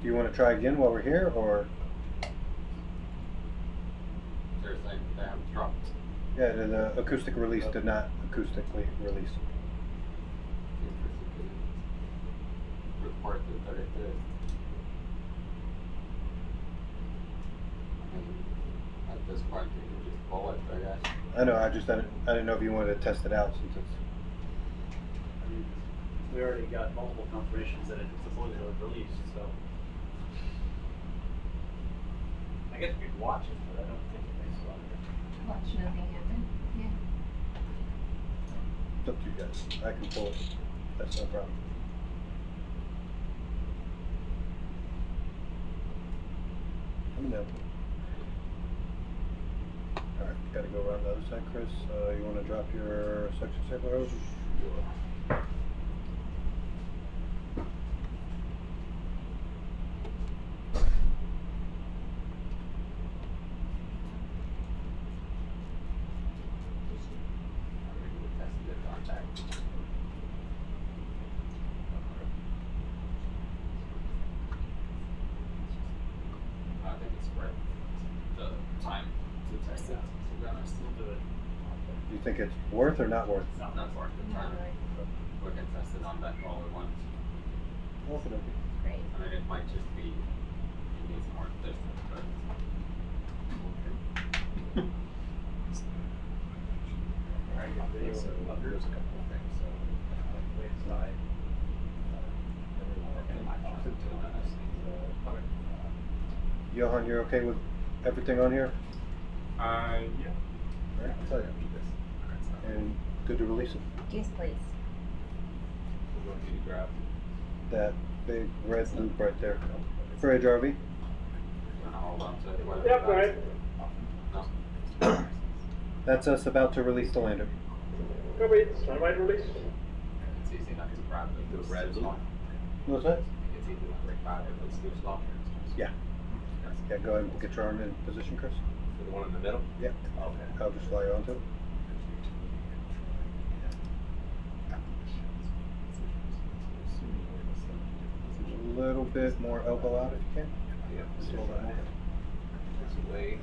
Do you want to try again while we're here, or? They're saying they haven't dropped. Yeah, the acoustic release did not acoustically release. Reported that it did. I mean, at this point, you can just pull it, I guess. I know. I didn't know if you wanted to test it out since it's. I mean, we already got multiple confirmations that it supposedly was released, so. I guess we could watch it, but I don't think it makes a lot of difference. Watch nothing happen. Yeah. It's up to you guys. I can pull it. That's no problem. Let me know. Alright, gotta go around the other side, Chris. You want to drop your section sampler over? I think it's worth the time to test it, to be honest. We'll do it. Do you think it's worth or not worth? Not worth the time. We can test it on that all we want. Okay. Great. I mean, it might just be, it needs more distance, but. Alright, got video So under. there's a couple of things. So Wait aside. Johan, you're okay with everything on here? yeah. Alright, I'll tell you after this. Alright, so And good to release it? Yes, please. we're going to need to grab. That big red loop right there. Bridge, RV. You wanna hold on to it? Whether Yep, that's- right. No. That's us about to release the lander. Copy, standby to release. It's easy enough to grab if The it's red too loop. small. What's that? It's easy enough to grab if it's too small. Yeah. Yeah, go ahead and get your arm in position, Chris. For the one in the middle? Yeah. Okay. I'll just fly onto it. A little bit more elbow out if you can. Yeah. Just a little bit more. It's away.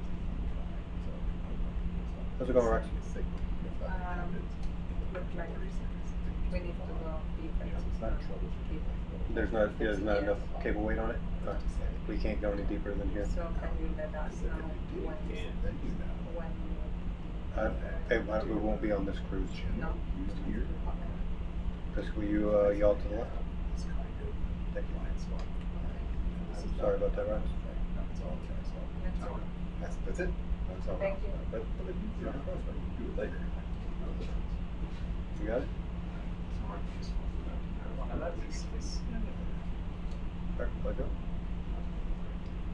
How's it going, Rex? We need to go deeper. There's not enough cable weight on it. We can't go any deeper than here. So can you let us know when We won't be on this cruise. no? Chris, will you yaw to the left? Thank you. I'm sorry about that, Rex. That's it. That's all. Thank you. But you don't cross, but you can do it later. You got it? Alright, let go.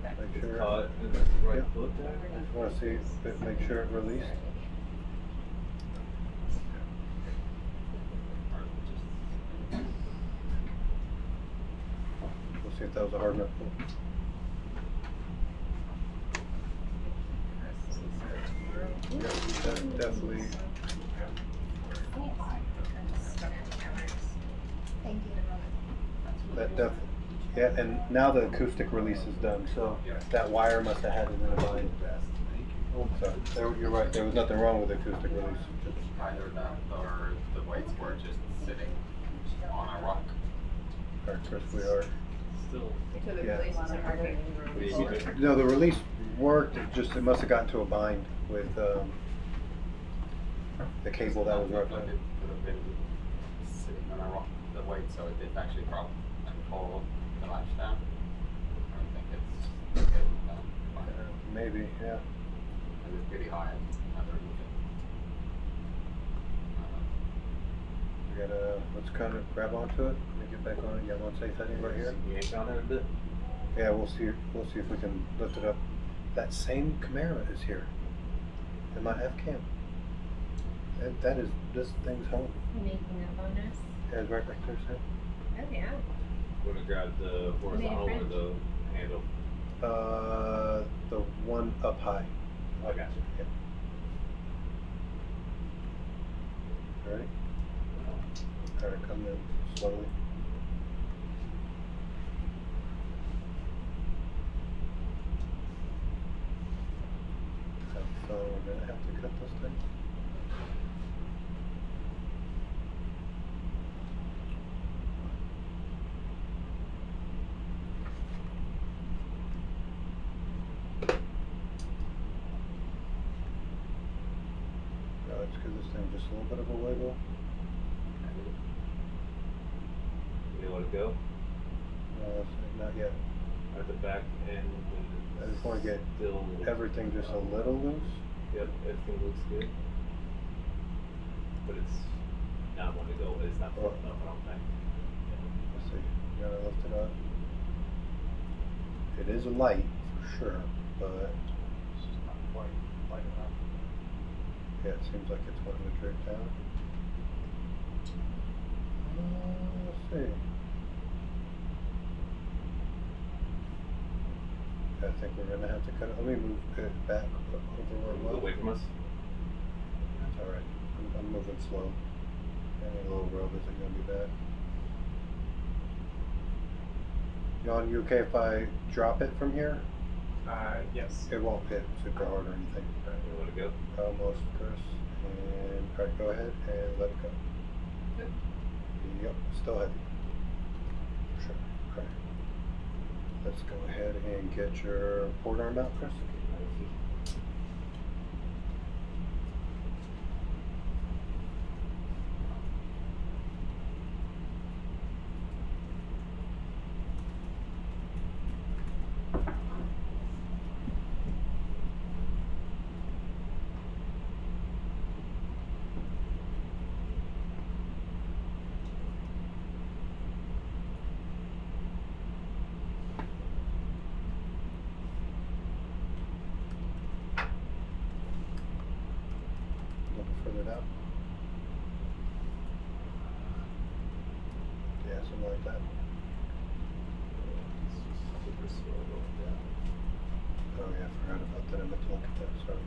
Make sure. Caught in the right Yep. foot there. Just want to see if it, make sure it released. We'll see if that was a hard enough pull. Yeah, that definitely. Thank you. That definitely. Yeah, and now the acoustic release is done, so that wire must have had it in a bind. Oh, sorry. You're right. There was nothing wrong with the acoustic release. Either that or the weights were just sitting on a rock. All right, Chris, we are. Still. So the Yeah. releases are harder. No, the release worked. It must have gotten to a bind with the cable that was Like right it there. could have been sitting on a rock, the weight, so it didn't actually drop and pull the latch down. I don't think it's okay down. Maybe, yeah. Because it's pretty high underneath it. We gotta, let's kind of grab onto it and get back on it. You have one safe heading right here. You ain't found that a bit? Yeah, we'll see if we can lift it up. That same camera is here in my F cam. That is, this thing's home. Making up on us? Yeah, it's right back there, Sam. Oh, yeah. Want to grab the horizontal or the handle? The one up high. I got you. Yep. Ready? Alright, come in slowly. to cut this thing? No, it's because this thing just a little bit of a wiggle. You let it go? Not yet. At the back end, I just want to get still everything just a little loose. Yep, everything looks good. But it's not one to go. It's not full enough, I don't think. Let's see. You gotta lift it up. It is light for sure, but It's just not quite light enough. yeah, it seems like it's wanting to drip down. Let's see. I think we're gonna have to cut it. Let me move it back over where it was. Away from us? That's alright. I'm moving slow. Any little rub isn't gonna be bad. Jan, you okay if I drop it from here? Yes. It won't hit super hard or anything. You let it go? Almost, Chris. And alright, go ahead and let it go. Good. Yep, still heavy. For sure. Alright. Let's go ahead and get your port arm out, Chris. Further down. Yeah, something like that. Super slow going down. Oh yeah, I forgot about that. I meant to look at that, sorry.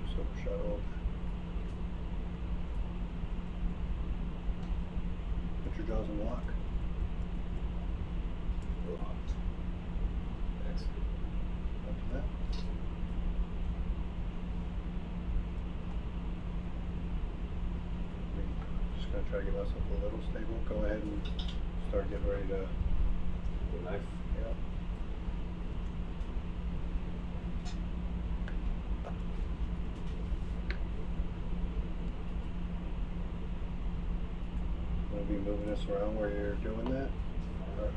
Just overshot a little bit. Put your jaws in lock. Locked. Excellent. After that. Just gonna try to get myself a little stable. Go ahead and start getting ready to. The knife. Yeah. We'll be moving this around where you're doing that.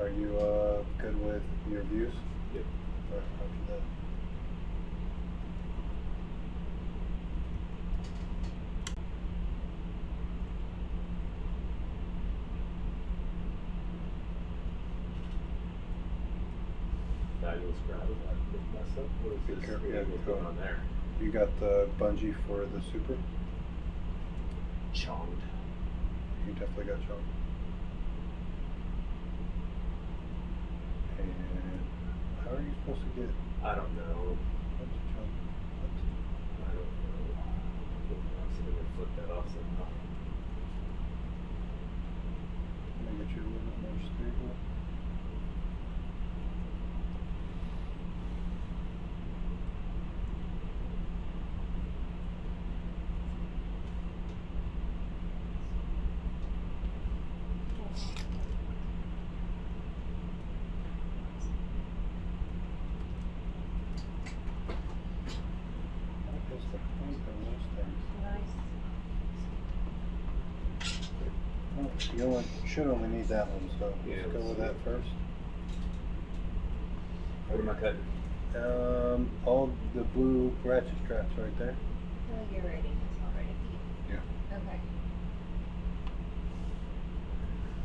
Are you good with your views? Yep. All right, after that. Fabulous grab. Is that a big mess up? What is Be this? careful, Yeah, yeah, what's go going on. on there? You got the bungee for the super? Chonged. You definitely got John. And how are you supposed to get? I don't know. What's John? I don't know. I'm sitting there, flip that off somehow. Let me get you a little bit more stable. What is the point of those things? Nice. Oh, you only, should only need that one, so Yeah, let's go let's with see. that first. What am I cutting? All the blue ratchet straps right there. Well, you're ready. It's all ready. Yeah. Okay.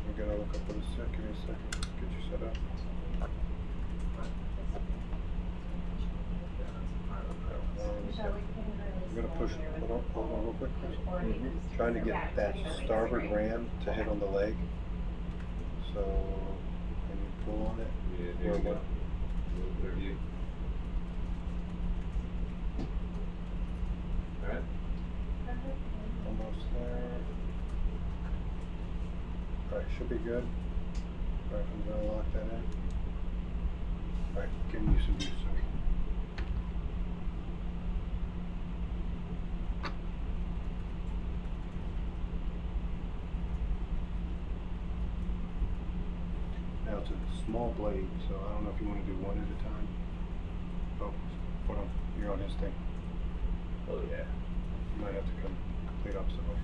We're gonna look up in a sec. Give me a second. Get you set up. to push, hold on real quick, Chris. Trying to get that starboard ram to hit on the leg. So, when you pull on it, Yeah, there you go. A little bit of view. Alright. almost there. Alright, should be good. Alright, I'm gonna lock that in. Alright, giving you some view, sir. Now it's a small blade, so I don't know if you want to do one at a time. Oh, hold on, you're on his thing. Oh yeah. You might have to come complete opposite way.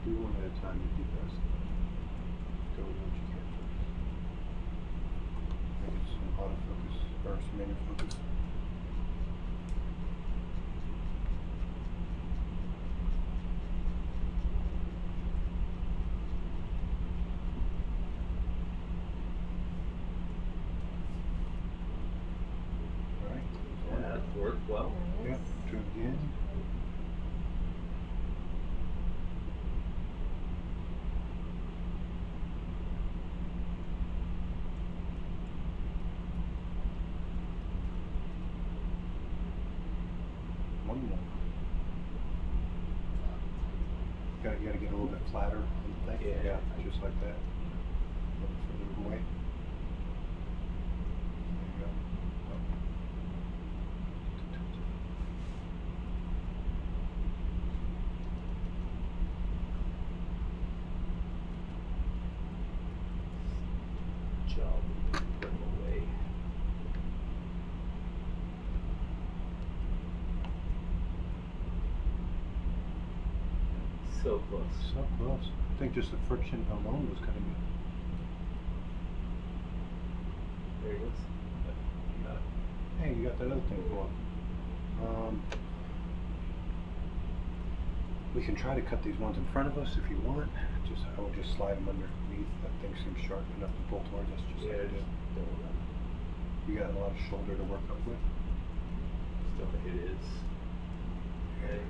Do one at a time, you'd be best. Go with what you can first. Maybe it's some autofocus or some manual focus. Alright. That worked well. Yep, do it again. One more. You gotta get a little bit flatter on the thing. Yeah. Just like that. A little further away. There you go. Oh. Job. Put them away. So close. So close. I think just the friction alone was cutting it. There he goes. You got it. Hey, you got that other thing going. We can try to cut these ones in front of us if you want. I will just slide them underneath. That thing seems sharp enough to pull towards us. Just like Yeah, it. don't know. You got a lot of shoulder to work up with. Still think it is. Okay.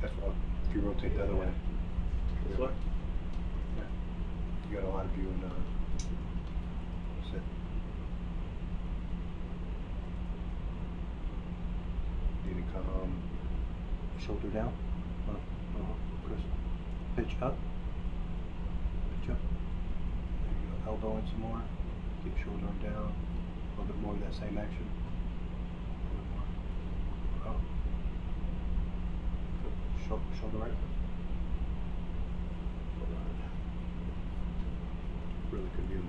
That's what. If you rotate the other way. This way? Yeah. You got a lot of view in sit. Need to come shoulder down. Chris. Pitch up. Pitch up. There you go. Elbow in some more. Keep shoulder down. A little bit more of that same action. A little bit more. Oh. Shoulder right. Really good view.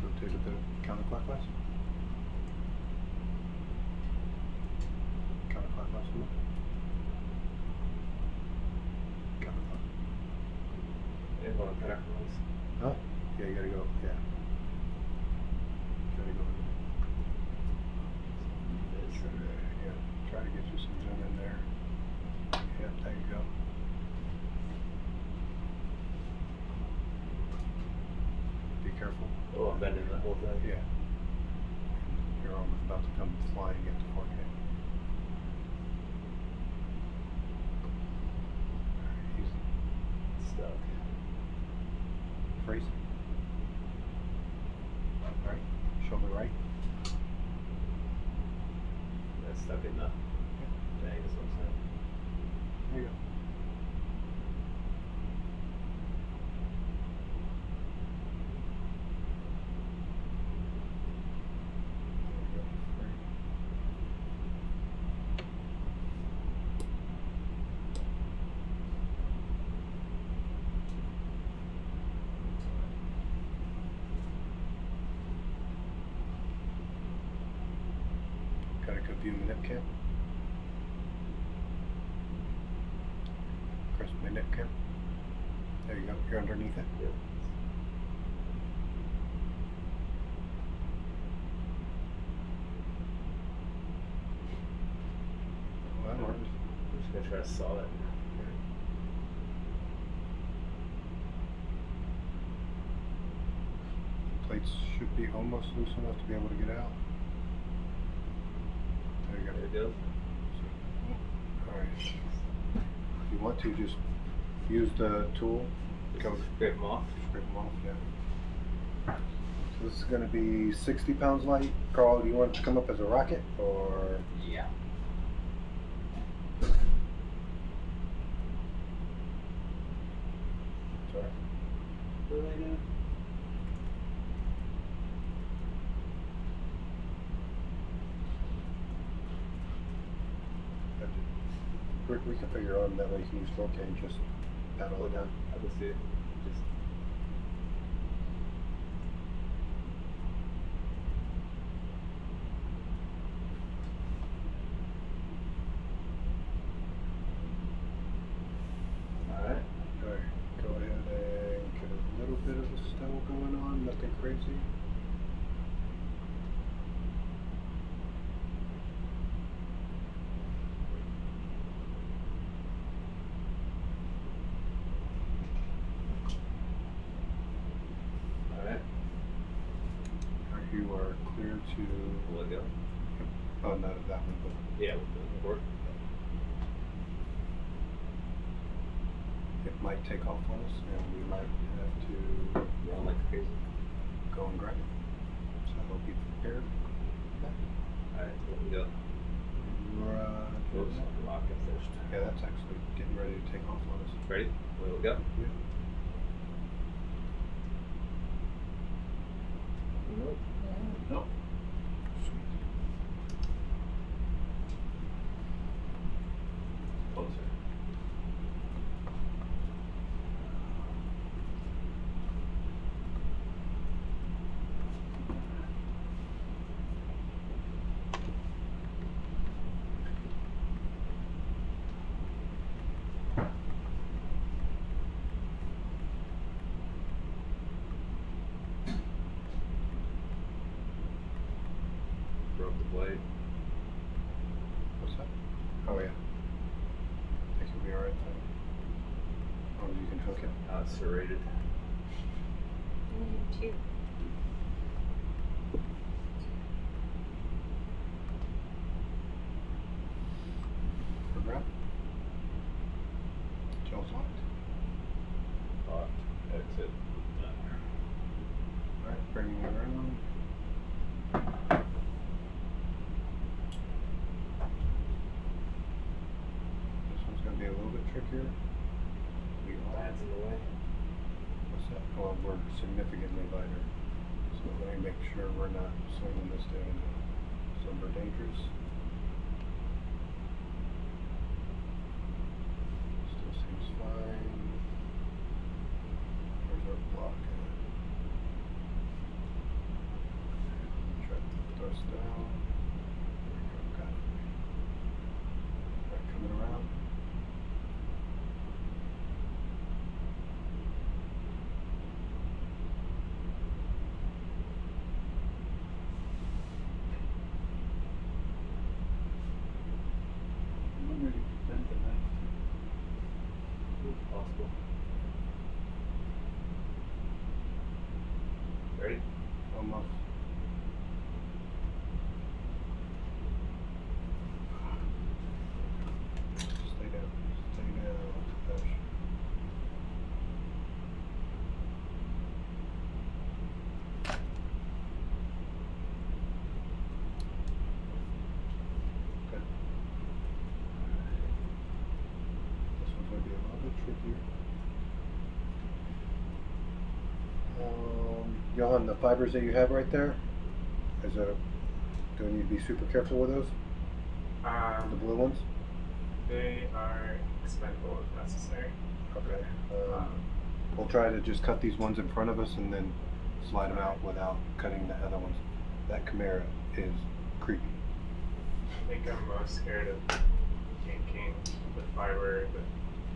Rotate a bit counterclockwise. Counterclockwise a little. Counterclockwise. And one counterclockwise. Huh? Yeah, you gotta go. Yeah. Gotta go. Yeah. Try to get you some zoom in there. Yeah, there you go. Be careful. Oh, I'm bending the whole thing. Yeah. You're almost about to come flying into forehead. Easy. Stuck. Freeze. Right. Shoulder right. That's stuck enough. Dang, that's what I'm saying. There you go. There you go. Free. view minute cam. Press minute cam. There you go. You're underneath it. Yeah. Well, that worked. I'm just gonna try to saw that. Plates should be almost loose enough to be able to get out. There you go. There it goes. Alright. If you want to, just use the tool. Go Scrape them off. scrape them off, yeah. So this is going to be 60 pounds light. Carl, do you want it to come up as a rocket or? Yeah. Sorry. We can figure on that way you can use 4K and just paddle it down. I can see it. Just alright. Alright, go ahead and get a little bit of a stow going on, nothing crazy. Alright. You are clear to. Will it go? Oh, no, that one, but Yeah, we'll work. it might take off on us, and we might have to Run like crazy. go and grab it. So be prepared. Alright, here we go. Right. Oops, lock it first. Yeah, that's actually getting ready to take off on us. Ready? Will it go? Yeah. Nope. Nope. Closer. Broke the blade. What's that? Oh, yeah. I think you'll be alright then. Or you can hook it. It's serrated. Two. For grab. Jaws locked. Locked. Exit. Alright, bringing it around. This one's going to be a little bit trickier. We Lands in the way. What's that? Well, we're significantly lighter. So let me make sure we're not swinging this down somewhere dangerous. Still seems fine. Where's our block at? Try to thrust down. There we go, got it. Alright, coming around. I'm wondering if you bent the knife. Possible. Ready? Almost. Stay down. Stay down. Push. Good. This one's going to be a little bit trickier. Johan, the fibers that you have right there, do we need to be super careful with those? The blue ones? They are expendable if necessary. Okay. We'll try to just cut these ones in front of us and then slide them out without cutting the other ones. That Chimera is creepy. think I'm most scared of yanking the fiber,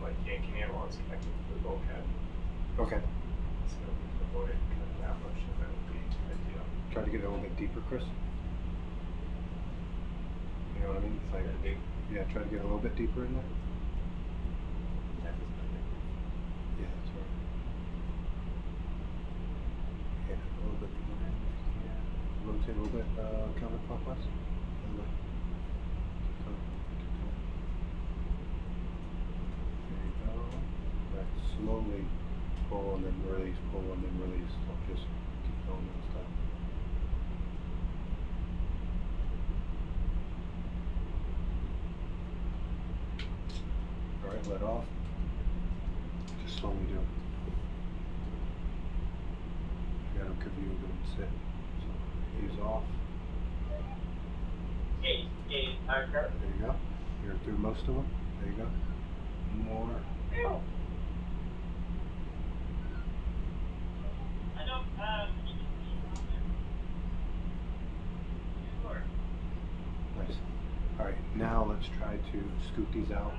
like yanking it while it's connected to the bulkhead. Okay. So avoid kind of that motion, that would be ideal. Try to get it a little bit deeper, Chris. You know what I mean? It's like, yeah, try to get a little bit deeper in there. Yeah, that's right. Yeah, a little bit deeper. Yeah. Rotate a little bit counterclockwise. A little bit. Keep going. Keep going. There you go. Right, slowly pull and then release, pull and then release. Don't just keep going non-stop. Alright, let off. Just slowly do it. You got a good view of it and sit. So ease off. There you go. You're through most of them. There you go. More. Nice. Alright, now let's try to scoot these out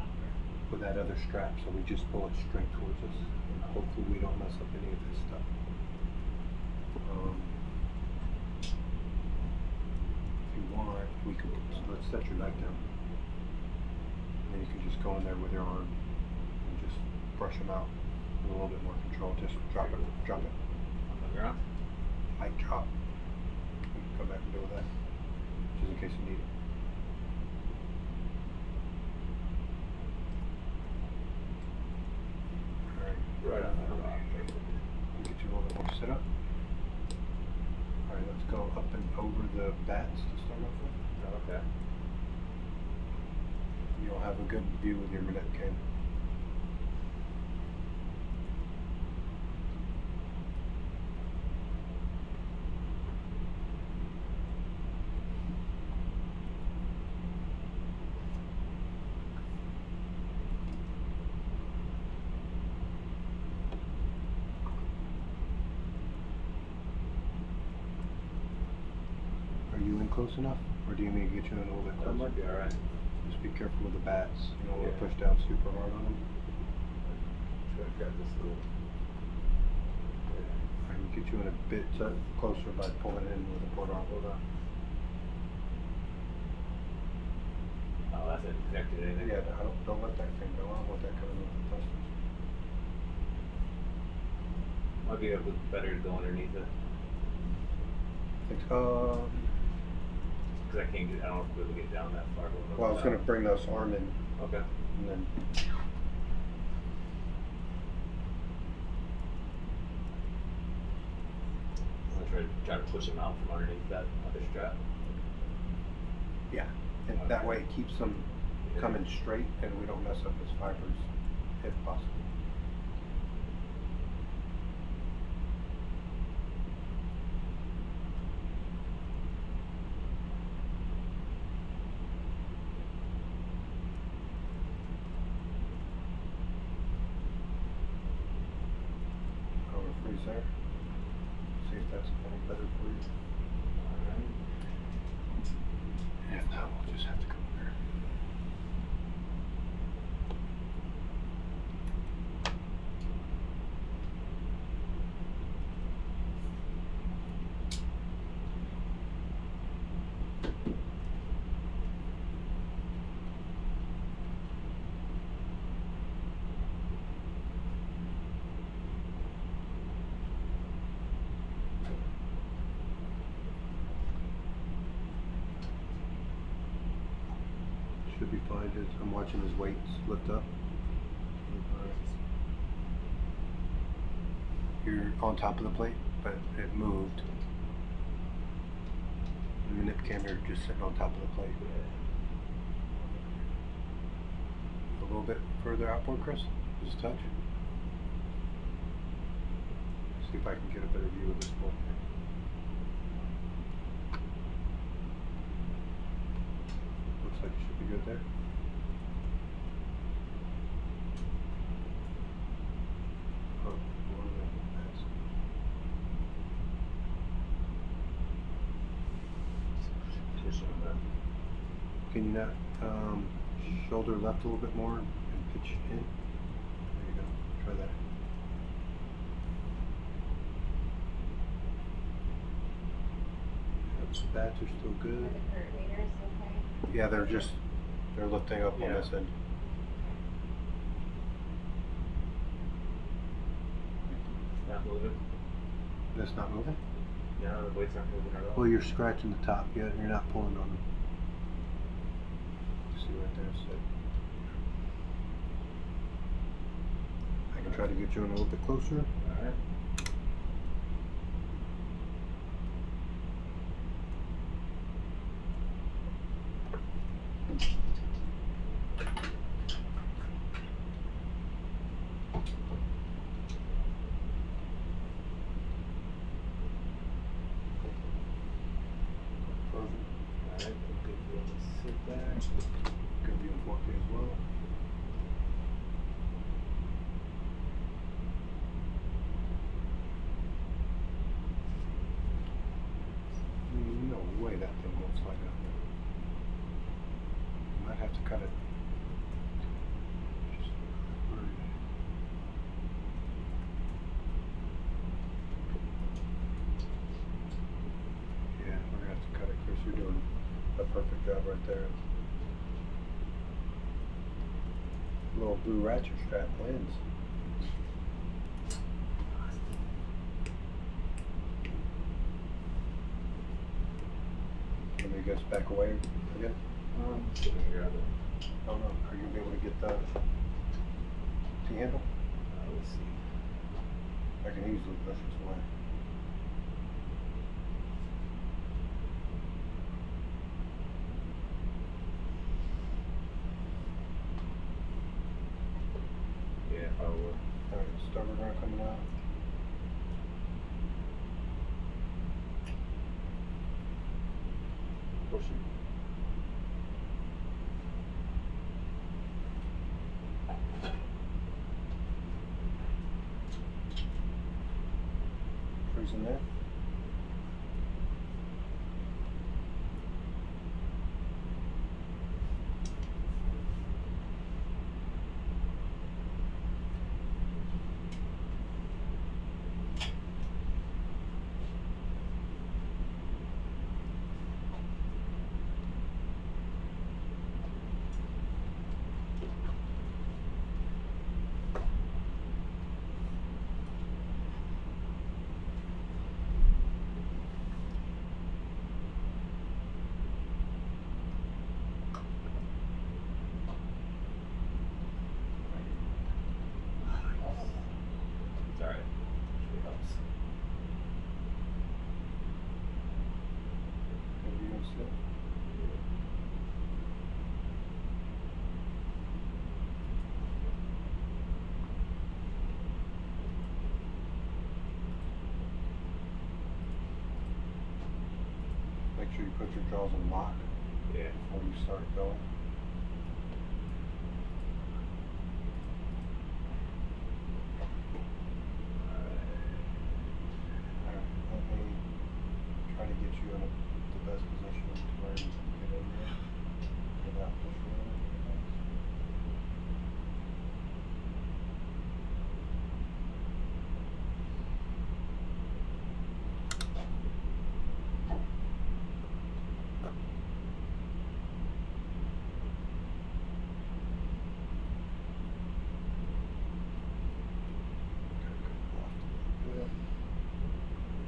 with that other strap so we just pull it straight towards us. And hopefully we don't mess up any of this stuff. If you want, we can, so let's set your knife down. And then you can just go in there with your arm and just brush them out with a little bit more control. Just drop it, drop it. On the ground? Light drop. We can come back and deal with that, just in case you need it. Right on that rock. We'll get you a little bit more sit up. Alright, let's go up and over the bats to start off with. Okay. You'll have a good view with your minute cam. Are you in close enough? Or do you need to get you in a little bit That closer? might be alright. Just be careful with the bats. You don't want to Yeah. push down super hard on them. Try to grab this little. I can get you in a bit closer by pulling in with the port arm. Hold on. Oh, that's it. Connected to anything? Yeah, don't let that thing go. I don't want that coming with the thrusters. Might be able better to go underneath it. Because I can't get, I don't know if we'll be able to get down that far. Well, I was going to bring this arm in Okay. and then. I'm going to try to push him out from underneath that other strap. Yeah, and that way it keeps them coming straight and we don't mess up his fibers if possible. Freeze there. See if that's any better for you. And if not, we'll just have to come here. Should be fine. I'm watching his weights lift up. You're on top of the plate, but it moved. And the nip camera just sitting on top of the plate. A little bit further outboard, Chris. Just a touch. See if I can get a better view of this boat. Looks like it should be good there. Oh, more than that. Can you not shoulder left a little bit more and pitch in? There you go. Try that. Yep, the bats are still Are good. the current meters okay? Yeah, they're lifting up on Yeah. this end. It's not moving. That's not moving? No, the weight's not moving at all. Well, you're scratching the top yet, you're not pulling on them. See right there, so. I can try to get you in a little bit closer. Alright. Perfect. Alright, good deal. Sit back. Good view in 4K as well. No way that thing won't slide out there. Might have to cut it. Just where is it? Yeah, we're gonna have to cut it, Chris. You're doing a perfect job right there. Little blue ratchet strap lens. Let me guess back away again. Sit and grab it. Oh no, are you gonna be able to get the T-handle? Let's see. I can easily push this away. Yeah, if I would. Alright, starboard run coming out. Pushing. Freezing there. It's alright. Usually helps. Good view and slip. Make sure you put your jaws in lock Yeah. before you start going. Alright, let me try to get you in the best position to where you can get in there without pushing on anything. Good.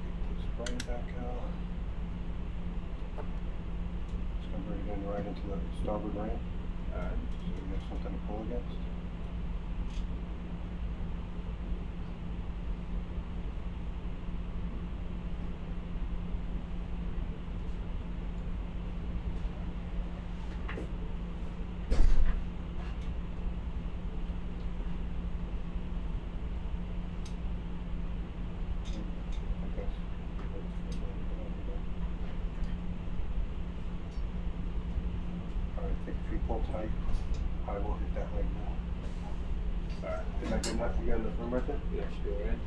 Get this frame back out. Just gonna bring it in right into the starboard ramp, Alright. so you have something to pull against. Okay. Alright, take your feet pull tight. I will hit that leg now. Alright. Is that good enough? You got enough room right there? Yeah, should be alright.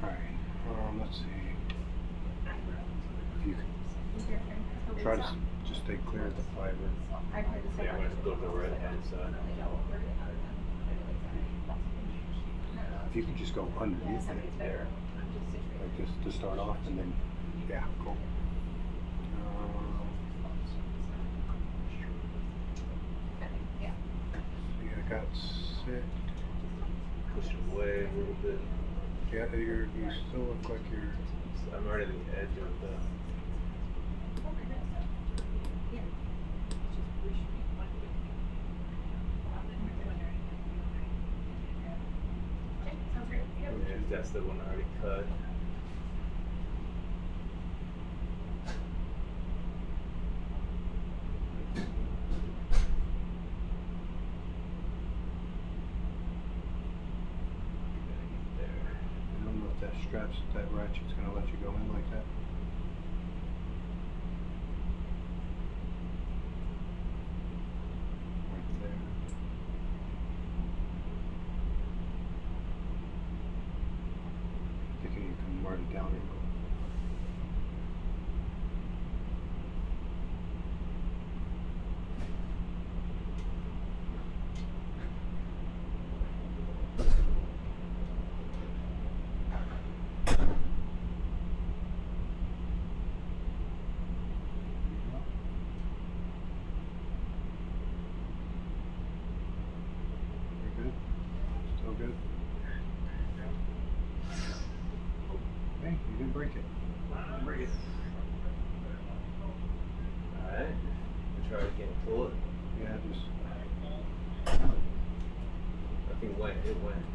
Alright, let's see. If you can. Is your friend have a Try to just stay clear of the fiber. I've heard the same. Yeah, I'm gonna have to go to the right hand side. If you could just go underneath it, like just to start off, and then, yeah, cool. Yeah. See, I got sit. Push it away a little bit. Yeah, you still look like you're. I'm right at the edge of the. Yeah, that's the one I already cut. I don't know if that that ratchet's gonna let you go in like that. Right there. Thinking you can write it down angle. You're good? Still good? Hey, you didn't break it. Break it. Alright. Try again. Pull it. Yeah, just. Nothing went. It went.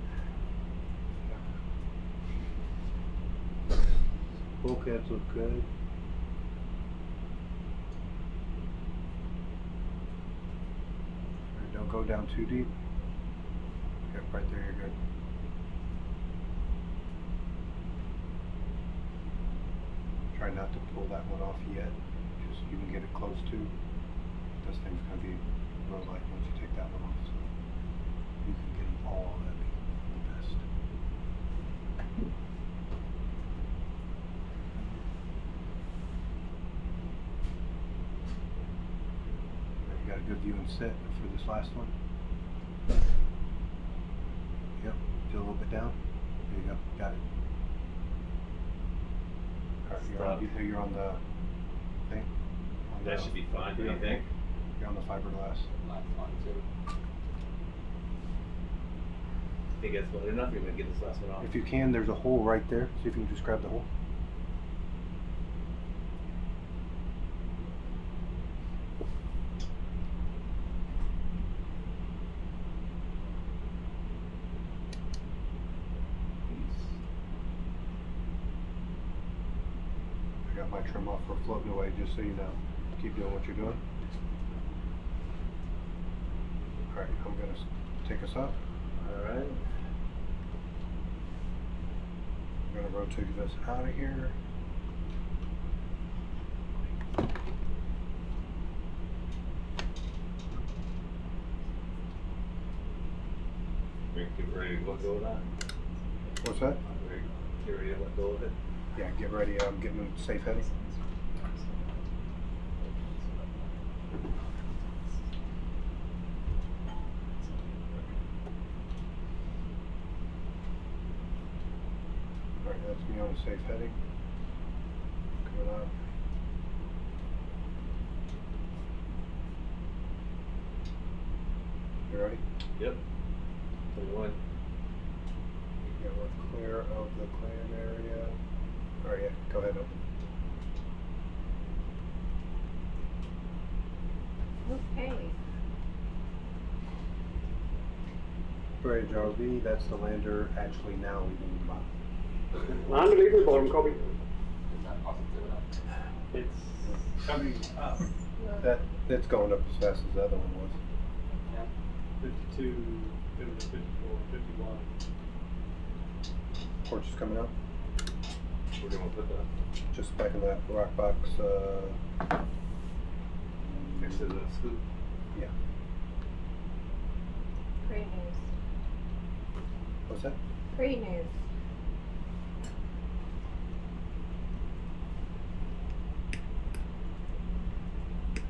Bulkheads look good. Alright, don't go down too deep. Yep, right there, you're good. Try not to pull that one off yet. Just you can get it close to. This thing's gonna be real light once you take that one off. So you can get them all. That'd be the best. You got a good view and set for this last one. Yep, do a little bit down. There you go, got it. Alright, you're on the thing. On That the- should be fine, do you you're on- think? You're on the fiberglass. Last one too. Think that's about enough? You're gonna get this last one off. If you can, there's a hole right there. See if you can just grab the hole. I got my trim off for floating away, just so you know. Keep doing what you're doing. Alright, I'm gonna take us up. Alright. I'm gonna rotate this out of here. Get ready to let go of that. What's that? Get ready to let go of it. Yeah, get ready. I'm getting them safe heading. Alright, that's me on a safe heading. Coming up. You ready? Yep. 21. Yeah, we're clear of the clan area. Alright, yeah, go ahead, open. Okay. Bridge RV, that's the lander actually now leaving the bottom. Land legal bottom copy. Is that positive? It's coming up. That's going up as fast as the other one was. Yeah. 52, 54, 51. Porch is coming up. Where do you want to put that? Just back in that rock box, Next to the scoop. yeah. Great news. What's that? Great news.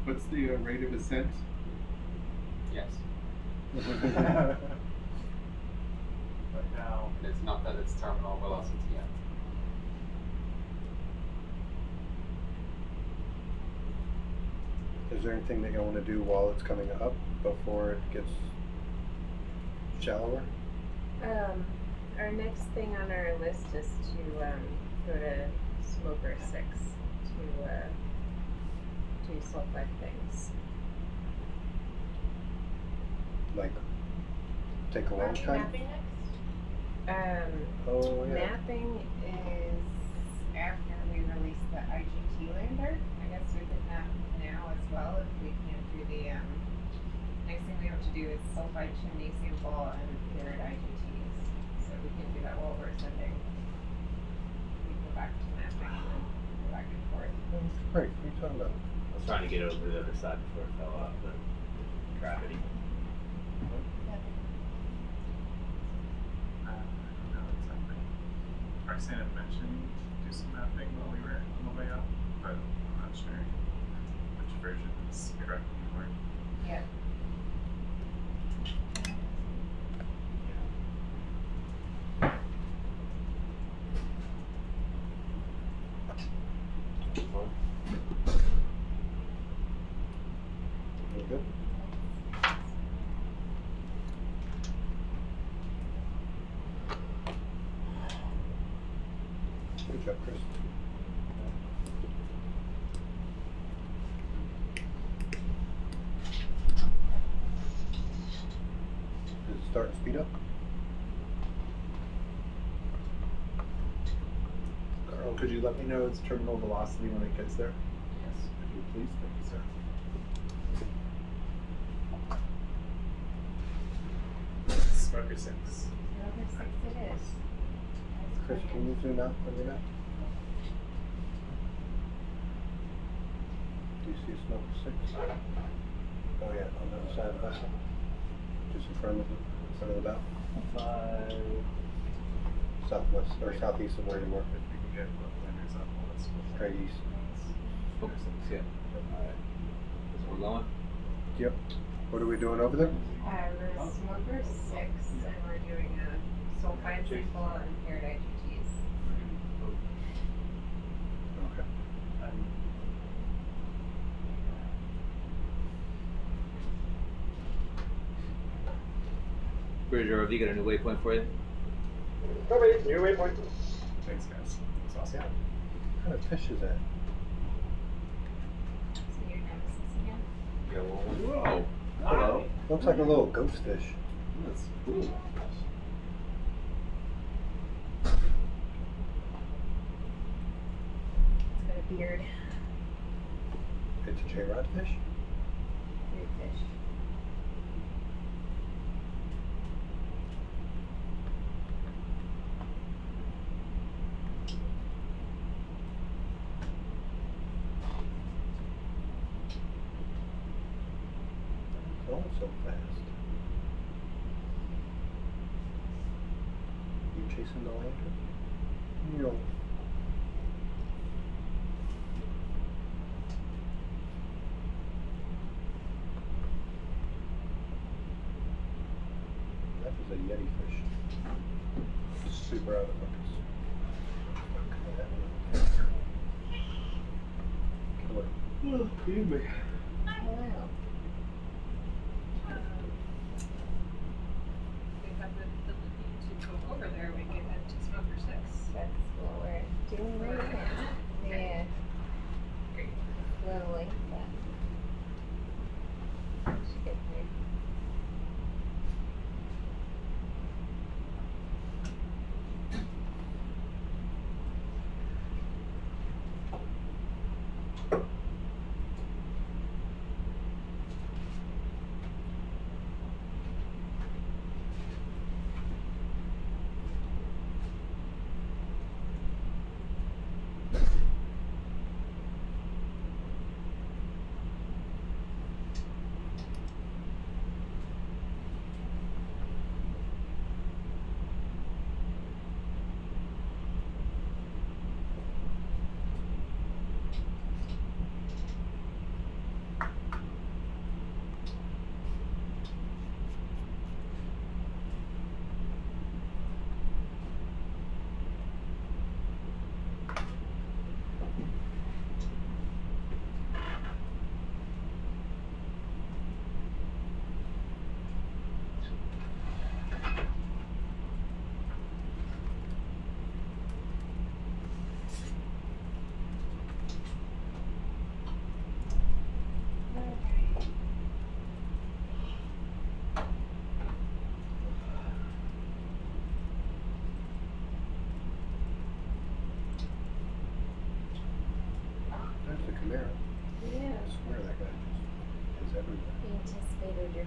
What's the rate of ascent? Yes. But now, And it's not that it's terminal velocity yet. Is there anything that you want to do while it's coming up before it gets shallower? Our next thing on our list is to go to Smoker 6 to do sulfide things. Like, take a long Aren't you time? mapping next? Oh, yeah. Mapping is after we release the IGT lander. I guess we could map now as well if we can't do the next thing we have to do is sulfide chimney sample and paired IGTs. So we can do that while we're sending. We go back to mapping and then go back and forth. Great, what are you talking about? I was trying to get over to the other side before it fell off, but gravity. I don't know exactly. Roxanne had mentioned do some mapping while we were on the way up, but I'm not sure which version is correct anymore. Yeah. You good? Good job, Chris. Is it starting to speed up? Carl, could you let me know its terminal velocity when it gets there? Yes. If you please, thank you, sir. Smoker 6. Smoker 6 it is. Chris, can you zoom out on your map? Do you see Smoker 6? Oh yeah, on the other side of the vessel. Just in front of the bow. 5. Southwest, or southeast of where you were. If we can get both landers up, well, that's cool. Straight east. Focus on this, yeah. Alright. Is we're going? Yep. What are we doing over there? We're Smoker 6 and we're doing a sulfide sample and paired IGTs. Okay. Bridger, have you got a new waypoint for you? Copy, new waypoint. Thanks, guys. That's awesome. What kind of fish is that? So your nemesis again? Yeah, whoa. Hello. Looks like a little ghost fish. That's cool. It's got a beard. It's a J-rod fish? Weird fish. It's going so fast. You chasing the lantern? No. That is a Yeti fish. Super out of focus. Killer. Oh, excuse me. Wow. We have the ability to go over there, we can head to Smoker 6. That's what we're doing right now. Yeah. Great. Slowly, but should get there.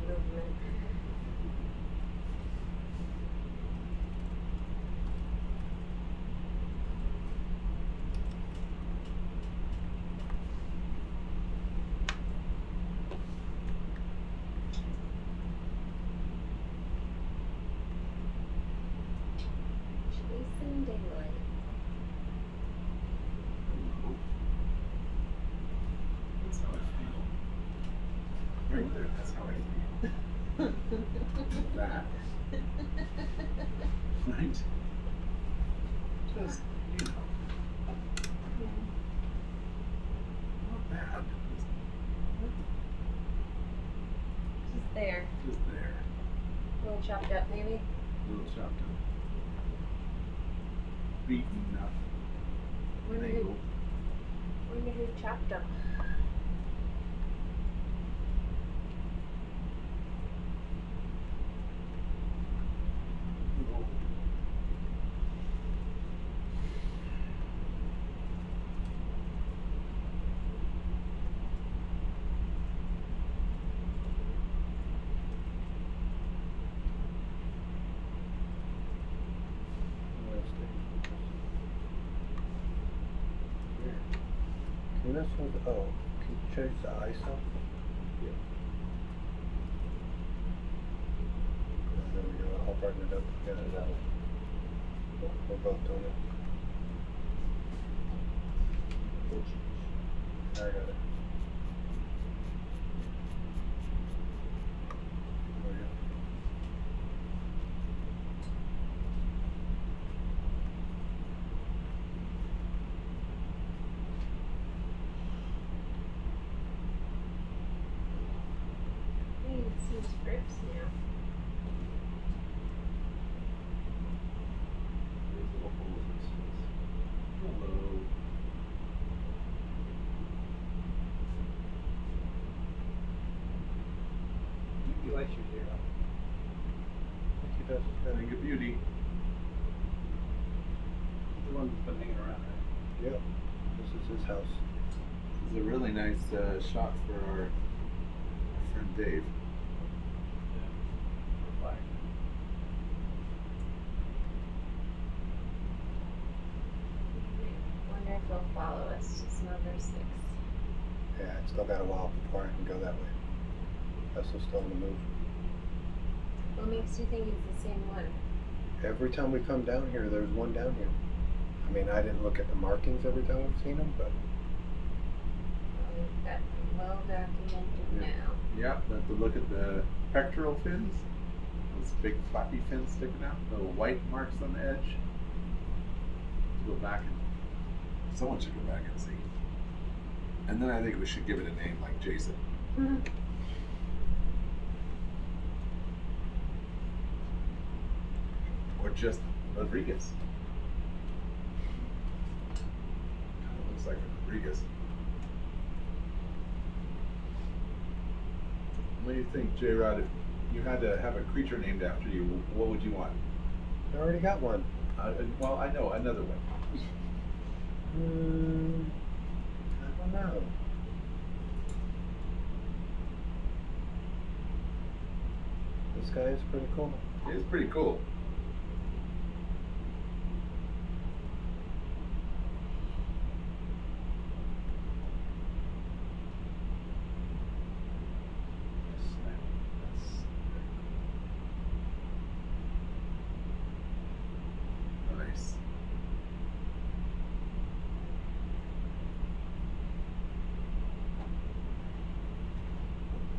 your movement. Chasing daylight. That's how I feel. Right there, that's how I feel. That. Right? Just, you know. Not bad. Just there. Just there. A little chopped up, maybe. A little chopped up. Beaten up. Wonder who chopped them. Can you mess with, oh, can you change the ISO? Yeah. There we go, I'll brighten it up together. We're both doing it. I got it. There we go. Hey, it seems strips now. There's little holes in his face. Hello. He likes you, J-Rod. I think he does. Thing of beauty. The one that's been hanging around, right? Yep, this is his house. This is a really nice shot for our friend Dave. Yeah. Flag. Wonder if they'll follow us to Smoker 6. Yeah, it's still got a while before I can go that way. Vessel's still on the move. What makes you think it's the same one? Every time we come down here, there's one down here. I mean, I didn't look at the markings every time I've seen them, but Well, we've got well documented Yeah. now. Yeah, but to look at the pectoral fins, those big flappy fins sticking out, little white marks on the edge. Go back and someone should go back and see. And then I think we should give it a name like Jason. Or just Rodriguez. Kind of looks like a Rodriguez. What do you think, J-Rod, if you had to have a creature named after you, what would you want? I already got one. Well, I know, another one. I don't know. This guy is pretty cool. It's pretty cool. Nice.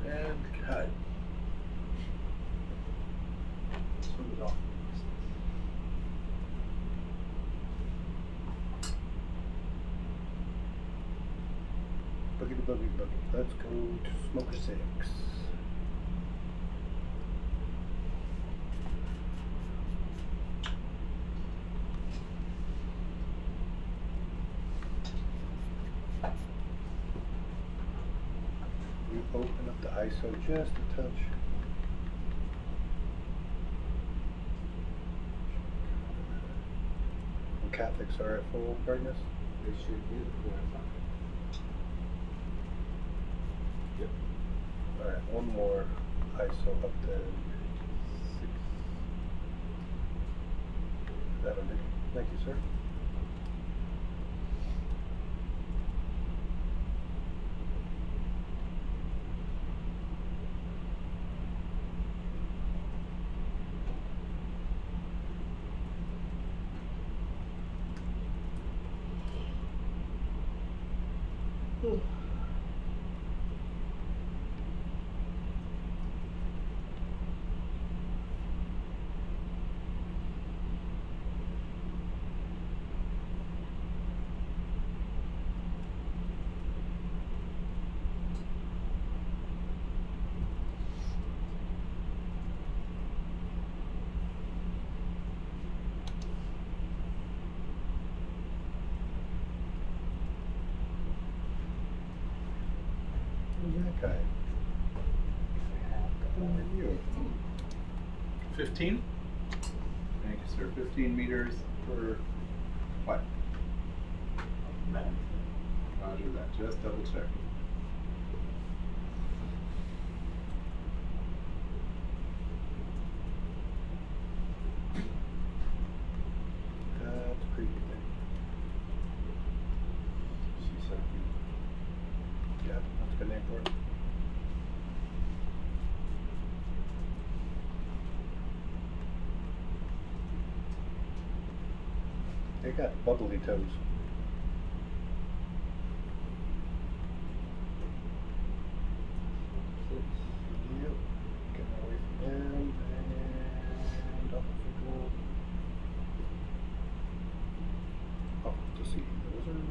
And cut. Swim it off. Boogity boogie boogie. Let's go to Smoker 6. You open up the ISO just a touch. And Catholics are at full brightness. They should be the Alright, one more ISO up to 6. That'll do. Thank you, sir. Who's that guy? 15? Thank you, sir. 15 meters per what? Minute. Roger that. Just double check. That's a creepy thing. Sea centipede. Yeah, that's a good name for it. They got bubbly toes. Yep. Getting away from him and up we go. Up to see the lizard.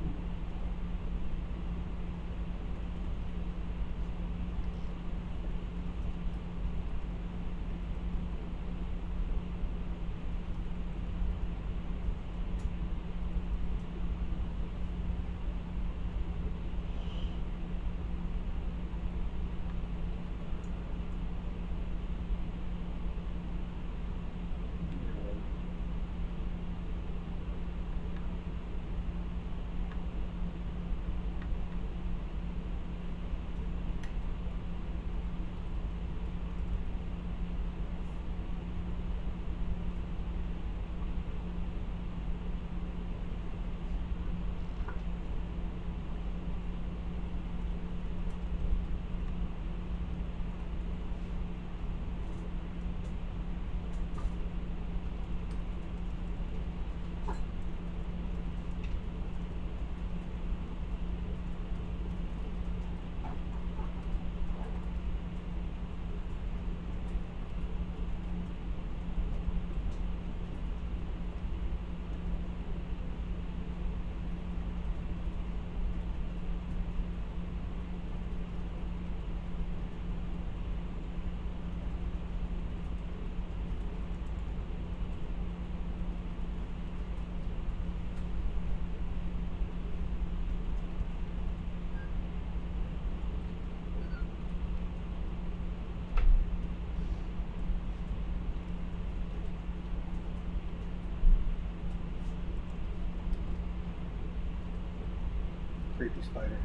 Creepy spider.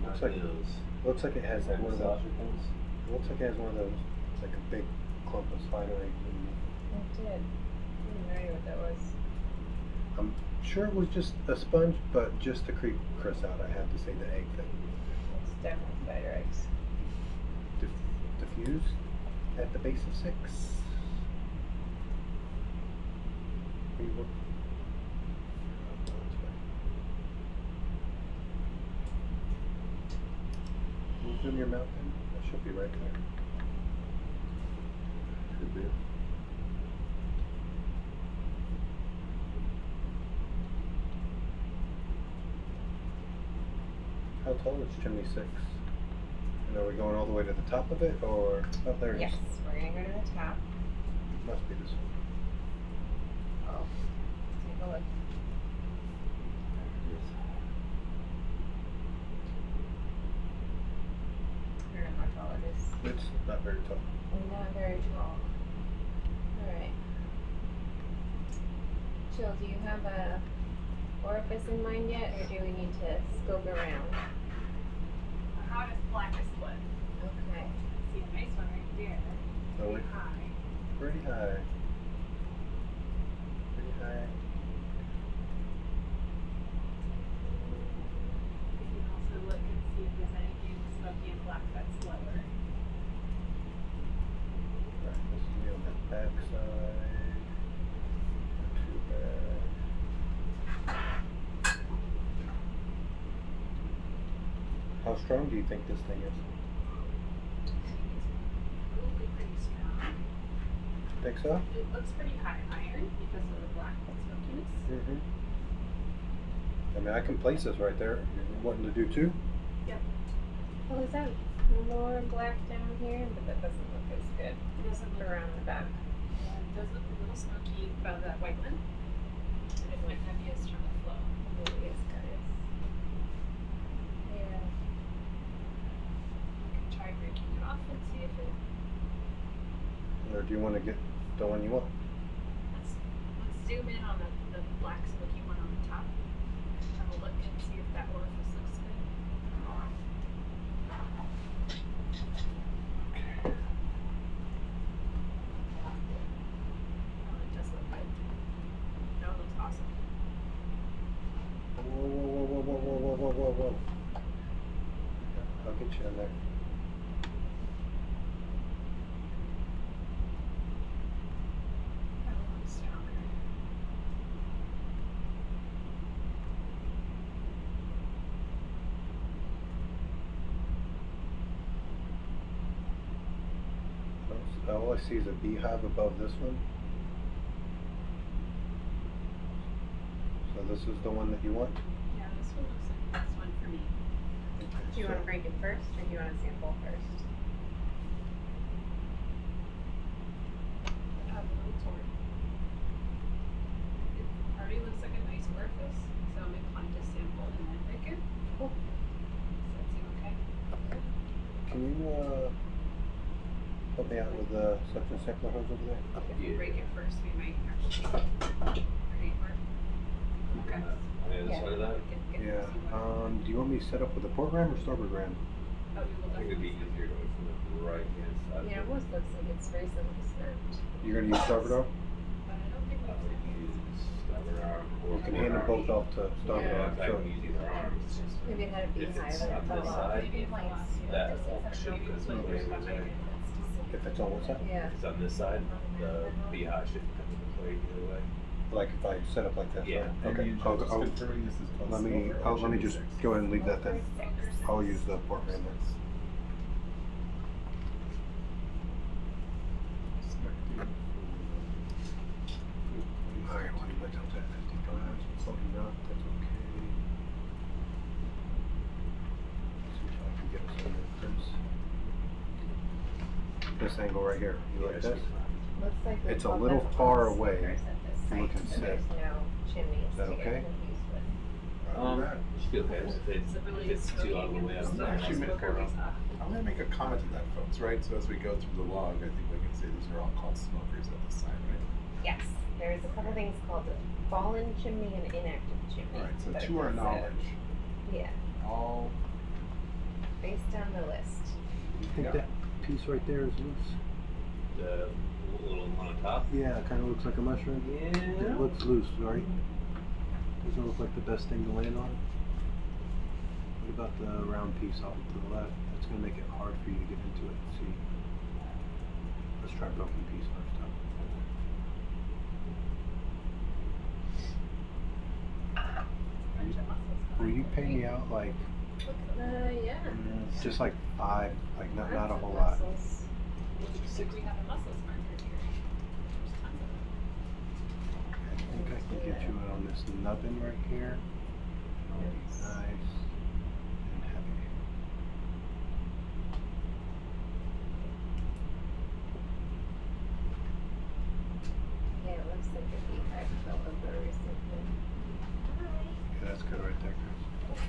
Looks like it has one of those. Looks like it has one of those. It's like a big clump of spider eggs. It did. I didn't know what that was. I'm sure it was just a sponge, but just to creep Chris out, I had to say the egg thing. It's definitely spider eggs. Diffused at the base of 6. Zoom your mouth in. That should be right there. Should be. How tall is chimney 6? And are we going all the way to the top of it, or oh, there it Yes, is. we're gonna go to the top. Must be this one. Oh, take a look. I don't know how tall it is. It's not very tall. Not very tall. Alright. Jill, do you have a orifice in mind yet, or do we need to scope around? How does black split? high. Pretty high. We can also look and see if there's anything smoky and black that's lower. Right, this is me on the back side. Not too bad. How strong do you think this thing is? Probably pretty strong. Think so? It looks pretty high iron because of the black smokiness. Mm-hmm. I mean, I can place this right there. You're wanting to do two? Yep. Well, is that more black down here? But that doesn't look as good. It doesn't look Around the back. Yeah, it does look a little smoky above that white one. But it went heaviest from the flow. Maybe it's got it. Yeah. We can try breaking it off and see if it. Or do you want to get the one you want? Let's zoom in on the black smoky one on the top. Have a look and see if that orifice looks good. Oh, it does look good. No, it looks awesome. Whoa, whoa, whoa, whoa, whoa, whoa, whoa, whoa, whoa. I'll get you in there. That one looks stronger. All I see is a beehive above this one. So this is the one that you want? Yeah, this one looks like the best one for me. Do you want to break it first, or do you want to sample first? I have a little torn. It already looks like a nice orifice, so I'm inclined to sample and then break it. Cool. Does that seem okay? Can you help me out with the suction sampler hose over there? If we break it first, we might actually create more. Okay. On the other side of that? We can get Yeah. this one. Do you want me to set up with a port ram or starboard ram? Oh, you will I think it'd be definitely. easier going from the right hand side. Yeah, it almost looks like it's reasonably snapped. You're going to use starboard arm? But I don't think I would we use starboard arm or You can forward hand them arm. both off to starboard Yeah. arm. I So can use either arm. It's just Maybe it had a if beehive it's and on it this fell off. side, Maybe it fell off. that Maybe should it go was through like the behind way. it. if it's on one side? Yeah. If it's on this side, the beehive should come into play either way. Like if I set up like that? Yeah. right? Okay. And I'll, just I'll, confirming this is called let me silver let me just ocean go ahead and leave that then. I'll use the port ram then. Alright, what do you like up at 55? Probably not, that's okay. Let's see if I can get some of this angle right here. You like this? Looks like we It's a pulled little them far all away. smokers at this You site, can so see. there's no chimneys Is that to get okay? confused with. It should be okay. If it's too out of the way, It's I'm actually meant for, Smoker was up. I'm gonna make a comment to that, folks, right? So as we go through the log, I think we can say these are all called smokers at the site, right? Yes, there's a couple things called a fallen chimney and inactive chimney. All right, so that are to our considered. knowledge, Yeah, all, based on the list. You think Yeah. that piece right there is loose? The little one on top. Yeah, it kind of looks like a mushroom. Yeah. It looks loose, right? Doesn't look like the best thing to land on. What about the round piece off to the left? That's going to make it hard for you to get into it. See, let's try broken piece first time. Will you pay me out like Yeah. just like 5, like not a Lots of whole lot? mussels. Looks like we have a mussels marker here. There's tons of them. I think I can get you on this nubbin right here. It'll be nice and heavy. Yeah, it looks like a beehive fell over recently. Yeah, that's good right there, Chris.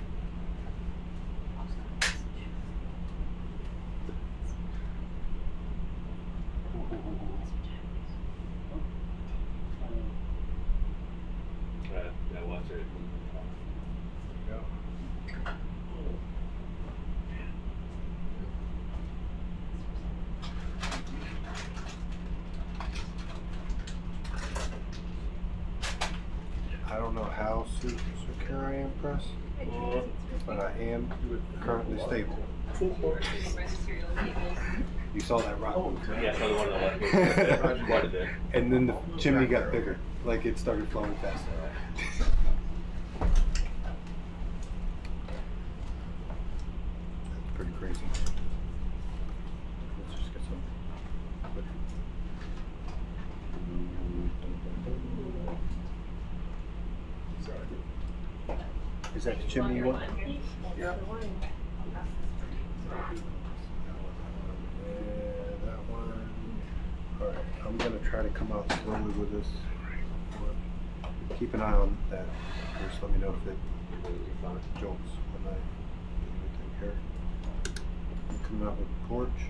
Yeah, watch it. I don't know how secure I am, Press, but I am currently stable. You saw that rock. Yeah, so the one that left quite a bit. And then the chimney got bigger, like it started flowing faster. That's pretty crazy. Let's just get some. Is that the chimney you want? Yeah. That one. Alright, I'm gonna try to come out slowly with this. Keep an eye on that. Just let me know if it jolts when I take care. I'm coming out with the torch.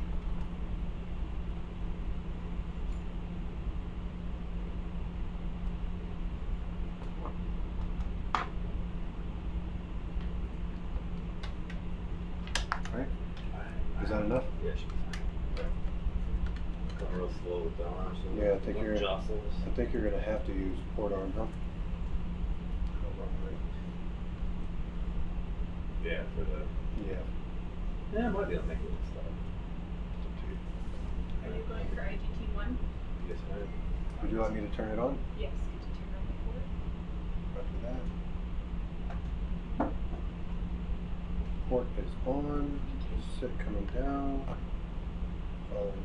Alright. Is that enough? Yeah, should be fine. Going real slow with the arms. So Yeah, I think one you're. jostles. I think you're gonna have to use port arm, huh? Yeah, for the. Yeah. Yeah, might be able to make it look stuff. Are you going for IGT1? Yes, I. Would you like me to turn it on? Yes. Did you turn on the port? Roger that. Port is on. Sit coming down. Following you.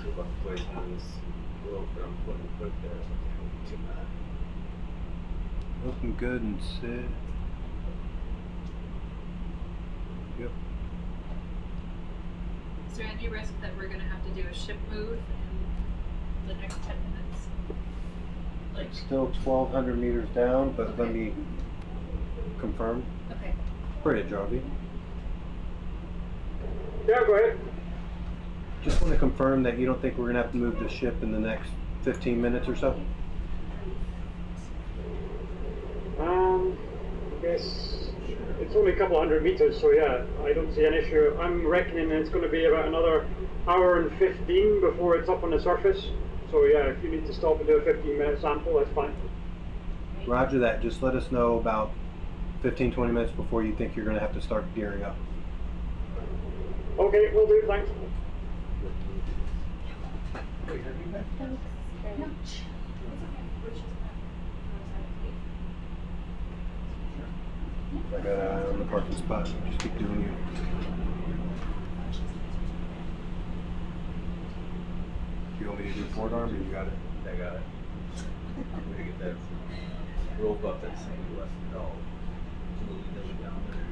See what place on this rope that I'm put there. So I can't too bad. Looking good and sit. Yep. Is there any risk that we're gonna have to do a ship move in the next 10 minutes? Like, Still 1,200 meters down, but let me confirm. okay. Bridge, Jarvie. Yeah, go ahead. Just want to confirm that you don't think we're gonna have to move the ship in the next 15 minutes or so? I guess it's only a couple hundred meters, so yeah, I don't see an issue. I'm reckoning it's going to be about another hour and 15 before it's up on the surface. So yeah, if you need to stop and do a 15-minute sample, that's fine. Roger that. Just let us know about 15-20 minutes before you think you're gonna have to start gearing up. Okay, will do, thanks. I got an eye on the parking spot. Just keep doing you. Do you want me to do port arm or you got it? I got it. I'm gonna get that rope up that same left dog. Down there.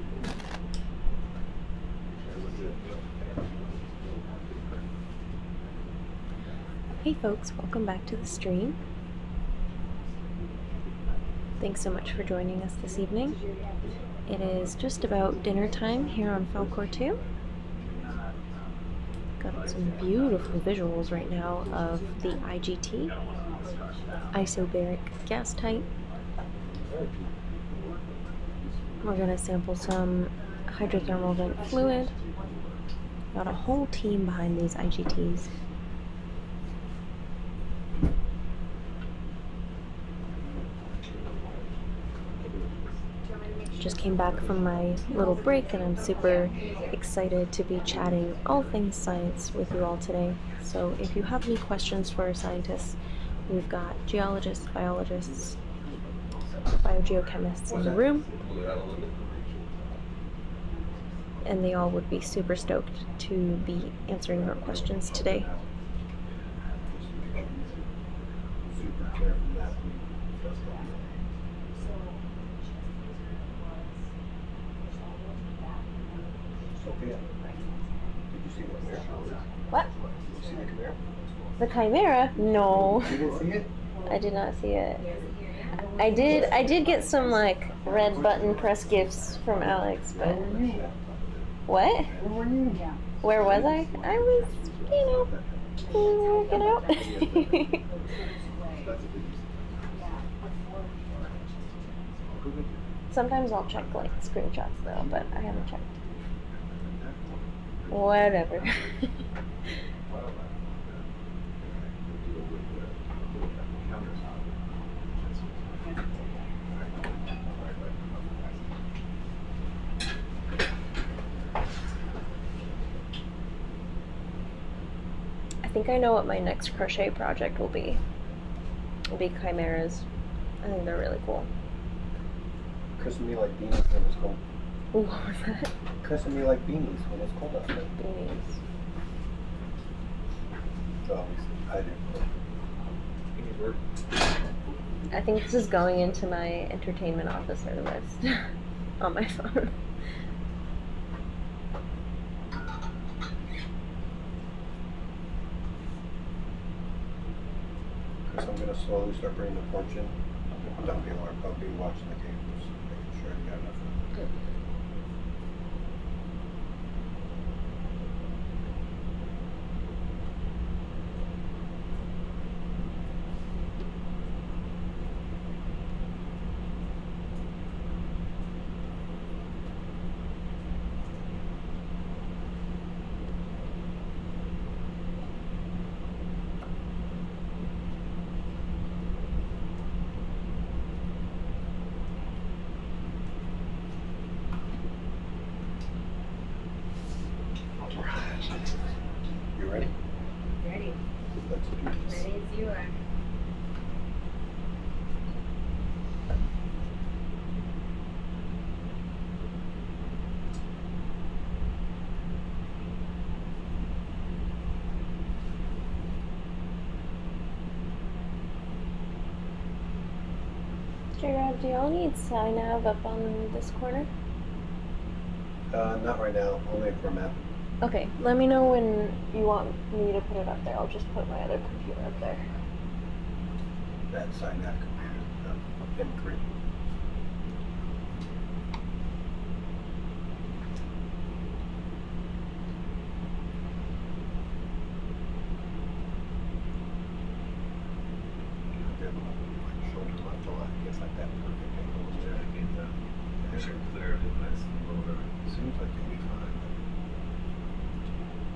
Hey folks, welcome back to the stream. Thanks so much for joining us this evening. It is just about dinner time here on Falcor 2. Got some beautiful visuals right now of the IGT, isobaric gas type. We're going to sample some hydrothermal vent fluid. Got a whole team behind these IGTs. Just came back from my little break and I'm super excited to be chatting all things science with you all today. So if you have any questions for our scientists, we've got geologists, biologists, biogeochemists in the room, and they all would be super stoked to be answering your questions today. Super careful that. Sophia, did you see what there? The Chimera? No. You didn't see it? I did not see it. I did get some like red button press gifts from Alex, but what? Where was I? I was, working out. Sometimes I'll check like screenshots though, but I haven't checked. Whatever. I think I know what my next crochet project will be. It'll be chimeras. I think they're really cool. Christen me like beanies when it's cold. Ooh, what was that? Christen me like beanies when it's cold outside. Beanies. Obviously, I do. Beanies work. I think this is going into my entertainment officer list on my phone. Chris, I'm gonna slowly start bringing the porch in. Don't be alarmed. I'll be watching the game, just making sure you got enough. You ready? Ready. Let's do this. Ready as you are. Gerard, do y'all need sign nav up on this corner? Not right now. Only if we're mapping. Okay, let me know when you want me to put it up there. I'll just put my other computer up there. That side nav computer in green. Shoulder left to left, gets like that perfect angle. Yeah, I get that. I should clear it nice and over. Seems like you'll be fine.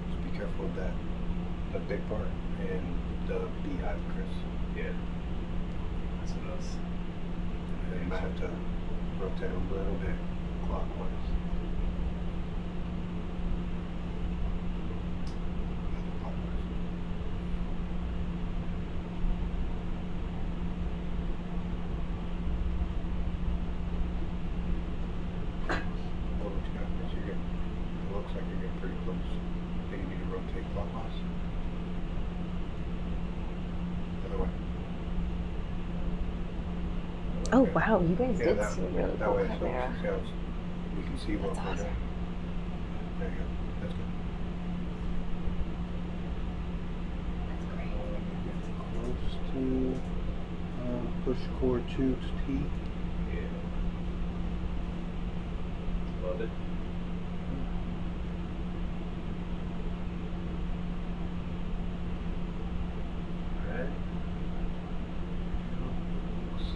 Just be careful with that. The big part and the beehive, Chris. Yeah. That's what I was. You might have to rotate a little bit clockwise. Clockwise. What you got, Chris? It looks like you're getting pretty close. Think you need to rotate clockwise? Other way. Oh Okay. wow, you guys Yeah, did that- see a really that cool way, so chimera. we can see what That's we're awesome. doing. There you go. That's good. That's great. Close to push core 2 to T. Yeah. Love it. Alright. Looks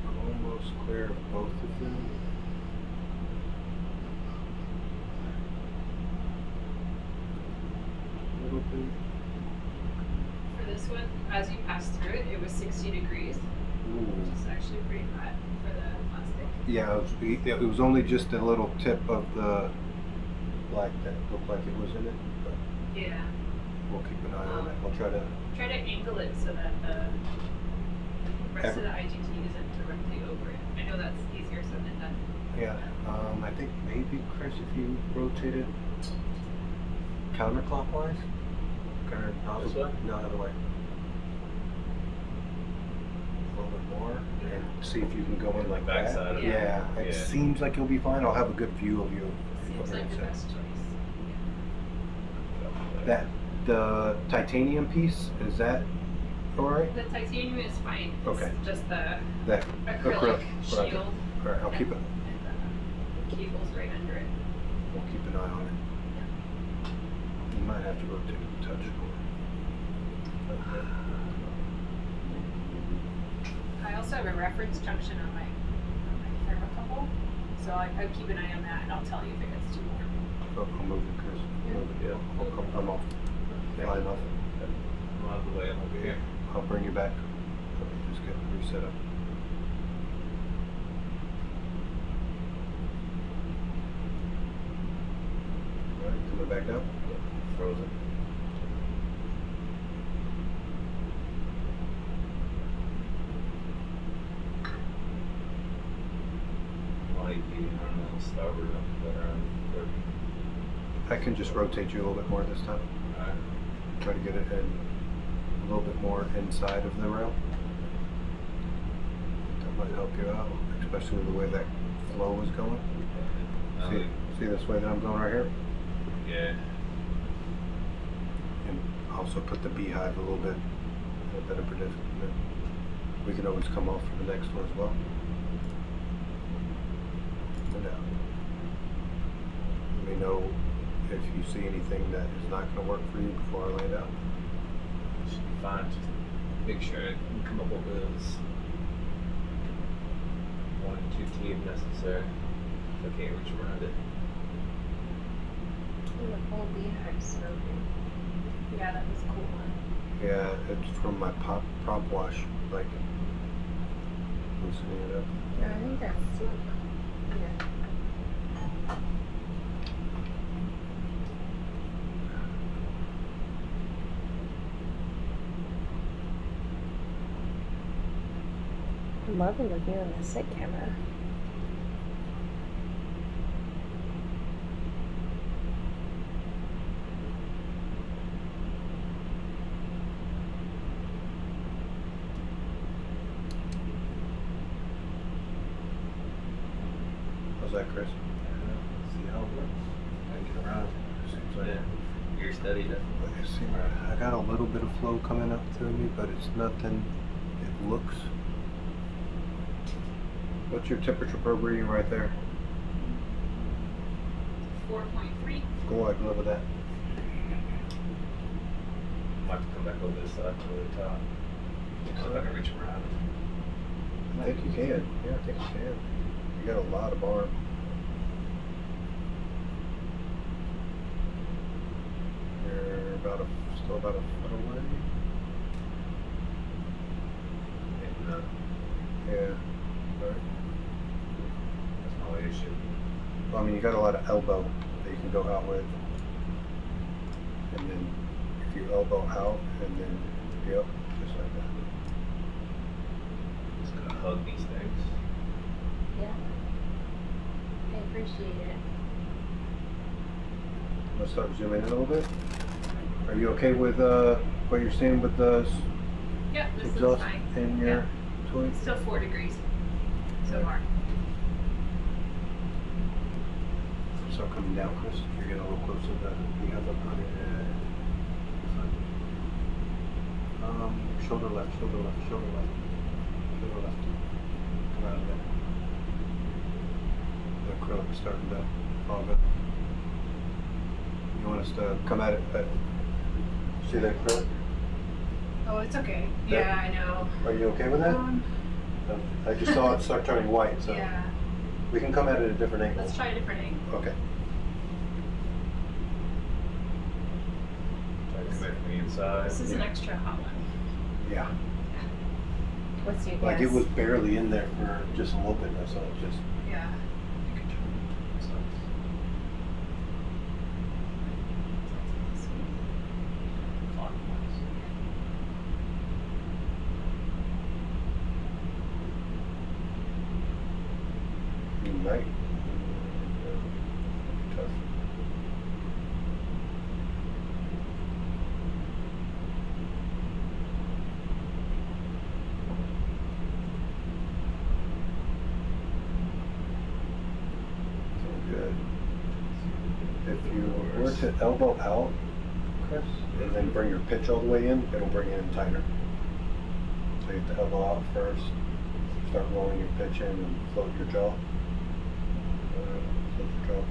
like almost clear of both of them. A little bit. For this one, as you pass through it, it was 60 degrees, Ooh. which is actually pretty hot for the plastic. Yeah, it was only just a little tip of the black that looked like it was in it, but Yeah. we'll keep an eye on it. We'll try to. Try to angle it so that the rest of the IGT isn't directly over it. I know that's easier said than done. Yeah, I think maybe, Chris, if you rotate it counterclockwise, kind of This way? no, other way. A little bit more, and see if you can go in like Back that. side of it. Yeah, it Yeah. seems like you'll be fine. I'll have a good view of you. Seems like the best choice. That The titanium piece, is that alright? The titanium is fine. It's Okay. just the That acrylic right. shield. Alright, I'll keep it. And the cable's right under it. We'll keep an eye on it. You might have to rotate the touch I also have a reference junction on my thermocouple, so I'll keep an eye on that and I'll tell you if it gets too warm. I'll move it, Chris. Move it, yeah. I'm off. Line off. I'm out of the way, I'm over here. I'll bring you back. Just get reset up. Alright, coming back up. Frozen. Might be on the starboard up there around 30. I can just rotate you a little bit more this time. Alright. Try to get it in a little bit more inside of the rail. That might help you out, especially with the way that flow is going. See this way that I'm going right here? Yeah. And also put the beehive a little bit in a better predicament. We can always come off for the next one as well. And, let me know if you see anything that is not going to work for you before I lay it out. Should be fine. Just make sure I can come up with those 1 and 2 T if necessary. If I can't reach around it. The whole beehive smoking. Yeah, that was a cool one. Yeah, it's from my prop wash, like loosening it up. Yeah, I think that's smoke. Yeah. I'm loving the view on the sit camera. How's that, Chris? See how it works. I get around. Seems like You're steady, definitely. I got a little bit of flow coming up through me, but it's nothing. It looks. What's your temperature probe reading right there? 4.3. Go ahead, live with that. Might have to come back over this side to the top. So if I can reach around. I think you can. Yeah, I think you can. You got a lot of arm. You're still about a foot away. Maybe not. Yeah. Right. That's my issue. Well, I mean, you got a lot of elbow that you can go out with. And then if you elbow out and then, yep, just like that. Just gonna hug these things. Yeah. I appreciate it. Let's start zooming in a little bit. Are you okay with what you're seeing with the Yep, this is exhaust fine. in your toy? It's still 4 degrees so far. Start coming down, Chris. You're getting a little closer to that. You have up on it. Shoulder left, shoulder left, shoulder left. Shoulder left. Come out of there. The acrylic is starting to fog up. You want us to come at it see that acrylic? Oh, it's okay. That- Yeah, I know. Are you okay with that? I just saw it start turning white, so Yeah. we can come at it at a different angle. Let's try a different angle. Okay. Try to come in from the inside. This is an extra hot one. Yeah. What's your Like guess? it was barely in there for just a little bit, so it just. Yeah. You can turn it to the sides. Clockwise. You might. Tough. So good. If you were to elbow out, Chris, and then bring your pitch all the way in, it'll bring it in tighter. So you have to elbow out first, start rolling your pitch in and float your jaw. Float your jaw.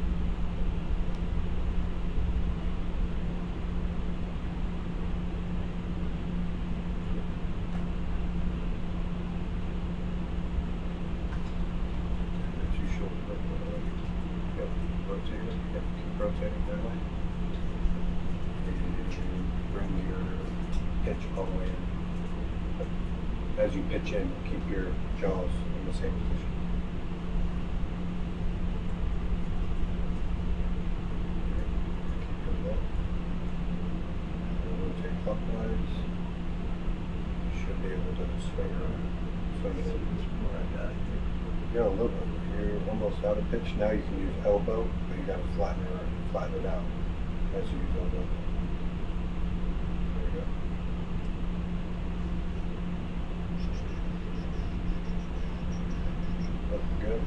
As you shoulder up the way. Yep, rotate it. Yep, keep rotating that way. And bring your pitch all the way in. As you pitch in, keep your jaws in the same position. Keep doing that. And rotate clockwise. You should be able to swing around. Swing it in. Yeah, a little bit. You're almost out of pitch. Now you can use elbow, but you gotta flatten it out as you use elbow. There you go. Looking good.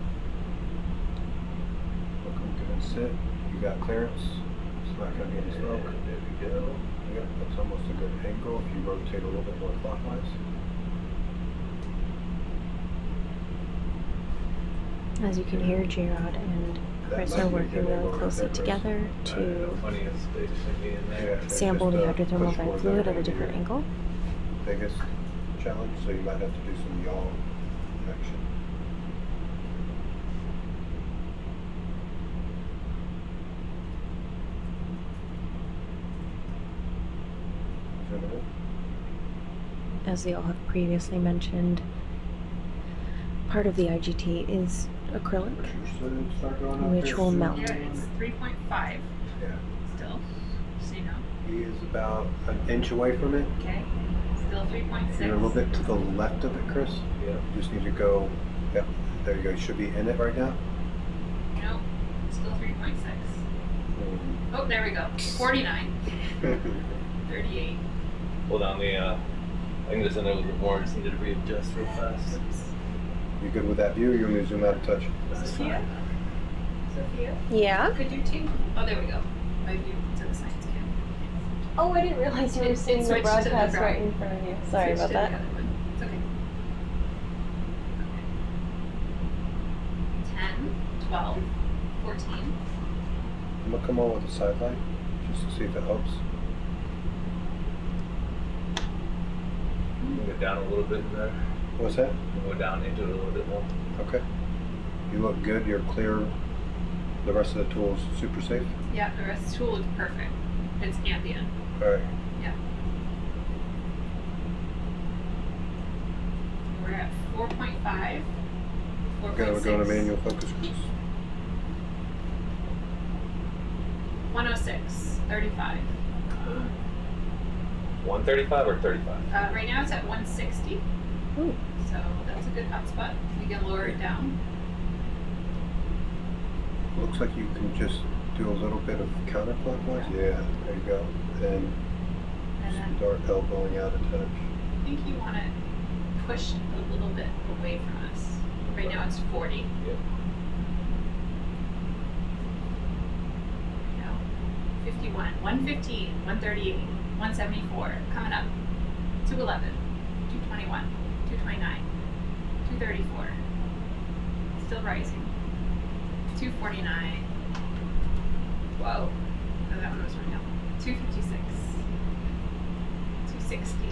Looking good and sit. You got clearance. It's not going to be any smoke. There we go. Yep, that's almost a good angle if you rotate a little bit more clockwise. As you can hear, J-Rod and Chris are working really closely together to sample the hydrothermal vent fluid at a different angle. Biggest challenge, so you might have to do some yaw action. As they all have previously mentioned, part of the IGT is acrylic, which will melt. Yeah, it's 3.5 Yeah. still, so you know. He is about an inch away from it. Okay, still 3.6. You're a little bit to the left of it, Chris. Yeah. You just need to go, yep, there you go. You should be in it right now. Nope, still 3.6. Oh, there we go. 49. 38. Hold on, I think this in there a little bit more. I just needed to readjust real fast. You good with that view? Or you want me to zoom out a touch? Sophia? Yeah? Could you too? Oh, there we go. My view to the science cam. Oh, I didn't realize you were seeing the switched to the broadcast ground. right in front of you. Sorry Switch about to that. the other one. It's okay. 10, 12, 14. I'm gonna come on with a side light just to see if it helps. Move it down a little bit there. What's that? Go down into it a little bit more. Okay. You look good. You're clear. The rest of the tool's super safe. Yeah, the rest of the tool is perfect. It's ambient. All right. Yeah. We're at 4.5. Okay, we're going to manual focus cruise. 106, 35. 135 or 35? Right now it's at 160. Ooh. So that's a good hotspot. We can lower it down. Looks like you can just do a little bit of counterclockwise. Yeah, there you go. And And then start elbowing out a touch. I think you want to push a little bit away from us. Right now it's 40. Yep. No. 51, 115, 138, 174. Coming up. 211, 221, 229, 234. Still rising. 249. Whoa. Oh, that one was right now. 256. 260.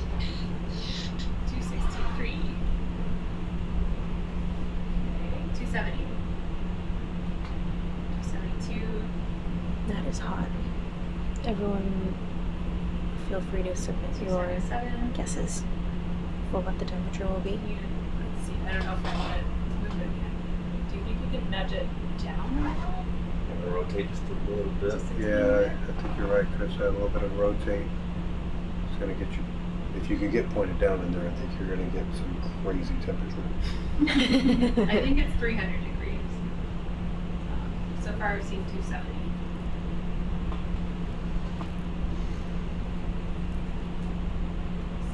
263. 270. 272. That is hot. Everyone, feel free to submit your 277. guesses for what the temperature will be. Let's see. I don't know if I want to move it again. Do you think you could nudge it down a little? I'm gonna rotate just a little bit. Yeah, I think you're right, Chris. A little bit of rotate. It's gonna get you. If you could get pointed down in there, I think you're gonna get some crazy temperature. I think it's 300 degrees. So far I've seen 270.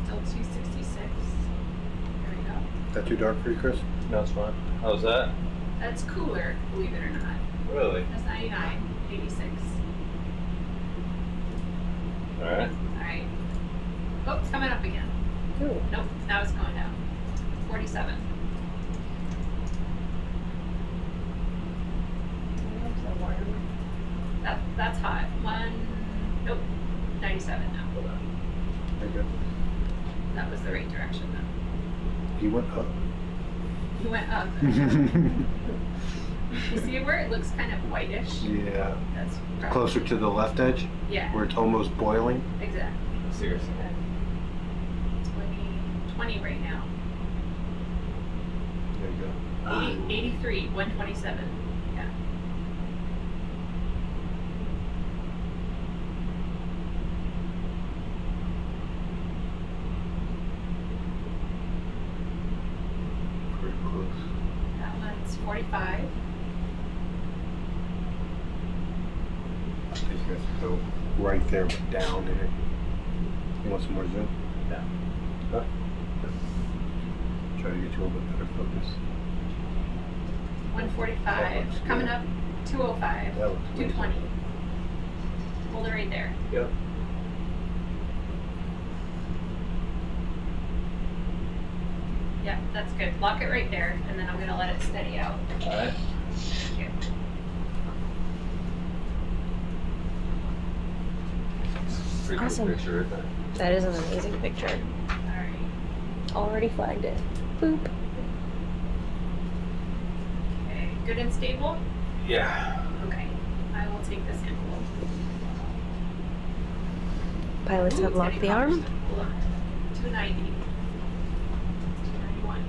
Still 266. There we go. Is that too dark for you, Chris? No, it's fine. How's that? That's cooler, believe it or not. Really? That's 99, 86. Alright. Alright. Oh, it's coming up again. Ooh. Nope, now it's going down. 47. That's hot. Nope, 97 now. Very good. That was the right direction though. He went up. He went up. You see where it looks kind of whitish? Yeah. That's probably- Closer to the left edge, Yeah, where it's almost boiling. exactly. Seriously. 20 right now. There you go. 83, 127. Yeah. Pretty close. That one's 45. I think you have to go right there, but down in it. You want some more zoom? Yeah. Huh? Try to get you a little bit better focus. 145. Coming up 205. That looks amazing. 220. Hold it right there. Yep. Yeah, that's good. Lock it right there, and then I'm gonna let it steady out. Alright. Thank you. Pretty Awesome. cool picture, isn't it? That is an amazing picture. Alright. Already flagged it. Boop. Okay, good and stable? Yeah. Okay. I will take the sample. Pilots Ooh, have it's locked getting the arm. polished. Hold on. 290. 291.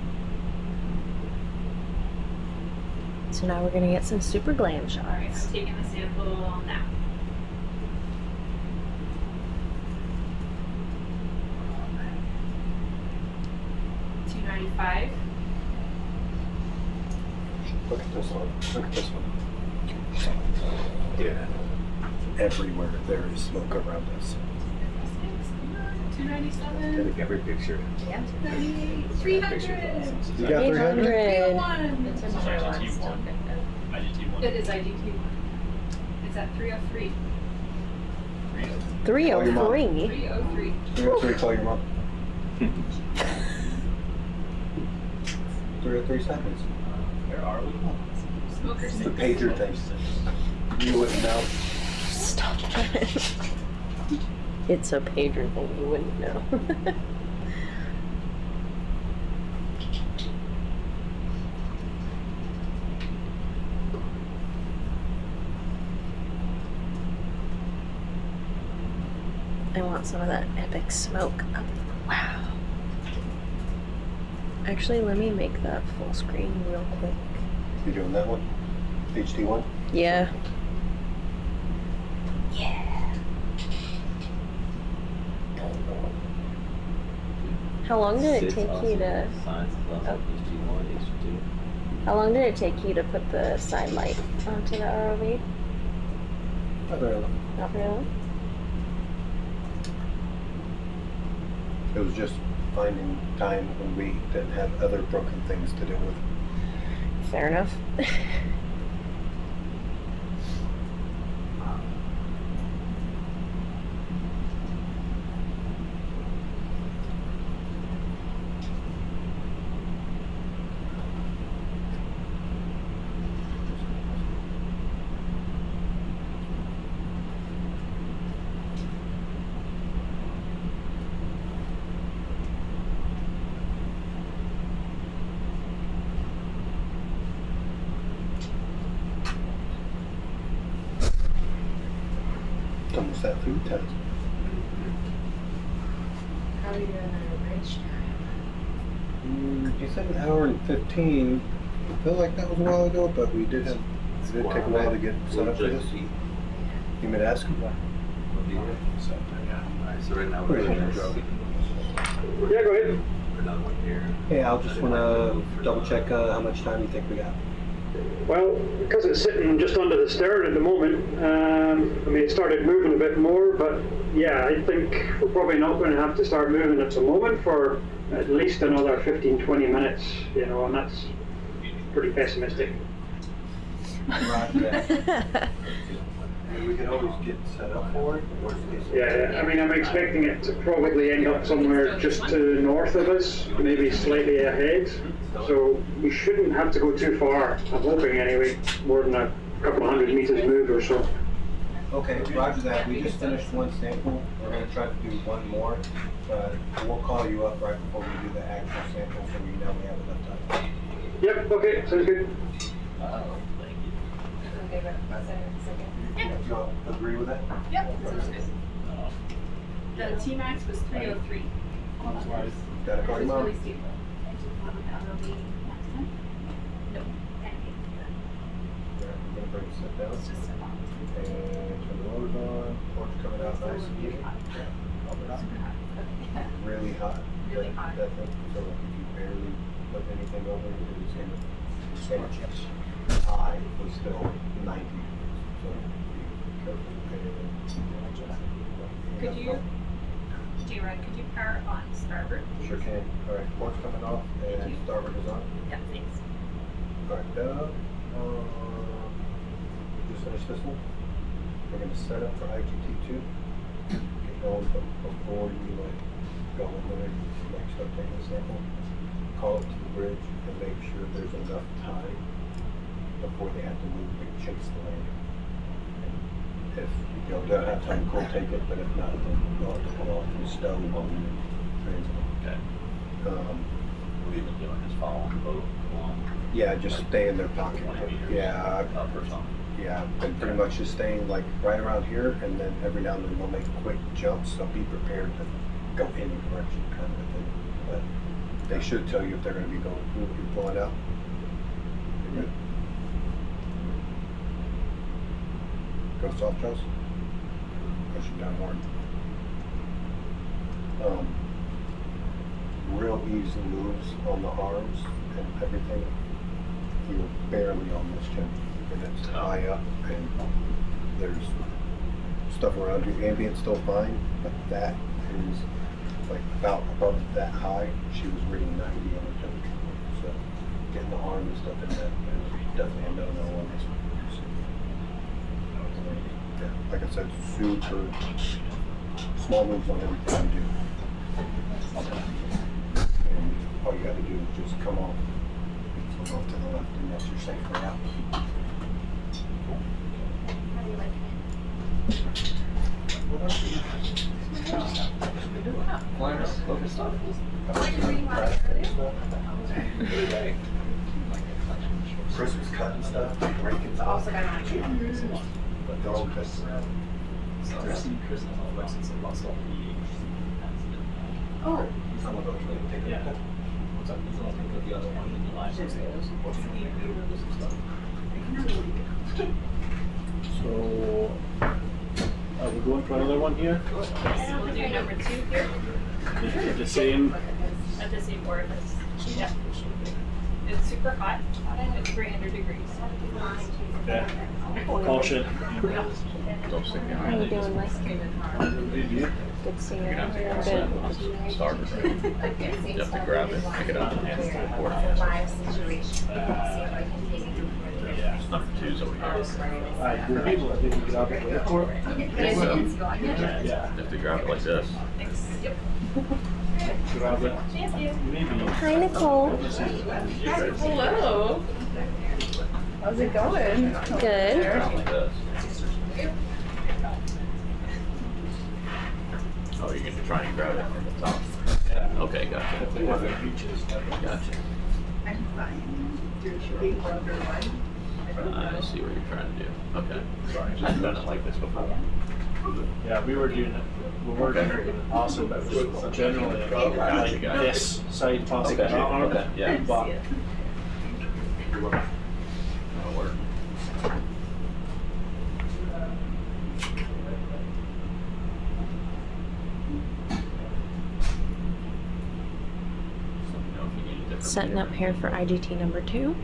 So now we're gonna get some super glam Alright, shots. I'm taking the sample now. $295. Look at this one. Look at this one. Yeah. Everywhere there is smoke around us. 297. Every picture. Yeah, 298. 300. You got 300? 800. It's IGT1. It is IGT1. It's at 303. 303. 303. 303, call your mom. 303 seconds. Where are we? Smoker The 6. pager thing. You wouldn't know. Stop it. It's a pager thing, you wouldn't know. I want some of that epic smoke up. Wow. Actually, let me make that full screen real quick. You doing that one? HD1? Yeah. Yeah. How long did it take you to? Science is also HG1, HG2. How long did it take you to put the side light onto the ROV? Not very long. Not very long. It was just finding time when we didn't have other broken things to deal with. Fair enough. It's almost that food test. How are you doing on your bridge time? You said an hour and 15. I feel like that was a while ago, but we did take a while to get set up for this. You mean to ask him? Alright, so right now Pretty we're much. going Yeah, go ahead. another one here. Hey, I'll just want to double check how much time you think we got. Well, because it's sitting just under the stern at the moment, I mean, it started moving a bit more, but yeah, I think we're probably not going to have to start moving at the moment for at least another 15-20 minutes, you know, and that's pretty pessimistic. Right, yeah. We can always get set up for it. Worst case Yeah, I mean, I'm expecting it to probably end up somewhere just to the north of us, maybe slightly ahead. So we shouldn't have to go too far. I'm hoping anyway, more than a couple of 100 meters move or so. Okay, roger that. We just finished one sample. We're going to try to do one more. We'll call you up right before we do the actual sample so we know we have enough time. Yep, okay, sounds good. Okay, but second. Do you all agree with that? Yep, sounds good. The T-max was 303. Got a call It you was up? really steep. No. We're going to bring this down. It's just And turn the motors on. Porch coming out nice and easy. Really hot. Really hot. That thing. So if you barely put anything over it, it's going to stay high, but still 90. So be careful. Could you, J-Rod, could you power on starboard? Sure can. All right, porch coming off and starboard is on. Yeah, thanks. All right, just finished this one. We're going to set up for IGT2. Get going before you go in there, start taking a sample. Call it to the bridge and make sure there's enough time before they have to move and chase the lander. And if you don't have time, we'll take it, but if not, then you'll have to pull off and stow on the transit. Okay. What we've been doing is following the boat along. Yeah, just stay in their pocket. Yeah, Up or something. yeah, and pretty much just staying like right around here, and then every now and then we'll make quick jumps, so be prepared to go any direction, kind of a thing. But they should tell you if they're going to be going. You're pulling out. You're good. Go soft, Charles. Push it down hard. Real easy moves on the arms and everything. You're barely on this chin, and it's high up, and there's stuff around you. Ambient's still fine, but that is like about above that high. She was reading 90 on her temperature, so getting the arm and stuff in that is definitely a no-no on this one. Yeah, like I said, super small moves on everything you do. And all you got to do is just come off to the left, and that's your safe way out. Chris was cutting stuff, breaking stuff. Also got on But they're all cut. Chris knows all the lessons about stuff. Oh. Some of those really take Yeah. it. What's up? He's all thinking of the other one in the line. So, are we going for another one here? Yes, we'll do number 2 here At the same. at the same orifice. Yeah. It's super hot. It's 300 degrees. Okay. Caution. Don't stick How behind you it. doing, Mike? Good to see you. You're gonna have to I'm get good. starboard, right? You have to grab it, pick it up, and report it. Live situation. See if I can take it. Yeah, number 2's over here. Alright, good people, I think we get out of the airport. Yes, so. it's going. Yeah. You have to grab it like this. Thanks. Yep. Grab it. Thank you. Maybe. Hi, Nicole. Hello. How's it going? Good. Like this. Oh, you're gonna try and grab it from the top. Yeah. Okay, gotcha. If they have it reaches. Gotcha. I'm fine. Should we wonder why? I see what you're trying to do. Okay. Sorry, just done it like this before. Yeah, we were doing it. We were doing it awesome, but it was generally like this side possible. Okay, okay, yeah. But That'll work. So, you know, if you need a different Setting up here for IGT number 2.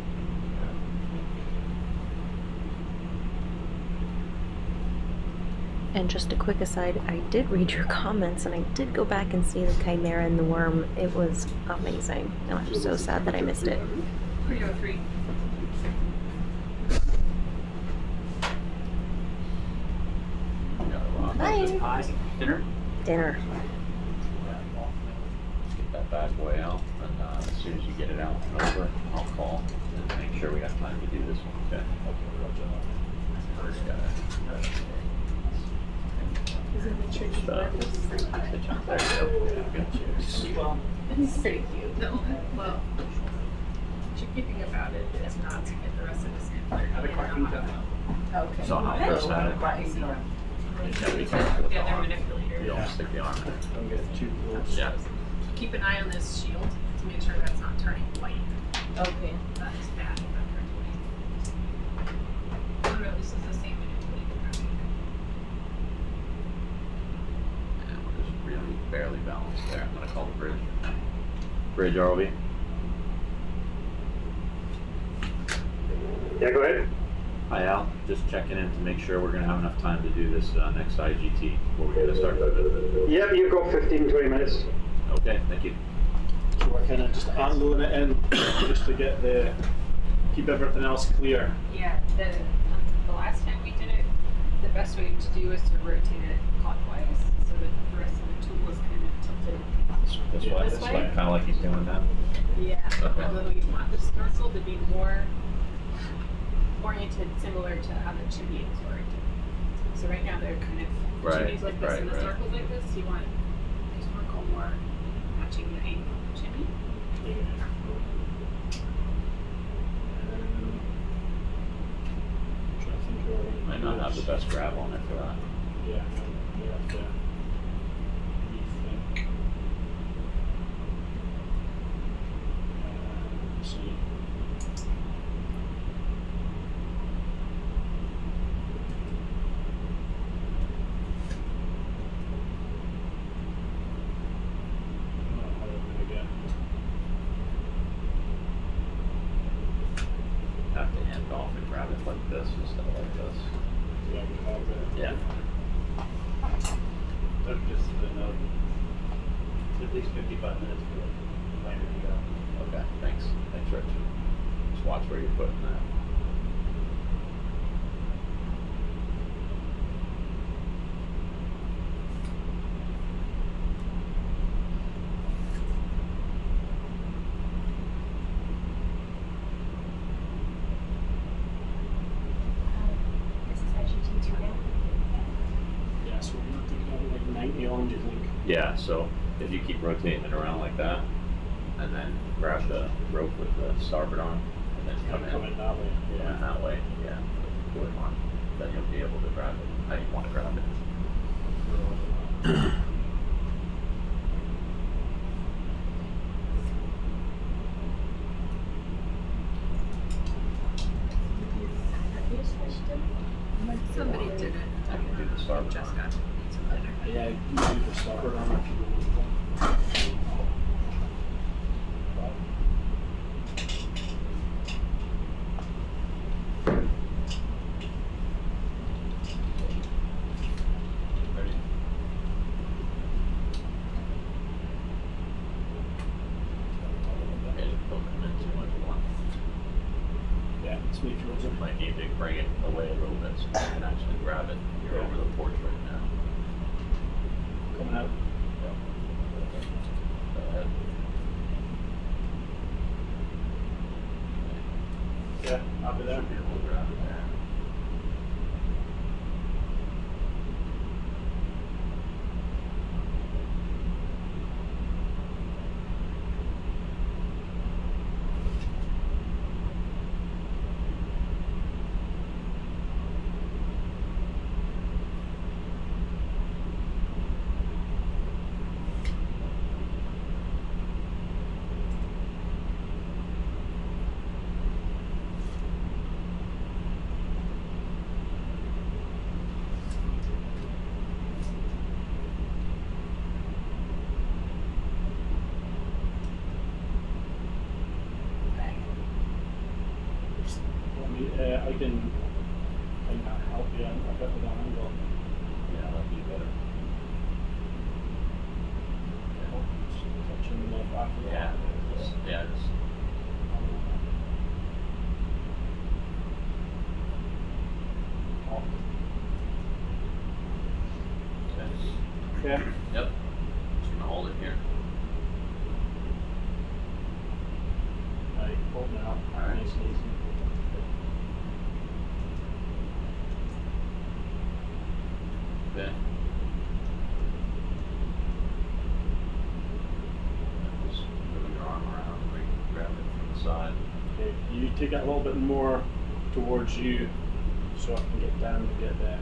And just a quick aside, I did read your comments and I did go back and see the chimera and the worm. It was amazing. And I'm so sad that I missed it. 303. Hi. Dinner? Dinner. Get that bad boy out, and as soon as you get it out and over, I'll call and make sure we have time to do this one, okay? First guy. There you go. Good, cheers. It's pretty cute. No, well, what you're keeping about it is not to get the rest of this in. Okay. So how first had it? You gotta be careful with the Yeah, they're arm. manipulator. You don't stick the arm in. Don't get too close. Yeah. Keep an eye on this shield to make sure that's not turning white. Okay. That is bad if that turns white. Oh no, this is the same manipulator. And we're just really barely balanced there. I'm gonna call the bridge. Bridge ROV. Yeah, go ahead. Hi Al, just checking in to make sure we're gonna have enough time to do this next IGT before we get to start moving. Yep, you've got 15, 20 minutes. Okay, thank you. So we're kind of just angling it in just to get keep everything else clear. Yeah, the last time we did it, the best way to do is to rotate it clockwise so that the rest of the tool is kind of tilted. This Yeah, way, this this way? way, kind of like he's doing that. Yeah, Okay. although you want the snorkel to be more oriented similar to how the chimney is oriented. So right now they're kind of, the Right, chimney's like this right, and the right. snorkel's like this. You want the snorkel more matching the angle of the chimney. Might not have the best grab on it for that. Yeah, you have to rethink. See. Have to hand off and grab it like this instead of like this. Yeah. Took just at least 55 minutes for the lander to go. Okay, thanks. Thanks, Rich. Just watch where you're putting that. This is IGT 2 now. Yeah, so we're not thinking of like 90 on, do you think? Yeah, so if you keep rotating it around like that, and then grab the rope with the starboard arm, and then come in that way. yeah, that way, yeah, pull it on, then you'll be able to grab it how you want to grab it. Somebody did it. I can do the starboard Just arm. got to Yeah, you can do the starboard arm if you want. Ready? Okay, don't come in too much at once. Yeah, it's me frozen. Might need to bring it away a little bit so you can actually grab it. You're over the porch right now. Coming out. Go ahead. Yeah, up there. Should be able to grab it there. I can help you out a bit with that angle. Yeah, that'd be better. Touching the back of the Yeah, just to get a little bit more towards you so I can get down to get the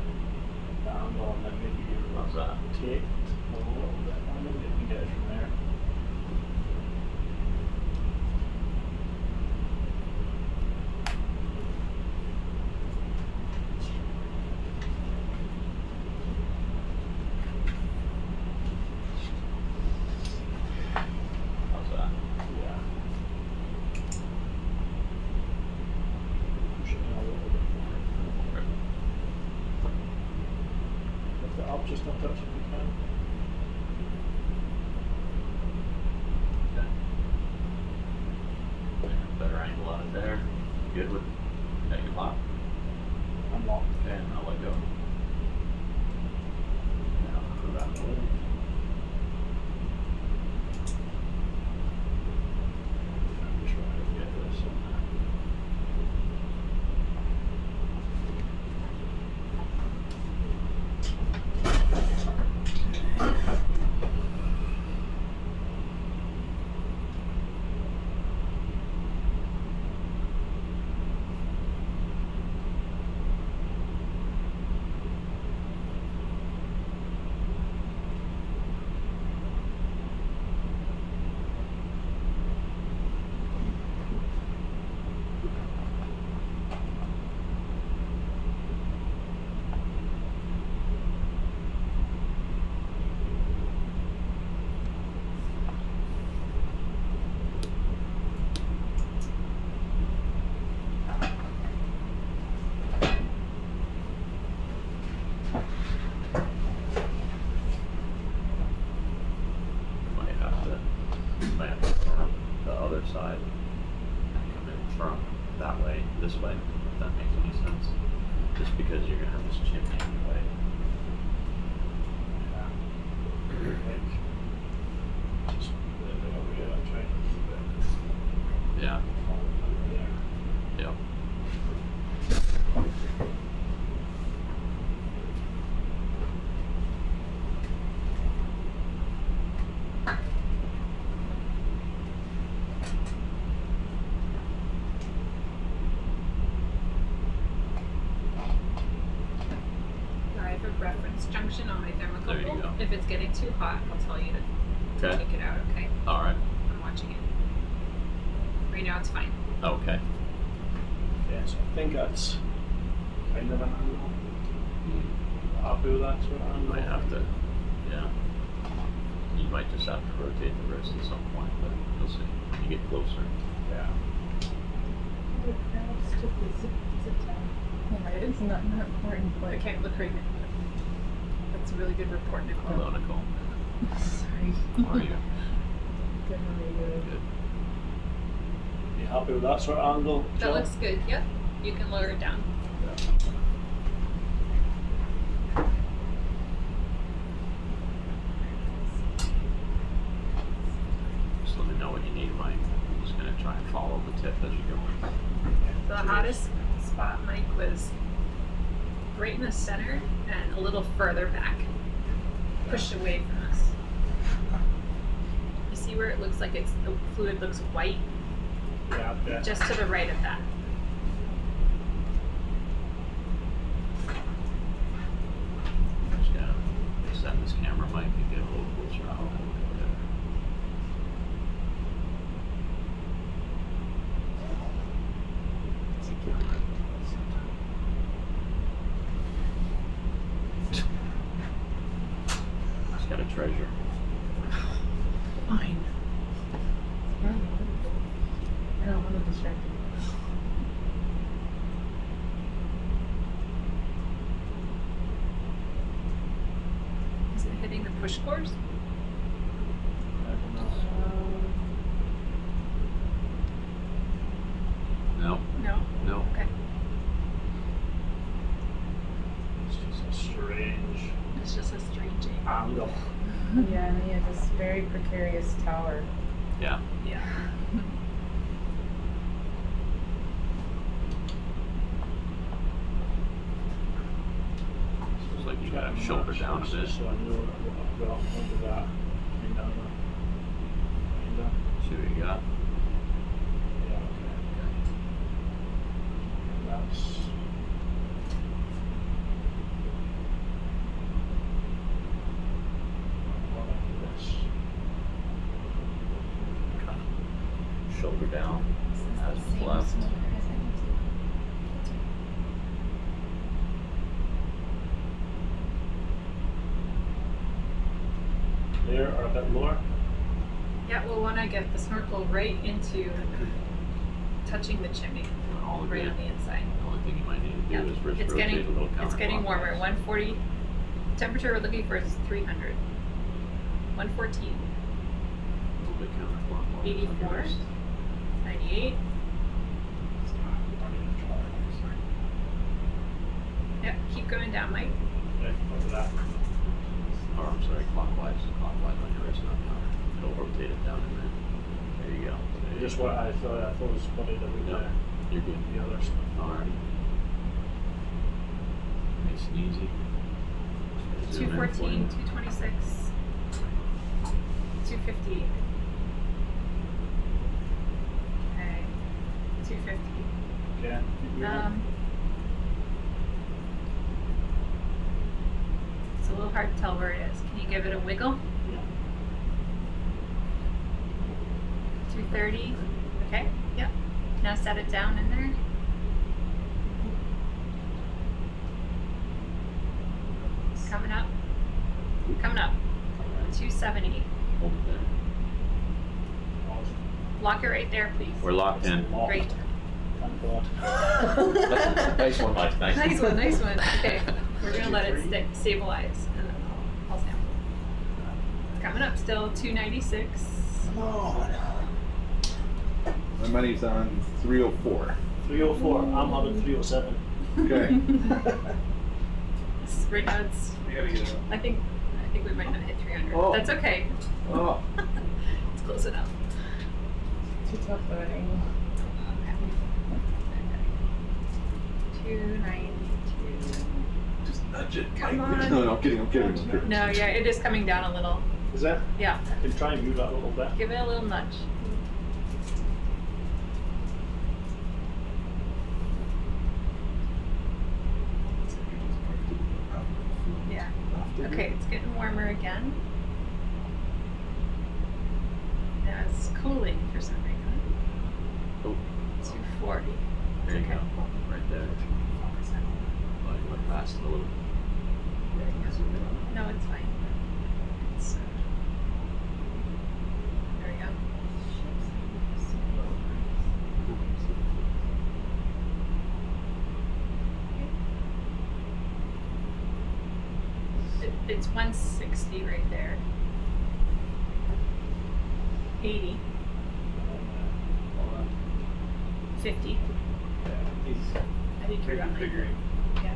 angle, and then maybe you rotate a little bit, and maybe you can get it from there. How's that? Yeah. Push it in a little bit more. Lift it up just a touch if you can. Okay. Better angle on it there. Good with that you lock. I'm locked. Okay, and I'll let go. Now I'll go around the way. I'm trying to get this in there. Might have to turn the other side and come in from that way, this way, if that makes any sense. Just because you're gonna have this chimney anyway. Just over here, I'm trying to keep it Yeah. over there. Yep. I have a reference junction on my There you thermocouple. go. If it's getting too hot, I'll tell you to Okay. take it out, okay? Alright. I'm watching it. Right now it's fine. Okay. Yeah, so I think that's kind of an angle. Happy with that sort of You angle? might have to, yeah. You might just have to rotate the wrist at some point, but you'll see when you get closer. Yeah. Alright, it's not important, but I can't look right now. That's a really good report, Nicole. Hello, Nicole. sorry. How are you? Good, how are you? Good. You happy with that sort of angle? That Jill? looks good, yep. You can lower it down. Just let me know what you need, Mike. I'm just gonna try and follow the tip as you go. The hottest spot, Mike, was right in the center and a little further back. Pushed away from us. You see where it looks like the fluid looks white? Yeah, yeah. Just to the right of that. Just gotta extend this camera, Mike, and get a little closer out. Just got a treasure. Fine. I don't want to distract you. Is it hitting the push cores? I don't know. No, No? no. Okay. It's just a strange It's just a strange angle. angle. Yeah, and he had this very precarious tower. Yeah. Yeah. Looks like you got him shoulder down a bit. So I know what I've got under that. Kind of. See what you got. Yeah, okay. bit lower. Yeah, we'll want to get the snorkel right into touching the chimney, All of right it. on the inside. The only thing you might need to do Yep. is It's rotate getting a little counterclockwise. it's getting warmer. 140. Temperature we're looking for is 300. 114. A little bit counterclockwise. 84. 98. Yeah, keep going down, Mike. Okay, over that. Or I'm sorry, clockwise. Clockwise on your wrist, not counter. It'll rotate it down in there. There you go. There you Just go. what I thought was funny that we Yeah, you're good. the other stuff. Alright. Nice and easy. Zoom in for 214, you. 226, 250. Okay, 250. Okay. Keep moving. It's a little hard to tell where it is. Can you give it a wiggle? Yeah. 230. Okay, yep. Now set it down in there. Coming up. Coming up. Alright. 270. Hold it there. Lock it right there, please. We're locked in. Great. Thank God. Nice one, Mike. Nice Nice one, nice one. Okay, we're gonna let it stabilize, and then I'll snap. It's coming up still. 296. Come on. My money's on 304. 304. I'm having 307. Okay. Right now it's. I think we might not hit 300. Oh. That's okay. Oh. It's close enough. Too tough already. Okay. 292. Just nudge it. Come Mike. on. No, I'm kidding. I'm kidding. I'm kidding. No, yeah, it is coming down a little. Is that? Yeah, I can try and move that a little bit. give it a little nudge. Yeah. Okay, it's getting warmer again. Now it's cooling for some reason. Oh, 240. there you Okay. go. Right there. Oh, you went past it a little. No, it's fine. It's, there we go. It's 160 right there. 80. 50. I think you're about Figuring. Yeah.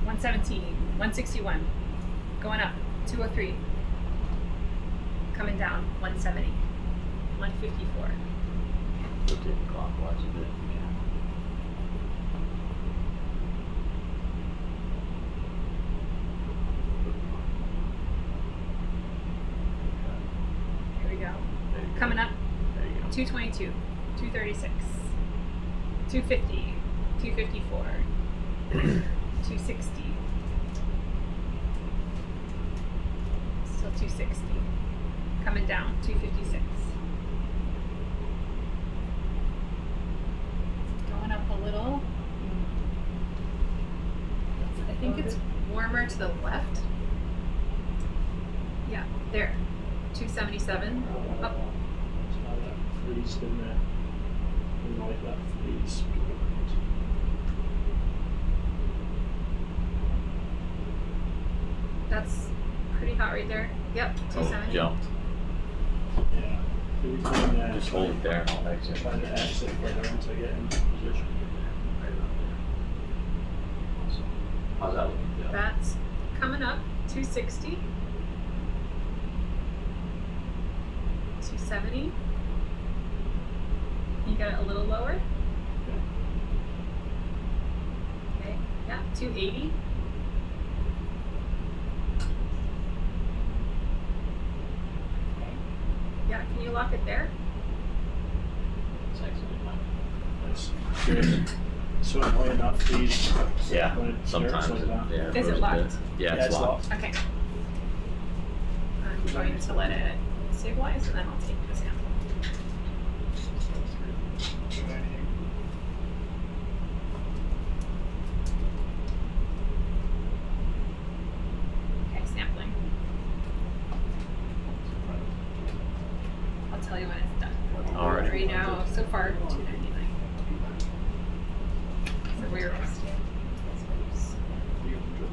$117, $161, going up, $203, coming down, $170, $154. Rotate clockwise a bit if you can. Here we go. There you go. Coming up, There you go. 222, 236, 250, 254, 260, still 260, coming down, 256. Going up a little. I think it's warmer to the left. Yeah, there. 277. Up. It's now that freeze in there. And like that freeze. That's pretty hot right there. Yep, Oh, 270. jumped. Yeah. So we can Just hold it there and I'll exit. try to exit further once I get in position. Right about there. Awesome. How's that looking, Joe? That's coming up. 260. 270. You got it a little lower. Okay. Yeah, 280. Okay. Yeah, can you lock it there? It's exited, Mike. Nice. Good. So annoying that freeze. Yeah, when it sometimes starts it, like that. yeah. Is it froze a bit. locked? Yeah, Yeah, it's locked. Okay. I'm going to let it stabilize and then I'll take the sample. tell you when it's done. Alright. Right now, so far, $2.99. So we're.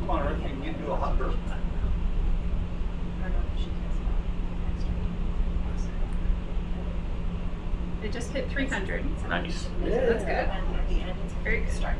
Come on, Rick, can you do a hot burst? I don't know if she cares about it. It just hit 300. So Nice. that's good. Very good start.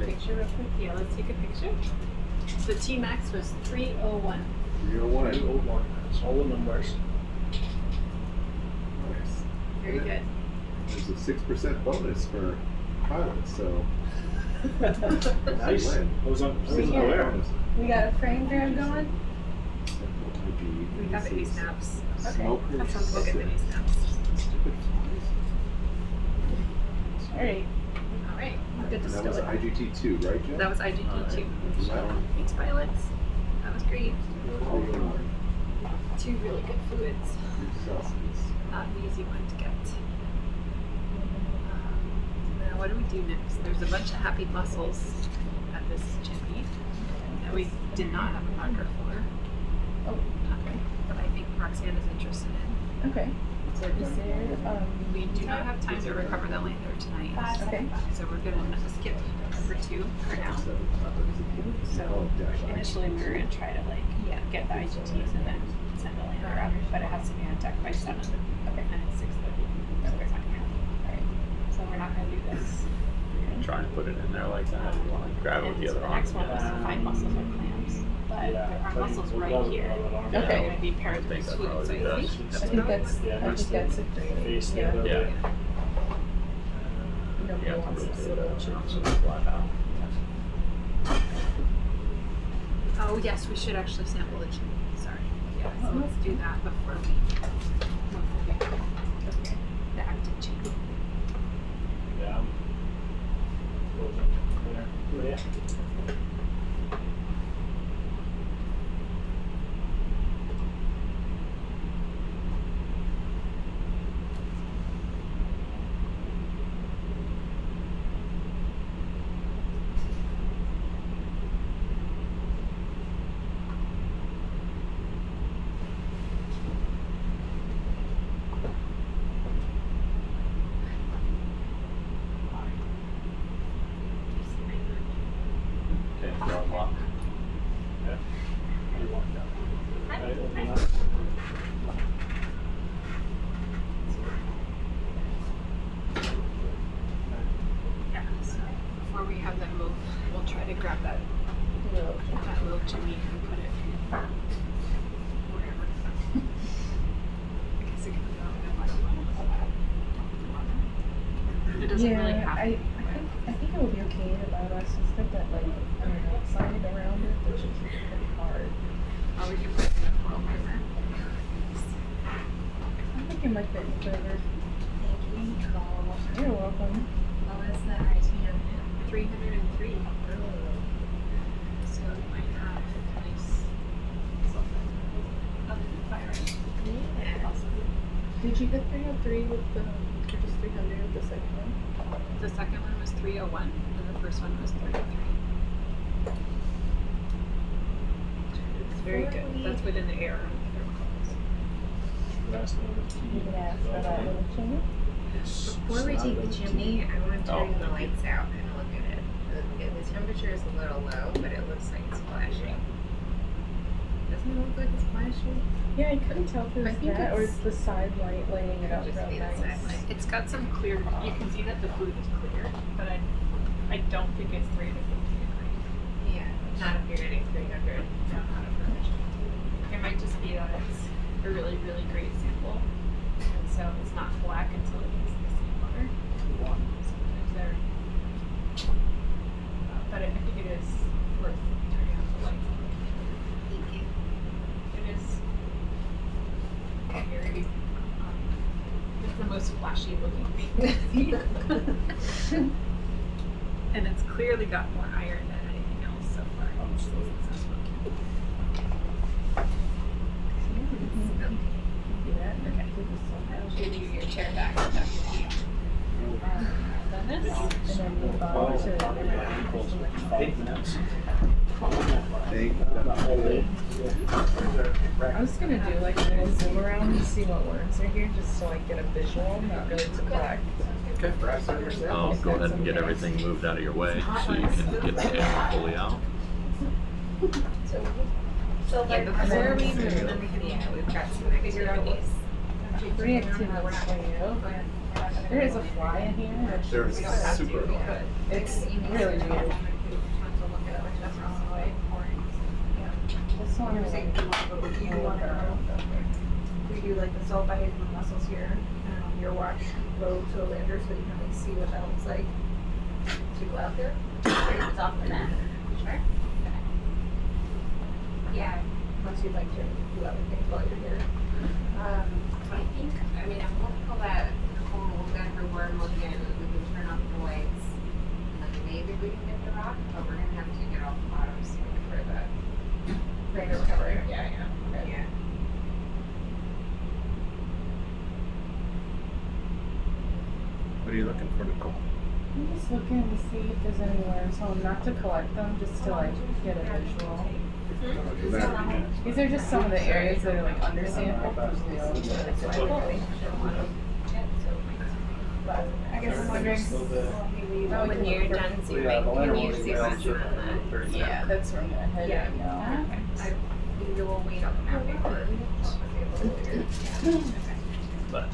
Picture real quick. Yeah, let's take a picture. The T-max was 301. 301. 301. That's all the numbers. Nice. Very good. There's a 6% bonus for pilots, so. Nice. I wasn't aware. We got a frame grab going? We have any snaps. Okay. Smokers. That sounds good. Mini snaps. Alright. All right. Good to That was still it. IGT2, right, Jeff? That was IGT2. Wow. Thanks, pilots. That was great. 301. Two really good fluids. Celsius. Not an easy one to get. Now, what do we do next? There's a bunch of happy mussels at this chimney that we did not have a marker for. Oh. But I think Roxanne is interested in. Okay. So is there, We do not have time to recover the lander tonight. okay. So we're gonna skip number 2 for now. So initially we were gonna try to get the IGTs and then send the lander up, but it has to be on deck by 7. Okay. And it's 6:30. So it's not gonna happen. Alright. So we're not gonna do this. Try and put it in there like that. You want to grab it with the other The arm. next one was to find mussels or clams. But there are mussels right here. Okay. They're gonna be paired I with think that fluid. probably So be I best. think I think that's a great Face idea. the other Yeah. way. Nobody Yeah, wants to to rotate it sit out, so it's flat out. Oh yes, we should actually sample the chimney. Sorry. Yeah, so let's do that before we get the active chimney. Yeah. Yeah. You're unlocked. Yeah. You walk down. Right, open up. Yeah, so before we have them move, we'll try to grab that little chimney and put it wherever. I guess it can go in a water bottle. It doesn't really have to. I think it will be okay about us. It's got that like outside around it, which is pretty hard. Or we can put it in a foil paper. I think it might fit further. Thank you. You're welcome. What was the ITM? 303. So we might have nice fire. Yeah. Did you get 303 with the, or just 300 with the second one? The second one was 301, and the first one was 303. It's very good. That's within the air. Last one was You can ask for that little chimney. Before we take the chimney, I want to turn the thank you. lights out and look at it. The temperature is a little low, but it looks like it's flashing. Doesn't it look like it's flashing? Yeah, I couldn't tell if it I was think that or it's- it's the side light lighting it up Could just real be the nice. side light. It's got some clear. You can see that the food is clear, but I don't think it's 350 degrees. Yeah, not if you're getting 300. No, not a permission. It might just be that it's a really, really great sample, and so it's not black until it hits the seawater. Sometimes they're, but I think it is worth turning on the lights. Thank you. It is very. It's the most flashy looking thing. And it's clearly got more iron than anything else so far. Okay. I'll give you your chair back. Then this. And then move on to I was gonna do like a little zoom around and see what worms are here, just so I get a visual, not really to collect. I'll go ahead and get everything moved out of your way so you can get the camera fully out. Yeah, before we move them, yeah, we've got some activities. Three activities for you. There is a fly in here, which There's we don't have to, super. but it's really weird. This one is like, We do like the sulfides and the mussels here. Your watch go to a lander so you can like see what that looks like. To go out there. It's off the map. Sure. Yeah, Unless you'd like to do other things while you're here. I think, I mean, I'm hopeful that whole Denver worm again, we can turn off the lights. And then maybe we can get the rock, but we're gonna have to get off the bottom swing for the. Lander recovery. Yeah, yeah. Okay. Yeah. What are you looking for, Nicole? I'm just looking to see if there's any worms home, not to collect them, just to like get a visual. Do that. These are just some of the areas that are like under sample. But I guess I'm wondering. When you're done zooming, can you zoom in on that? Yeah, that's where I'm gonna head Yeah. right now. We will wait on the map paper. But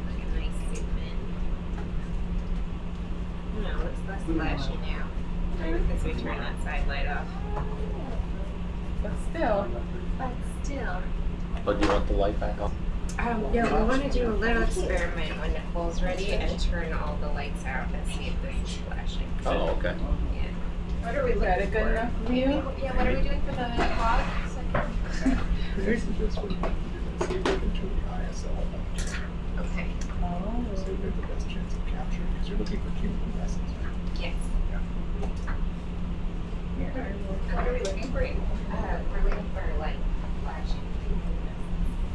Like a nice zoom in. No, it's less flashy now. Because we turn that side light off. But still, do you want the light back on? Yeah, we want to do a little experiment when Nicole's ready and turn all the lights out and see if this is flashing. Oh, okay. Yeah. What are we is that a looking good for? enough view? Yeah, what are we doing for the hog? Here's just what you need to do, see if you can turn the ISL up. Okay. Oh. So you get the best chance of capturing, because you're looking for chemoluminescence, right? Yes. Here, I will. What are we looking for? We're looking for like flashing.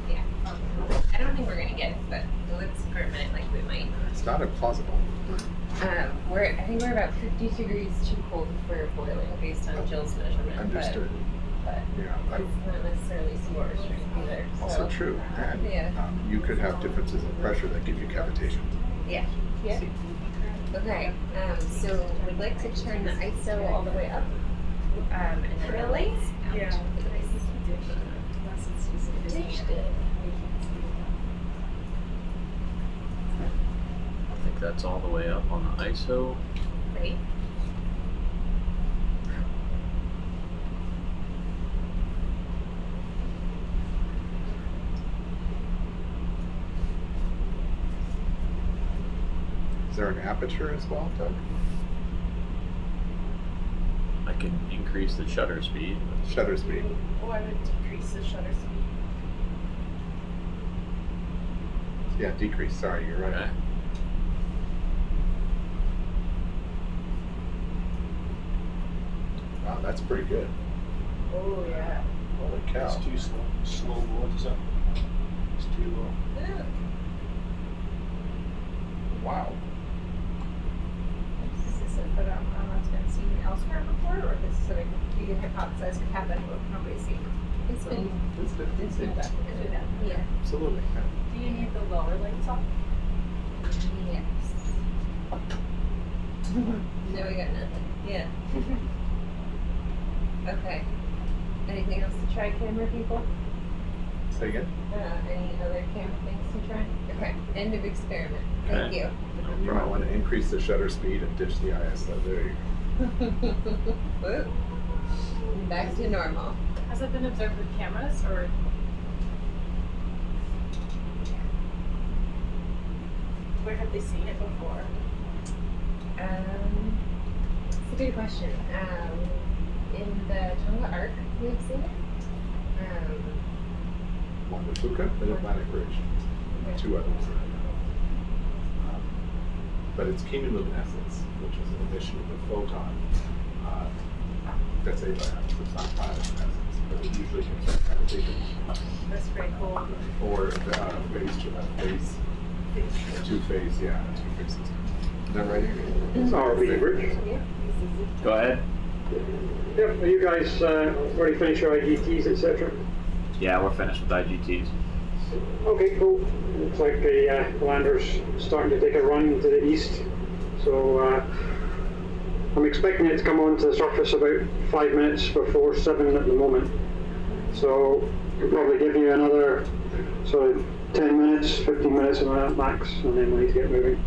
Yeah. I don't think we're gonna get it, but let's experiment like we might. It's not implausible. I think we're about 50 degrees too cold for boiling based on Jill's measurement. Understood. But Yeah, it's not necessarily super strength either. also So, true. And yeah. you could have differences in pressure that give you cavitation. Yeah. Yeah. Okay, so we'd like to turn the ISO all the way up. And then Really? out. Yeah. I think that's all the way up on the ISO. Right. Is there an aperture as well, Doug? I can increase the shutter speed. Shutter speed. Oh, I would decrease the shutter speed. Yeah, decrease. Sorry, you're right. Okay. Wow, that's pretty good. Oh yeah. Holy cow. It's too slow. Slow, what is that? It's too low. Wow. Is this a phenomenon that's been seen elsewhere before, or this is something you hypothesize could happen but nobody seen? It's been, It's It's been documented. yeah. Absolutely. Do you need the lower lights on? Yes. No, we got nothing. Yeah. Okay. Anything else to try, camera people? Say again? Any other camera things to try? Okay. End of experiment. Thank Okay. you. You might want to increase the shutter speed and ditch the ISO. There you go. Whoop. Back to normal. Has it been observed with cameras or? Where have they seen it before? It's a good question. In the Tonga Arc, we've seen it. One with Fuka and Atlantic Ridge. Two others. But it's chemiluminescence, which is an emission of a photon. That's a bioluminescence, it's not bioluminescence, but it usually can gravitation. That's very cool. Or phase, two-phase, yeah, two-phase system. Is that right? RV Bridge. Go ahead. Yep, are you guys already finished your IGTs, etc.? Yeah, we're finished with IGTs. Okay, cool. Looks like the lander's starting to take a run to the east. So I'm expecting it to come onto the surface about 5 minutes before 7 at the moment. So it'll probably give you another sort of 10 minutes, 15 minutes of that max, and then we need to get moving.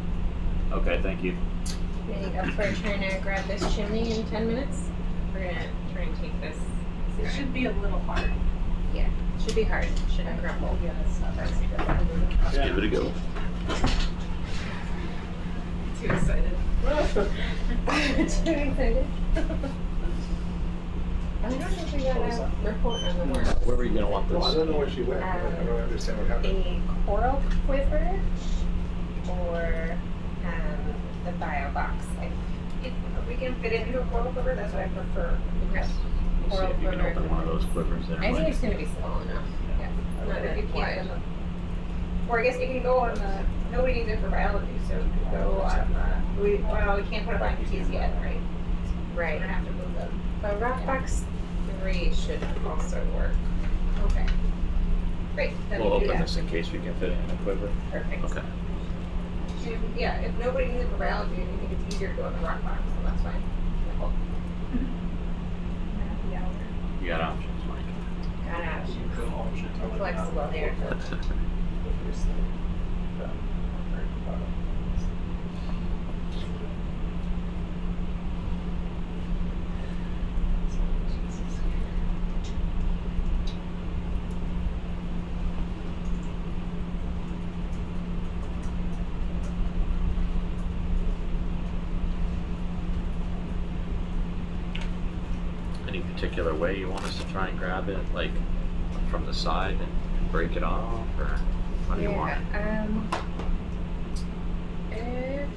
Okay, thank you. Ready up for trying to grab this chimney in 10 minutes? We're gonna try and take this. It should be a little hard. Yeah, should be hard. Shouldn't crumble. Yeah, that's not Let's give it a go. too excited. Too excited. I don't think we got a report on the work. Where were you gonna want Well, I this? don't know where she went. I don't understand what happened. A coral quiver or the bio box. If we can fit it into a coral quiver, that's what I prefer. Okay. We'll see if you can open one of those quivers there. I think it's gonna be small enough. Yeah. Not Not if that you wide. can't. Or I guess you can go on the, nobody needs it for biology, so you can go on we can't put up IGTs yet, right? We Right. don't have to move them. But Rockbox 3 should also work. Okay. Great, then We'll we do open that. this in case we can fit it in a quiver. Perfect. Okay. Yeah, if nobody needs it for biology and you think it's easier to go on the rock box, then that's fine. You got options, Mike. Got options. Flexible there. Any particular way you want us to try and grab it, like from the side and break it off, or what do you want? If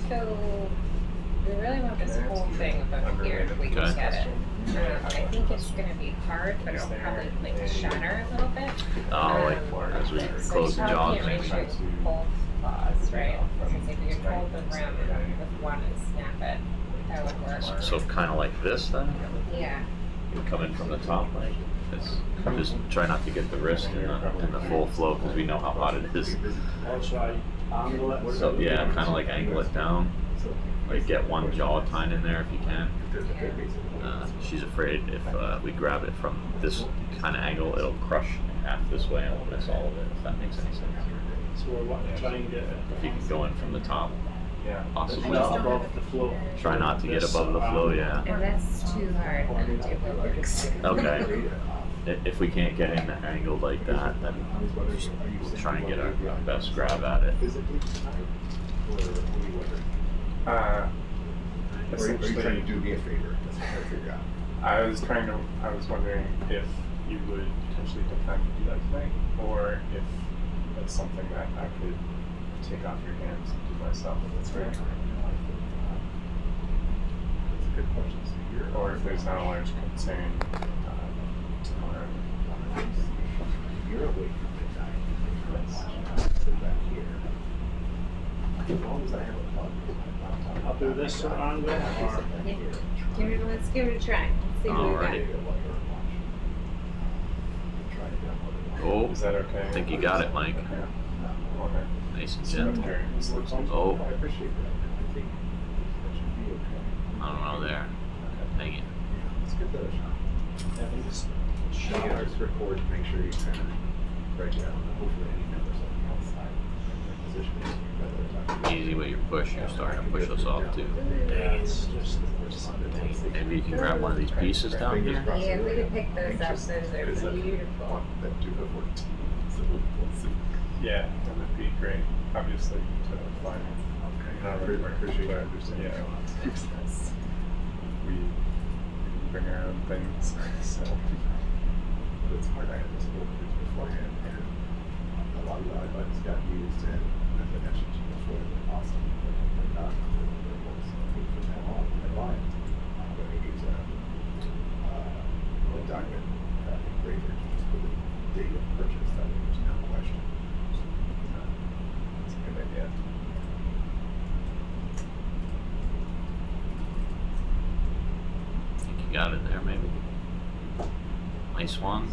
so, we really want this whole thing above here if we can Okay. get it. I think it's gonna be hard, but it'll probably like shatter a little bit. Oh, like as we so close you the probably jaws. can't reach it both claws, right? Because if you could hold the rim with one and snap it, that would work. So kind of like this then? Yeah. You come in from the top, like this. Just try not to get the wrist in the full flow because we know how hot it is. Also, Angle it. So yeah, kind of like angle it down. Like get one jaw tine in there if you can. She's afraid if we grab it from this kind of angle, it'll crush in half this way and we'll miss all of it, if that makes any sense. So we're trying to get it. If you can go in from the top, possibly. Not above the flow. Try not to get above the flow, yeah. If that's too hard, then do it works. Okay. If we can't get in the angle like that, then we'll try and get our best grab at it. Essentially, do me a favor. That's what I figure out. I was wondering if you would potentially have time to do that tonight, or if that's something that I could take off your hands and do myself. That's very kind. That's a good question. So Or if there's not a large concern tomorrow. you're away from midnight. Let's sit back here. As long as I have a plug. I'll do this angle, or Let's give it a try. Let's see what we Alrighty. got. Oh, Is that okay? I think you got it, Mike. Okay. Nice and gentle. Oh, I appreciate that. I think that should be okay. I don't know there. Dang it. Let's give that a shot. Show it ours record to make sure you kind of break it out. Hopefully any numbers on the outside. Position Easy with your push, you're starting to push us off too. yeah, it's just Maybe you can grab one of these pieces down here. Yeah, if we could pick those up, those are beautiful. That do have work. So we'll see. Yeah, that would be great. Obviously, to find. I appreciate your understanding. Yeah. We bring our own things, so. But it's hard. I had this whole bridge beforehand, and a lot of the iButtons got used, and as I mentioned to you before, they're awesome, but they're not deliverable. So I think from now on, I buy it. I'm going to use a diamond engraver to just put the date of purchase. That way there's no question. That's a good idea. I think you got it there, maybe. Nice one.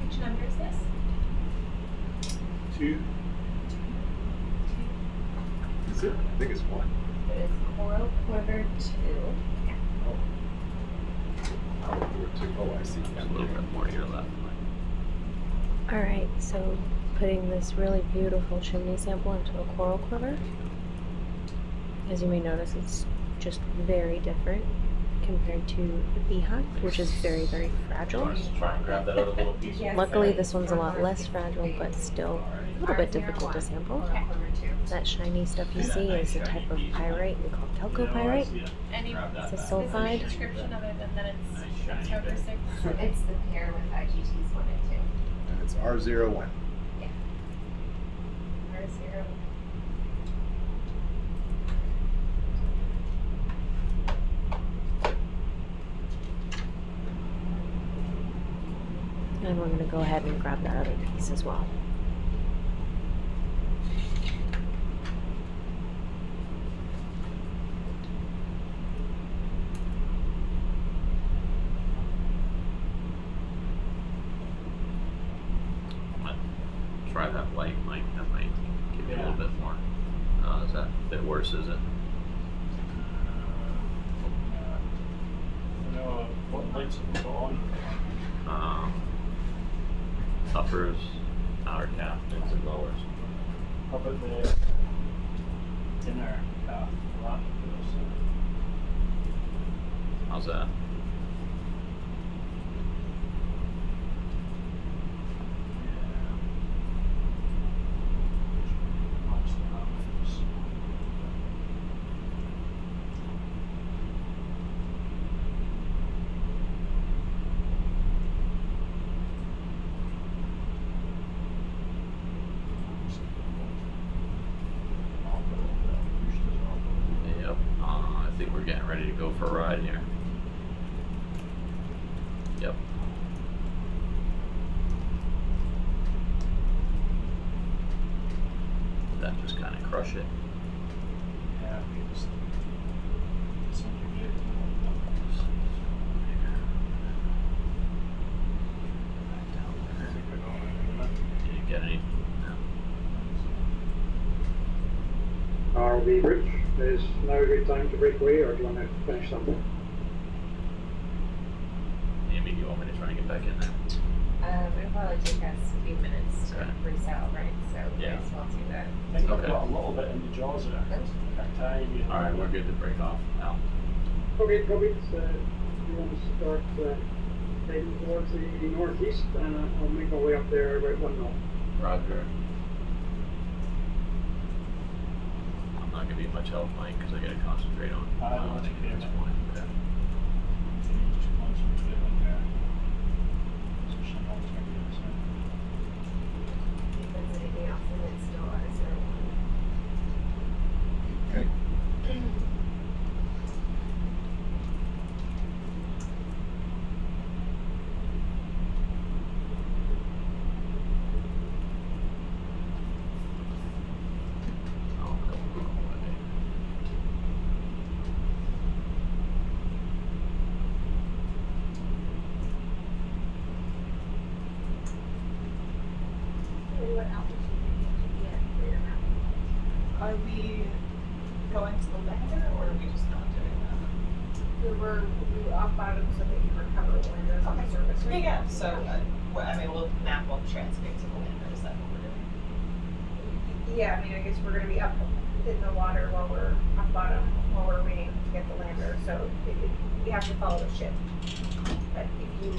Which number is this? 2. Is it? I think it's 1. It is coral quiver 2. I'll do it too. Oh, I see. There's a little bit more to your left. Alright, so putting this really beautiful chimney sample into a coral quiver. As you may notice, it's just very different compared to the beehive, which is very, very fragile. Try and grab that other little piece. Luckily, this one's a lot less fragile, but still a little bit difficult to sample. That shiny stuff you see is a type of pyrite we call chalcopyrite. Any It's a sulfide. description other than that it's October 6th? It's the pair with IGTs 1 and 2. And it's R01. Yeah. R0. And we're going to go ahead and grab that other piece as well. Try that light, Mike. That might give you a little bit more. Is that a bit worse, is it? sides have we got on? Uppers, outer calf, mids, and lowers. How about the inner calf? That How's that? Yep. I think we're getting ready to go for a ride here. Yep. That just kind of crush it. Yeah, we just Did you get any? Are we rich? Is now a good time to break away, or do you want to finish something? Amy, do you want me to try and get back in there? It'll probably take us a few minutes to Okay. resettle, right? So we Yeah. might as well do that. I think I've Okay. got a little bit in the jaws there. Tiny. Alright, we're good to break off now. Okay, Toby, you want to start heading towards the northeast, and I'll make my way up there about 1 knot. Roger. I'm not gonna be much help, Mike, because I gotta concentrate on I don't want to at be this there. point. Okay. Just concentrate on there. Position alternatives. If there's anything else in it still, is there one? Okay. Oh, go away. What altitude do you need to be at for your map? Are we going to the lander, or are we just not doing that? We were off bottom so that you recover the landers on the surface. Yeah, yeah, so, we'll map on transmit to the lander, is that what we're doing? Yeah, I mean, I guess we're gonna be up in the water while we're off bottom, while we're waiting to get the lander, so we have to follow the ship. But if you can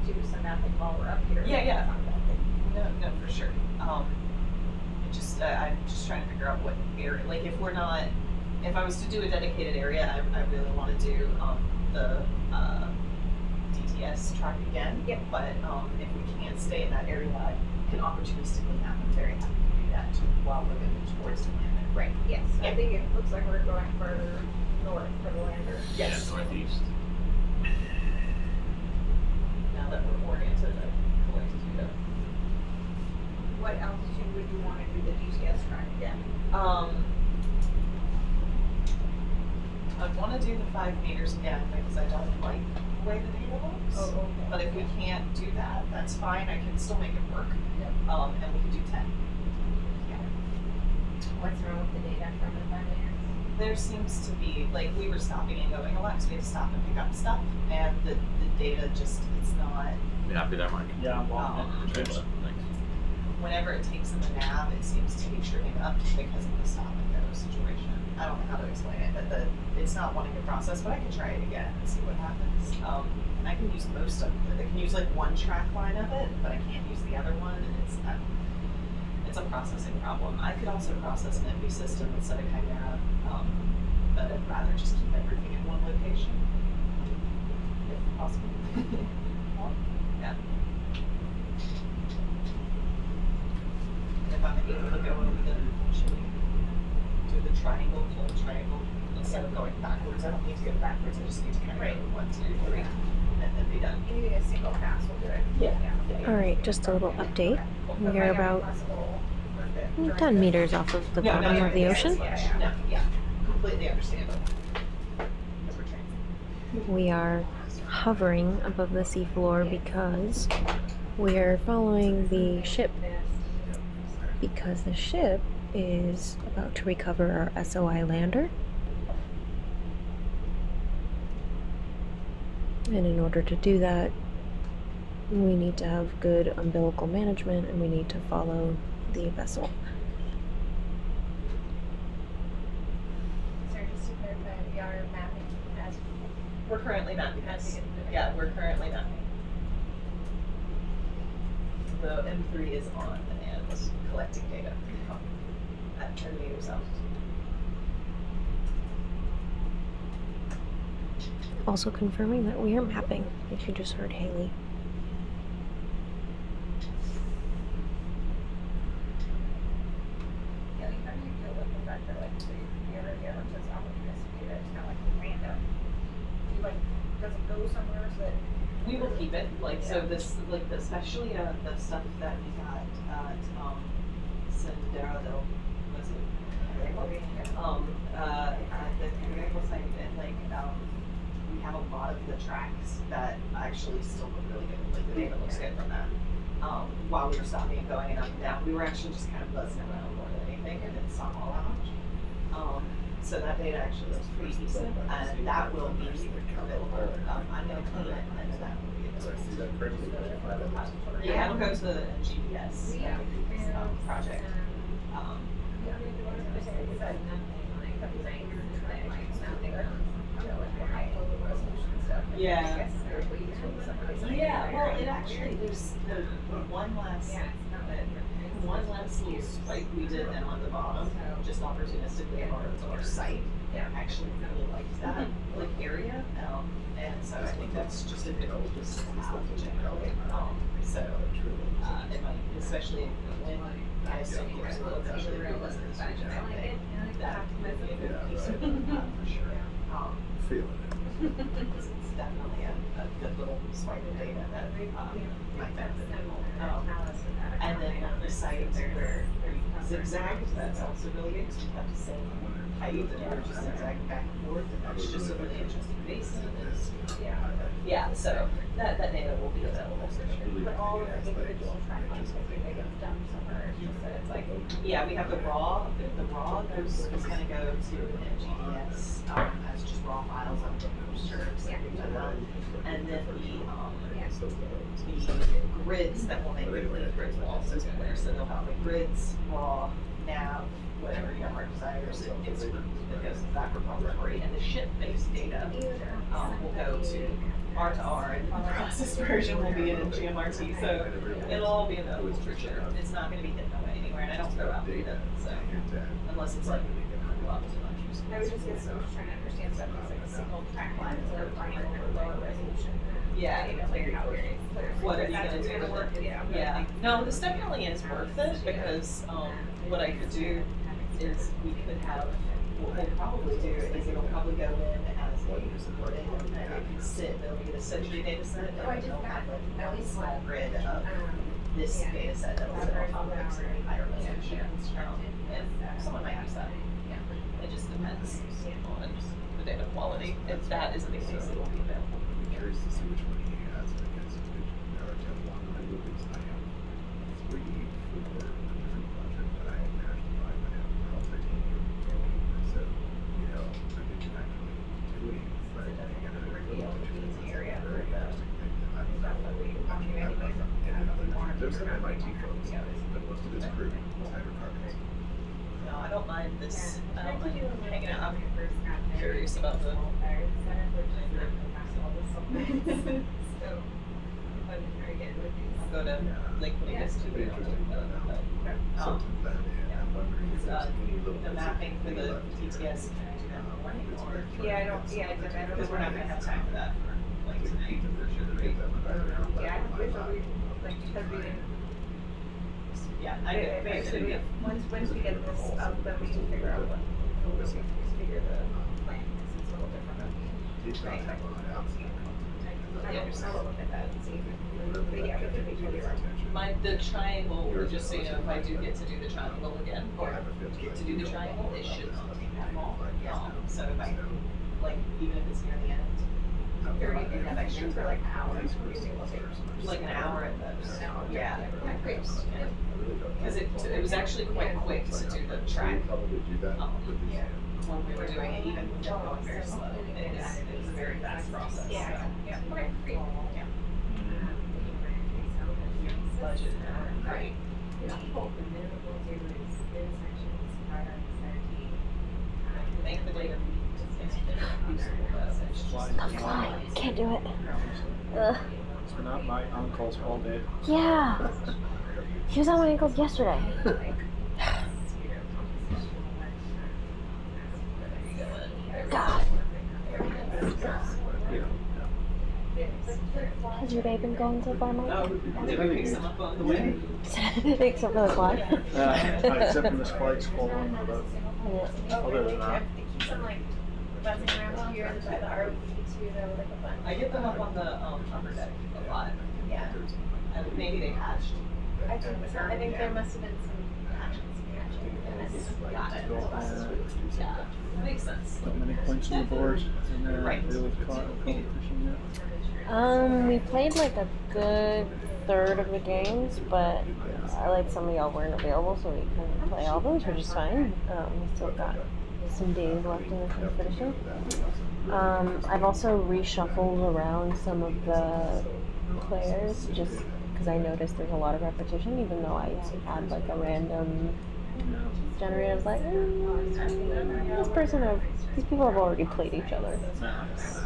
do some mapping while we're up here. Yeah, yeah. that's not a bad thing. No, for sure. I'm just trying to figure out what area, like if I was to do a dedicated area, I really want to do, the, DTS track again. Yep. But, if we can't stay in that area, I can opportunistically map. I'm very happy to do that while we're moving towards the lander. Right, yes, I Yeah. think it looks like we're going further north for the lander. Yes. Yeah, northeast. Now that we're oriented, I'm going to do that. What altitude would you want to do the DCS track again? I'd want to do the 5 meters again because I don't like the way the data looks. Oh, okay. But if we can't do that, that's fine. I can still make it work. Yep. And we can do 10. What's wrong with the data from the 5 meters? There seems to be, like, we were stopping and going a lot, so we had to stop and pick up stuff. And the data just, it's not, You happy there, Mike? Yeah, I'm walking it. Okay, well, thanks. whenever it takes in the nav, it seems to be tripping up because of the stop and go situation. I don't know how to explain it, but it's not wanting to process, but I can try it again and see what happens. And I can use most of it. I can use like one track line of it, but I can't use the other one, and it's a processing problem. I could also process an MB system instead of Chimera, but I'd rather just keep everything in one location, if possible. Yeah. If I'm able to go over the, should we do the triangle, full triangle, instead of going backwards? I don't need to go backwards, I just need to kind of go 1, 2, 3, and then be done. Maybe a single pass will do it. Yeah. Alright, just a little update. We are about 10 meters off of the bottom of the ocean. Yeah, completely understandable. Because we're trained. We are hovering above the seafloor because we are following the ship. Because the ship is about to recover our SOI lander. And in order to do that, we need to have good umbilical management and we need to follow the vessel. Sorry, just to clarify, we are mapping as We're currently mapping as this. we get into it. Yeah, we're currently mapping. The M3 is on and collecting data at 10 meters out. Also confirming that we are mapping, if you just heard Haley. Yeah, like, how do you feel with the fact that, like, the other just opportunistic data is kind of like random? Do you, like, does it go somewhere so that? We will keep it, like, so Yeah. this, like, especially the stuff that we got at, Sendero, was it? At the Geological site, and like, we have a lot of the tracks that actually still look really good, like, the data looks good from that. While we were stopping and going and up and down, we were actually just kind of buzzing around more than anything, and it's not all that much. So that data actually looks pretty decent, and that will be available. I'm gonna clean it, and then that will be available. Yeah, it'll go to the GDS project. Yeah. Yeah, well, it actually, there's the one last little spike we did down on the bottom, just opportunistically to our site. Actually really liked that like area, and so I think that's just a good just out generally. So it might, especially when I assume there's a little bit of really was in the region someday, that would be a good piece of for sure. Feeling it. It's definitely a good little swipe of data that might benefit people. And then the site where you zigzag, that's also really good because we have the same height and we're just zigzagging back and forth, and that's just a really interesting basin. Yeah, so that data will be available for sure. But all of the individual track lines, I think they get done somewhere, it's just that it's like. Yeah, we have the raw goes is gonna go to NGDS as just raw files on the posters that we've done that. And then the grids that will make the grids will also go there. So they'll have the grids, raw, nav, whatever your heart desires, it goes to that repository. And the ship-based data will go to R2R, and the processed version will be in GMRT. So it'll all be available for sure. It's not going to be hidden away anywhere, and I don't throw out data, so unless it's like a lot too much. I was just trying to understand stuff, it's like a single track line, so running over lower resolution. Yeah. What are you That's gonna do gonna work, with it? yeah. Yeah. No, this definitely is worth it because what I could do is we could have, what we'll probably do is it'll probably go in as a recording and it can sit, there'll be the century data set and it'll have a really small grid of this data set that'll sit on top of it, higher resolution. And someone might use that. It just depends on the data quality. If that isn't the case, it will be available. I'm curious to see which one he has because there are just one languages. I have 3 for a different project that I had managed to buy, but I have pearl titanium. So, you know, I think I'm actually doing but area for very the interesting thing that I don't know. There's some MIT folks, but most of his crew is hydrocarbons. No, I don't mind this. I don't mind hanging out. I'm curious about the. I'll go to Lake Vegas to Pretty interesting to know. Something that I'm wondering if there's any little the mapping for the TTS. Yeah, I don't, Because we're not gonna have time for that for like tonight for sure. yeah, I wish we, like, because we didn't. Yeah, I get it. So we, once we get this up, then we can figure out what, we figure the plan, because it's a little different. I'll look at that and see. But yeah, we could be totally right. The triangle, just so you know, if I do get to do the triangle again, or get to do the triangle, it should not take that long. So if I, like, even if it's near the end, Or you can have extra for like an hour, you think we'll take. like an hour at most. Yeah. Great. Because it was actually quite quick to do the track. Probably do that with these when we were doing it, even with it going very slow, it is a very fast process. Yeah. So, yeah. Okay, great. Yeah. Budget, right. Make the data Can't do it. Ugh. It's been at my uncle's all day. Yeah. He was at my ankles yesterday. God. Has your day been going so far, Mike? Did we pick some up on the way? Except for the fly. Except when this flight's full on, but Yeah. other than that. Keep some like buzzing around here by the RV too, though, like a bunch. I get them up on the upper deck a lot. Yeah. And maybe they hatched. I think so. I think there must have been some hatching. Got it. Yeah, that makes sense. Not many points on the board in there. Right. Really competition yet. We played like a good third of the games, but like some of y'all weren't available, so we couldn't play all those, which is fine. We still got some days left in this expedition. I've also reshuffled around some of the players just because I noticed there's a lot of repetition, even though I had like a random generator. I was like, these people have already played each other.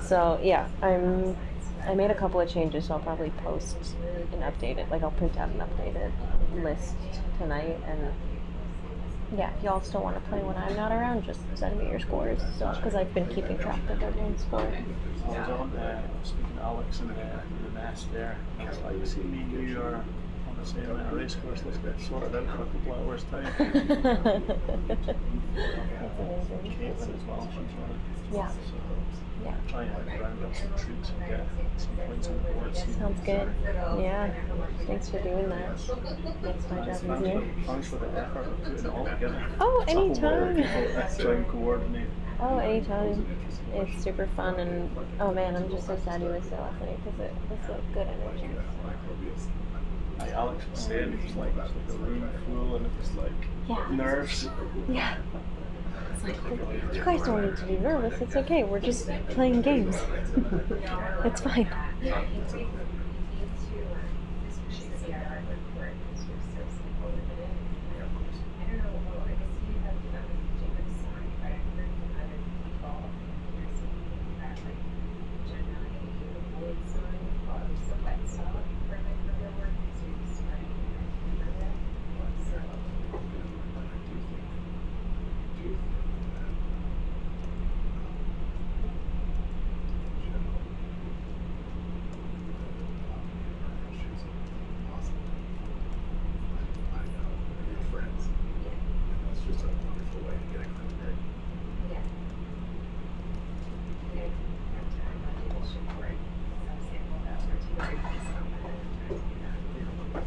So yeah, I made a couple of changes, so I'll probably post an updated, like I'll print out an updated list tonight, and yeah, if y'all still want to play when I'm not around, just send me your scores, so, because I've been keeping track of everyone's score. I was on speaking to Alex in the nest there. It's like, see me and you are on the same race course. Let's get sorted out for a couple hours time. That's amazing. Caitlin as well, she's on it. Yeah. So, Yeah. try and round up some treats and get some points on the board. Sounds good. Yeah. Thanks for doing that. Makes my job easier. Thanks for the effort of putting it all together. Oh, It's a whole lot of anytime. people that try and coordinate. Oh, anytime. It's super fun, and oh man, I'm just so sad you missed it last night because it was so good energy. Like Alex was saying, it was like a room full, and it was like nerves. Yeah. It's like, you guys don't need to be nervous. It's okay. We're just playing games. It's fine.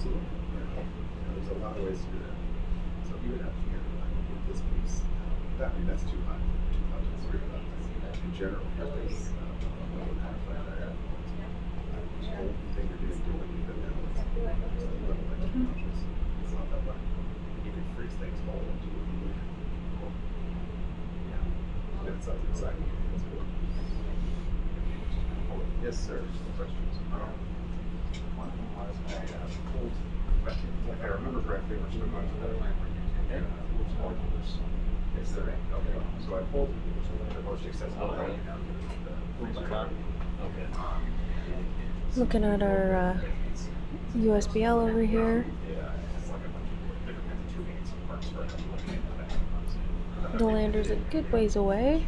There's a lot of ways to do that. So you would have to get this piece. That that's too high. 2,000, 3,000. In general, there's thing you're doing differently than that. It's not that way. You can freeze things whole into a new. Yeah. That sounds exciting. That's cool. Yes, sir. Questions? One of them was I pulled. If I remember correctly, we're still going to the it's the ring. Okay. So I pulled the most accessible ring down to the okay. Looking at our USBL over here. The lander's a good ways away,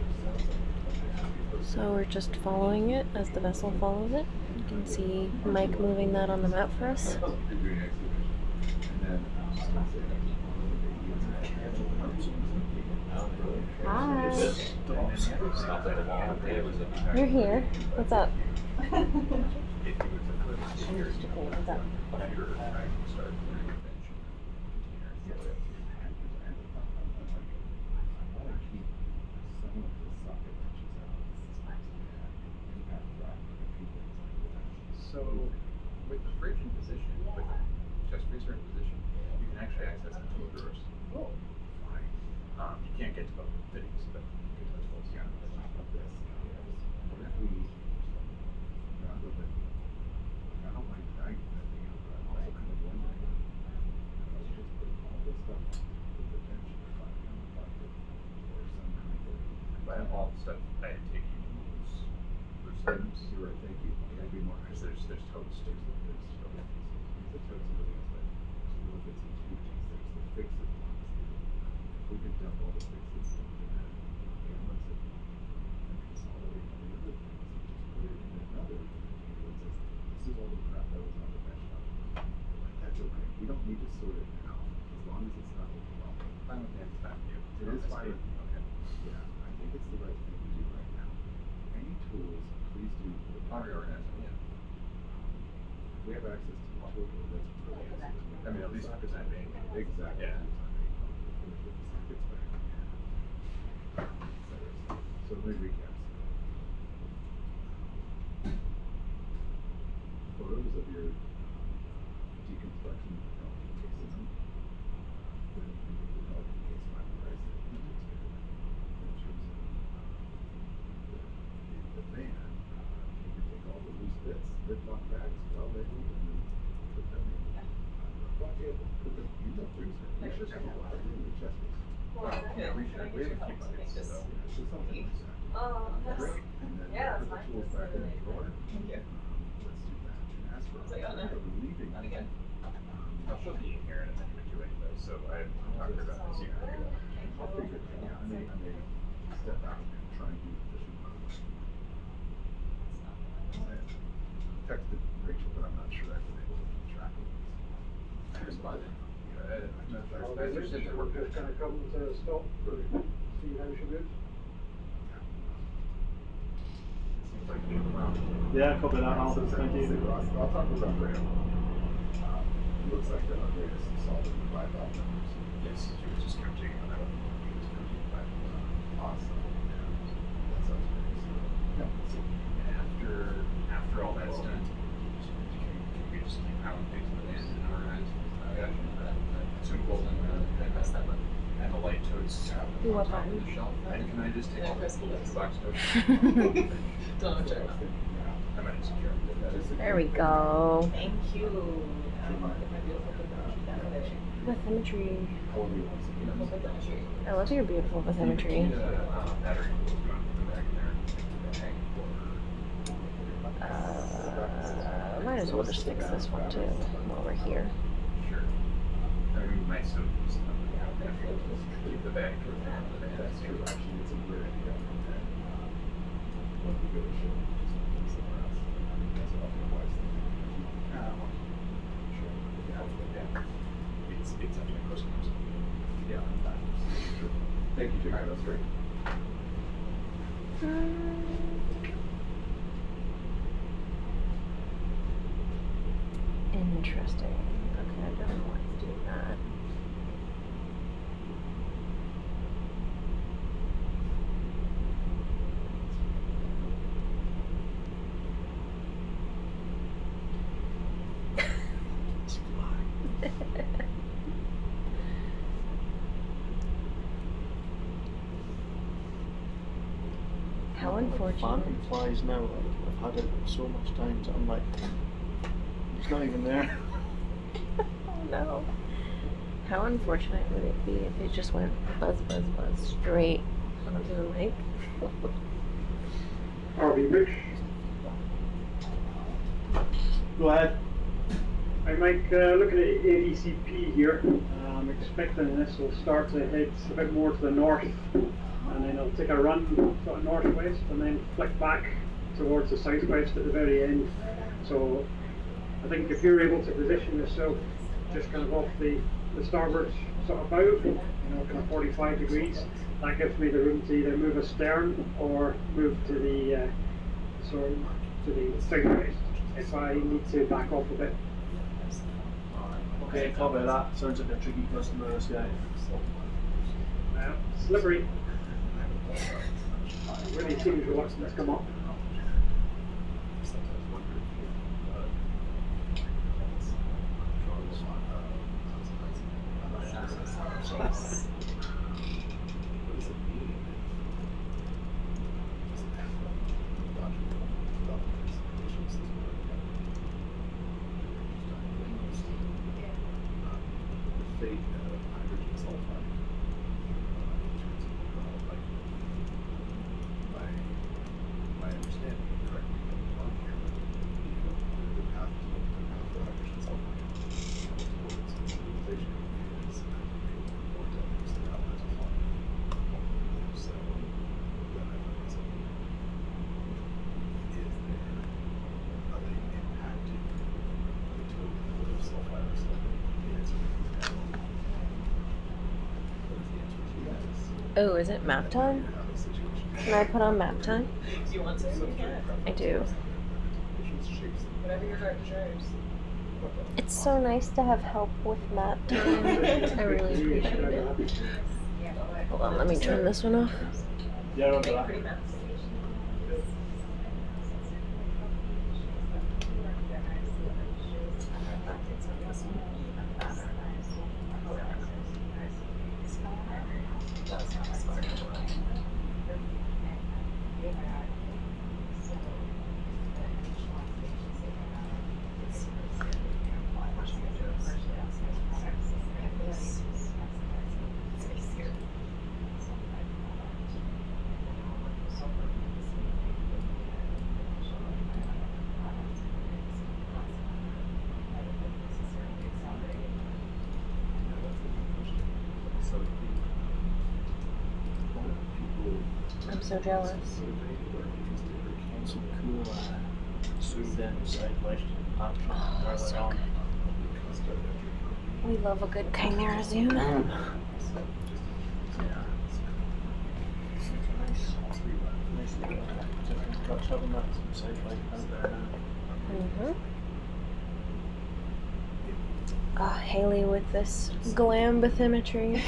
so we're just following it as the vessel follows it. You can see Mike moving that on the map for us. Hi. You're here. What's up? What's up? So, with the fridge in position, with the chest freezer in position, you can actually access the two drawers. Oh, fine. You can't get to both fittings, but you can touch both. Yeah. What if we, rather than, I don't like dragging that thing out, but I'm also kind of wondering, if I just put all this stuff with the tension finding on the bucket, or some kind of. But all the stuff I had taken was loose items. You're right, thank you. I'll be more. Because there's totes too. There's the totes and everything else, but there's little bits and pieces, there's the fix-it ones. If we could dump all the fix-it stuff in that, cameras and consolidate all the other things, and just put it in another, that says, this is all the crap that was on the mesh up. Like, that's okay, we don't need to sort it now, as long as it's not overwhelming. Fine with that, it's fine with you. It is fine with me, okay. Yeah, I think it's the right thing to do right now. Any tools, please do. Reorganizing, yeah. If we have access to the tool, that's really easy. I mean, at least for design being. Exactly. Yeah. So let me recap. Photos of your deconstruction cases. The van, you can take all the loose bits, Ziploc bags, well labeled, and then put them in the bucket, put them in the freezer. We should have a lot of room in the chest. Yeah, we should. We have a few buckets, so. So something like that. Great. And then put the tools back in the drawer. Thank you. Let's do that. And ask for relieving. Not again. I'll show the in here in a minute too anyway, so I talked about this, you can figure it out. I'll figure it out. I may step out and try and do the fishing. I texted Rachel, but I'm not sure I've been able to keep track of it. I responded. Just kind of come to a stop, see how she moves. Yeah, copy that, Alfred, thank you. I'll talk about Graham. It looks like that Andreas solved the 5 numbers. Yes, she was just counting on that one. She was counting 5. Awesome. Yeah. That sounds great. So, yeah. And after all that's done, can we just keep piling things in the van and organize? Consumable and the light totes Do what on top of button? the shelf. And can I just take all the box totes? Don't know, check it out. I might just secure it. There we go. Thank you. Get my beautiful bathymetry. Bathymetry. Beautiful bathymetry. I love your beautiful bathymetry. Battery goes on the back there. Might as well just fix this one too while we're here. Sure. I mean, we might still use some of the keep the bag towards the end of the van. That's true. Actually, it's a great idea. When we go to show, just somewhere else. I think that's an awfully wise thing. Sure. Yeah. It's definitely close enough. Yeah, I'm back. Sure. Thank you, Jacob. That's great. Interesting. Okay, I don't want to do that. How unfortunate. Phantom flies now, like, I've had it so much times, I'm like, it's not even there. Oh no. How unfortunate would it be if it just went buzz, buzz, buzz straight onto the mic? RV Bridge. Go ahead. Hi Mike, looking at ADCP here. I'm expecting this will start to head a bit more to the north, and then it'll take a run sort of northwest and then flick back towards the southwest at the very end. So I think if you're able to position yourself just kind of off the starboard sort of bow, you know, kind of 45 degrees, that gives me the room to either move astern or move to the southwest if I need to back off a bit. Okay, copy that. Sounds like a tricky customer, this guy. Slippery. Really seems reluctant to come up. state of hydrogen sulfide. In terms of like my understanding, correct me if I'm wrong here, but the path for hydrogen sulfide towards stabilization is more definitely than outwards as well. So then I find myself, are they impacted the total level of sulfide or sulfate? The answer is no. What is the answer to that? Oh, is it map time? Can I put on map time? Do you want to? You can. I do. Whatever your heart desires. It's so nice to have help with map time. I really appreciate it. Hold on, let me turn this one off. Yeah, I don't know. Pretty maps. I'm so jealous. Some cool zoomed-in side-light option. Oh, so good. We love a good chimera zoom in. Yeah. Nice little different touch of them. Some side-light out there now. Haley with this glam bathymetry.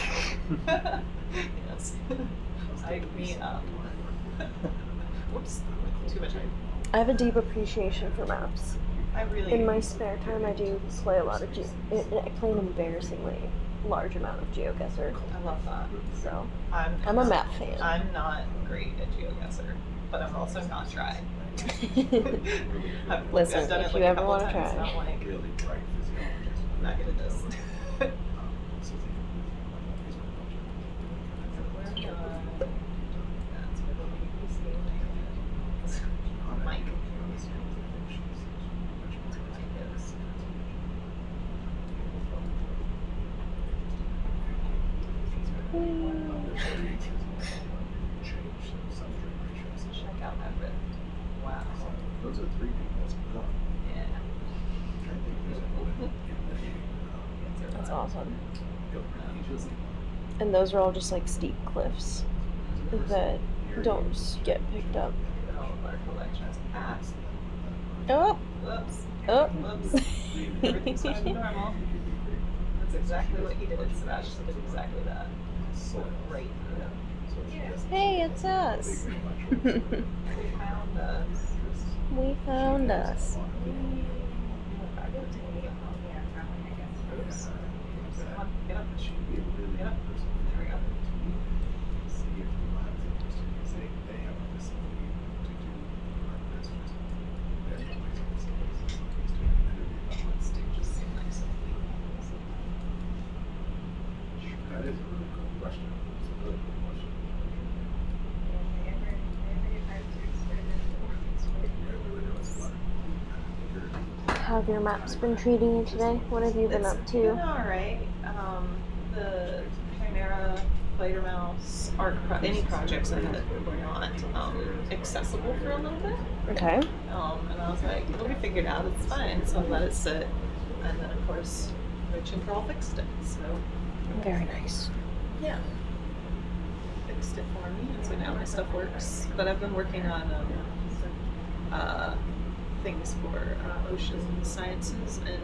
Yes. Whoops. Too much. I have a deep appreciation for maps. I really. In my spare time, I do play a lot of I play an embarrassingly large amount of GeoGuessr. I love that. So I'm a map fan. I'm not great at GeoGuessr, but I'm also not dry. Listen, I've done it if like you a ever couple want to times, try. and I'm like, Really bright physiologist. I'm not good at this. Mike. Check out that rift. Wow. Those are 3 people. Yeah. That's awesome. And those are all just like steep cliffs that don't get picked up. All of our collections passed. Oh! Whoops. Oh! Whoops. Everything's back to normal. That's exactly what he did. Sebastian did exactly that. Right. Hey, it's us! We found us. We found us. Come on, get up. Get up. There we go. That is a really cool question. It's a really cool question. How have your maps been treating you today? What have you been up to? Alright. The Chimera, Fighter Mouse, any projects I had were not accessible for a little bit. Okay. And I was like, it'll be figured out, it's fine. So I let it sit. And then, of course, Rich and Pearl fixed it. So, Very nice. yeah. Fixed it for me. And so now my stuff works. But I've been working on things for ocean sciences in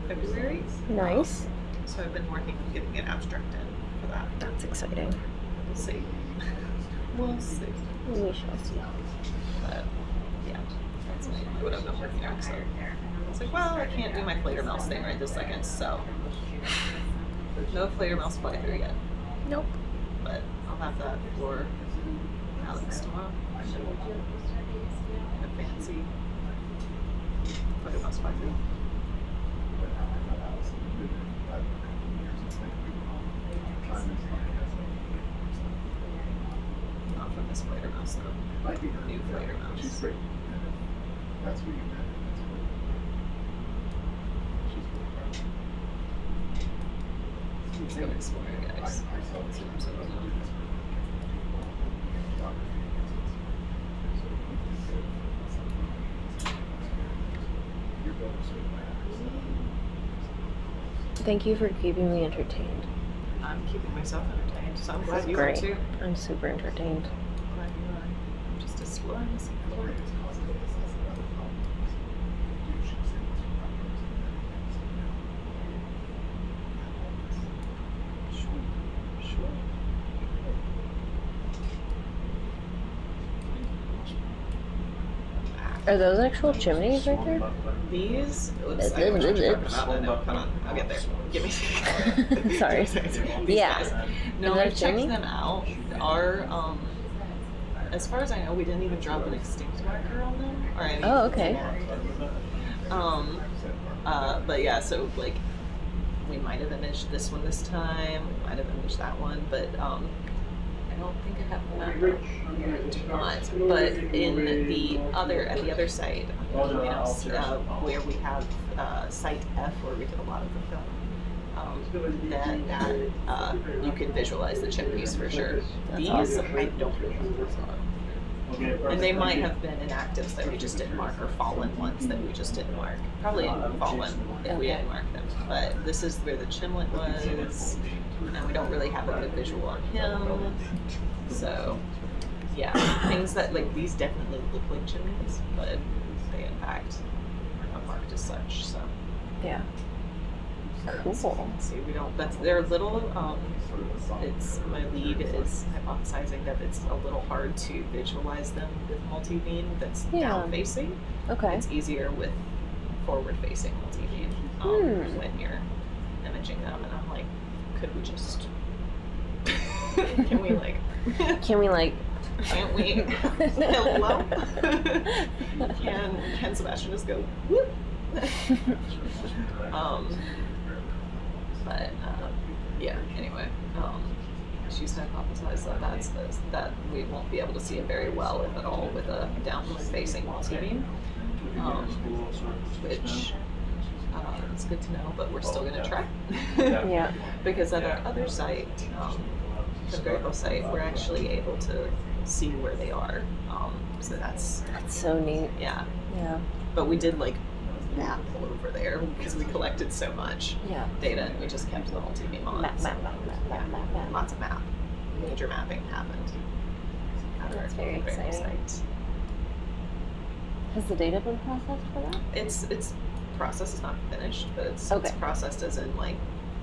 February. Nice. So I've been working on getting an abstract in for that. That's exciting. We'll see. We'll see. We shall see. But yeah, that's what I've been working on. So I was like, well, I can't do my flater mouse thing right this second, so no flater mouse fly through yet. Nope. But I'll have that for Alex tomorrow. A fancy flater mouse fly through. mouse though. New fighter mouse. She's great. That's who you met. That's what. She's really Let's go explore, guys. Thank you for keeping me entertained. I'm keeping myself entertained, so I'm glad This is you great. are too. I'm super entertained. Glad you are. I'm just exploring this. Are those actual chimneys right there? These? Oops, I know what you're talking about. No, hold on. I'll get there. Give me. Sorry. These Yeah. guys. No, Is that I a checked chimney? them out. Our as far as I know, we didn't even drop an extinct marker on them or anything. Oh, okay. But yeah, so like we might have imaged this one this time. We might have imaged that one, but I don't think I have the map. I do not. But in the other site, where we have site F, where we did a lot of the film, that you can visualize the chimneys for sure. These, I don't know what those are. And they might have been inactives that we just didn't mark, or fallen ones that we just didn't mark. Probably fallen if we didn't mark them. But this is where the chimlet was, and we don't really have a good visual on him. So, yeah, things that, like, these definitely look like chimneys, but they in fact are not marked as such, so. Yeah. Cool. See, we don't, they're little, it's, my lead is hypothesizing that it's a little hard to visualize them with multi-beam that's down facing. Okay. It's easier with forward facing multi-beam when you're imaging them, and I'm like, could we just, can we can't we, hello? Can Sebastian just go, whoop? But yeah, anyway, she's hypothesized that that we won't be able to see it very well, if at all, with a downward facing multi-beam, which is good to know, but we're still going to try. Yeah. Because at our other site, the Geological site, we're actually able to see where they are. So that's so neat. Yeah. Yeah. But we did like map all over there because we collected so much data, and we just kept the multi-beam on. Map. Lots of map. Major mapping happened. That's very exciting. Site. Has the data been processed for that? It's processed. It's not finished, but it's processed as in, like,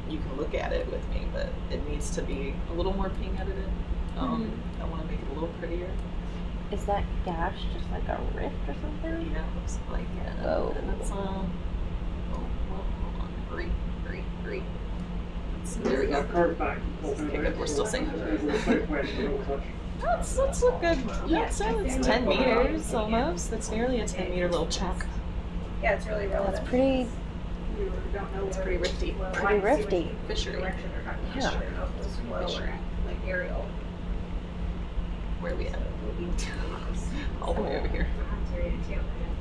you can look at it with me, but it needs to be a little more ping edited. I want to make it a little prettier. Is that gash just like a rift or something? Yeah, it looks like it. Oh. And that's hold on. Breathe. There we go. Okay, good. We're still safe. Let's look good. Yeah, so it's 10 meters almost. That's nearly a 10-meter little chunk. Yeah, it's really relative. That's pretty. It's pretty rifty. Pretty rifty. Fishery. Yeah. Like aerial. Where are we at? All the way over here.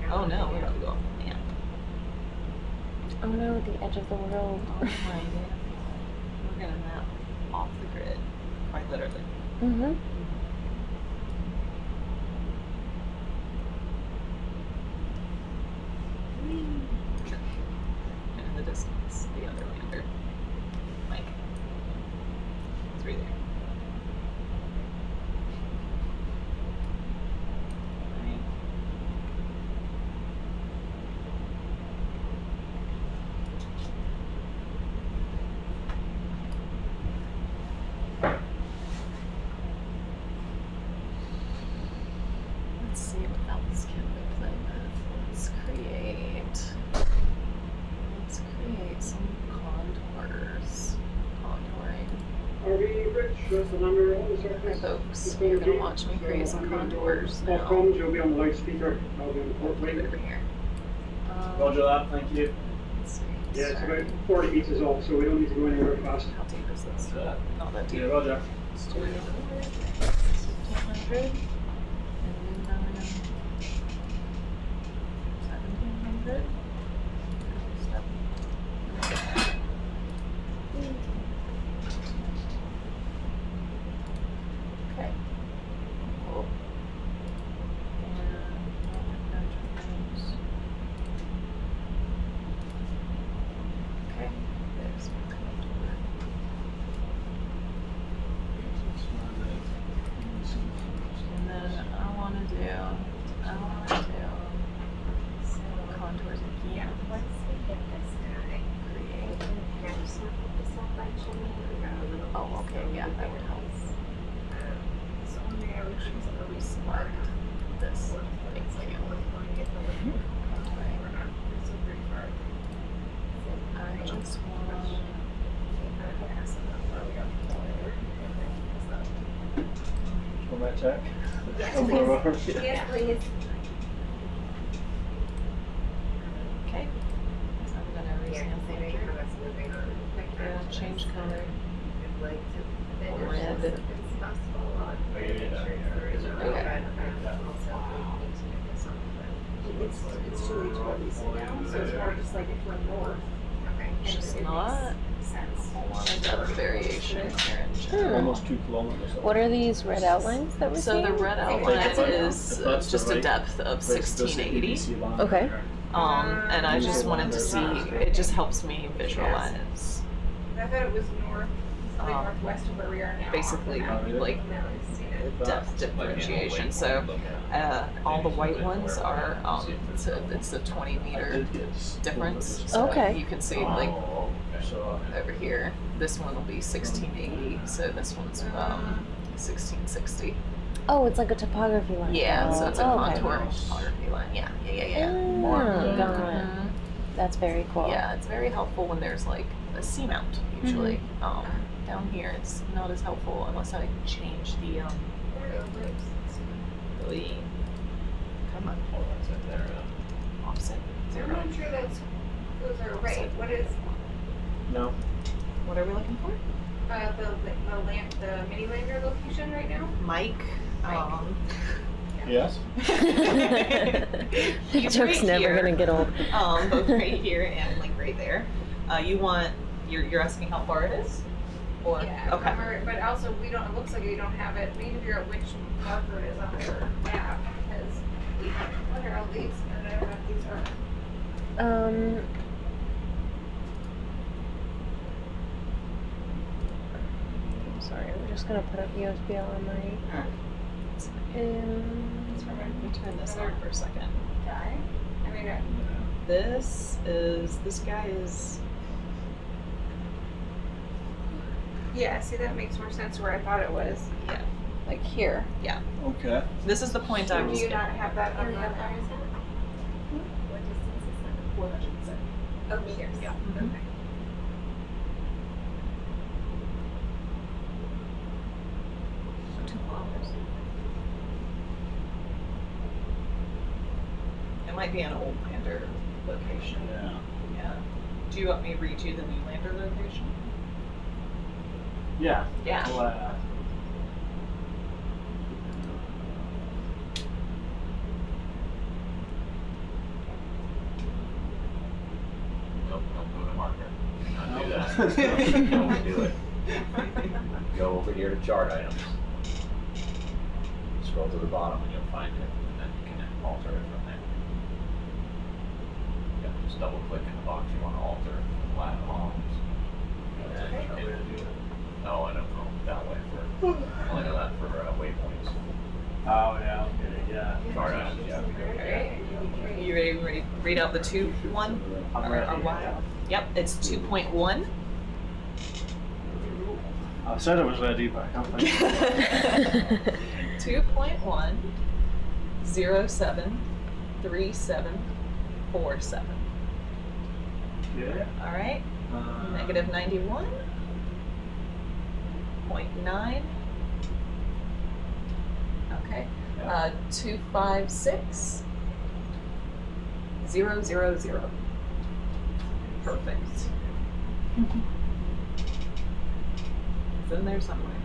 Oh no, we're about to go off the map. Oh no, the edge of the world. Oh my god. We're gonna map off the grid. Quite literally. Mm-hmm. And in the distance, the other lander. Mike. It's right there. Let's see what else can we play with. Let's create some contours. Contouring. Are we rich? That's the number on the surface. Folks, you're gonna watch me create some contours now. Comms, you'll be on the loudspeaker. I'll be on the port Right wing. over here. Roger that, thank you. Let's see. Yeah, it's about 40 meters off, so we don't need to go anywhere fast. How deep is this? Not that deep. Yeah, roger. Let's do it. 200. Oh, okay, yeah, that would help. So maybe I would choose a really smart this. Thank you. I just want. Want my check? Yes, please. Yes, please. Okay. I'm gonna restamp it. Yeah, change color. Red. Okay. It's chilly to release it now, so it's more just like if we're north. It's just not a whole lot of depth variation here in general. Almost 2 kilometers. What are these red outlines that we're So seeing? the red outline is that's just the a right- depth of 1680. Okay. And I just wanted to see, it just helps me visualize I thought it was northwest of where we are now. basically like the depth differentiation. So all the white ones are, it's a 20-meter difference. So Okay. you can see like over here, this one will be 1680, so this one's 1660. Oh, it's like a topography line. Yeah, so it's a Oh, okay. contour topography line. Yeah. Ah, got it. That's very cool. Yeah, it's very helpful when there's like a seamount usually. Down here it's not as helpful unless I change the really come on offset I'm 0. not sure those are right. What is No. What are we looking for? the mini lander location right now? Mike. Yes? That He's joke's right never here. gonna get old. Both right here and like right there. You're asking how far it is? Or Yeah. okay. But also it looks like we don't have it. We need to figure out which marker is on your map because what are all these? And I don't know what these are. Sorry, I'm just gonna put up USBL on my. Let me turn this on for a second. Okay. I mean, This guy is. yeah, see, that makes more sense where I thought it was. Yeah. Like here. Yeah. Okay. This is the point I Do was. you not have that on the other? What distance is that? 470. Oh, meters. Yeah. Okay. So 2 kilometers. It might be an old lander location. Yeah. Yeah. Do you want me to read you the new lander location? Yeah. Yeah. Well, Nope, don't go to marker. Do not do that. Don't do it. Go over here to chart items. Scroll to the bottom and you'll find it, and then you can alter it from there. Yeah, just double click in the box you want to alter lat longs. And then no, I don't go that way for. I only know that for waypoints. oh yeah, okay, yeah. Chart items, yeah. Okay. You ready to read out the 2.1? I'm ready. Or what? Yep, it's 2.1. I said I was ready, but I can't find it. 2.1 07 3747. Yeah. All right. Negative 91.9. Okay. 256 000. Perfect. It's in there somewhere.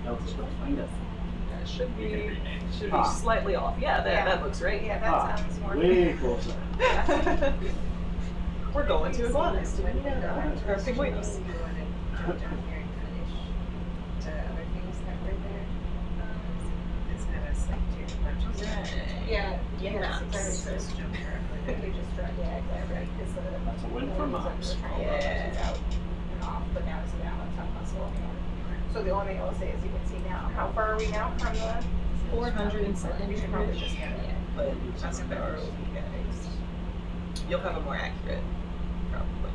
I'll just go find it. That should You can be rename it. slightly off. Yeah, that looks right. Yeah, that sounds more. Way closer. We're going to Iguanas. Or Pingüinos. You want to jump down here and finish the other things that were there. It's kind of like two bunches. Yeah. Yeah. Exactly. So it's jump here. We just tried. Yeah, exactly. Right. Because That's a win for Moms. Yeah. Out and off, but now it's down. It's on muscle. So the only thing I will say is you can see now. How far are we now from the? 470. We should probably just get it. But that's better. You'll have a more accurate, probably.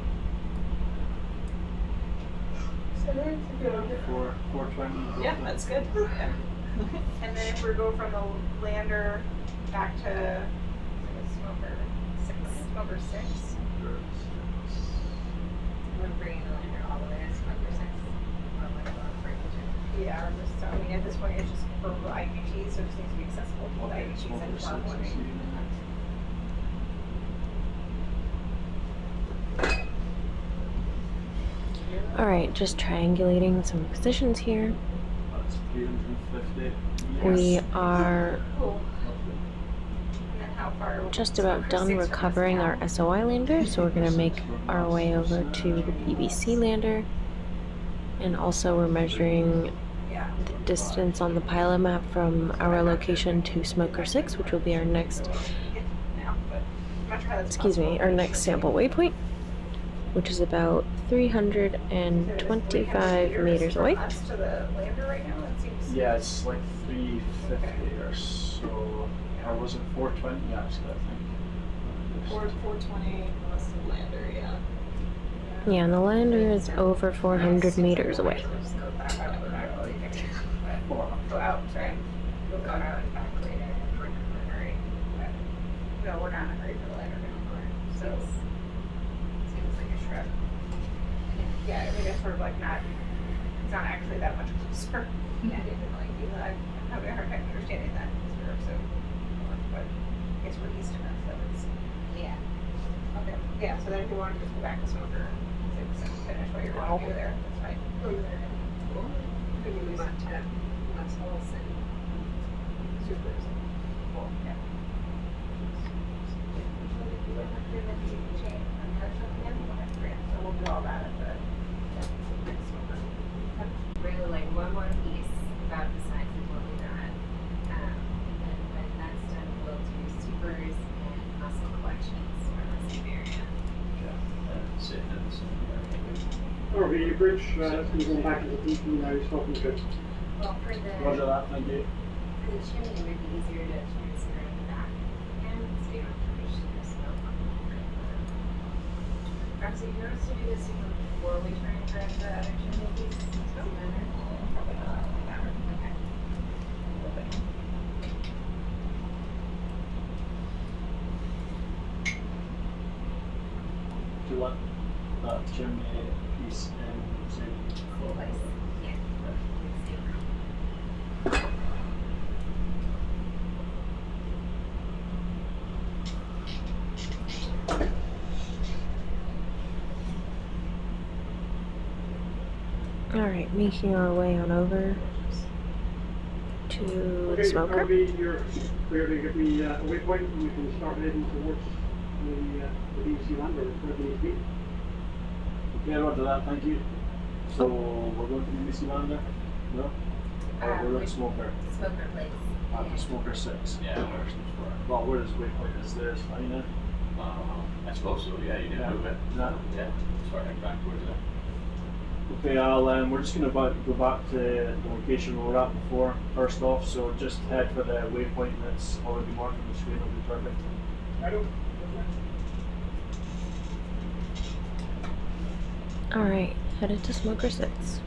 420. Yeah, that's good. Yeah. And then if we go from the lander back to smoker 6. We're bringing the lander all the way to smoker 6. Or like Yeah, or just, I mean, at this point, it's just for IUTs, so it just needs to be accessible to the IUTs and farm warning. Alright, just triangulating some positions here. That's 350. We are Cool. And then how far? just about done recovering our SOI lander, so we're going to make our way over to the BBC lander. And also we're measuring the distance on the pilot map from our location to Smoker 6, which will be our next, our next sample waypoint, which is about 325 meters away. To the lander right now, it seems. Yeah, it's like 350 or so. Or was it 420 actually, I think? 420 plus the lander, yeah. Yeah, and the lander is over 400 meters away. Go out, sorry. Go out and back later. No, we're not in a hurry for the lander anymore. So seems like a shrub. Yeah, I mean it's sort of like not. It's not actually that much closer. Yeah, even like I'm having a hard time understanding that because we're so north, but I guess we're east enough that it's. Yeah. Okay. Yeah. So then if you want to just go back to Smoker 6 and finish what you're going to do there, that's fine. Cool. Could we move on to West Olson? Super. Cool. Yeah. So we'll do all that at the next Smoker. Really like one more piece about the size of what we got. And then when that's done, we'll do supers and muscle collections from the same area. Sitting in the same area. Over your bridge, that's going to go back into the now, stopping good. Well, for the Roger that, thank you. for the chimney, it would be easier to transfer in the back and so you don't have to reach the smoke on the front. Roxy, you want us to do this even before we try and grab the other chimney piece? Probably not. Okay. Do you want that chimney piece in Cool place. Yeah. Alright, making our way on over to the smoker. Harvey, you're clear to give me a waypoint and we can start heading towards the BBC lander where we need to be. Yeah, roger that, thank you. So we're going to the BBC lander? No? Or we're at Smoker? Smoker place. After Smoker 6? Yeah, where's the floor? Well, where is waypoint? Is there a sign there? I suppose so, yeah, you didn't move it. Yeah. Yeah, start heading back towards it. Okay, we're just going to go back to the location we were at before, first off, so just head for the waypoint that's already marked on the screen, will be perfect. Alright, headed to Smoker 6.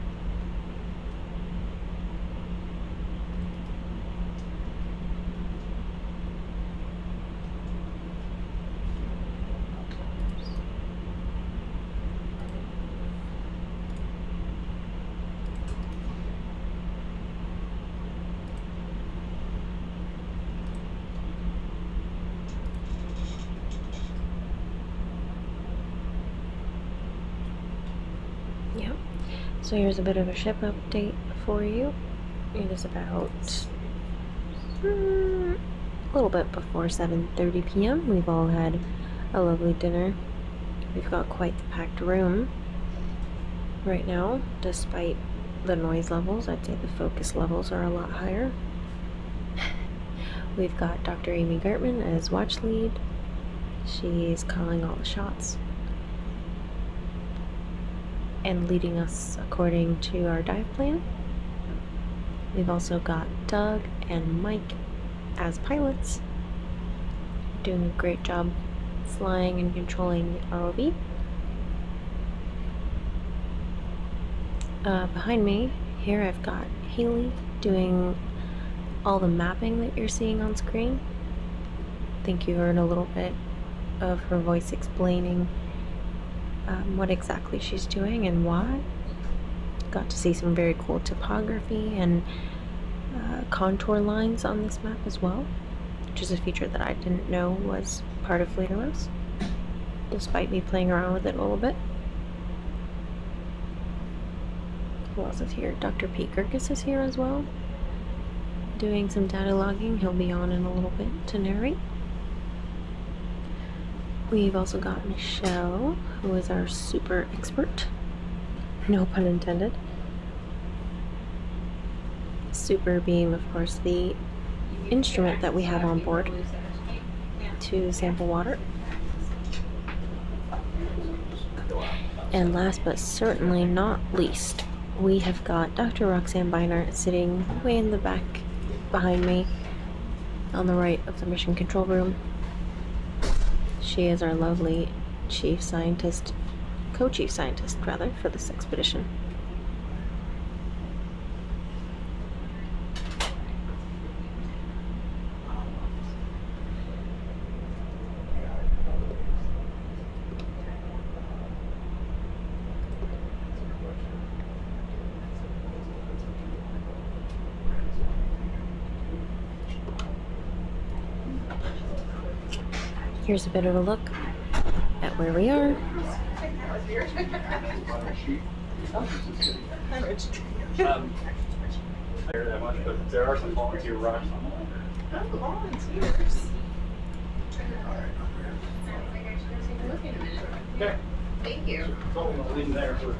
Yep. So here's a bit of a ship update for you. It is about a little bit before 7:30 p.m. We've all had a lovely dinner. We've got quite the packed room right now, despite the noise levels. I'd say the focus levels are a lot higher. We've got Dr. Amy Gartman as watch lead. She's calling all the shots and leading us according to our dive plan. We've also got Doug and Mike as pilots, doing a great job flying and controlling the ROV. Behind me, here I've got Haley doing all the mapping that you're seeing on screen. I think you heard a little bit of her voice explaining what exactly she's doing and why. Got to see some very cool topography and contour lines on this map as well, which is a feature that I didn't know was part of Fledermaus, despite me playing around with it a little bit. Who else is here? Dr. Pete Kirkus is here as well, doing some data logging. He'll be on in a little bit to narrate. We've also got Michelle, who is our super expert. No pun intended. Super being, of course, the instrument that we have on board to sample water. And last but certainly not least, we have got Dr. Roxanne Biner sitting way in the back behind me on the right of the mission control room. She is our lovely chief scientist, co-chief scientist rather, for this expedition. Here's a bit of a look at where we are. That much, but there are some volunteer rocks on there. Oh, volunteers. Okay. Thank you. So we'll leave them there for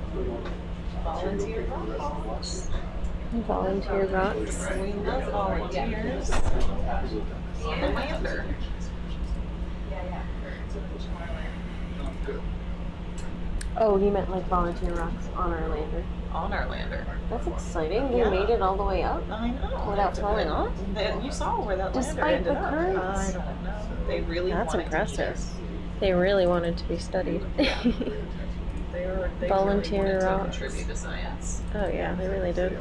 Volunteer rocks. Volunteer rocks. We love volunteers. On the lander. Oh, you meant like volunteer rocks on our lander. On our lander. That's exciting. Yeah. We made it all the way up I know. without falling off. You saw where that lander Despite ended the up. currents. I don't know. They really That's wanted impressive. to meet us. They really wanted to be studied. They Volunteer really wanted rocks. to contribute to science. Oh yeah, they really did.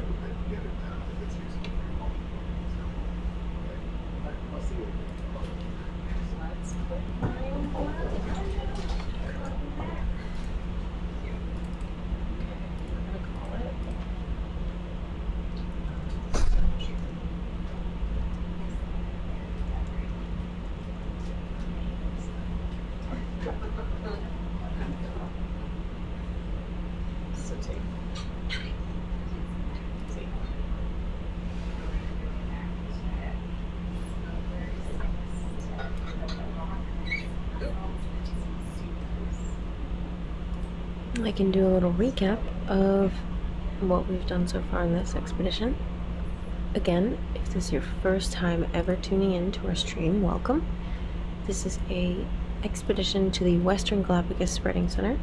I can do a little recap of what we've done so far in this expedition. Again, if this is your first time ever tuning in to our stream, welcome. This is a expedition to the Western Galapagos Spreading Center.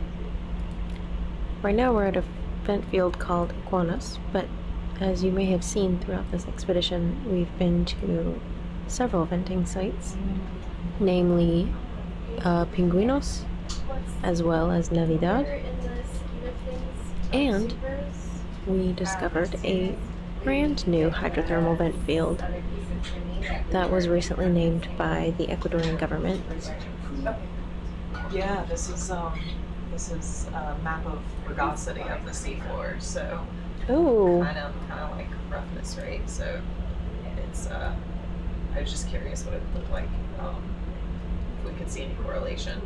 Right now we're at a vent field called Iguanas, but as you may have seen throughout this expedition, we've been to several venting sites, namely Pingüinos, as well as Navidad, and we discovered a brand new hydrothermal vent field that was recently named by the Ecuadorian government. Yeah, this is a map of rugosity of the seafloor, so Oh, kind of like roughness rate. So it's I was just curious what it looked like, if we could see any correlation.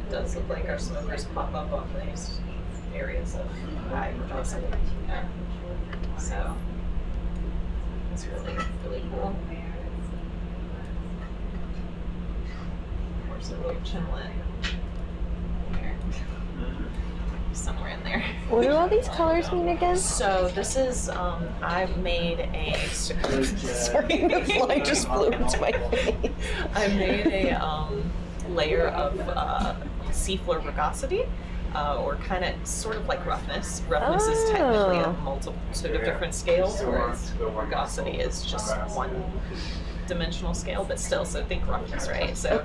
It does look like our smokers pop up on these areas of high rugosity. Yeah. So it's really cool. Of course, a little chinlet here. Somewhere in there. what do all these colors mean again? So this is, I've made a, Sorry, the fly just flew into my face. I made a layer of seafloor rugosity or kind of sort of like roughness. Roughness is technically a multitude of different scales, whereas rugosity is just one dimensional scale, but still, so think roughness, right? So,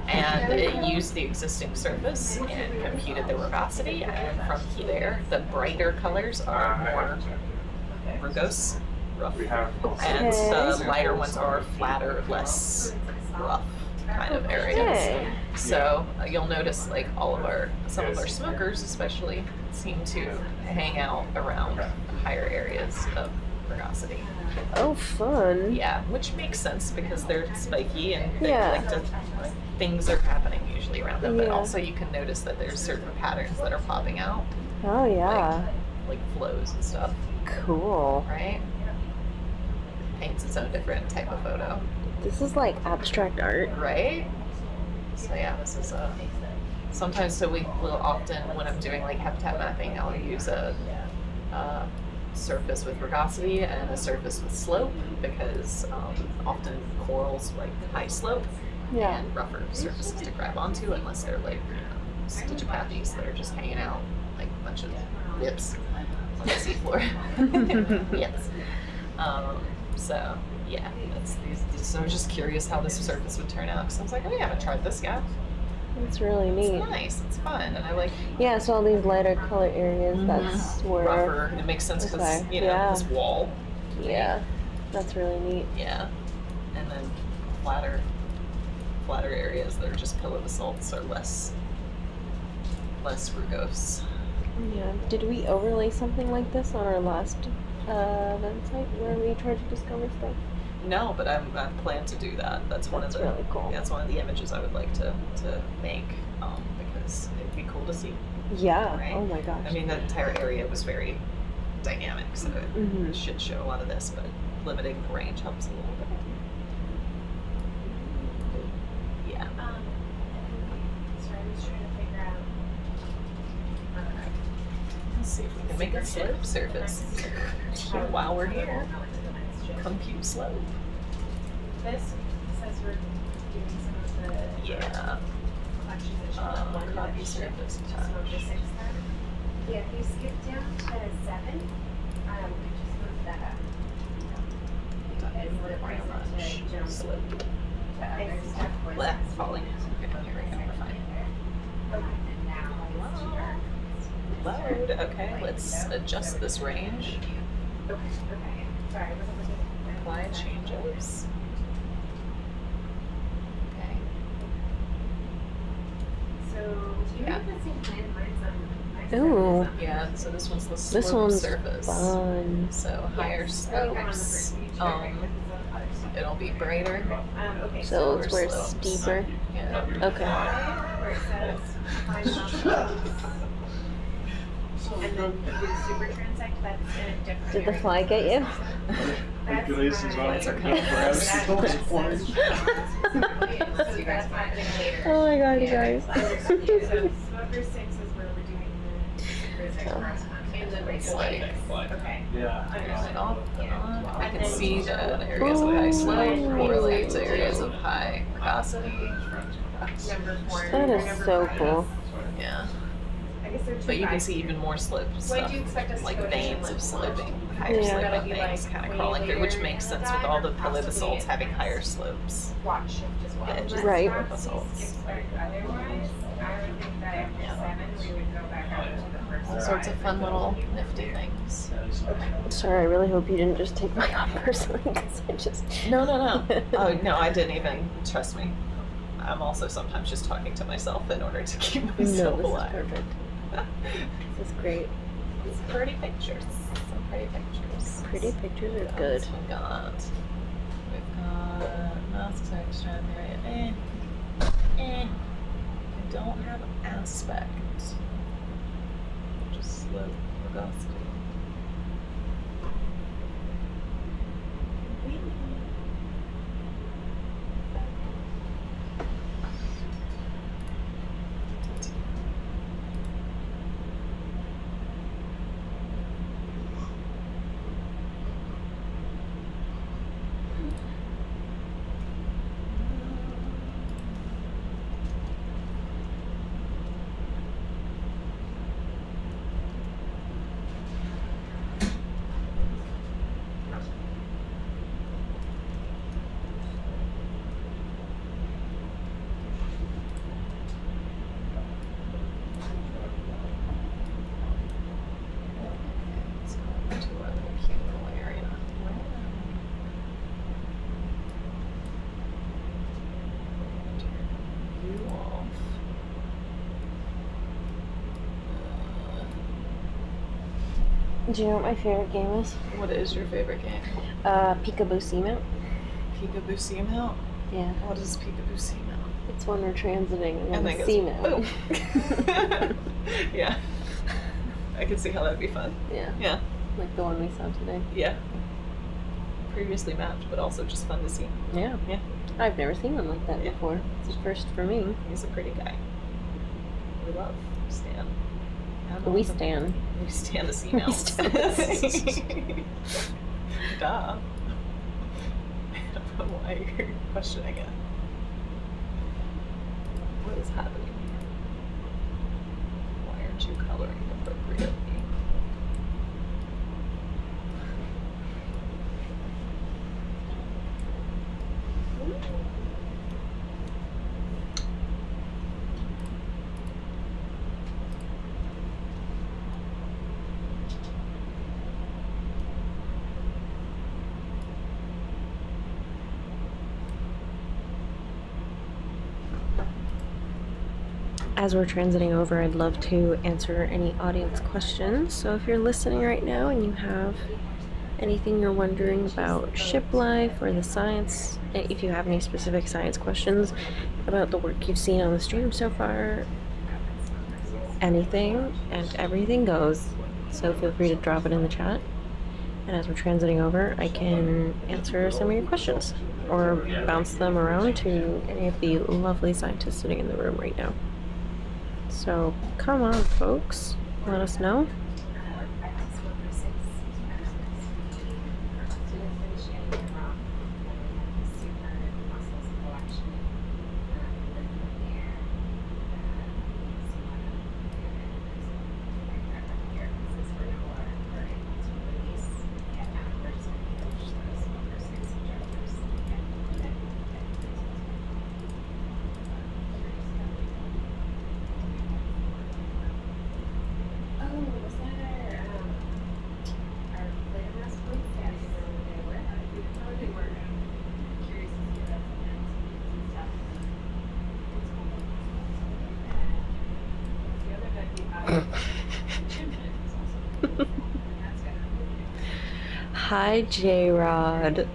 and it used the existing surface and computed the rugosity, and from there, the brighter colors are more rugose, rough, and the lighter ones are flatter, less rough kind of areas. So you'll notice like some of our smokers especially seem to hang out around higher areas of rugosity. Oh, fun. Yeah, which makes sense because they're spiky and they like to, things are happening usually around them, but also you can notice that there's certain patterns that are popping out. Oh, yeah. Like flows and stuff. Cool. Right? Paints its own different type of photo. This is like abstract art. Right? So yeah, this is sometimes, so we will often, when I'm doing like habitat mapping, I'll use a surface with rugosity and a surface with slope, because often corals like high slope and rougher surfaces to grab onto, unless they're like Stitchopathes that are just hanging out like a bunch of lips on the seafloor. Yes. So yeah, so I was just curious how this surface would turn out, because I was like, oh yeah, I haven't tried this yet. It's really neat. It's nice. It's fun, and I like. Yeah, so all these lighter color areas. That's where rougher. It makes sense because you know this wall. Yeah, that's really neat. Yeah, and then flatter areas that are just pillow basalts are less rugose. Yeah. Did we overlay something like this on our last event site where we tried to discover stuff? No, but I plan to do that. That's one of the really cool. That's one of the images I would like to make, because it'd be cool to see. Yeah. Right? Oh my gosh. I mean, the entire area was very dynamic, so it should show a lot of this, but limiting the range helps a little bit. Yeah. Sorry, I was trying to figure out. Let's see if we can make a slope surface while we're here. Compute slope. This says we're doing some of the collections that show up one copy that surface. just moved to 6 then. Yeah, if you skip down to 7, we just moved that up. It's the present to jump slope. to other stuff. Left falling. Okay, here we go. We're fine. Okay, and now Load. Okay, let's adjust this range. Okay. Sorry, I wasn't looking at Apply changes. Okay. So, do you have the same plan? Mine's Ooh. Yeah, so this one's the slope This one's surface. fun. So higher slopes. It'll be brighter. Okay, So it's where it's slopes. steeper. Yeah. Okay. where it says find mountains. And then you do super transect, that's in a different Did the area. fly get you? Regulations on Lights are coming for us. Oh my god, you guys. So Smoker 6 is where we're doing the super corresponding. And then It's like, okay. Yeah. I can see that areas of high slope correlate to areas of high rugosity. Number 4. That is number so 5. cool. Yeah. I guess they're But you can see even more slope What stuff, do you expect us to like go to veins in of like sloping, higher Yeah. sloping That'll be things like kind of way crawling through, which later makes in sense the with all the dive, or pillow possibly basalts having higher slopes. watch shift as well. The edges Unless Right. Roxy basalts. skips back otherwise, I would think that after 7 we would go back up to the first All sorts of drive. fun little nifty things. Sorry, I really hope you didn't just take my off personally, because I just... No. Oh, no, I didn't even. Trust me. I'm also sometimes just talking to myself in order to keep No, myself this is alive. perfect. This is great. It's pretty pictures. Some pretty pictures. Pretty pictures are What good. else We've got masks are extraordinary. I don't have aspect. Just slope rugosity. Do you know what my favorite game is? What is your favorite game? Peekaboo Seamount. Peekaboo Seamount? Yeah. What is Peekaboo Seamount? It's when we're transiting and then it the goes, Seamount. Yeah. I can see how that'd be fun. Yeah. Yeah. Like the one we saw today. Yeah. Previously mapped, but also just fun to see. Yeah. Yeah. I've never seen one like that Yeah. before. It's a first for me. He's a pretty guy. We love Stan. We stan. We stand the Seamounts. Duh. I don't know why you're questioning it. What is happening here? Why aren't you coloring appropriately? As we're transiting over, I'd love to answer any audience questions. So if you're listening right now and you have anything you're wondering about ship life or the science, if you have any specific science questions about the work you've seen on the stream so far, anything and everything goes. So feel free to drop it in the chat. And as we're transiting over, I can answer some of your questions or bounce them around to any of the lovely scientists sitting in the room right now. So come on, folks, let us know. Hi, J-Rod.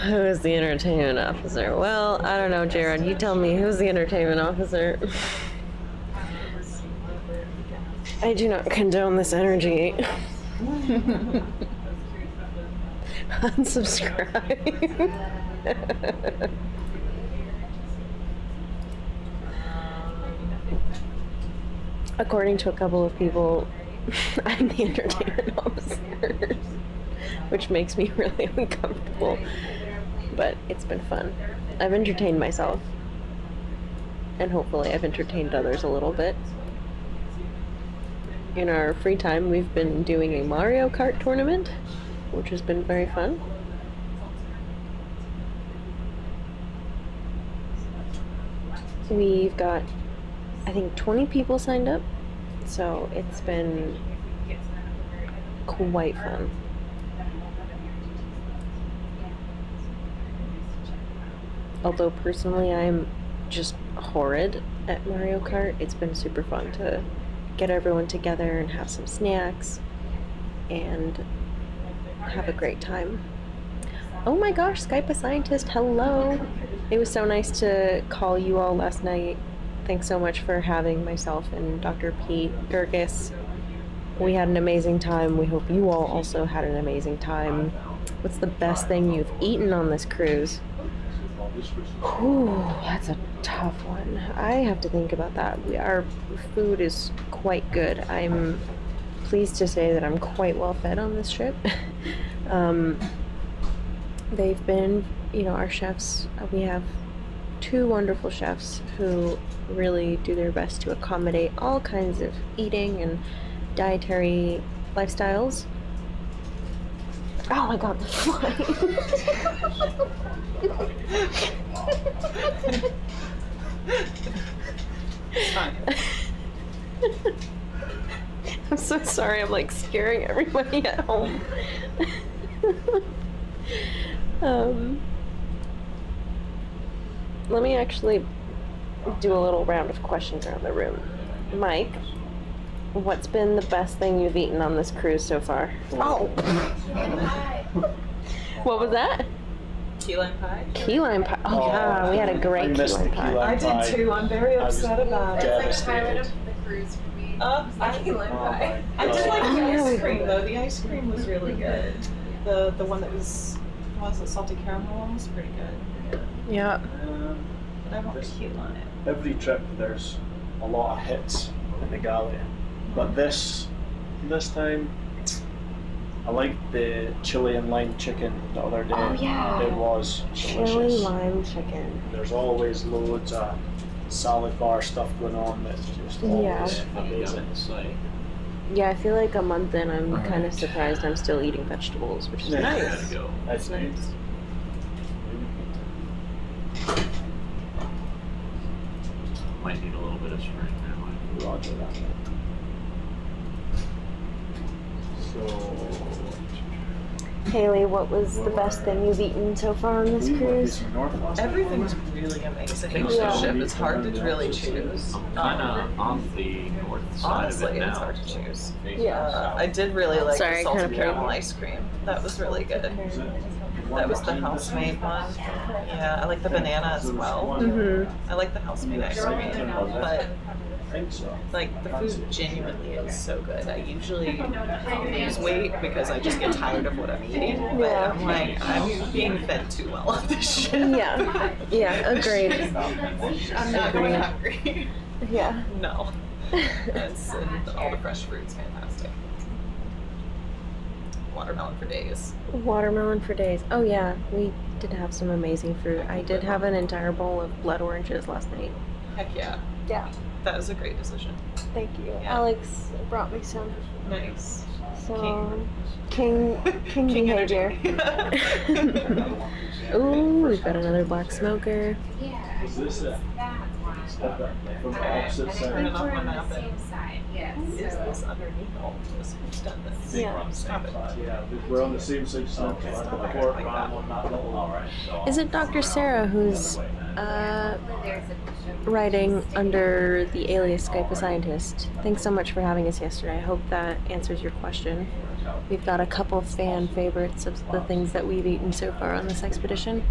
Who's the entertainment officer? Well, I don't know, J-Rod. You tell me, who's the entertainment officer? I do not condone this energy. Unsubscribe. According to a couple of people, I'm the entertainment officer, which makes me really uncomfortable, but it's been fun. I've entertained myself, and hopefully I've entertained others a little bit. In our free time, we've been doing a Mario Kart tournament, which has been very fun. We've got, I think, 20 people signed up, so it's been quite fun. Although personally I'm just horrid at Mario Kart, it's been super fun to get everyone together and have some snacks and have a great time. Oh my gosh, Skype a Scientist, hello! It was so nice to call you all last night. Thanks so much for having myself and Dr. Pete Gerges. We had an amazing time. We hope you all also had an amazing time. What's the best thing you've eaten on this cruise? Whew, that's a tough one. I have to think about that. Our food is quite good. I'm pleased to say that I'm quite well fed on this trip. They've been, our chefs, we have 2 wonderful chefs who really do their best to accommodate all kinds of eating and dietary lifestyles. Oh my god, the fly! I'm so sorry, I'm like scaring everybody at home. Let me actually do a little round of questions around the room. Mike, what's been the best thing you've eaten on this cruise so far? Oh! What was that? Key lime pie? Key lime pie. Oh, yeah, we had a great key lime pie. I did too. I'm very upset about it. It's like highlight of the cruise for me. I did like the ice cream though. The ice cream was really good. The one that was it salty caramel one was pretty good. Yeah. But I want the key lime. Every trip there's a lot of hits in the galley, but this time I liked the chili and lime chicken the other day. Oh, yeah. It was Chili delicious. lime chicken. There's always loads of salad bar stuff going on that's just always amazing. Yeah, I feel like a month in, I'm kind of surprised I'm still eating vegetables, which is nice. That's nice. Might need a little bit of spring there. Roger that. So, Haley, what was the best thing you've eaten so far on this cruise? Everything's really amazing. Yeah. The ship is hard to really choose. I'm kind of on the north side Honestly, of it now. it's hard to choose. Yeah. I did really like Sorry, the salted kinda caramel ice cream. That was really good. That was the house-made one. Yeah, I like the banana as well. I like the house-made ice cream, but like the food genuinely is so good. I usually lose weight because I just get tired of what I'm eating, but I'm like, I'm being fed too well on this shit. Yeah, agreed. I'm not going hungry. Yeah. No. And all the fresh fruit's fantastic. Watermelon for days. Watermelon for days. Oh yeah, we did have some amazing fruit. I did have an entire bowl of blood oranges last night. Heck yeah. Yeah. That was a great decision. Thank you. Yeah. Alex brought me some. Nice. So, King behavior. Ooh, we've got another black smoker. Yeah. Is this it? Step up from the opposite I side. think we're on the same side, yes. Is this underneath all of this? Who's done this? Yeah. Stop it. Yeah, we're on the same side. So Okay. the port ram on that little. Is it Dr. Sarah who's writing under the alias Skype a Scientist? Thanks so much for having us yesterday. I hope that answers your question. We've got a couple of fan favorites of the things that we've eaten so far on this expedition.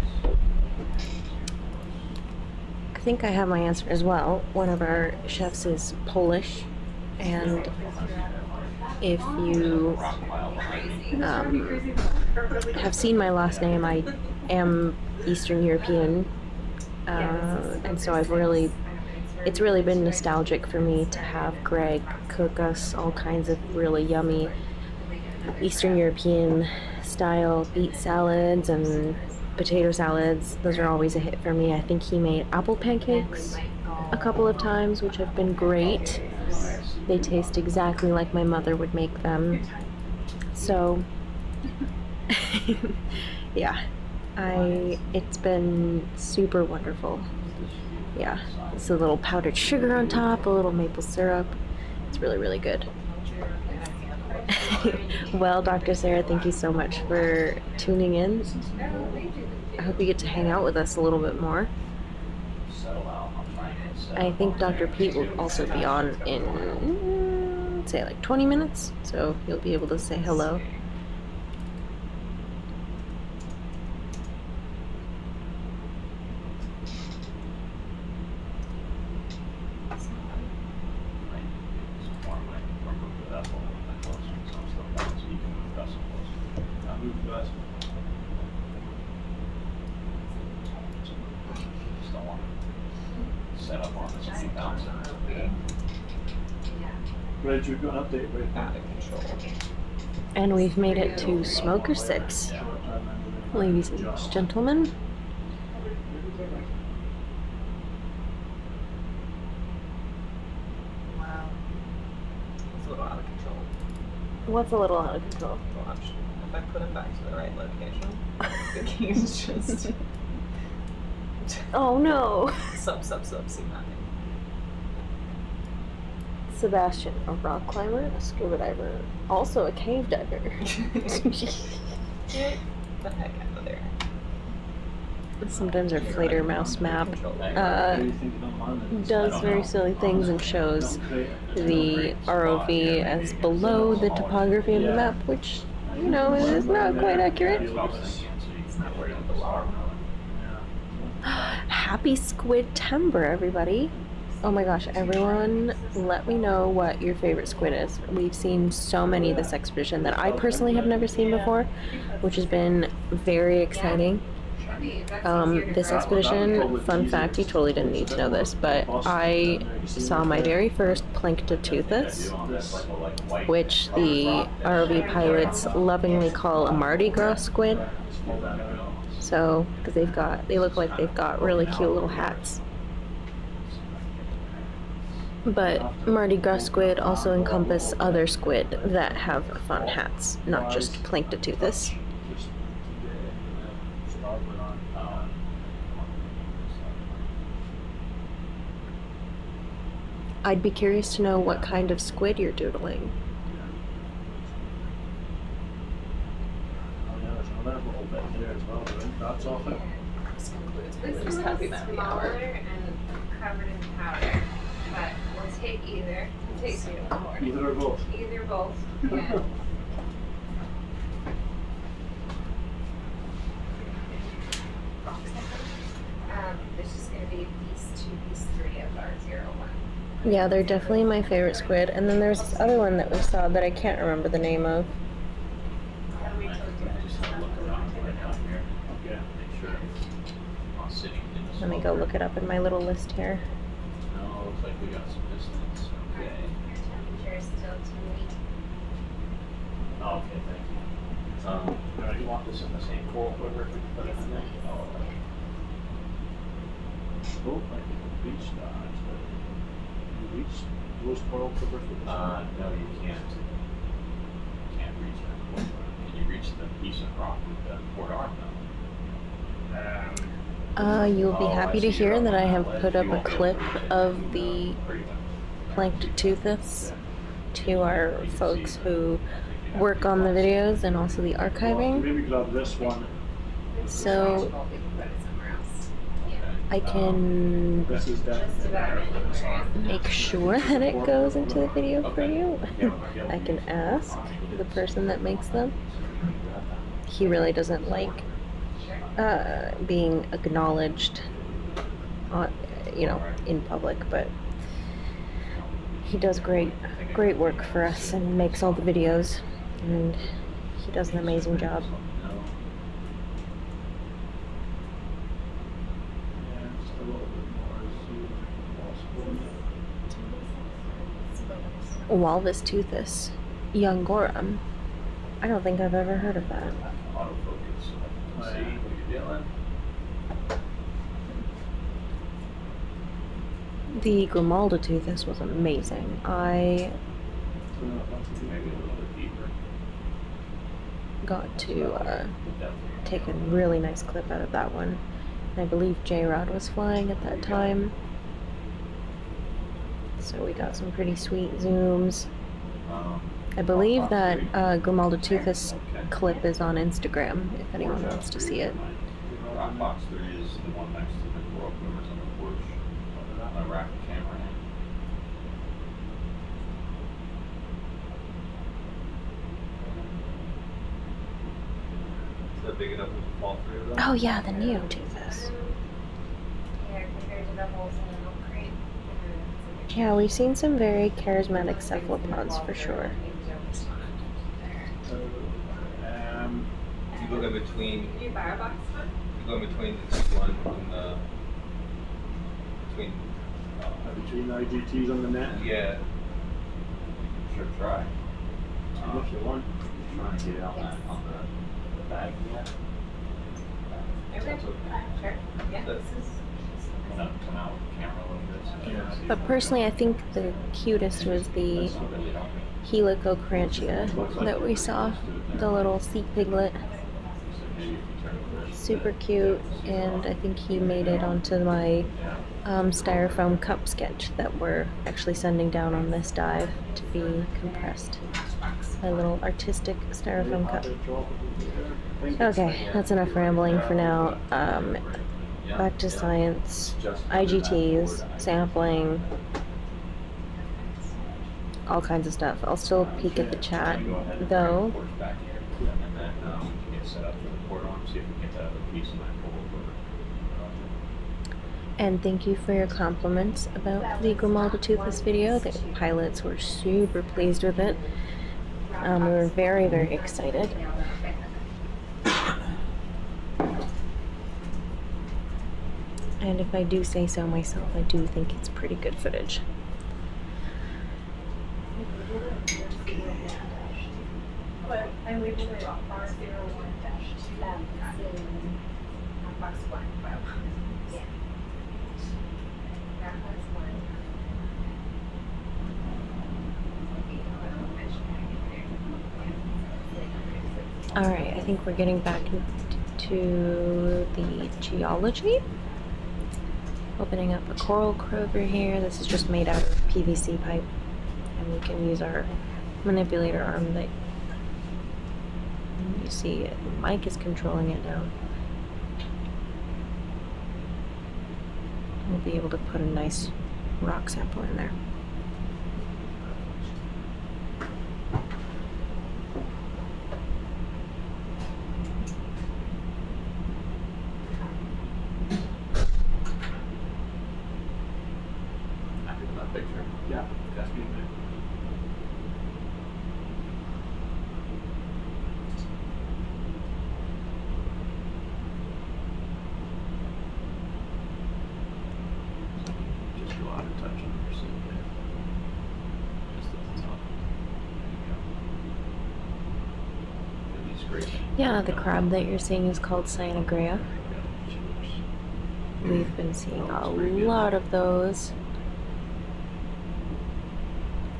I think I have my answer as well. One of our chefs is Polish, and if you have seen my last name, I am Eastern European, and so it's really been nostalgic for me to have Greg cook us all kinds of really yummy Eastern European style beet salads and potato salads. Those are always a hit for me. I think he made apple pancakes a couple of times, which have been great. They taste exactly like my mother would make them. So, yeah, it's been super wonderful. Yeah, it's a little powdered sugar on top, a little maple syrup. It's really, really good. Well, Dr. Sarah, thank you so much for tuning in. I hope you get to hang out with us a little bit more. I think Dr. Pete will also be on in, say, like 20 minutes, so you'll be able to say hello. Reg, we've got an update right now. And we've made it to Smoker 6. Ladies and gentlemen. Wow. It's a little out of control. What's a little out of control? Watch. If I put him back to the right location, the king's just Oh no! sub, see nothing. Sebastian, a rock climber, a scuba diver, also a cave diver. Get the heck out of there. sometimes our Flater mouse map does very silly things and shows the ROV as below the topography of the map, which, you know, is not quite accurate. Happy Squid-tember, everybody. Oh my gosh, everyone, let me know what your favorite squid is. We've seen so many this expedition that I personally have never seen before, which has been very exciting. This expedition, fun fact, you totally didn't need to know this, but I saw my very first Planctoteuthis, which the ROV pilots lovingly call a Mardi Gras squid. So, because they look like they've got really cute little hats. But Mardi Gras squid also encompass other squid that have fun hats, not just Planctoteuthis. I'd be curious to know what kind of squid you're doodling. This is smaller and covered in powder, but we'll take either. We'll take Either or both. Either both. Yeah. This is going to be piece 2, piece 3 of our 01. Yeah, they're definitely my favorite squid. And then there's this other one that we saw that I can't remember the name of. Let me go look it up in my little list here. No, looks like we got some distance. Okay. Your temperature is still too weak. Oh, okay, thank you. You want this in the same coral quiver? Yes, please. Oh, I think we reached that. You reached those coral quivers with the No, you can't. You can't reach that. Can you reach the piece of rock with the port arm though? You'll be happy to hear that I have put up a clip of the Planctoteuthis to our folks who work on the videos and also the archiving. Maybe grab this one. So I can make sure that it goes into the video for you. I can ask the person that makes them. He really doesn't like being acknowledged on, you know, in public, but he does great work for us and makes all the videos, and he does an amazing job. Walvis toothus, Youngorum. I don't think I've ever heard of that. The Grimalda-toothus was amazing. I got to take a really nice clip out of that one. I believe J-Rod was flying at that time. So we got some pretty sweet zooms. I believe that Grimalda-toothus clip is on Instagram, if anyone wants to see it. Rock box 3 is the one next to the coral quivers on the porch. I rack the camera in. Is that big enough to fall through though? Oh yeah, the Neotoothus. Yeah, compared to the holes in the milk crate. Yeah, we've seen some very charismatic cephalopods for sure. You go in between. Can you buy a box one? You go in between the one and the between the IGTs on the net. Yeah. Sure, try. If you want. Trying to get it on the bag yet. Okay. Sure. Yeah. Come out with the camera a little bit. But personally, I think the cutest was the Helicocrantia that we saw, the little sea piglet. Super cute, and I think he made it onto my styrofoam cup sketch that we're actually sending down on this dive to be compressed. my little artistic styrofoam cup. Okay, that's enough rambling for now. Back to science, IGTs, sampling, all kinds of stuff. I'll still peek at the chat, though. And then get set up for the port arm, see if we get that other piece and then pull over. And thank you for your compliments about the Grimalda Toothless video. The pilots were super pleased with it. We were very, very excited. And if I do say so myself, I do think it's pretty good footage. But I would put R01-2 box 1. Yeah. That was one. Alright, I think we're getting back to the geology. Opening up a coral croaker here. This is just made out of PVC pipe. And we can use our manipulator arm that you see Mike is controlling it now. We'll be able to put a nice rock sample in there. Happy with that picture? Yeah, that's good. Just go out and touch on your seat there. Just at the top. There you go. Really scraping. Yeah, the crab that you're seeing is called Cyanogrea. We've been seeing a lot of those.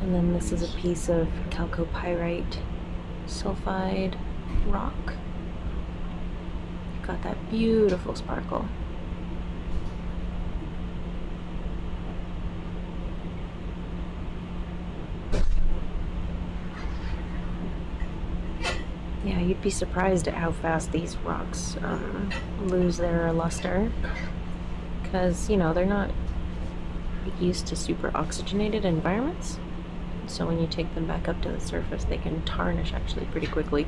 And then this is a piece of chalcopyrite sulfide rock. Got that beautiful sparkle. Yeah, you'd be surprised at how fast these rocks lose their luster. Because, you know, they're not used to super oxygenated environments. So when you take them back up to the surface, they can tarnish actually pretty quickly.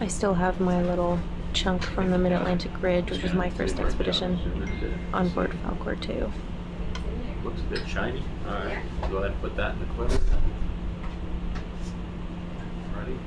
I still have my little chunk from the Mid-Atlantic Ridge, which was my first expedition, on board Falcor 2. Looks a bit shiny. Alright, go ahead and put that in the clip. Ready?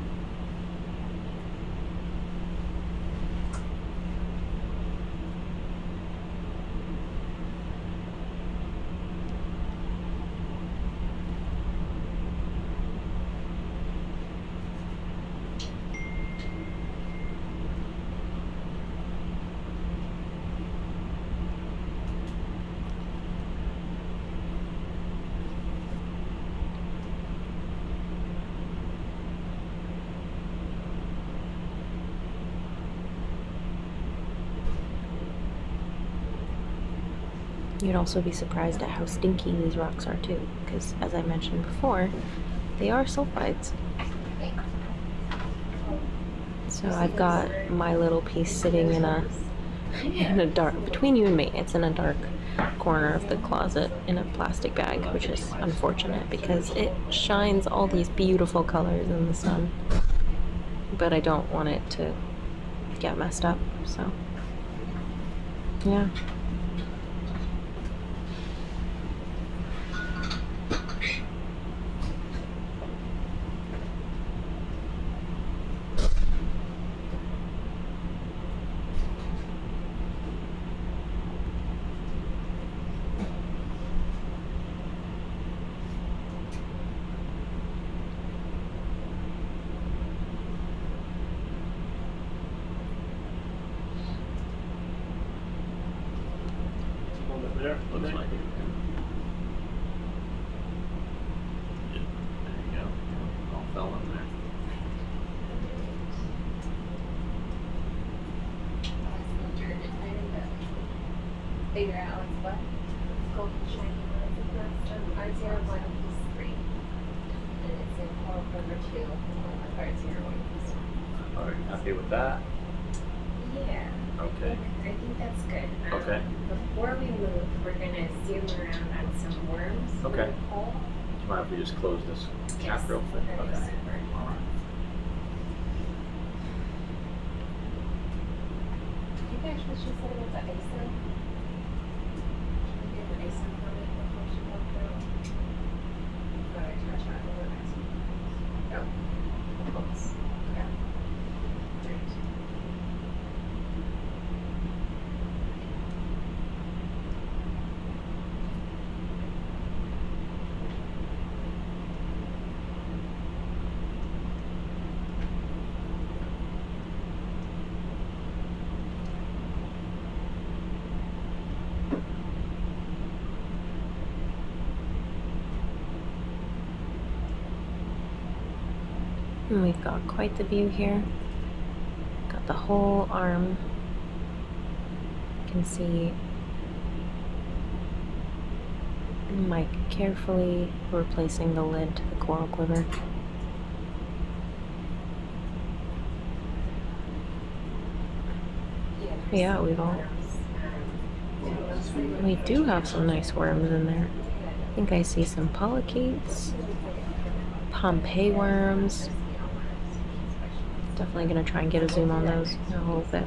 You'd also be surprised at how stinky these rocks are too, because as I mentioned before, they are sulfides. So I've got my little piece sitting in a dark, between you and me, it's in a dark corner of the closet in a plastic bag, which is unfortunate because it shines all these beautiful colors in the sun. But I don't want it to get messed up, so yeah. Looks like it. Yeah, there you go. All fell in there. Figure out what. golden shiny one. That's R01 piece 3. And it's in coral number 2, R01 piece 1. Are you happy with that? Yeah. Okay. I think that's good. Okay. Before we move, we're gonna zoom around on some worms. Okay. in the hole. Do you mind if we just close this cap real quick? That is Okay. super. All right. Did you guys what she said about the ISO? Should we get an ISO permit before she go through? Or I touch on it, oh. Oops. Yeah. Great. And we've got quite the view here. Got the whole arm. You can see Mike carefully replacing the lid to the coral quiver. Yeah, we do have some nice worms in there. I think I see some polychaetes, Pompeii worms. Definitely gonna try and get a zoom on those in a little bit.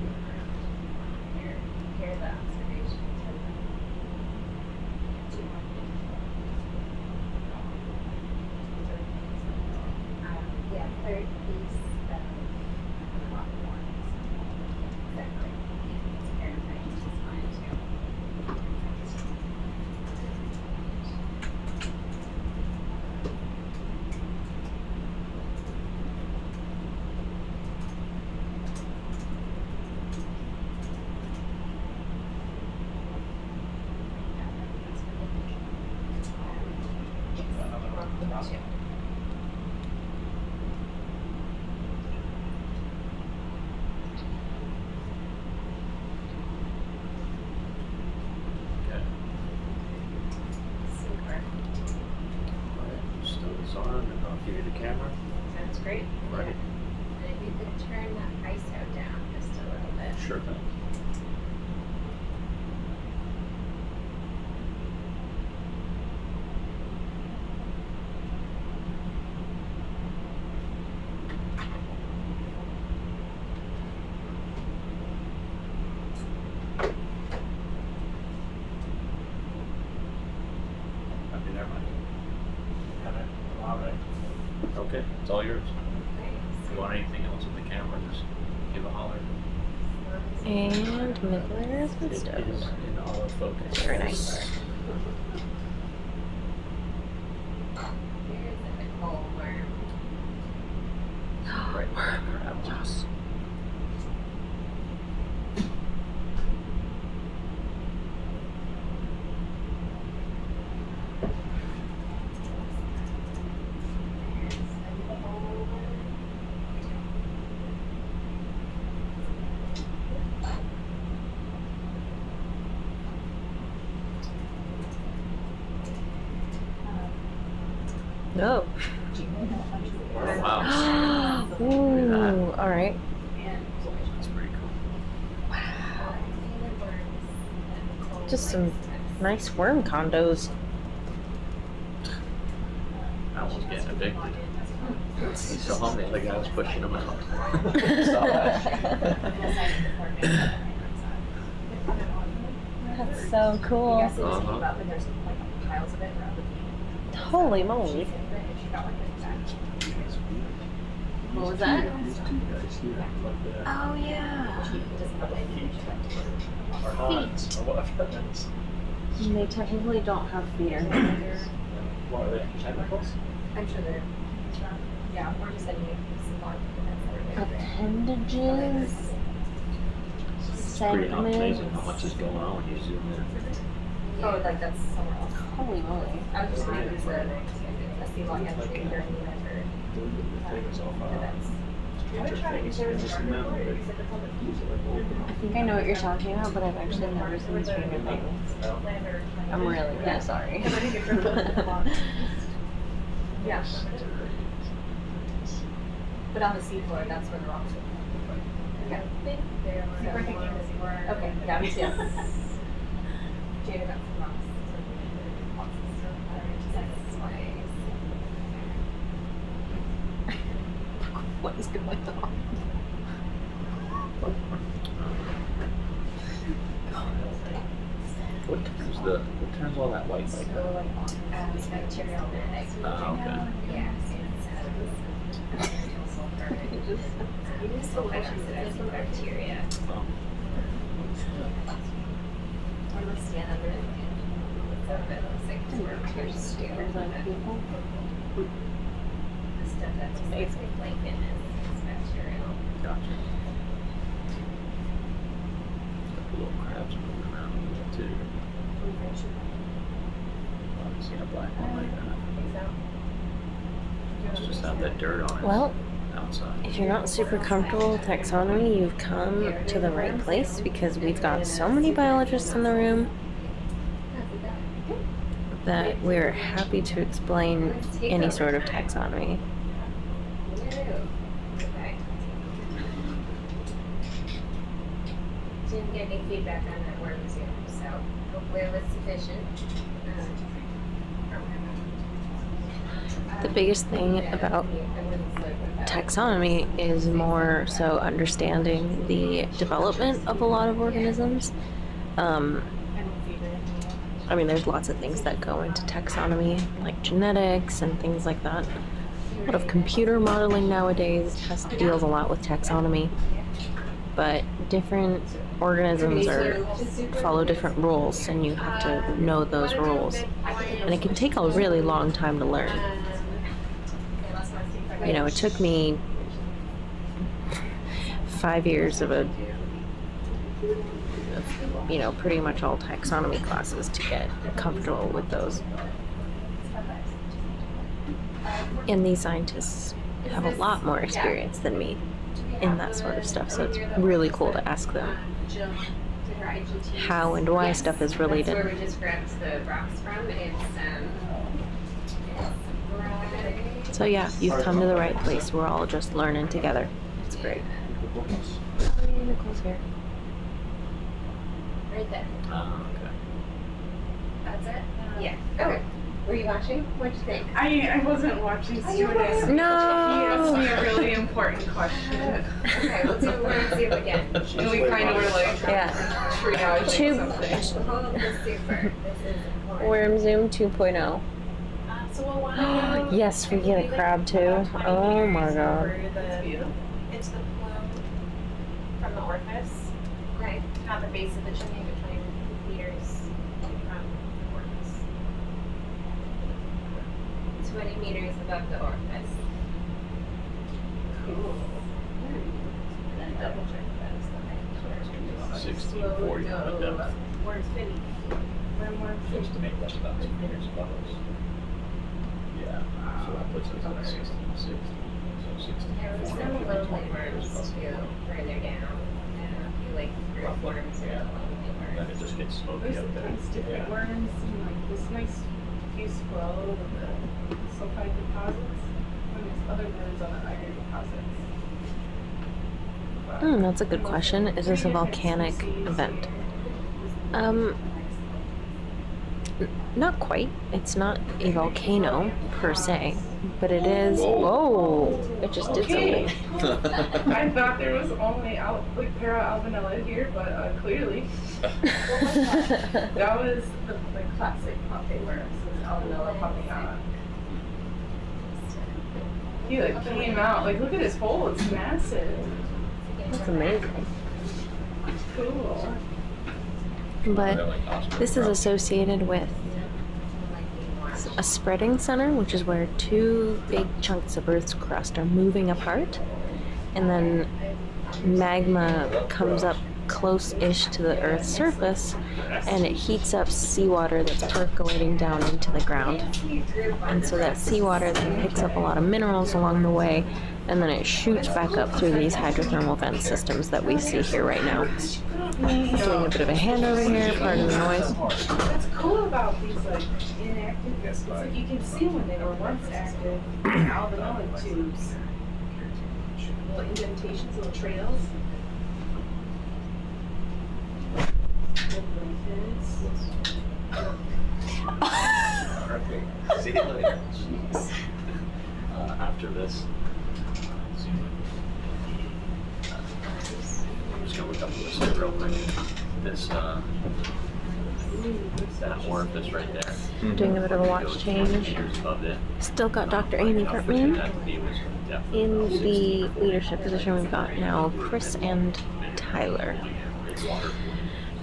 Yeah, third piece of rock forms. Exactly. Fahrenheit, which is fine too. Okay. Super. All right. Just throw this on, and I'll give you the camera. Sounds great. Right. And if you could turn the ISO down just a little bit. Sure thing. Happy there, Mike? All right. Okay, it's all yours. If you want anything else with the camera, just give a holler. And Midland It is stove. in autofocus. Very nice. Here's a Nicole worm. Right there, Yes. There's a Nicole worm. No. Wow. Ooh, all right. That's pretty cool. Just some nice worm condos. I almost getting addicted. He's so hungry, the guy was pushing him out. That's so cool. Uh-huh. Holy moly. What was that? Oh yeah. Feet. They technically don't have feet or hands. What are they? Tentacles? I'm sure they're, yeah, we're just sending you some more. Appendages. It's pretty amazing Segments. how much is going on when you zoom in. Oh, like that's somewhere else. Holy moly. I was just gonna use a sea log entry during the winter events. I would try to use it. think I know what you're talking about, but I've actually never seen Stranger Things. I'm really sorry. Yeah. But on the seafloor, that's where the rocks are. Okay. Super thinking the seafloor. Okay, yeah, me too. Jada got some rocks. What is going on? What turns all that white light? It's bacterial. Oh, okay. Yeah. It is so bacteria. Oh. Understand under the stuff that's basically blanket is bacterial. Gotcha. Got the little crabs moving around too. I've seen a black one like that. Must just have that dirt on it. Well, outside. if you're not super comfortable with taxonomy, you've come to the right place because we've got so many biologists in the room that we're happy to explain any sort of taxonomy. Didn't get any feedback on that worm zoom, so hopefully it was sufficient. The biggest thing about taxonomy is more so understanding the development of a lot of organisms. I mean, there's lots of things that go into taxonomy, like genetics and things like that. A lot of computer modeling nowadays deals a lot with taxonomy, but different organisms follow different rules, and you have to know those rules. And it can take a really long time to learn. You know, it took me 5 years of pretty much all taxonomy classes to get comfortable with those. And these scientists have a lot more experience than me in that sort of stuff, so it's really cool to ask them how and why stuff is related. That's where we just grabbed the rocks from. So yeah, you've come to the right place. We're all just learning together. It's great. Nicole's here. Right there. Oh, okay. That's it? Yeah. Okay. Were you watching? What'd you think? I wasn't watching Stewardess. No! He asked me a really important question. Okay, we're gonna see it again. And we kind of were like, triaging something. Hold the super. This is important. Worm Zoom 2.0. So we'll want to know. Yes, we get a crab too. Oh my god. It's the plume from the orifice. Okay. Not the base of the chimney, but 20 meters from the orifice. 20 meters above the orifice. Cool. And then double check that is the 1640 out of depth. Where's Finny? Just to make that about 2 meters above us. Yeah, so that puts us at 1660. So 1640. There were some little worms too, further down. Like 3 or 4 worms. Yeah. Then it just gets smoky There's up there. different worms and like this nice diffuse flow of the sulfide deposits, and there's other worms on the iron deposits. That's a good question. Is this a volcanic event? Not quite. It's not a volcano per se, but it is. Whoa! It just did something. I thought there was only para-albanella here, but clearly. That was the classic Pompeii worms, was albanella popping out. He like came out, like look at this hole, it's massive. That's amazing. Cool. But this is associated with a spreading center, which is where 2 big chunks of Earth's crust are moving apart, and then magma comes up close-ish to the Earth's surface, and it heats up seawater that's percolating down into the ground. And so that seawater then picks up a lot of minerals along the way, and then it shoots back up through these hydrothermal vent systems that we see here right now. Doing a bit of a hand over here, pardon the noise. What's cool about these like inactive, it's like you can see when they were once active, all the knowledge tubes, little indentations, little trails. See you later. After this, I'm just gonna look up this real quick. This, that orifice right there. Doing a bit of a watch change. Still got Dr. Amy Hartman. In the leadership position, we've got now Chris and Tyler.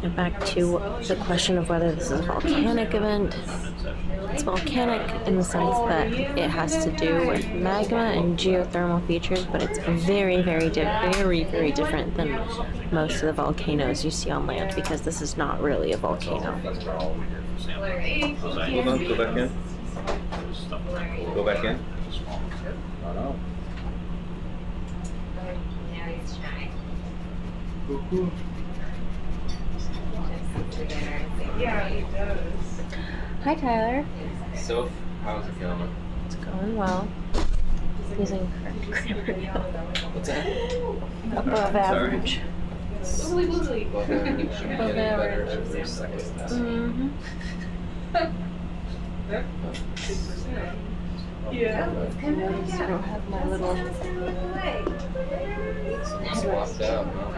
And back to the question of whether this is a volcanic event. It's volcanic in the sense that it has to do with magma and geothermal features, but it's very, very different than most of the volcanoes you see on land, because this is not really a volcano. Hold on, go back in. Go back in. Oh no. Now he's shy. Yeah, it does. Hi, Tyler. So, how's it going? It's going well. Using correct grammar. What's that? Above average. Woogly woogly. Above average. I'm getting better every second semester. Mm-hmm. Yeah. I don't have my little Swapped out, huh?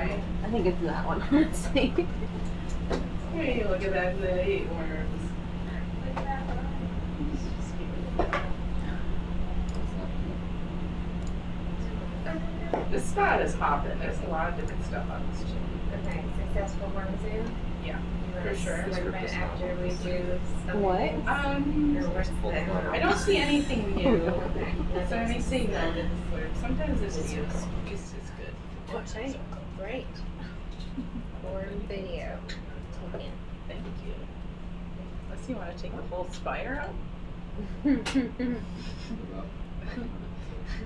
I think it's that one, honestly. Hey, look at that, the 8 worms. This spot is hopping. There's a lot of different stuff on this chain. Okay, successful worm zoom. Yeah, You for want sure. to swim it after we do some What? Or what's the? I don't see anything new. Okay. So when I say no, sometimes this is good. Okay, great. Worm video. Taken. Thank you. Unless you want to take the whole spire out.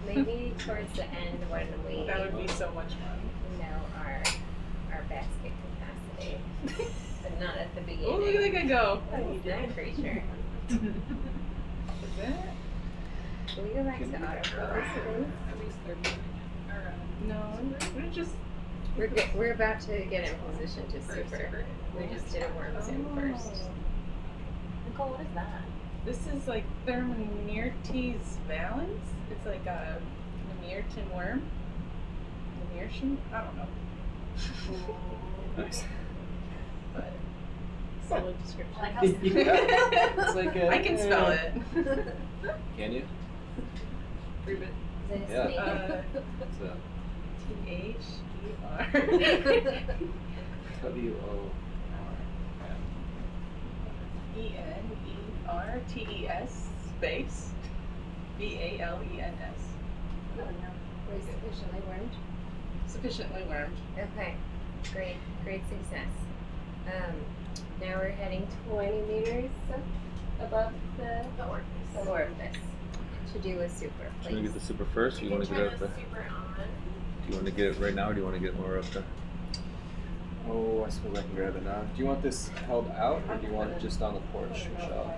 Maybe towards the end when we That would be so much fun. know our basket capacity, but not at the beginning. Oh, look at that go. That creature. Is that? Can we go back to autofocus? At least 30. No, we're just. We're about to get in position to super. We just did a worm zoom first. Nicole, what is that? This is like Thermonertes valens. It's like a Nemerton worm. Nemerton? I don't know. Nice. But solid description. It's like a, I can spell it. Can you? Prove it. Is it a Yeah. snake? It's a T-H-E-R. E-N-E-R-T-E-S space V-A-L-E-N-S. We're sufficiently wormed? Sufficiently wormed. Okay, great success. Now we're heading 20 meters above the orifice to do a super, Do you want to please. get the super first, or you want to get it up there? Super on. Do you want to get it right now, or do you want to get more up there? Oh, I suppose I can grab it now. Do you want this held out, or do you want it just on the porch, Michelle?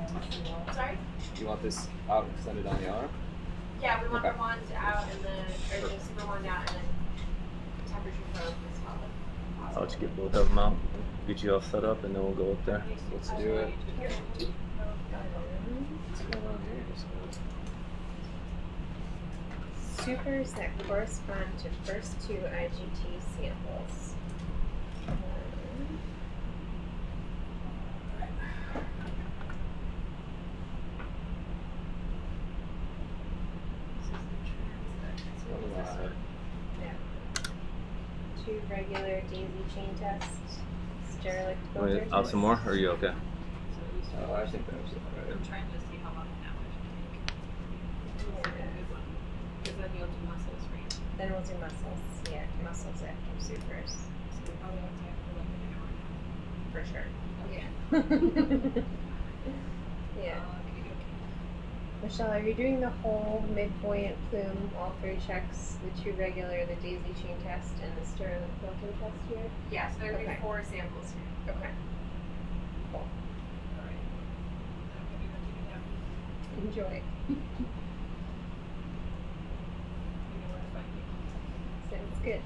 Sorry? Do you want this out extended on the arm? Yeah, we want Okay. the wand out and or the super wand out and then temperature probe as well. I'll just get both of them out, get you all set up, and then we'll go up there. Let's do it. What's going on here? Supers that correspond to first 2 IGT samples. Yeah. 2 regular daisy chain tests, derelict You want filters. to out some more, or are you okay? Oh, I think that was alright. I'm trying to see how long an hour it should take. Because then you'll do muscles, right? Then we'll do muscles. Yeah, muscles after supers. So we probably have to have For sure. Yeah. Yeah. Michelle, are you doing the whole midpoint plume, all 3 checks, the 2 regular, the daisy chain test, and the Stern filter test here? Yeah, so there would be 4 samples here. Okay. Cool. Enjoy. Sounds good.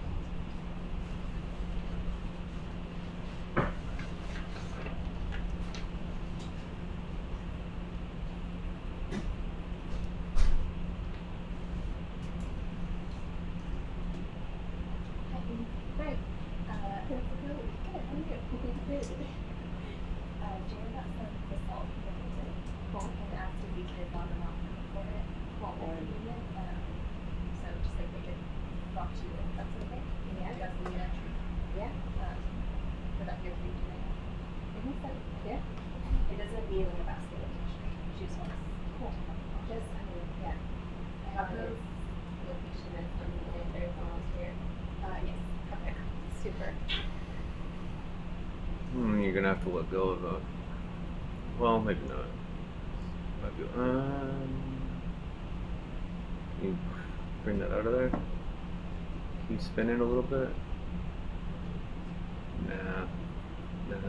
Jared got some basalt from Hamilton and asked if we could log them out for it while we're doing it. So just like we could walk to it, if that's okay? Yeah. That's the entry. Yeah. Would that be okay tonight? I think so. Yeah. It doesn't need like a basket location. She just wants. Cool. Just, I mean, yeah. I have this location and something like very volunteer. Yes. Okay. Super. You're gonna have to let go of that. Well, maybe not. Might be, you bring that out of there. Keep spinning a little bit. No. It's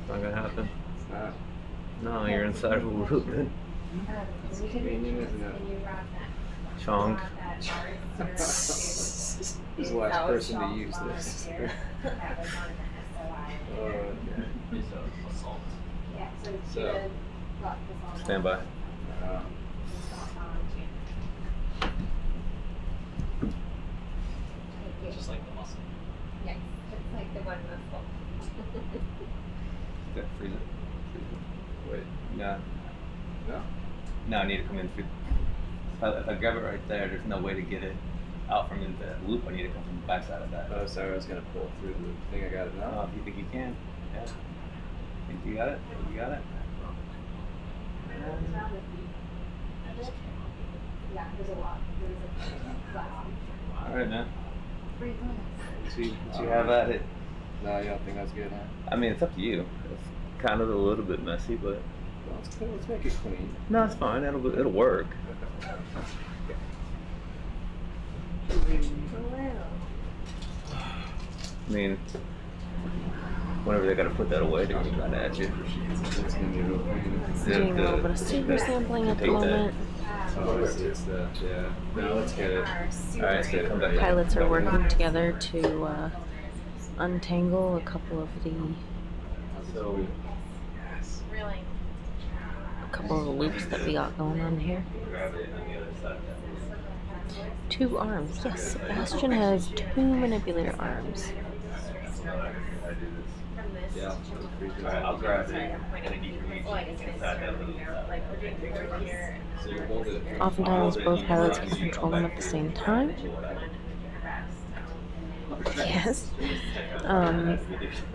not gonna happen. It's not. No, you're inside of a loop, man. It's convenient, isn't it? Chonk. Who's the last person to use this? So, Stand by. Just like the muscle. Yes, it's like the one muscle. Yeah, freeze it. Wait. No. No? No, I need to come in through. If I grab it right there, there's no way to get it out from the loop. I need to come from the backside of that. Oh, sorry, I was gonna pull through the thing. I got it now. Oh, if you think you can. Yeah. Think you got it? You got it? Yeah, there's a lot. Alright, man. Once you have at it. No, you don't think that's good, huh? I mean, it's up to you. It's kind of a little bit messy, but. Well, it's cool. Let's make it clean. No, it's fine. It'll work. I mean, whenever they gotta put that away, they're gonna try at you. It's gonna be real clean. Doing a little bit of super sampling at the moment. Oh, it's the, yeah. No, let's get it. Alright, so come back. Pilots are working together to untangle a couple of the loops that we got going on here. 2 arms. Yes, Sebastian has 2 manipulator arms. Yeah. Alright, I'll grab it. Oftentimes, both pilots can control them at the same time. Yes.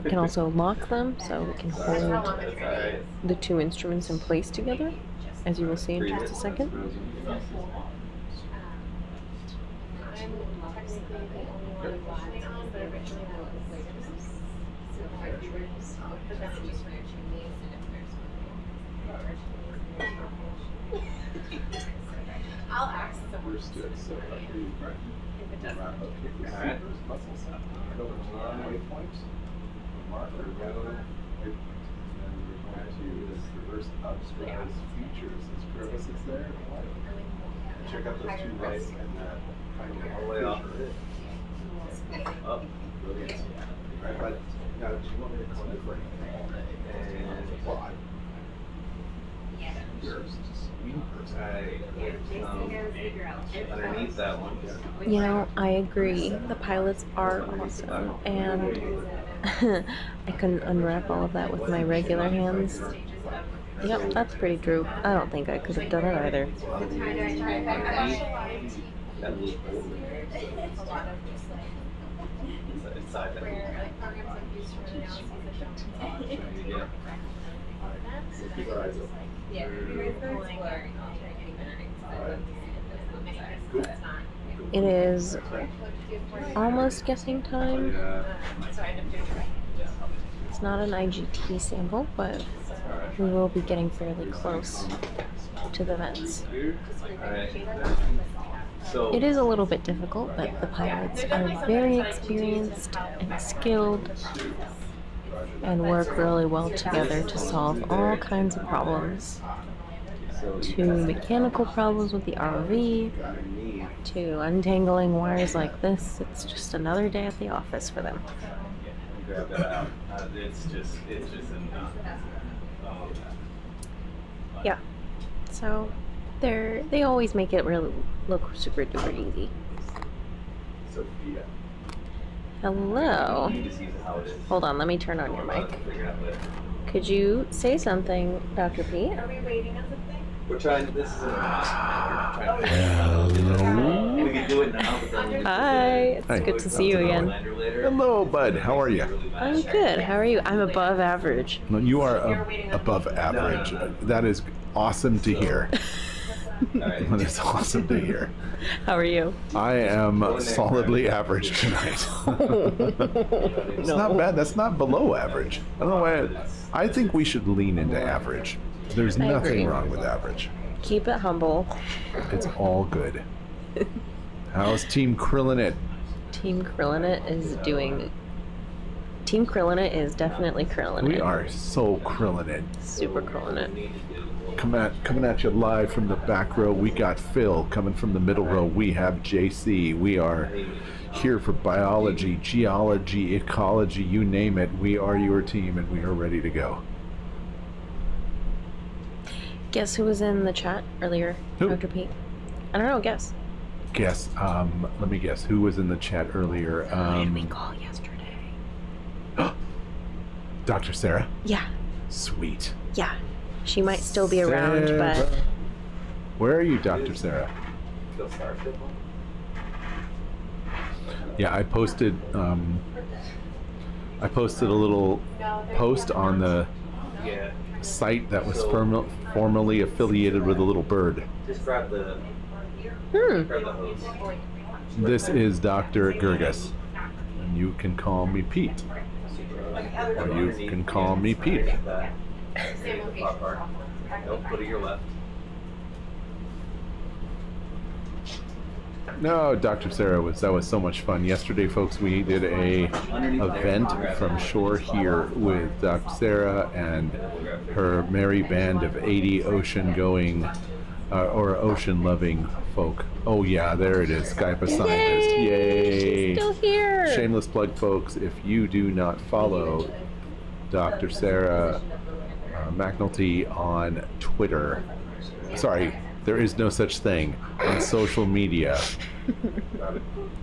We can also lock them, so we can hold the 2 instruments in place together, as you will see in just a second. I'll ask someone. Understood. So If it doesn't. Alright. Muscle sound. Waypoints. Marker. And then we're going to this reverse uprise features. This crevices there. Check out those 2 lights and that kind of All the way off of it. Up. brilliant. Right, but now, do you want me to come in for anything? And well, yours. Underneath that one. You know, I agree. The pilots are awesome, and I couldn't unwrap all of that with my regular hands. Yep, that's pretty true. I don't think I could have done it either. That loop. Inside that loop. Keep our eyes open. Yeah, you're exploring all the Good. Good. It is almost guessing time. It's not an IGT sample, but we will be getting fairly close to the vents. It is a little bit difficult, but the pilots are very experienced and skilled and work really well together to solve all kinds of problems. To mechanical problems with the ROV, to untangling wires like this. It's just another day at the office for them. Grab that out. It's just Yeah. So they always make it really look super duper easy. Sophia. Hello. Hold on, let me turn on your mic. Could you say something, Dr. Pete? Are we waiting on something? We're trying. This is an announcement. Hello. We can do it now. But then we Hi. It's Hi. good to see you again. Hello, bud. How are you? I'm good. How are you? I'm above average. No, you are above average. That is awesome to hear. That is awesome to hear. How are you? I am solidly average tonight. It's not bad. That's not below average. I don't know why. I think we should lean into average. There's I nothing agree. wrong with average. Keep it humble. It's all good. How's Team Krillinit? Team Krillinit is doing... Team Krillinit is definitely Krillinit. We are so Krillinit. Super Krillinit. Coming at you live from the back row, we got Phil. Coming from the middle row, we have JC. We are here for biology, geology, ecology, you name it. We are your team and we are ready to go. Guess who was in the chat earlier, Who? Dr. Pete? I don't know, guess. Guess, let me guess. Who was in the chat earlier? Who did we call yesterday? Dr. Sarah? Yeah. Sweet. Yeah. She might still be around, but... Where are you, Dr. Sarah? Yeah, I posted a little post on the site that was formerly affiliated with a little bird. Just grab the. Hmm. Grab the hose. This is Dr. Gerges, and you can call me Pete. Or you can call me Pete. Nope, go to your left. No, Dr. Sarah, that was so much fun. Yesterday, folks, we did a event from shore here with Dr. Sarah and her merry band of 80 ocean-going or ocean-loving folk. Oh yeah, there it is, Skype a scientist. Yay! She's still here. Shameless plug, folks. If you do not follow Dr. Sarah McNulty on Twitter, sorry, there is no such thing on social media.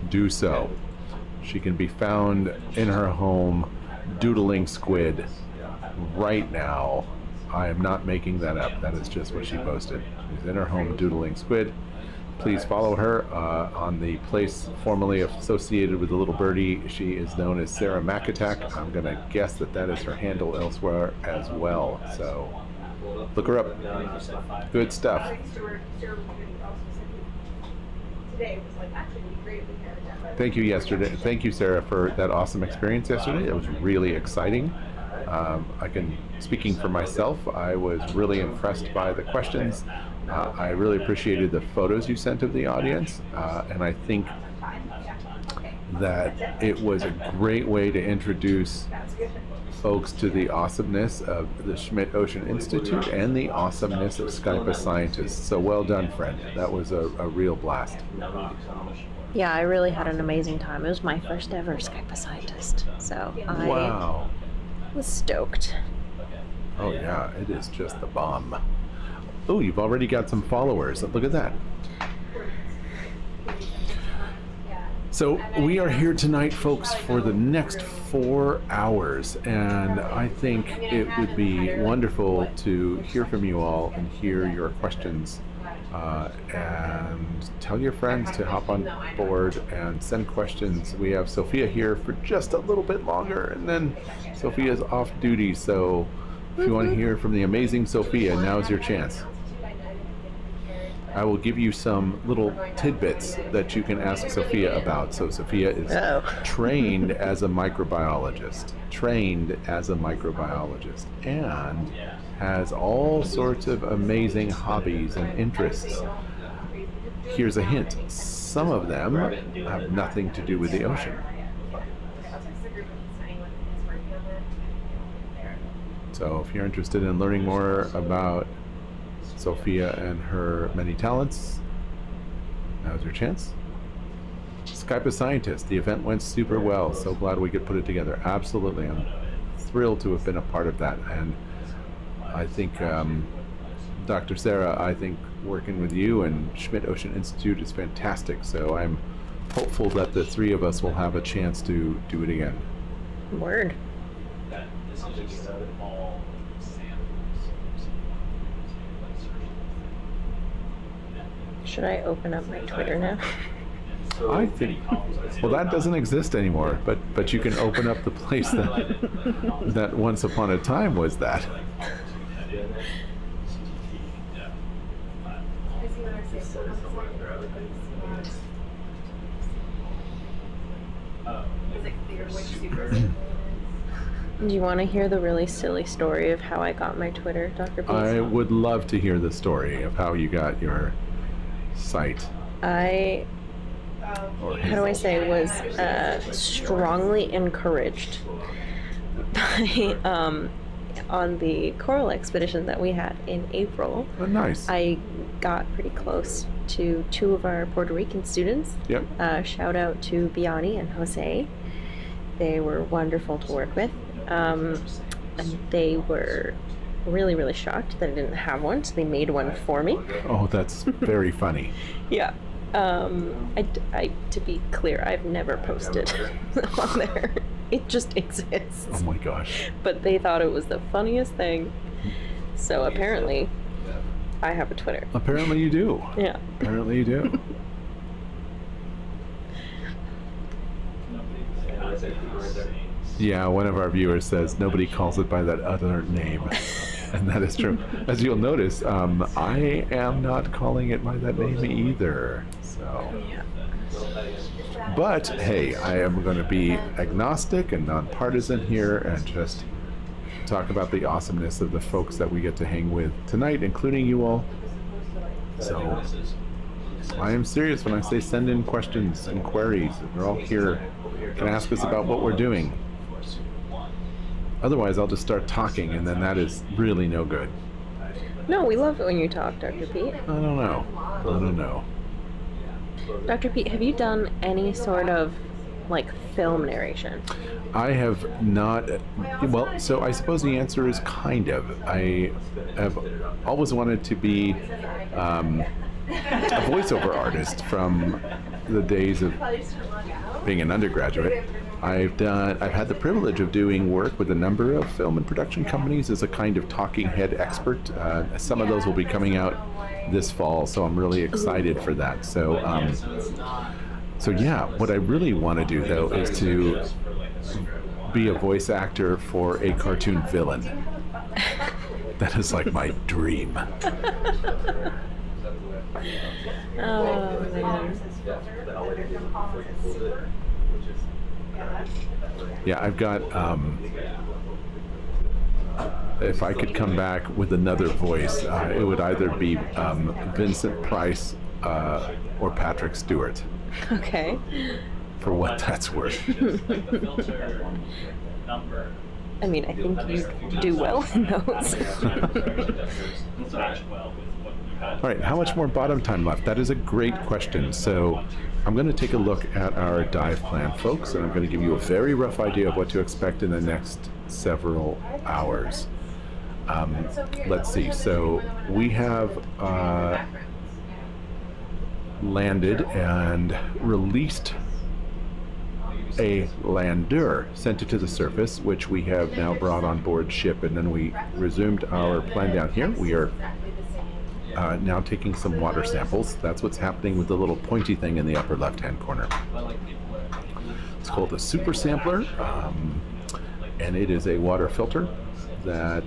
Do so. She can be found in her home doodling squid right now. I am not making that up. That is just what she posted. She's in her home doodling squid. Please follow her on the place formerly associated with the little birdie. She is known as Sarah McAttack. I'm going to guess that that is her handle elsewhere as well. So look her up. Good stuff. Today was like, actually, it'd be great if we had a demo. Thank you yesterday. Thank you, Sarah, for that awesome experience yesterday. It was really exciting. Speaking for myself, I was really impressed by the questions. I really appreciated the photos you sent of the audience, and I think that it was a great way to introduce folks to the awesomeness of the Schmidt Ocean Institute and the awesomeness of Skype a Scientist. So well done, friend. That was a real blast. Yeah, I really had an amazing time. It was my first ever Skype a Scientist, so Wow. I was stoked. Oh yeah, it is just the bomb. Oh, you've already got some followers. Look at that. So we are here tonight, folks, for the next 4 hours, and I think it would be wonderful to hear from you all and hear your questions, and tell your friends to hop on board and send questions. We have Sophia here for just a little bit longer, and then Sophia's off duty, so if you want to hear from the amazing Sophia, now's your chance. I will give you some little tidbits that you can ask Sophia about. So Sophia is trained as a microbiologist, and has all sorts of amazing hobbies and interests. Here's a hint. Some of them have nothing to do with the ocean. So if you're interested in learning more about Sophia and her many talents, now's your chance. Skype a scientist. The event went super well. So glad we could put it together. Absolutely. I'm thrilled to have been a part of that. And I think, Dr. Sarah, I think working with you and Schmidt Ocean Institute is fantastic. So I'm hopeful that the three of us will have a chance to do it again. Word. Should I open up my Twitter now? I think, well, that doesn't exist anymore, but you can open up the place that once upon a time was that. Do you want to hear the really silly story of how I got my Twitter, Dr. Peace? I would love to hear the story of how you got your site. I, how do I say, was strongly encouraged by, on the coral expedition that we had in April. Oh, nice. I got pretty close to two of our Puerto Rican students. Yep. Shout out to Biani and Jose. They were wonderful to work with. And they were really, really shocked that I didn't have one, so they made one for me. Oh, that's very funny. Yeah. I, to be clear, I've never posted on there. It just exists. Oh my gosh. But they thought it was the funniest thing. So apparently, I have a Twitter. Apparently you do. Yeah. Apparently you do. Yeah, one of our viewers says nobody calls it by that other name. And that is true. As you'll notice, I am not calling it by that name either. So, yeah. But hey, I am going to be agnostic and nonpartisan here and just talk about the awesomeness of the folks that we get to hang with tonight, including you all. So I am serious when I say send in questions and queries. They're all here. You can ask us about what we're doing. Otherwise, I'll just start talking, and then that is really no good. No, we love it when you talk, Dr. Pete. I don't know. Dr. Pete, have you done any sort of, like, film narration? I have not. Well, so I suppose the answer is kind of. I have always wanted to be a voiceover artist from the days of being an undergraduate. I've had the privilege of doing work with a number of film and production companies as a kind of talking head expert. Some of those will be coming out this fall, so I'm really excited for that. So yeah, what I really want to do though is to be a voice actor for a cartoon villain. That is like my dream. Oh, man. Yeah, I've got, if I could come back with another voice, it would either be Vincent Price or Patrick Stewart. Okay. For what that's worth. I mean, I think you do well in those. All right, how much more bottom time left? That is a great question. So I'm going to take a look at our dive plan, folks, and I'm going to give you a very rough idea of what to expect in the next several hours. Let's see. So we have landed and released a lander, sent it to the surface, which we have now brought on board ship, and then we resumed our plan down here. We are now taking some water samples. That's what's happening with the little pointy thing in the upper left-hand corner. It's called a super sampler, and it is a water filter that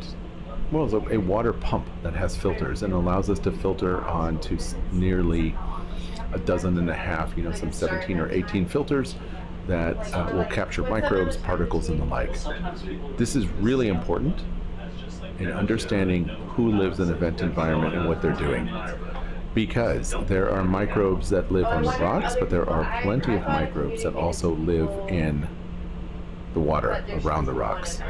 well, it's a water pump that has filters and allows us to filter onto nearly a dozen and a half, some 17 or 18 filters that will capture microbes, particles, and the like. This is really important in understanding who lives in a vent environment and what they're doing. Because there are microbes that live on the rocks, but there are plenty of microbes that also live in the water around the rocks.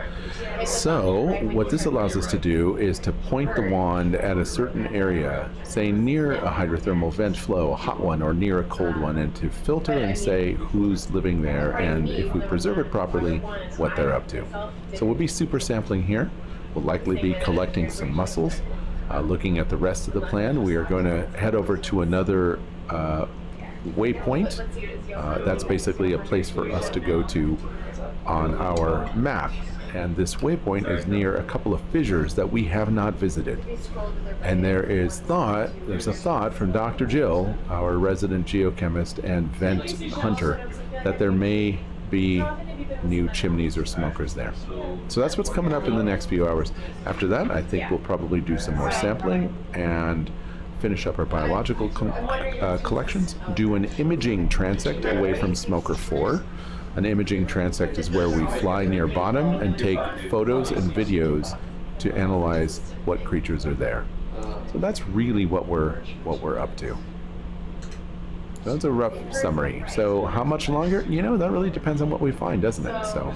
So what this allows us to do is to point the wand at a certain area, say near a hydrothermal vent flow, a hot one, or near a cold one, and to filter and say who's living there, and if we preserve it properly, what they're up to. So we'll be super sampling here. We'll likely be collecting some mussels. Looking at the rest of the plan, we are going to head over to another waypoint. That's basically a place for us to go to on our map. And this waypoint is near a couple of fissures that we have not visited. And there's a thought from Dr. Jill, our resident geochemist and vent hunter, that there may be new chimneys or smokers there. So that's what's coming up in the next few hours. After that, I think we'll probably do some more sampling and finish up our biological collections, do an imaging transect away from Smoker 4. An imaging transect is where we fly near bottom and take photos and videos to analyze what creatures are there. So that's really what we're up to. That's a rough summary. So how much longer? That really depends on what we find, doesn't it? So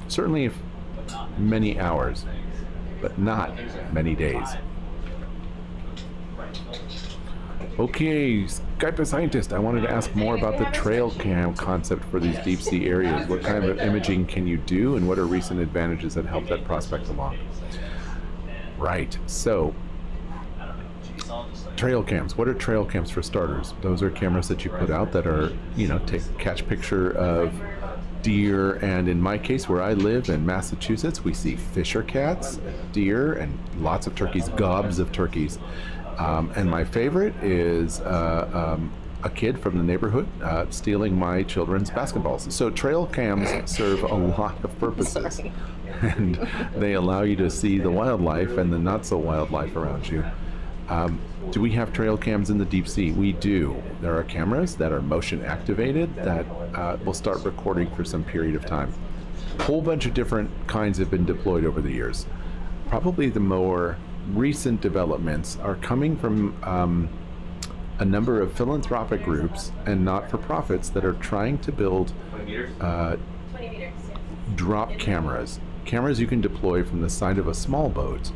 certainly many hours, but not many days. Okay, Skype a scientist. I wanted to ask more about the trail cam concept for these deep sea areas. What kind of imaging can you do, and what are recent advantages that help that prospect along? Right, so trail cams. What are trail cams for starters? Those are cameras that you put out that are, catch picture of deer, and in my case where I live in Massachusetts, we see fisher cats, deer, and lots of turkeys, gobs of turkeys. And my favorite is a kid from the neighborhood stealing my children's basketballs. So trail cams serve a lot of purposes. And they allow you to see the wildlife and the not so wildlife around you. Do we have trail cams in the deep sea? We do. There are cameras that are motion activated that will start recording for some period of time. A whole bunch of different kinds have been deployed over the years. Probably the more recent developments are coming from a number of philanthropic groups and not-for-profits that are trying to build drop cameras you can deploy from the side of a small boat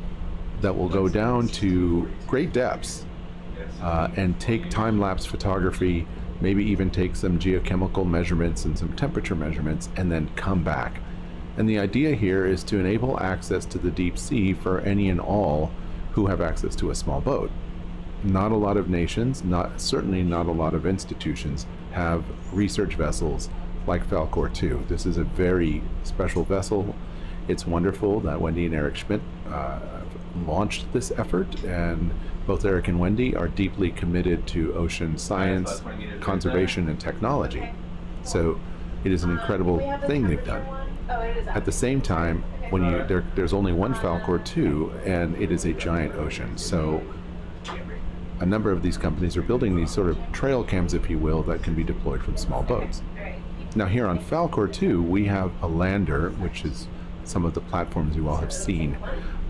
that will go down to great depths and take time-lapse photography, maybe even take some geochemical measurements and some temperature measurements, and then come back. And the idea here is to enable access to the deep sea for any and all who have access to a small boat. Not a lot of nations, certainly not a lot of institutions, have research vessels like Falkor 2. This is a very special vessel. It's wonderful that Wendy and Eric Schmidt launched this effort, and both Eric and Wendy are deeply committed to ocean science, conservation, and technology. So it is an incredible thing they've done. At the same time, when there's only one Falkor 2, and it is a giant ocean. So a number of these companies are building these sort of trail cams, if you will, that can be deployed from small boats. Now here on Falkor 2, we have a lander, which is some of the platforms you all have seen,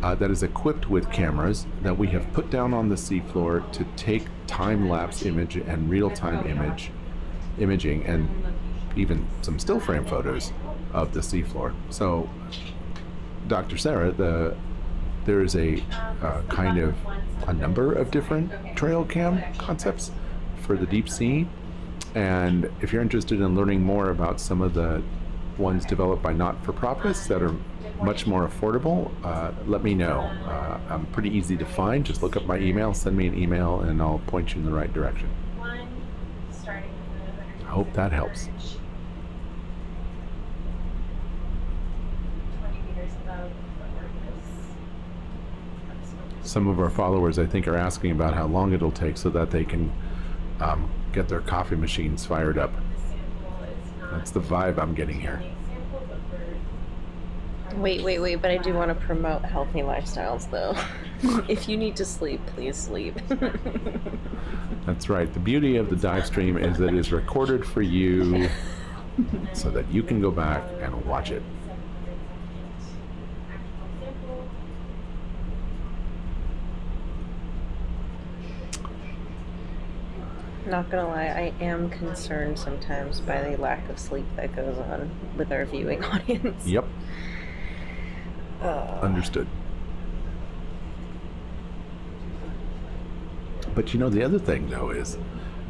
that is equipped with cameras that we have put down on the seafloor to take time-lapse image and real-time imaging and even some still frame photos of the seafloor. So, Dr. Sarah, there is a kind of a number of different trail cam concepts for the deep sea, and if you're interested in learning more about some of the ones developed by not-for-profits that are much more affordable, let me know. I'm pretty easy to find. Just look up my email, send me an email, and I'll point you in the right direction. I hope that helps. Some of our followers, I think, are asking about how long it'll take so that they can get their coffee machines fired up. That's the vibe I'm getting here. Wait, but I do want to promote healthy lifestyles though. If you need to sleep, please sleep. That's right. The beauty of the dive stream is that it is recorded for you so that you can go back and watch it. Not gonna lie, I am concerned sometimes by the lack of sleep that goes on with our viewing audience. Yep. Understood. But you know, the other thing though is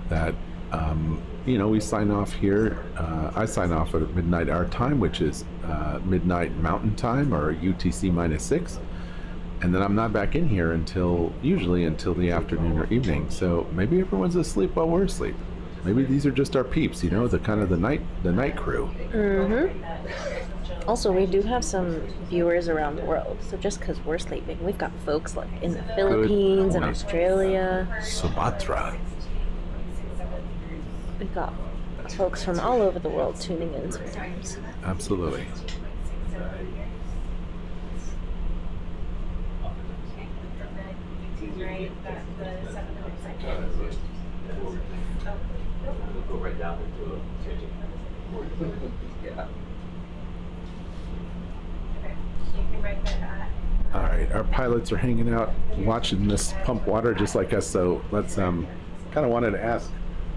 that you know, we sign off here. I sign off at midnight our time, which is midnight Mountain Time, or UTC -6. And then I'm not back in here usually until the afternoon or evening. So maybe everyone's asleep while we're asleep. Maybe these are just our peeps, you know, the kind of the night crew. Also, we do have some viewers around the world. So just because we're sleeping, we've got folks like in the Philippines and Australia. Sumatra. We've got folks from all over the world tuning in sometimes. Absolutely. Right, that the 700 We'll go right down into a changing. Yeah. Okay, you can write that at. All right, our pilots are hanging out, watching this pump water just like us. So let's kind of wanted to ask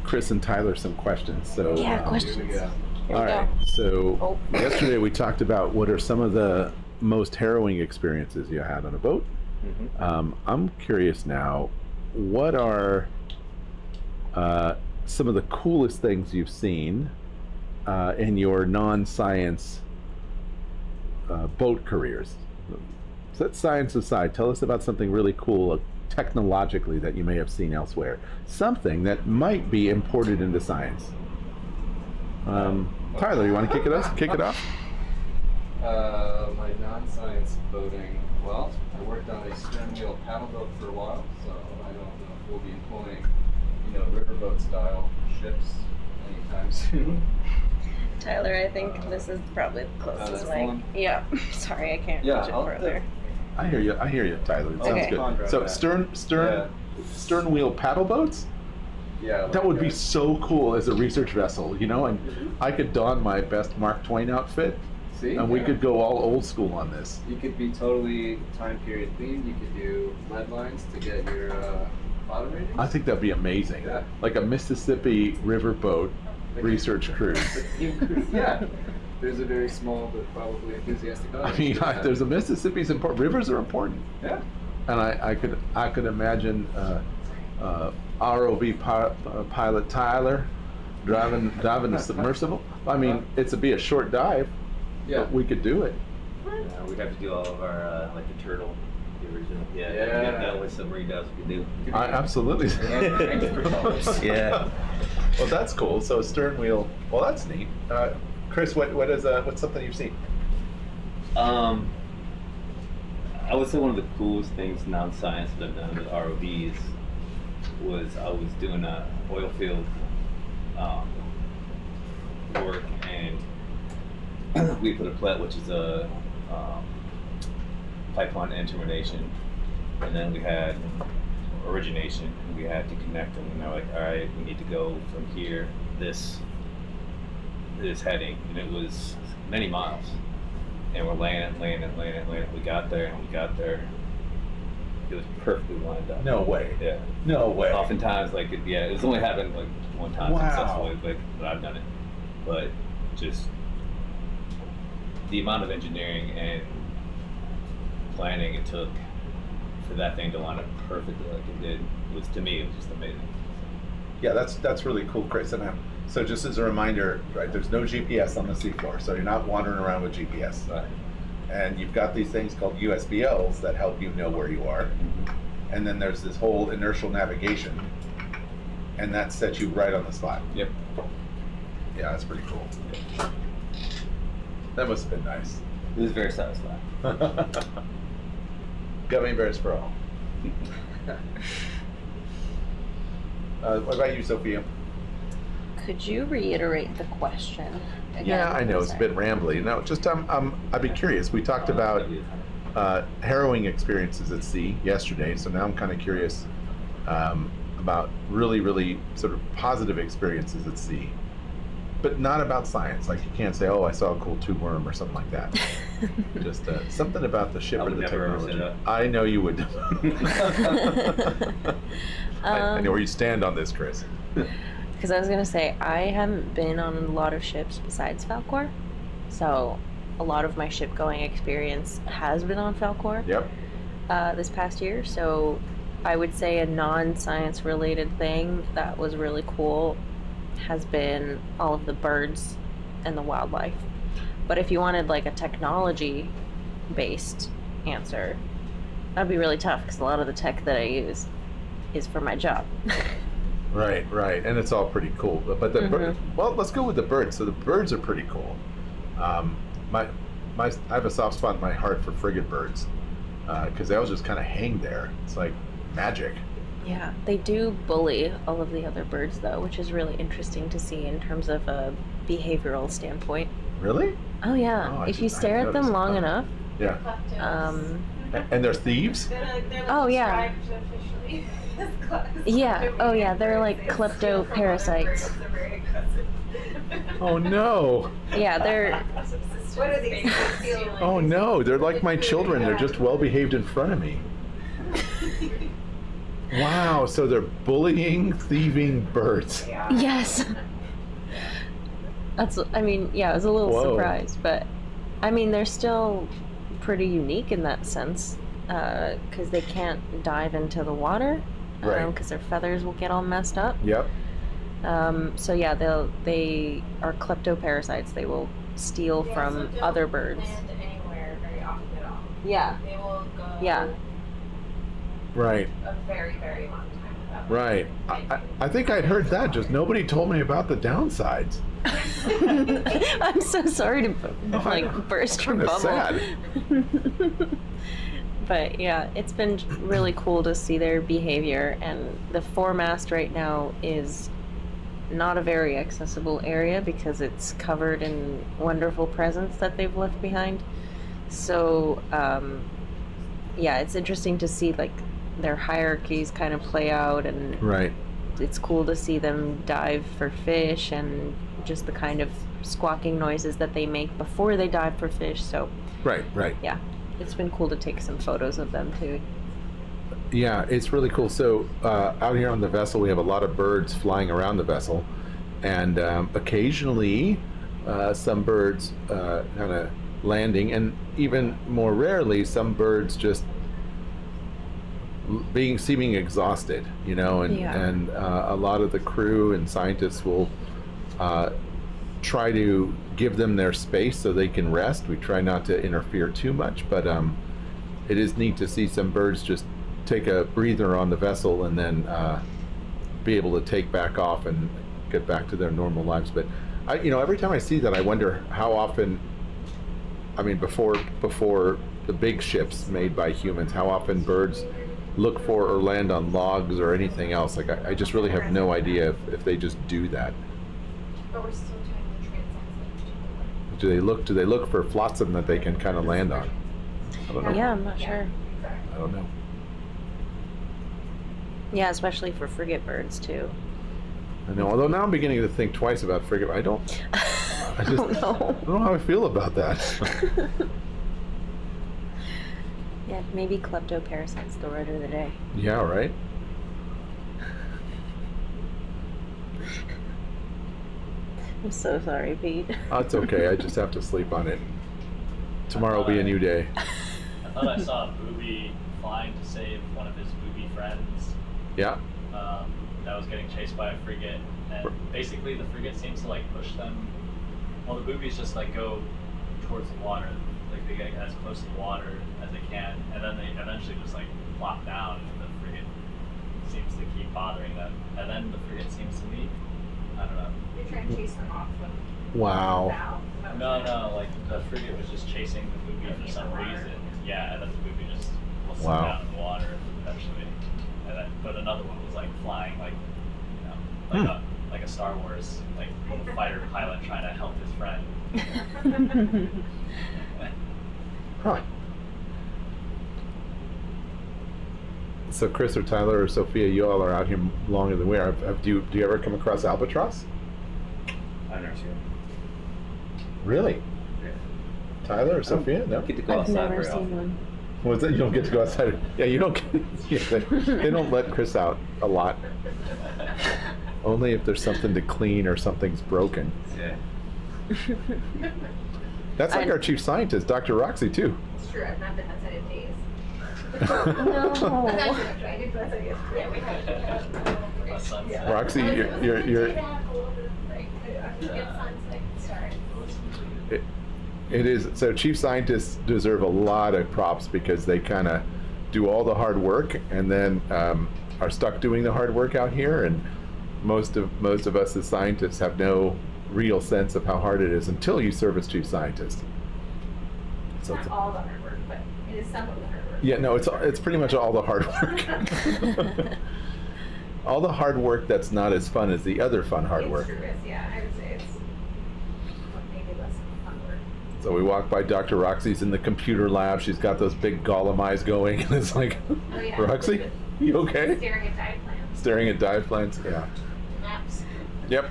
Chris and Tyler some questions. So yeah, questions. All right. So yesterday we talked about what are some of the most harrowing experiences you had on a boat. I'm curious now, what are some of the coolest things you've seen in your non-science boat careers? Set science aside, tell us about something really cool technologically that you may have seen elsewhere. Something that might be imported into science. Tyler, you want to kick it off? My non-science boating, well, I worked on a stern wheel paddle boat for a while, so I don't know if we'll be employing, you know, riverboat style ships anytime soon. Tyler, I think this is probably the closest mic. one? Yeah, sorry, I can't reach it further. I hear you, Tyler. It sounds good. So stern wheel paddle boats? Yeah. That would be so cool as a research vessel, you know, and I could don my best Mark Twain outfit. See? And we could go all old school on this. You could be totally time period themed. You could do lead lines to get your bottom ratings. I think that'd be amazing. Yeah. Like a Mississippi riverboat research cruise. Yeah. There's a very small but probably enthusiastic audience. I mean, there's a Mississippi's important. Rivers are important. Yeah. And I could imagine ROV pilot Tyler driving a submersible. I mean, it'd be a short dive. Yeah. But we could do it. Yeah, we'd have to do all of our like the turtle, the original. Yeah. That was submarine dives we could do. Absolutely. Yeah. Well, that's cool. So stern wheel. Well, that's neat. Chris, what's something you've seen? I would say one of the coolest things non-science that I've done with ROVs was I was doing a oil field work, and we put a plet, which is a pipeline end termination, and then we had origination, and we had to connect them, and they're like, all right, we need to go from here this heading, and it was many miles, and we're laying it. We got there, it was perfectly lined up. No way. Yeah. No way. Oftentimes, like, it's only happened like one time successfully, like, but I've done it. But just the amount of engineering and planning it took for that thing to line up perfectly like it did was, to me, it was just amazing. Yeah, that's really cool, Chris. And so just as a reminder, right, there's no GPS on the seafloor, so you're not wandering around with GPS. Right. And you've got these things called USBLs that help you know where you are. Mm-hmm. And then there's this whole inertial navigation, and that sets you right on the spot. Yep. Yeah, that's pretty cool. That must have been nice. It was very satisfying. Gummy bears for all. What about you, Sophia? Could you reiterate the question again? Yeah, I know it's a bit rambly. No, just I'd be curious. We talked about harrowing experiences at sea yesterday, so now I'm kind of curious about really sort of positive experiences at sea, but not about science. Like you can't say, "Oh, I saw a cool tube worm" or something like that. Just something about the ship or the technology. I know you would. I know where you stand on this, Chris. Because I was gonna say I haven't been on a lot of ships besides Falkor, so a lot of my ship going experience has been on Falkor. Yep. This past year, so I would say a non-science related thing that was really cool has been all of the birds and the wildlife. But if you wanted like a technology based answer, that'd be really tough because a lot of the tech that I use is for my job. Right, and it's all pretty cool. But the well, let's go with the birds. So the birds are pretty cool. I have a soft spot in my heart for frigate birds because they all just kind of hang there. It's like magic. Yeah, they do bully all of the other birds though, which is really interesting to see in terms of a behavioral standpoint. Really? Oh yeah. Oh, if you stare at them long enough. Yeah. And they're thieves? They're oh yeah. Yeah. Oh yeah. They're like kleptoparasites. Oh no. Yeah, they're. What are these? Oh no, they're like my children. They're just well behaved in front of me. Wow, so they're bullying, thieving birds. Yes. That's. I mean, yeah, I was a little surprised, but I mean, they're still pretty unique in that sense because they can't dive into the water because their feathers will get all messed up. Yep. So yeah, they are kleptoparasites. They will steal from other birds. Land anywhere very often at all. Yeah. They will go. Yeah. Right. A very long time without. Right. I think I'd heard that. Just nobody told me about the downsides. I'm so sorry to burst your bubble. Sad. But yeah, it's been really cool to see their behavior, and the foremast right now is not a very accessible area because it's covered in wonderful presents that they've left behind. So yeah, it's interesting to see like their hierarchies kind of play out, and it's cool to see them dive for fish and just the kind of squawking noises that they make before they dive for fish. So right. Yeah, it's been cool to take some photos of them too. Yeah, it's really cool. So out here on the vessel, we have a lot of birds flying around the vessel, and occasionally some birds kind of landing, and even more rarely, some birds just seeming exhausted, you know, and a lot of the crew and scientists will try to give them their space so they can rest. We try not to interfere too much, but it is neat to see some birds just take a breather on the vessel and then be able to take back off and get back to their normal lives. But every time I see that, I wonder how often, I mean, before the big ships made by humans, how often birds look for or land on logs or anything else. Like I just really have no idea if they just do that. But we're still doing the transects. Do they look for flotsam that they can kind of land on? I don't know. Yeah, I'm not sure. I don't know. Yeah, especially for frigate birds too. I know, although now I'm beginning to think twice about frigate. I don't know how I feel about that. Yeah, maybe kleptoparasite's the word of the day. Yeah, right? I'm so sorry, Pete. Oh, it's okay. I just have to sleep on it. Tomorrow will be a new day. I thought I saw a booby flying to save one of his booby friends. Yeah. That was getting chased by a frigate, and basically the frigate seems to like push them. Well, the boobies just like go towards the water, like they get as close to the water as they can, and then they eventually just like plop down, and the frigate seems to keep bothering them, and then the frigate seems to leave. I don't know. They try and chase them off with. Wow. No, like the frigate was just chasing the booby for some reason. Yeah, and then the booby just slid down in the water eventually. And then, but another one was like flying, like like a Star Wars like little fighter pilot trying to help his friend. Huh. So Chris or Tyler or Sophia, you all are out here longer than we are. Do you ever come across albatross? I've never seen it. Really? Yeah. Tyler or Sophia? No. Get to go I've outside never very seen often. one. What's that? You don't get to go outside. Yeah, you don't. They don't let Chris out a lot. Only if there's something to clean or something's broken. Yeah. That's like our chief scientist, Dr. Roxy, too. It's true, I've not been outside in days. No. I did go outside yesterday. Yeah. Roxy, you're it is, so chief scientists deserve a lot of props because they kind of do all the hard work and then are stuck doing the hard work out here, and most of us as scientists have no real sense of how hard it is until you serve as chief scientist. So Not all the hard work, but it is some of the hard work. yeah, no, it's pretty much all the hard work. All the hard work that's not as fun as the other fun hard work. It's true, yeah, I would say it's maybe less fun work. So we walk by Dr. Roxy's in the computer lab. She's got those big gollum eyes going, and it's like, Oh, yeah. Roxy, you okay? Staring at dive plans. Staring at dive plans, yeah. Maps. Yep.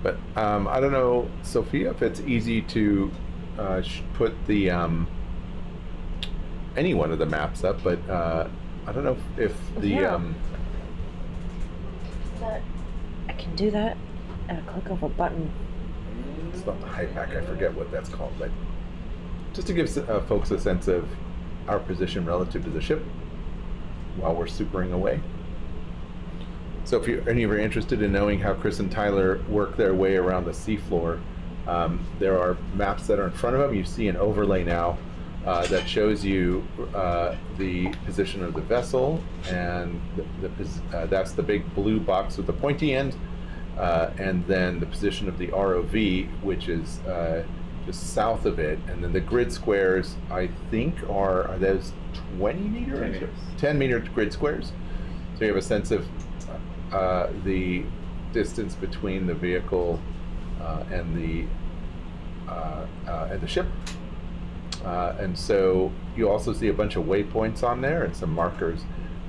But I don't know, Sophia, if it's easy to put the any one of the maps up, but I don't know if the Yeah. I can do that at a click of a button. it's not the high pack, I forget what that's called, but just to give folks a sense of our position relative to the ship while we're supering away. So if any of you are interested in knowing how Chris and Tyler work their way around the seafloor, there are maps that are in front of them. You see an overlay now that shows you the position of the vessel, and that's the big blue box with the pointy end, and then the position of the ROV, which is just south of it, and then the grid squares, I think, are those 20 meters? 10 meters. 10 meter grid squares. So you have a sense of the distance between the vehicle and the ship. And so you also see a bunch of waypoints on there and some markers,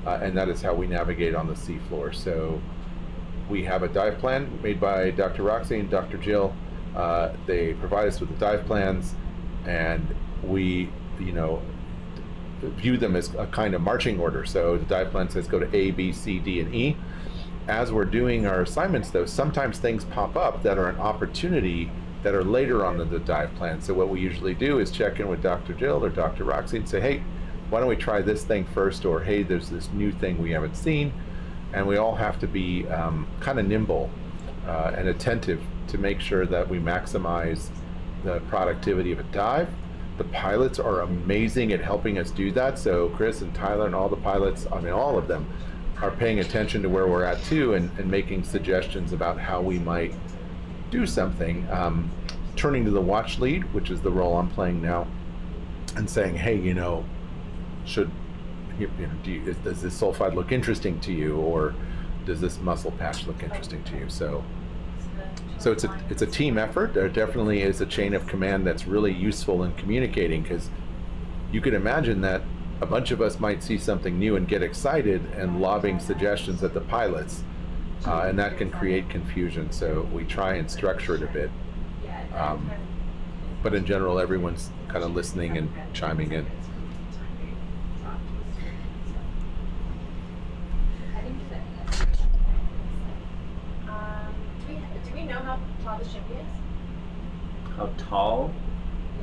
and that is how we navigate on the seafloor. So we have a dive plan made by Dr. Roxy and Dr. Jill. They provide us with the dive plans, and we, view them as a kind of marching order. So the dive plan says go to A, B, C, D, and E. As we're doing our assignments, though, sometimes things pop up that are an opportunity that are later on in the dive plan. So what we usually do is check in with Dr. Jill or Dr. Roxy and say, hey, why don't we try this thing first? Or, hey, there's this new thing we haven't seen. And we all have to be kind of nimble and attentive to make sure that we maximize the productivity of a dive. The pilots are amazing at helping us do that. So Chris and Tyler and all the pilots, all of them, are paying attention to where we're at too, and making suggestions about how we might do something. Turning to the watch lead, which is the role I'm playing now, and saying, hey, does this sulfide look interesting to you, or does this muscle patch look interesting to you? So it's a team effort. There definitely is a chain of command that's really useful in communicating, because you could imagine that a bunch of us might see something new and get excited and lobbing suggestions at the pilots, and that can create confusion. So we try and structure it a bit. But in general, everyone's kind of listening and chiming in. Do we know how tall the ship is? How tall?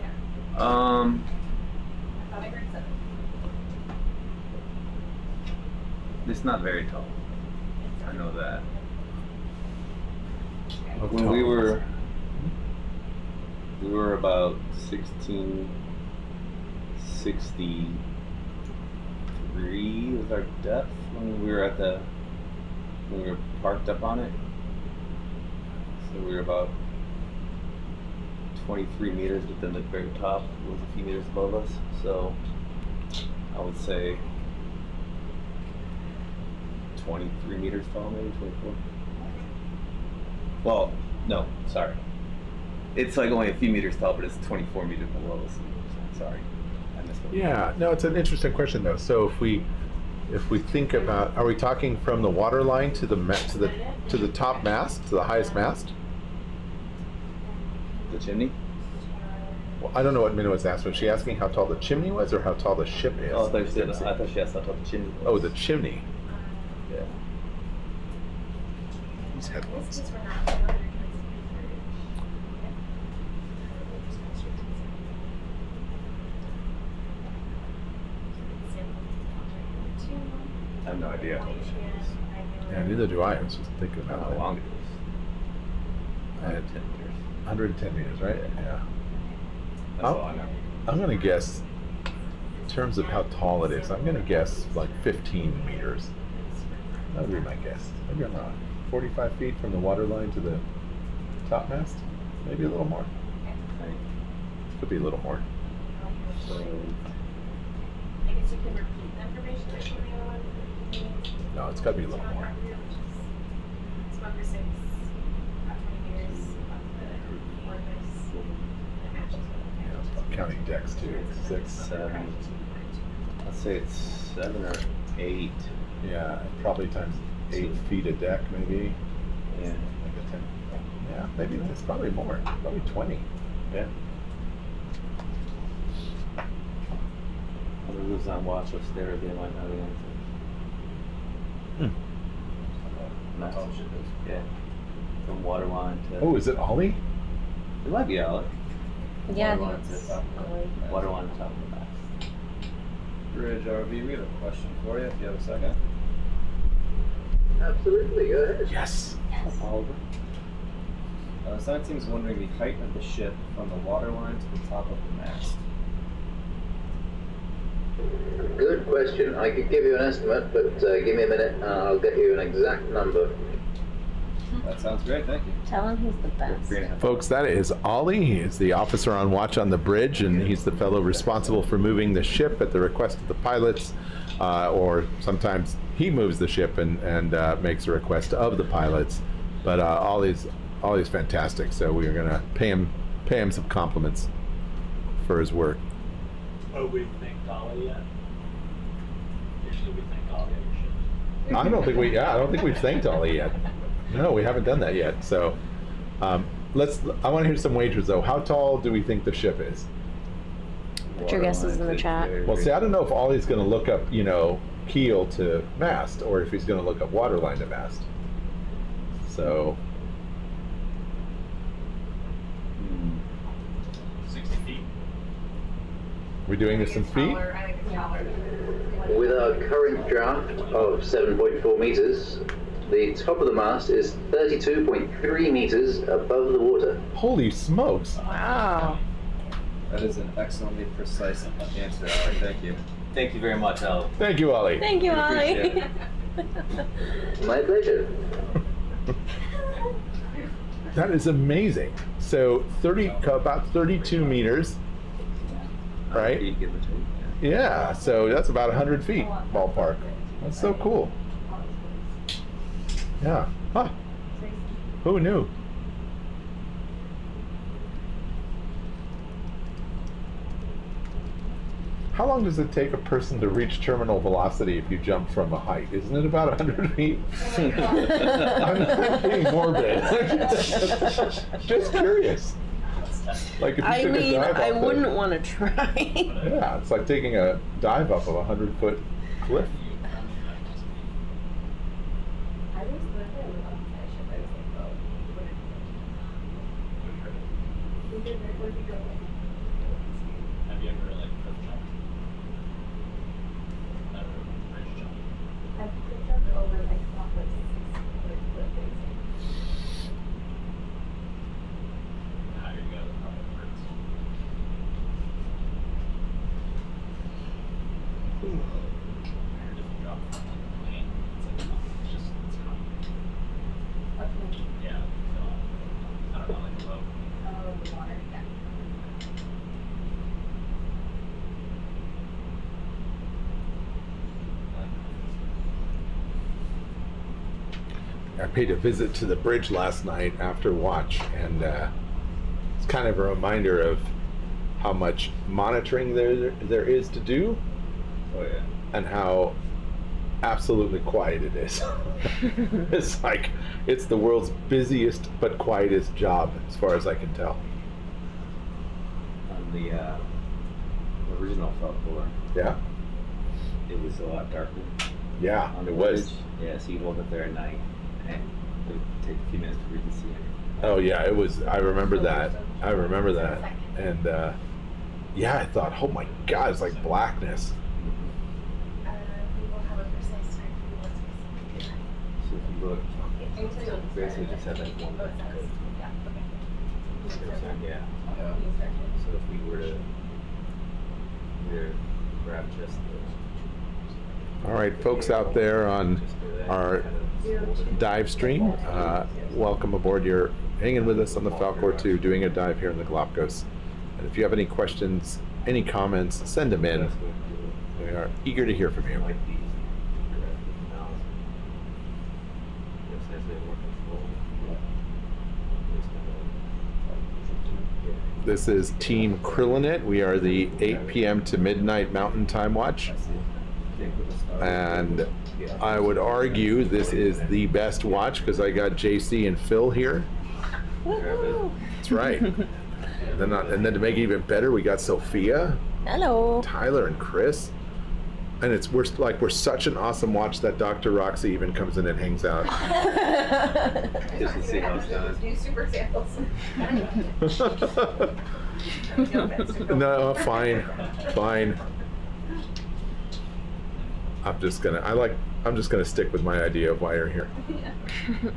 Yeah. I thought I heard 7. It's not very tall. I know that. How When tall? we were about 1663 was our depth when we were parked up on it. So we were about 23 meters, but then the very top was a few meters above us. So I would say 23 meters tall, maybe 24. Well, no, sorry. It's like only a few meters tall, but it's 24 meters below us. Sorry, I missed one. Yeah, no, it's an interesting question though. So if we think about, are we talking from the water line to the top mast, to the highest mast? The chimney? Well, I don't know what Minna was asking. Was she asking how tall the chimney was, or how tall the ship is? Oh, I thought she asked how tall the chimney was. Oh, the chimney. Yeah. These headphones. I have no idea how tall the ship is. Yeah, neither do I. I was just thinking I don't about know that. how long it is. 110 meters. 110 meters, right? Yeah. That's all I know. I'm going to guess, in terms of how tall it is, I'm going to guess like 15 meters. That would be my guess. Maybe I'm wrong. 45 feet from the water line to the top mast? Maybe a little more. Could be a little more. So, I guess you can repeat the information that you want. No, it's got to be a little more. Smoker 6, about 20 meters above the orifice, and it matches with Yeah, I'm counting decks too. 6, 7. Let's say it's 7 or 8. Yeah, probably times 8 feet a deck, maybe. Yeah. Like a 10. Yeah, maybe it's probably more. Probably 20. Yeah. Who's on watch upstairs? They might not be answer. That's all shit is. Yeah. From water line to. Oh, is it Ollie? It might be Alec. Yeah, Water I line think to it's top. Ollie. Water line to top of the mast. Bridge RV, we have a question for you if you have a second. Absolutely, go ahead. Yes. Oliver. Science team is wondering the height of the ship from the water line to the top of the mast. Good question. I could give you an estimate, but give me a minute and I'll get you an exact number. That sounds great, thank you. Tell him he's the best. Folks, that is Ollie. He is the officer on watch on the bridge, and he's the fellow responsible for moving the ship at the request of the pilots, or sometimes he moves the ship and makes a request of the pilots. But Ollie's fantastic, so we are going to pay him some compliments for his work. Oh, we thanked Ollie yet? Usually we thank Ollie at your ship. I don't think we've thanked Ollie yet. No, we haven't done that yet. So I want to hear some wagers though. How tall do we think the ship is? Put your guesses in the chat. Well, see, I don't know if Ollie's going to look up, keel to mast, or if he's going to look up water line to mast. So 60 feet. we're doing this in feet? With our current draft of 7.4 meters, the top of the mast is 32.3 meters above the water. Holy smokes. Wow. That is an excellently precise answer, Ollie. Thank you. Thank you very much, Al. Thank you, Ollie. Thank you, Ollie. My pleasure. That is amazing. So about 32 meters, right? Yeah, so that's about 100 feet ballpark. That's so cool. Yeah. Huh. Who knew? How long does it take a person to reach terminal velocity if you jump from a height? Isn't it about 100 feet? I'm not being morbid. Just curious. Like if you I took a mean, dive I off wouldn't want to try. Yeah, it's like taking a dive up of a 100-foot cliff. Have you ever cliff jumped? Never bridge jumped. I've cliff jumped over like 6-foot cliff facing. How do you go? How it hurts. I heard if you drop from the plane, it's concrete. Yeah. I don't know, like a rope. Oh, the water, yeah. made a visit to the bridge last night after watch, and it's kind of a reminder of how much monitoring there is to do. Oh yeah. And how absolutely quiet it is. It's like it's the world's busiest but quietest job, as far as I can tell. On the original Falcor, Yeah. it was a lot darker. Yeah, On the it was. bridge. Yeah, so you'd walk up there at night, and it would take a few minutes for you to see it. Oh yeah, it was. I remember that. And yeah, I thought, oh my God, it's like blackness. We will have a precise time for you once we see it. So if you look, basically just have that one. Yeah. So if we were to grab just those. All right, folks out there on our dive stream, welcome aboard. You're hanging with us on the Falcor 2, doing a dive here in the Galapagos. And if you have any questions, any comments, send them in. We are eager to hear from you. This is Team Krillinit. We are the 8 p.m. to midnight Mountain Time watch. And I would argue this is the best watch because I got JC and Phil here. That's right. And then to make it even better, we got Sophia. Hello. Tyler and Chris. And we're such an awesome watch that Dr. Roxy even comes in and hangs out. Just to see how it's done. Do super samples. No, fine. I'm just gonna stick with my idea of why you're here. Yeah.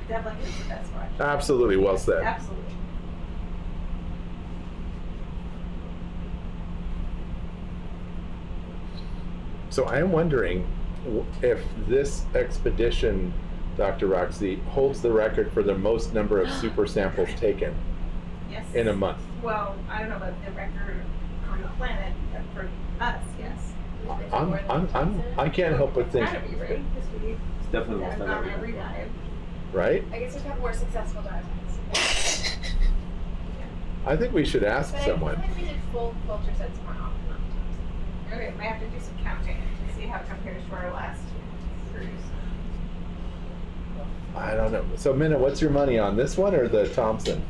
Definitely is the best watch. Absolutely, well said. Absolutely. So I am wondering if this expedition, Dr. Roxy, holds the record for the most number of super samples taken in a month. Well, I don't know about the record on the planet, but for us, yes. I can't help but think, It's gotta be, right? It's definitely most on every dive. right? I guess we've had more successful dives. I think we should ask But someone. I feel like we did full filter sets more often. Okay, we have to do some counting to see how it compares to our last cruise. I don't know. So Minna, what's your money on this one or the Thompson?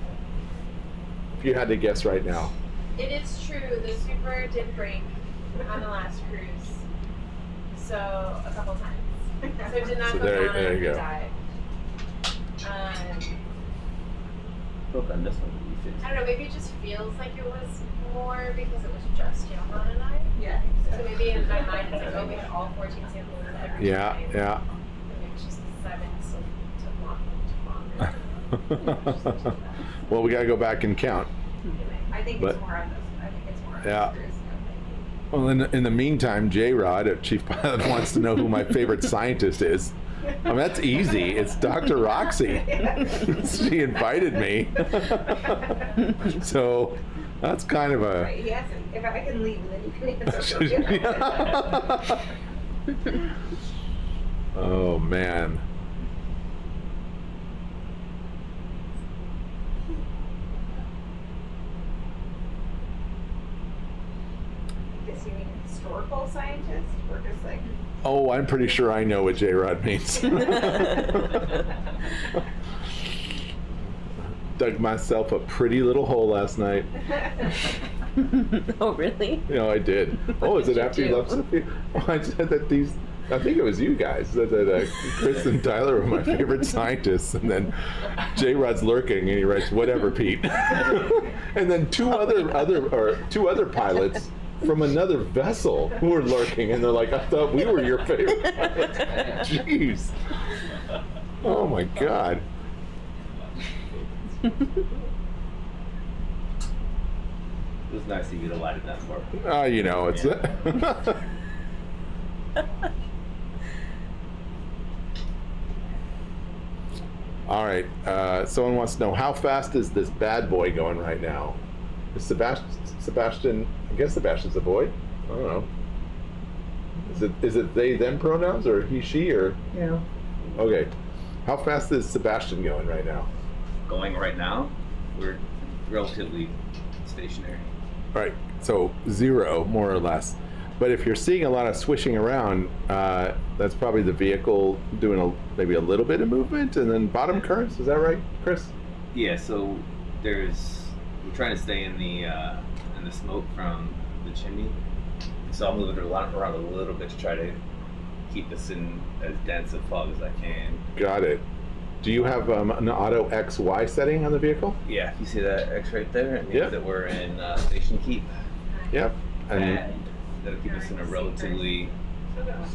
If you had to guess right now. It is true, the Super did break on the last cruise. So, a couple times. So it did not So go down there on you the go. dive. Look on this one. You I don't know, maybe it just feels like it was more because it was just Johan and I. Yeah. So maybe in my mind it's like, oh, we had all 14 samples every Yeah, time. yeah. Maybe it's just the 7 so took longer. Well, we gotta go back and count. I think But- it's more on this. I think it's more on Yeah. this cruise. Well, in the meantime, J-Rod, our chief pilot, wants to know who my favorite scientist is. I mean, that's easy. It's Dr. Roxy. She invited me. So that's kind of a... Right, he hasn't. If I can leave, then you can answer. Oh, man. Does he mean historical scientist or just like? Oh, I'm pretty sure I know what J-Rod means. Dug myself a pretty little hole last night. Oh, really? You know, I did. Oh, is it after you left Sophia? Oh, I said that I think it was you guys, that Chris and Tyler were my favorite scientists. And then J-Rod's lurking and he writes, whatever, Pete. And then two other pilots from another vessel who were lurking, and they're like, I thought we were your favorite pilots. Jeez. Oh my God. It was nice of you to light it that far. You know, it's... All right. Someone wants to know, how fast is this bad boy going right now? Is Sebastian? I guess Sebastian's a boy. I don't know. Is it they them pronouns or he she or? No. Okay. How fast is Sebastian going right now? Going right now, we're relatively stationary. Right, so 0 more or less. But if you're seeing a lot of swishing around, that's probably the vehicle doing maybe a little bit of movement, and then bottom currents. Is that right, Chris? Yeah. So we're trying to stay in the smoke from the chimney. So I'll move it around a little bit to try to keep us in as dense a fog as I can. Got it. Do you have an auto XY setting on the vehicle? Yeah. If you see that X right there, it means that we're in station keep. Yep. And that'll keep us in a relatively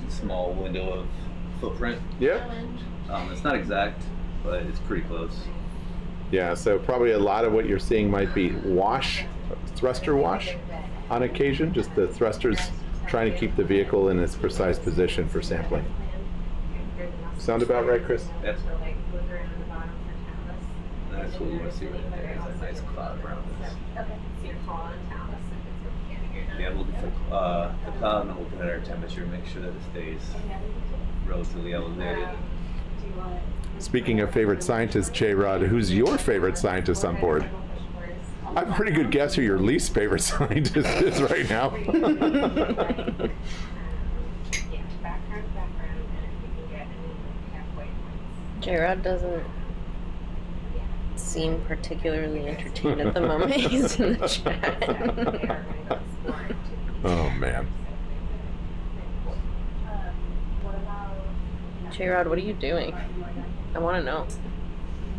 small window of footprint. Yep. It's not exact, but it's pretty close. Yeah, so probably a lot of what you're seeing might be thruster wash on occasion, just the thrusters trying to keep the vehicle in its precise position for sampling. Sound about right, Chris? Yes. That's what we want to see right there, is a nice cloud around us. Yeah, we'll look for the cloud and we'll look at our temperature, make sure that it stays relatively elevated. Speaking of favorite scientists, J-Rod, who's your favorite scientist on board? I have a pretty good guess who your least favorite scientist is right now. J-Rod doesn't seem particularly entertained at the moment. He's in the chat. Oh, man. J-Rod, what are you doing? I want to know.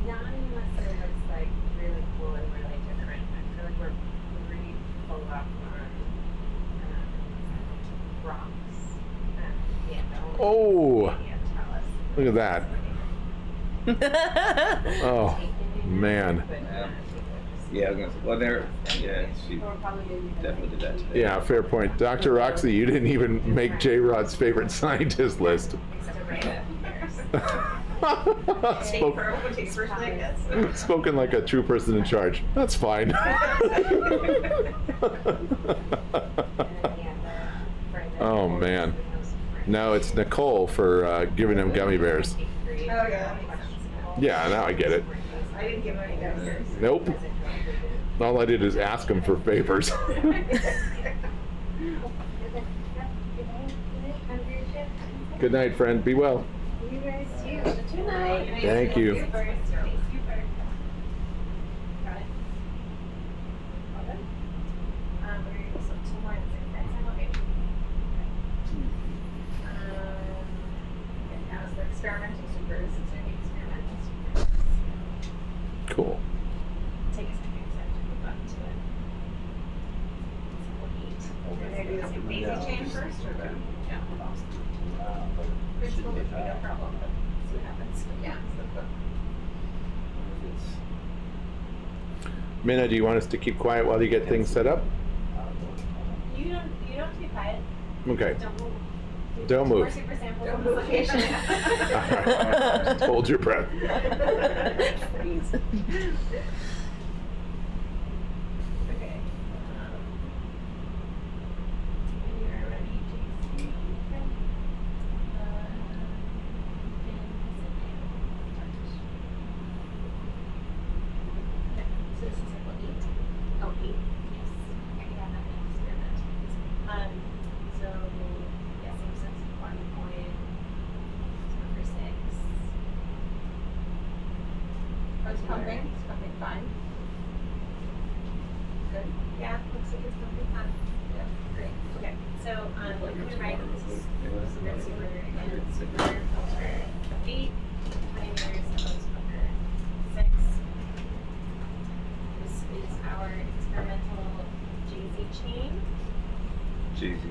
Not unless it looks like really cool and really different. I feel like we're pretty full up on rocks. Oh, look at that. Oh, man. Yeah, well, she definitely did that today. Yeah, fair point. Dr. Roxy, you didn't even make J-Rod's favorite scientist list. Spoken like a true person in charge. That's fine. Oh, man. No, it's Nicole for giving him gummy bears. Oh, yeah. Yeah, now I get it. I didn't give him any downstairs. Nope. All I did is ask him for favors. Good night, friend. Be well. You guys too. Good night. Thank you. Got it. All done? We're going to go some 2 more at the same time. Okay. And that was the experimental supers. It's going to be experimental supers. Cool. Take a second because I have to move up to it. So we'll eat. We're going to do the daisy chain first or the? Yeah. Principle would be no problem, but see what happens. Yeah. Minna, do you want us to keep quiet while you get things set up? You don't have to be quiet. Okay. Don't move. Don't move. Super samples on this location. Hold your breath. Freeze. Okay. When you're ready, JC. So this is circle 8. Oh, 8. Yes. Okay, yeah, I'm going to experiment. So, yeah, same sense of body point. Number 6. Oh, it's pumping? It's pumping fine. Good. Yeah, looks like it's pumping fine. Yeah, great. Okay, so look to the right. This is super, super, again, super filter 8. 20 meters, that was filter 6. This is our experimental JZ chain, JZ.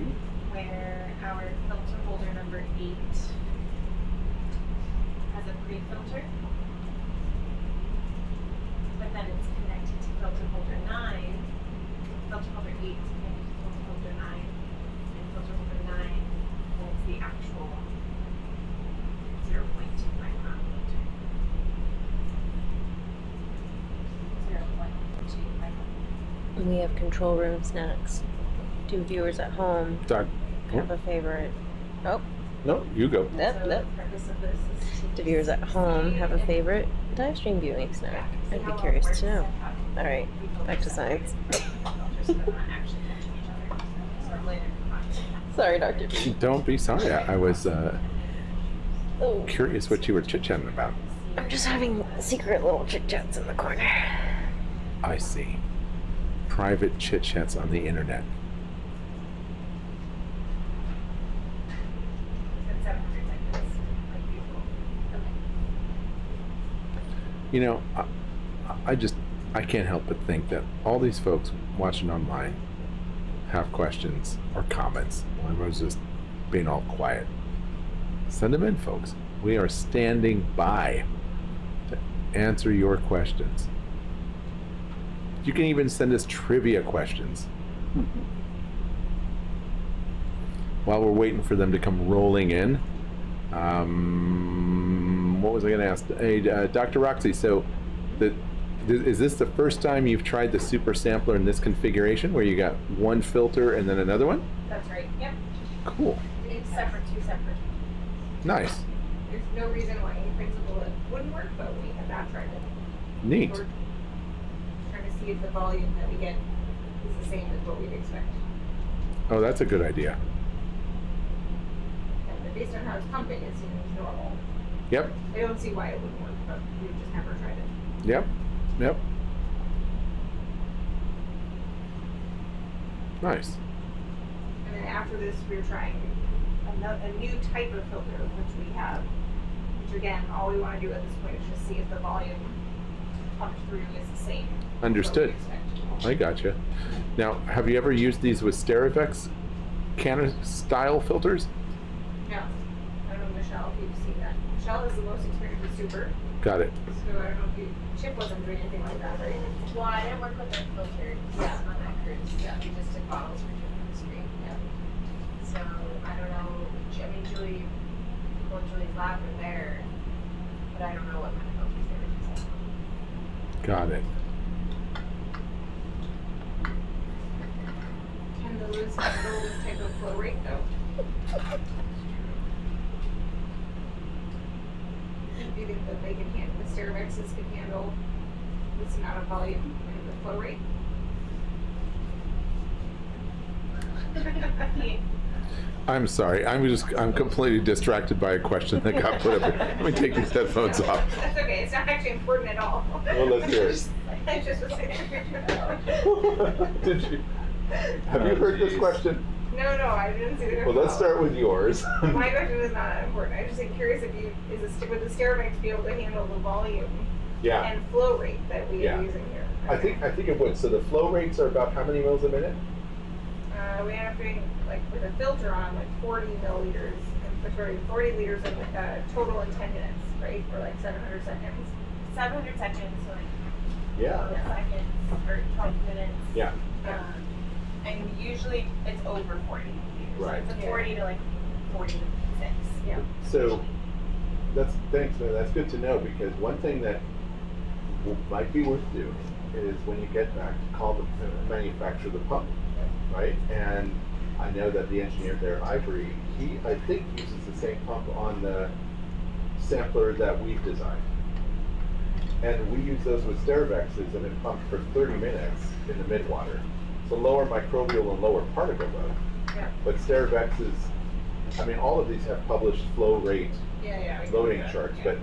where our filter holder number 8 has a pre-filter, but then it's connected to filter holder 9. Filter holder 8 is connected to filter holder 9, and filter holder 9 holds the actual 0.2 micron filter. 0.2 micron. We have control room snacks. Do viewers at home Doc. have a favorite? Oh, No, you go. Yep, So yep. the purpose of this is Do viewers at home have a favorite Divestream viewing snack? I'd be curious to know. All right, back to science. Sorry, Dr. B. Don't be sorry. I was curious what you were chit-chatting about. I'm just having secret little chit-chats in the corner. I see. Private chit-chats on the internet. You know, I can't help but think that all these folks watching online have questions or comments. Well, everyone's just being all quiet. Send them in, folks. We are standing by to answer your questions. You can even send us trivia questions. While we're waiting for them to come rolling in, what was I going to ask? Hey, Dr. Roxy, so is this the first time you've tried the super sampler in this configuration where you got one filter and then another one? That's right, yep. Cool. It's separate, two separate. Nice. There's no reason why in principle it wouldn't work, but we have not tried it. Neat. We're trying to see if the volume that we get is the same as what we'd expect. Oh, that's a good idea. And based on how it's pumping, it seems normal. Yep. I don't see why it wouldn't work, but we've just never tried it. Yep. Yep. Nice. And then after this, we're trying a new type of filter, which we have, which again, all we want to do at this point is just see if the volume pumped through is the same. Understood. I gotcha. Now, have you ever used these with Sterivex cannon style filters? No. I don't know, Michelle, if you've seen that. Michelle is the most experienced with super. Got it. So I don't know if Chip wasn't doing anything like that, right? Well, I didn't work with their filters on that cruise. Yeah. We just took bottles for chemistry. Yeah. So I don't know. I mean, Julie's lab were there, but I don't know what kind of filters they were using. Got it. Can those handle this type of flow rate though? Do you think that they can handle, the Stereovexes can handle this amount of volume and the flow rate? I'm sorry. I'm completely distracted by a question that got put up. Let me take these headphones off. That's okay. It's not actually important at all. Well, let's hear it. I just was saying. Did you? Have you heard this question? No, I didn't see the. Well, let's start with yours. My question is not that important. I'm just curious if would the Stereovex be able to handle the volume and flow rate that we are using here? Okay. I think it would. So the flow rates are about how many mils a minute? We end up doing like with a filter on like 40 milliliters, 40 liters of total in 10 minutes, right? Or like 700 seconds. 700 seconds, so like seconds or 12 minutes. Yeah. And usually it's over 40 liters. Right. So 40 to like 46. Yeah. So thanks, man. That's good to know, because one thing that might be worth doing is when you get back to call the manufacturer of the pump, right? And I know that the engineer there, Ivory, he I think uses the same pump on the sampler that we've designed. And we use those with Stereovexes, and it pumps for 30 minutes in the midwater. So lower microbial and lower particle load. Yeah. But Stereovexes, I mean, all of these have published flow rate loading charts, but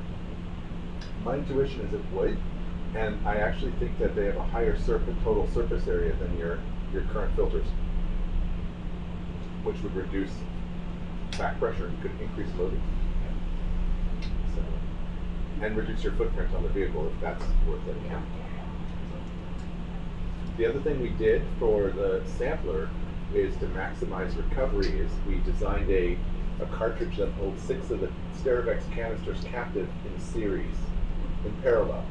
my intuition is it would. And I actually think that they have a higher total surface area than your current filters, which would reduce back pressure and could increase loading. So, and reduce your footprint on the vehicle if that's worth it. Yeah. The other thing we did for the sampler is to maximize recovery is we designed a cartridge that holds 6 of the Stereovex canisters captive in series, in parallel.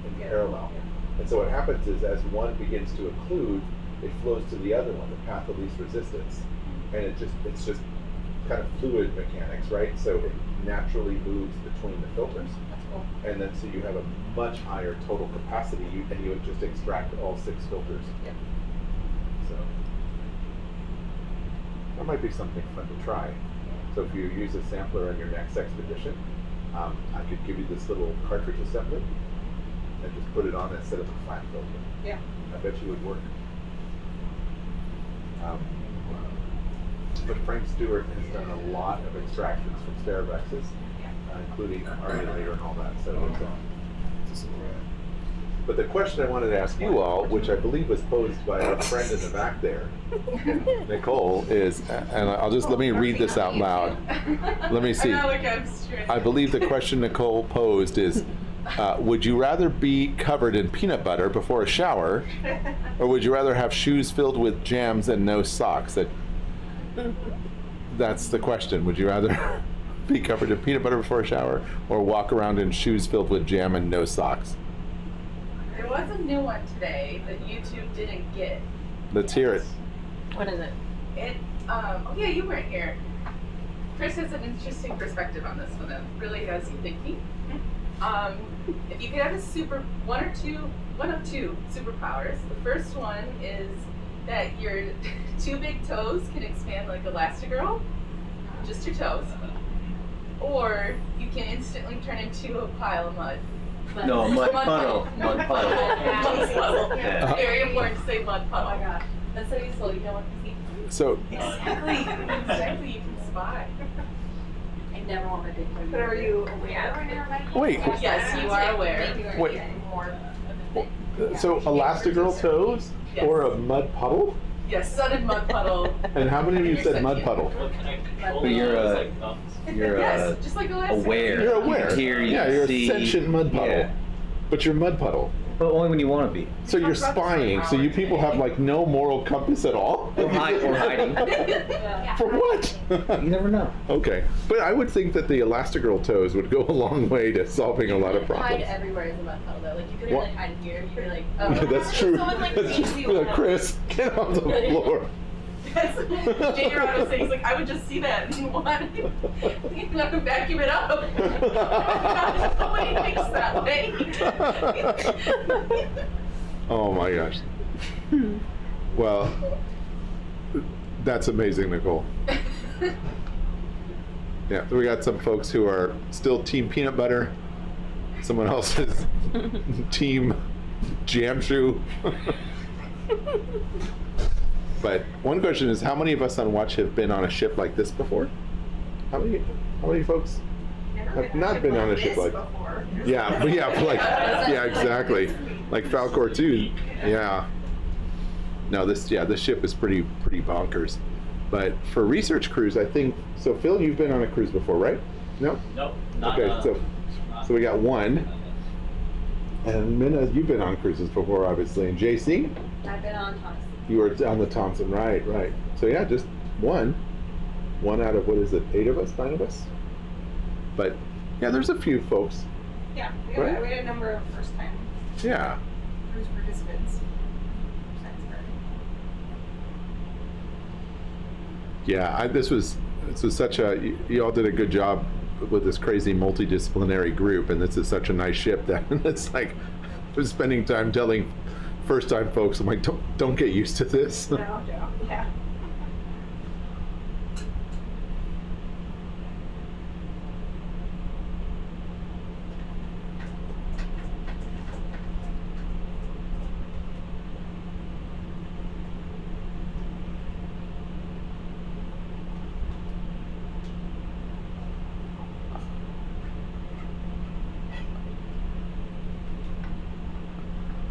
And so what happens is as one begins to occlude, it flows to the other one, the path of least resistance. And it's just kind of fluid mechanics, right? So it naturally moves between the filters. That's cool. And then so you have a much higher total capacity, and you would just extract all 6 filters. Yeah. So that might be something fun to try. So if you use a sampler on your next expedition, I could give you this little cartridge assembly and just put it on instead of a flat filter. Yeah. I bet you would work. But Frank Stewart has done a lot of extractions from Starabexes, including articulator and all that. So it's but the question I wanted to ask you all, which I believe was posed by our friend in the back there, Nicole, is, and I'll just, let me read this out loud. Let me see. I believe the question Nicole posed is, would you rather be covered in peanut butter before a shower, or would you rather have shoes filled with jams and no socks? That's the question. Would you rather be covered in peanut butter before a shower, or walk around in shoes filled with jam and no socks? There was a new one today that YouTube didn't get. Let's hear it. What is it? Oh yeah, you weren't here. Chris has an interesting perspective on this one that really has you thinking. If you could have one of two superpowers, the first one is that your two big toes can expand like Elastigirl, just your toes, or you can instantly turn into a pile of mud. No, mud puddle. Mud puddle. Mud puddle. Yeah. Very important to say mud puddle. Oh my god. That's so useful. You don't want to see. So Exactly, you can spy. I never want my big toe. But are you aware right now, right? Wait. Yes, you are aware. Wait. So Elastigirl toes or a mud puddle? Yes, sun and mud puddle. And how many of you said mud puddle? But you're yes, just like aware. You're aware. Here, you yeah, you're a see, sentient mud puddle. Yeah. But you're mud puddle. But only when you want to be. So you're spying. So you people have like no moral compass at all? Or hiding. For what? You never know. Okay. But I would think that the Elastigirl toes would go a long way to solving a lot of Hide problems. everywhere as a mud puddle though. Like you couldn't What? really hide in here. You'd be like, oh. Yeah, that's true. Someone like That's sees true. you. Chris, get on the floor. Jay Gerardo saying, like, I would just see that and want to vacuum it up. Nobody thinks that way. Oh my gosh. Well, that's amazing, Nicole. Yeah, we got some folks who are still team peanut butter. Someone else is team jam shoe. But one question is, how many of us on Watch have been on a ship like this before? How many folks have not been on a ship like? Yeah, but yeah, exactly. Like Falcor 2. Yeah. No, this ship is pretty bonkers. But for research cruise, I think so. Phil, you've been on a cruise before, right? No. Nope. Not, okay, so we got one. And Minna, you've been on cruises before, obviously. And JC? I've been on Thompson. You were on the Thompson, right. So yeah, just one out of, what is it, 8 of us, 9 of us? But yeah, there's a few folks. Yeah, we Right? had a number of first time Yeah. cruise participants. Yeah, this was such a, you all did a good job with this crazy multidisciplinary group, and this is such a nice ship that it's like, I was spending time telling first time folks, I'm like, don't get used to this. No, yeah.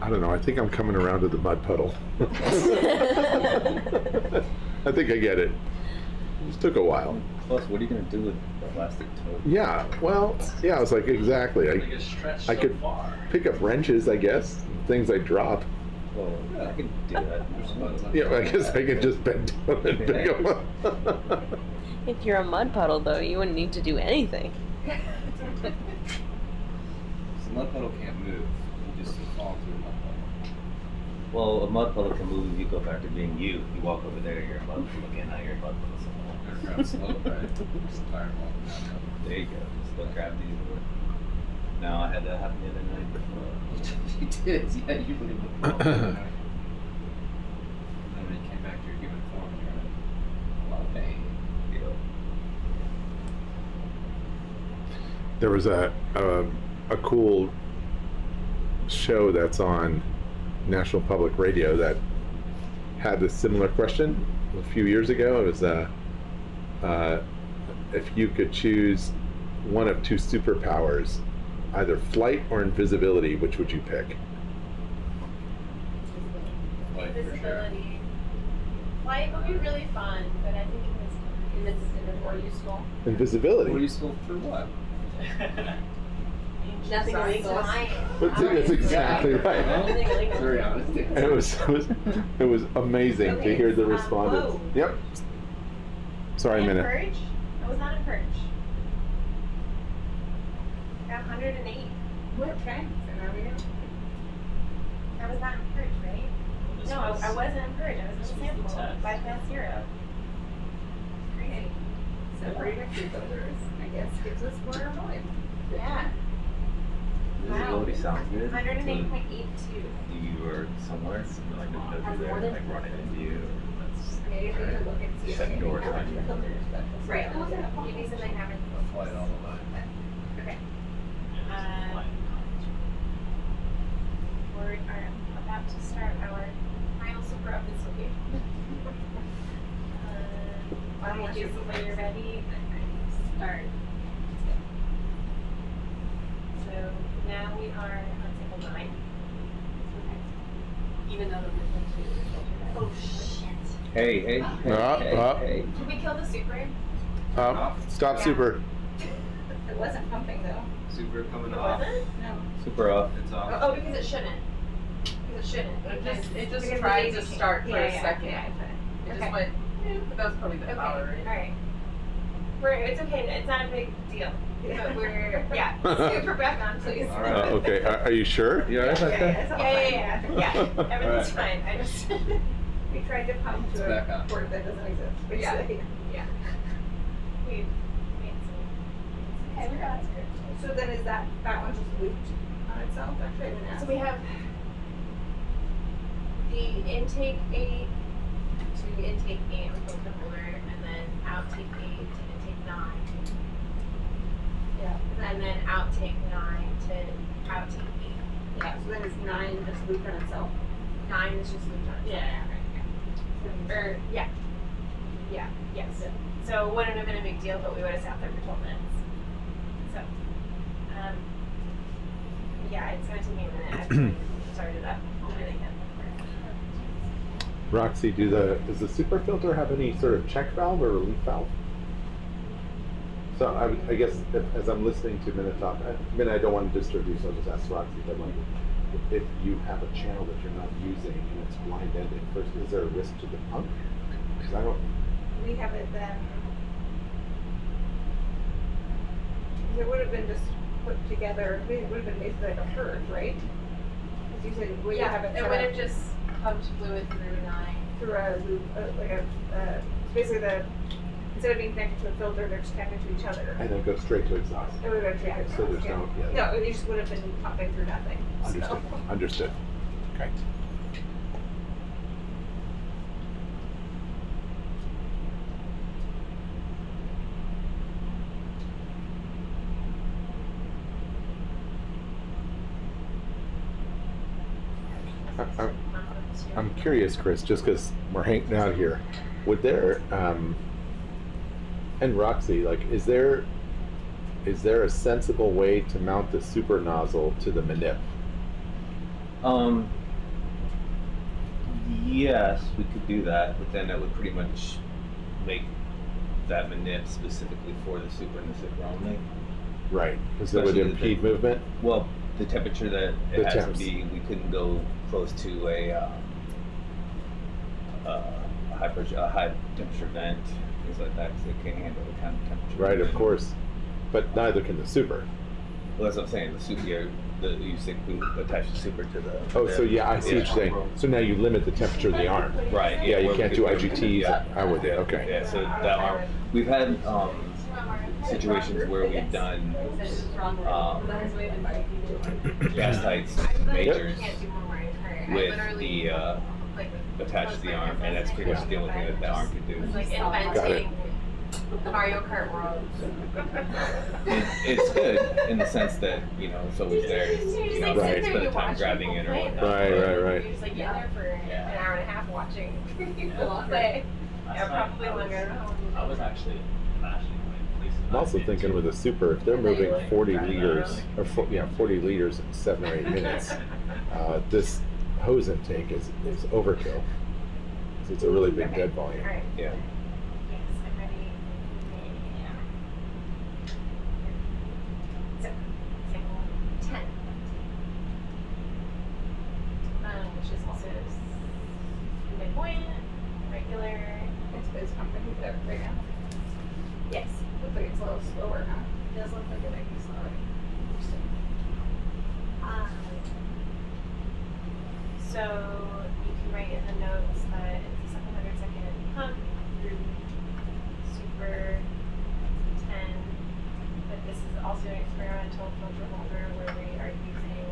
I don't know, I think I'm coming around to the mud puddle. I think I get it. It just took a while. Plus, what are you going to do with the elastic toe? Yeah, well, yeah, I was like, exactly. I could pick up wrenches, I guess, things I drop. Well, I can do that. Yeah, I guess I can just bend down and pick them up. If you're a mud puddle, though, you wouldn't need to do anything. So mud puddle can't move. You just fall through a mud puddle. Well, a mud puddle can move if you go back to being you. You walk over there, you're a mud puddle again, now you're a mud puddle somewhere. Grab slow, right? Just tired of walking down. There you go. Just let gravity do it. Now I had that happen the other night before. You did, yeah, you really looked well. And then when you came back to your human form, you're in a lot of pain. You know. there was a cool show that's on National Public Radio that had a similar question a few years ago. It was if you could choose one of two superpowers, either flight or invisibility, which would you pick? Invisibility. Flight would be really fun, but I think invisibility more useful. Invisibility? More useful for what? Nothing illegal. That's exactly right. Very honest. And it was amazing to hear the respondents. Yep. Sorry, a minute. Purge? I was not in Purge. Got 108. What trends? And are we in? I was not in Purge, right? No, I wasn't in Purge. I was in sample. 5.0. Crazy. So predictive filters, I guess, gives us more annoying. Yeah. Visibility sounds good. 108.82. You were somewhere, like the filter there, like running into you. Maybe if we could look and see if Shut we doors can on you. Right. Maybe something happened. Flight all the way. Okay. We are about to start our final super of this week. Why don't you, when you're ready, start. So now we are on table 9. Even though the movement is filtered. Oh shit. Hey. Did we kill the super? Stop super. It wasn't pumping though. Super coming It off. wasn't? No. Super off. It's off. Oh, because it shouldn't. Because it shouldn't. It just Because tried the to daisy start chain. for a Yeah, second. yeah, It okay. just went, but that was probably the power, right? Alright. It's okay, it's not a big deal. But we're, super back on, please. All right. Okay, are you sure? You alright like that? Yeah, everything's fine. I just, We tried to pump It's to back a on. port that doesn't exist. Yeah. basically. yeah. We made some. Okay, we got it. So then is that one just looped on itself? Actually, I didn't ask. So we have the intake 8 to intake 8 with filter holder, and then outtake 8 to intake 9. Yeah. And then outtake 9 to outtake 8. Yeah, so then it's 9 just looped on itself. 9 is just looped on. Yeah. Or, yeah. Yeah, yes. So it wouldn't have been a big deal, but we would have sat there for 12 minutes. So, yeah, it's going to take me a minute. I have to start it up. Roxy, does the super filter have any sort of check valve or relief valve? So I guess as I'm listening to Minna talk, I don't want to disturb you, so I'll just ask Roxy, but like, if you have a channel that you're not using and it's blind ended, first, is there a risk to the pump? Because I don't. We have it then. It would have been just put together. It would have been basically like a purge, right? Because you said we have it. It would have just pumped fluid through 9. Through a loop, like a. It's basically instead of being connected to a filter, they're just connected to each other. And then go straight to exhaust. It would have been straight to So exhaust, there's no. No, it just would have been pumping through nothing. Understood. So. Understood. Okay. I'm curious, Chris, just because we're hanging out here. Would there, and Roxy, like, is there a sensible way to mount the super nozzle to the manip? Yes, we could do that, but then that would pretty much make that manip specifically for the super and the super only. Right, because it would Especially impede movement. Well, the temperature that it The has temps. to be, we couldn't go close to a high temperature vent, things like that, because it can't handle the kind of temperature. Right, of course, but neither can the super. Well, that's what I'm saying. The super, you think we attach the super to the. Oh, so yeah, I see what you're saying. So now you limit the temperature of the arm. Right. Yeah, you where can't we do could- IGTs. Yeah. I'm with you. Okay. Yeah, so that arm, we've had situations where we've done gas tights majors with the attached to the arm, and that's pretty much the only thing that the arm can do. Like Got it. inventing The Mario Kart world. It's good in the sense that, you know, it's always there. You know, Right. spend the time grabbing it or whatnot. Right. You're just like in there for an hour and a half watching people play. Yeah, probably longer. I was actually imagining like places. I'm also thinking with a super, if they're moving 40 liters, or 40 liters in 7 or 8 minutes, this hose intake is overkill. So it's a really big dead volume. All right. Yeah. Yes, I'm ready. Yeah. So, sample 10. Which is also midpoint, regular. It's pumping right now. Yes. Looks like it's a little slower now. It does look like it might be slower. So you can write in the notes that it's a 700-second pump through super 10, but this is also an experimental filter holder where we are using,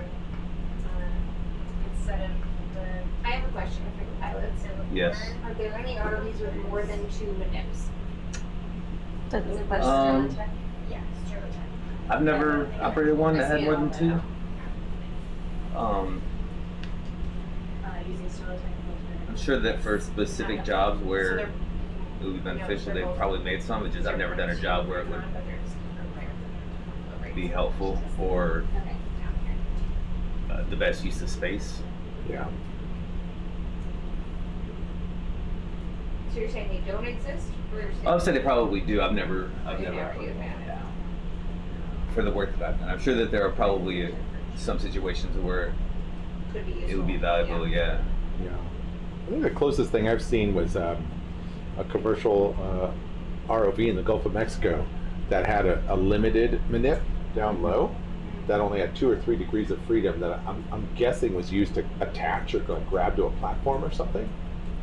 instead of the... I have a question for the pilots. Yes. Are there any ROVs with more than 2 manips? That's Is a it question. zero 10? Yeah, 0 10. I've never operated one that had more than 2. Using solar tank filter. I'm sure that for specific jobs So where they're- it would be beneficial, they're they've both- probably made some. It's just I've never done a job where it would but they're just different be helpful for Okay, down here. the best use of space. Yeah. So you're saying they don't exist? Or you're saying I would say they probably do. I've never you never used them? for the work that I've done. I'm sure that there are probably some situations where Could be it useful. would be valuable. Yeah. Yeah. I think the closest thing I've seen was a commercial ROV in the Gulf of Mexico that had a limited manip down low that only had 2 or 3 degrees of freedom that I'm guessing was used to attach or go and grab to a platform or something,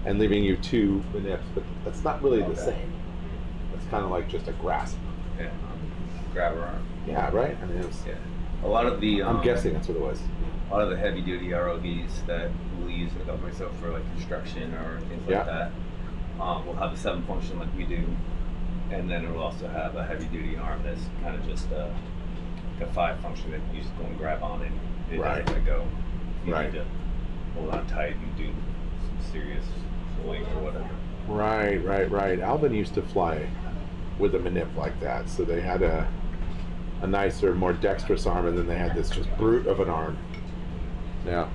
and leaving you 2 manips, but that's not really the same. It's kind of like just a grasp. Yeah. Grabber arm. Yeah, right? I mean, it was, Yeah. A lot of the I'm guessing that's what it was. a lot of the heavy duty ROVs that we'll use in the Gulf of Mexico for like construction or things like Yeah. that will have a 7 function like we do, and then it will also have a heavy duty arm that's kind of just a 5 function that you just go and grab on and it Right. doesn't let go. You Right. need to hold on tight and do some serious swing or whatever. Right. Alvin used to fly with a manip like that, so they had a nicer, more dexterous arm, and then they had this just brute of an arm. Yeah.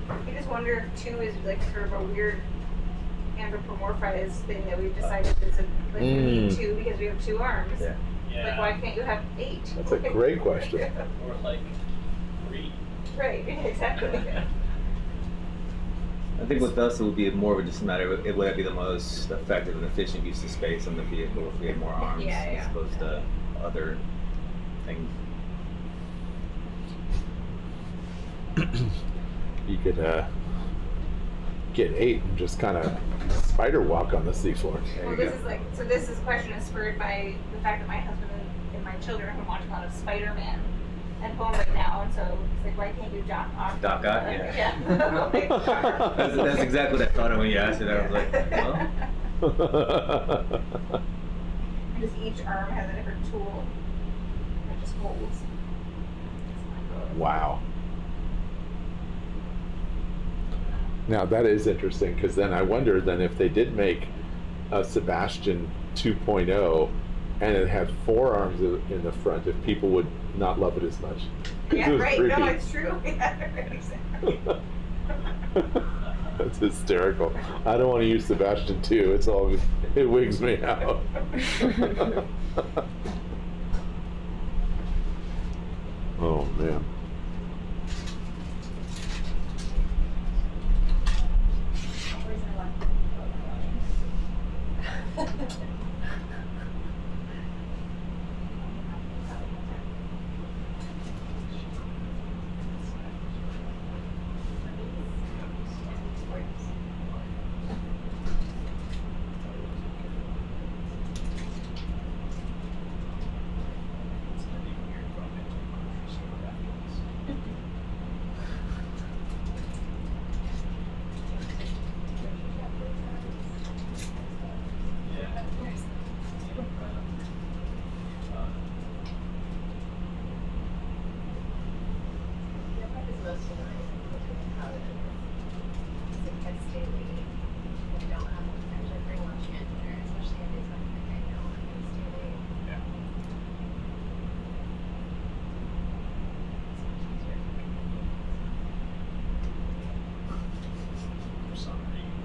I just wonder if 2 is like sort of a weird anthropomorphized thing that we've decided is like we need 2 because we have 2 arms. Yeah. Like why can't you have 8? That's a great question. Or like 3. Right, exactly. I think with us it would be more of just a matter of it would be the most effective and efficient use of space on the vehicle if we had more arms as opposed to other things. You could get 8 and just kind of spider walk on the seafloor. Well, this is like, so this question is spurred by the fact that my husband and my children have been watching a lot of Spider-Man at home right now, and so it's like, why can't you dock off? Dock out, yeah. Yeah. That's exactly what I thought of when you asked it. I was like, well. Just each arm has a different tool that just holds. Wow. Now that is interesting, because then I wonder then if they did make a Sebastian 2.0 and it had 4 arms in the front, if people would not love it as much. Yeah, It was right. creepy. No, it's true. Yeah, exactly. That's hysterical. I don't want to use Sebastian 2. It wigs me out. Oh man.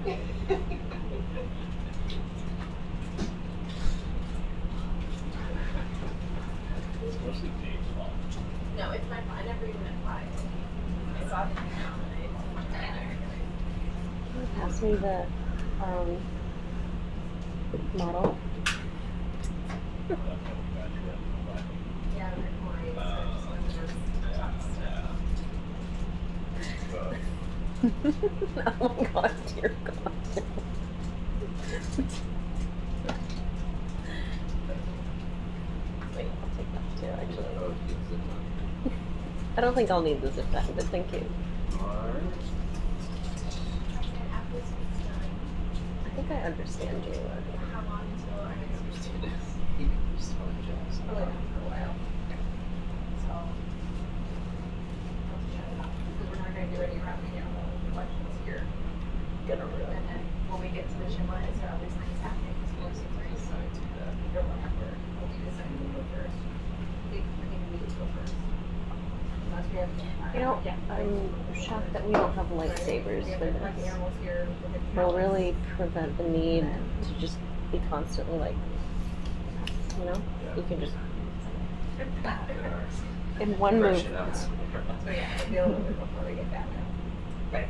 It's mostly Dave's fault. No, it's my fault. I never even applied. I saw the now Pass me the model. Yeah, Oh my god, dear God. Wait, I'll take that too, actually. I don't think I'll need the zip tie, but thank you. I think I understand you. How long until our next student? Probably not for a while. So, we're not going to do any wrapping up questions here. Gonna ruin And then when we get to the Shimla, is there other things happening? Because most of the decide to the, we don't remember what we decided to go first. I think we need to go first. Unless we have. You know, I'm shocked that we don't have lightsabers for this. Will really prevent the need to just be constantly like, you know, you can just in one move. So yeah, it'll be a little bit before we get that now. Right.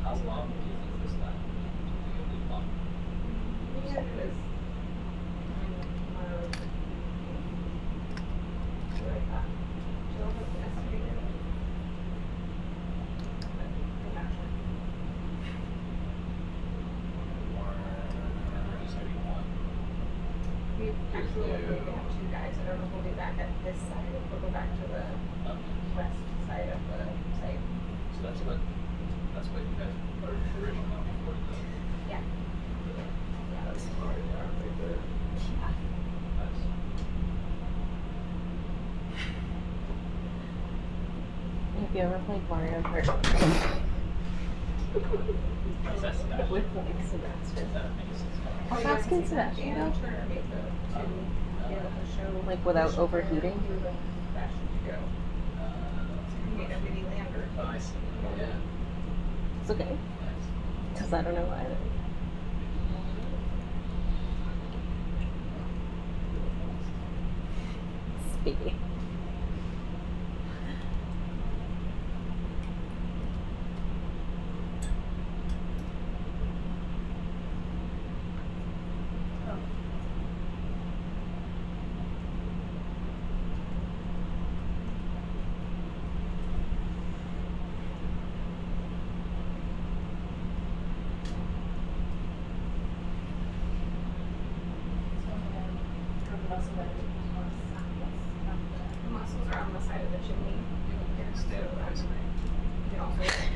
How long do you think this time? Long. Yeah, it is. We actually have two guys. I don't know if we'll be back at this side or if we'll go back to the west side of the site. So that's what you guys are originally before the. Yeah. That's already there, right there. Nice. Have you ever played Mario Kart? With like Sebastian. Asking Sebastian. Like without overheating. Oh, I see. Yeah. It's okay. Because I don't know either. Speedy.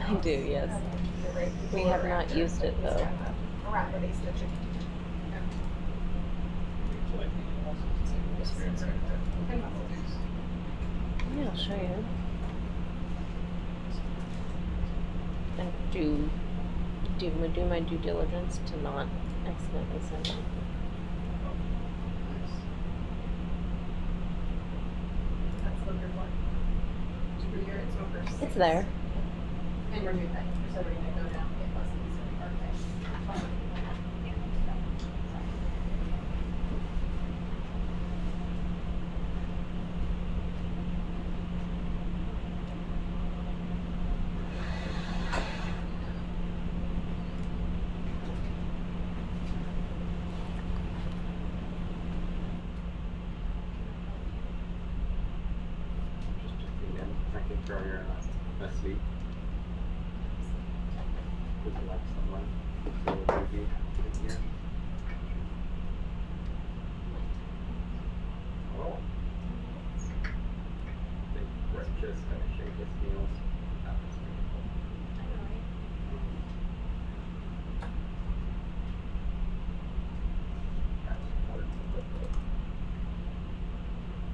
I do, yes. We have not used it though. Yeah, I'll show you. And do my due diligence to not accidentally send it. It's there. And remove that, so we're gonna go down, get buses, okay. I can throw your asleep. Would you like someone to be in here? Oh. I think we're just finishing his meals. That was beautiful.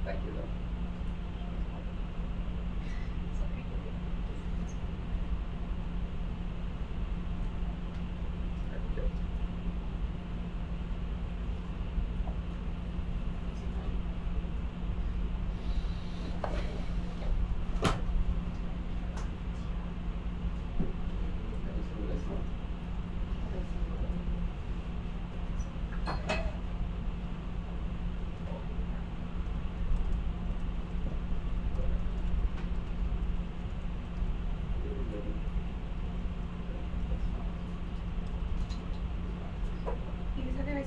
Thank you though.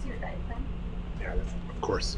this your guide pen? Yeah, of course.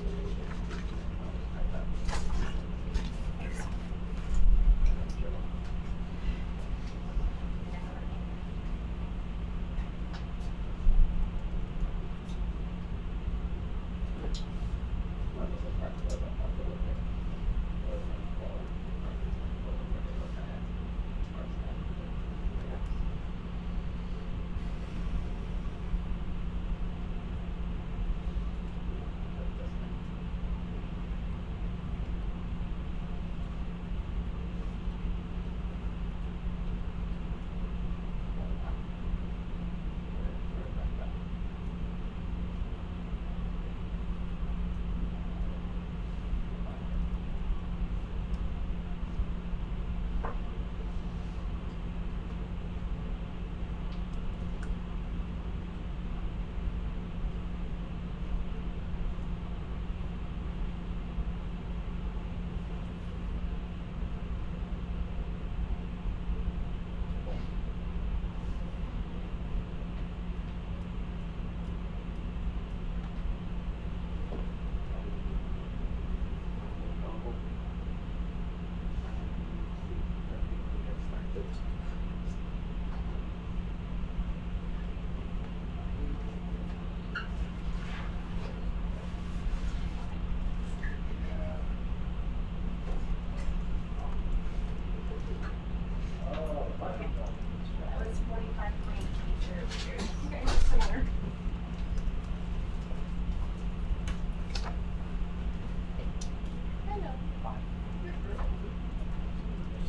That was 45.8. Okay, similar. Hello.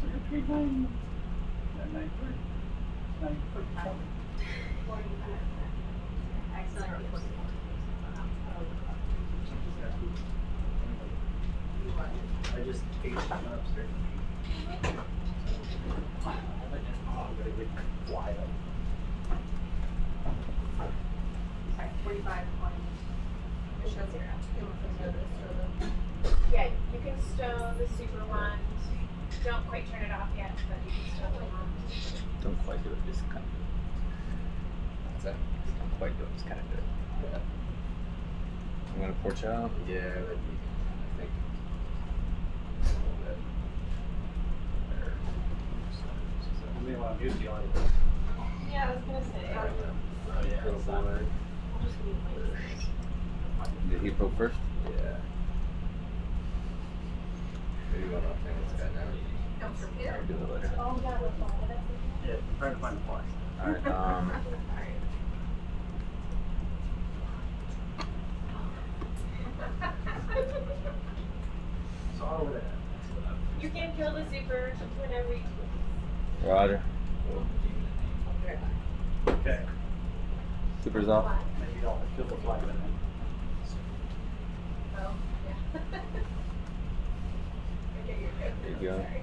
So you're paid 9 Excellent. I just ate something upstairs. I'm gonna get wild. Sorry, 45 on. It shows here. Yeah, you can stow the super wand. Don't quite turn it off yet, but you can stow the wand. Don't quite do it. Just kind of. What's that? Don't quite do it. Just kind of do it. Yeah. I'm gonna porch out. Yeah, that'd be, I think. You may want to use the audio. Yeah, I was gonna say. Oh yeah. Go forward. I'll just leave my Did he pro first? Yeah. Maybe one off thing this guy now. Don't forget. I'll do it later. Oh, yeah, with all of it. Yeah, trying to find the fly. Alright, Saw over there. You can kill the super whenever you Roger. Okay. Super's off. Maybe I'll kill the fly with it. Oh, yeah. Okay, you're good. There you go. Sorry.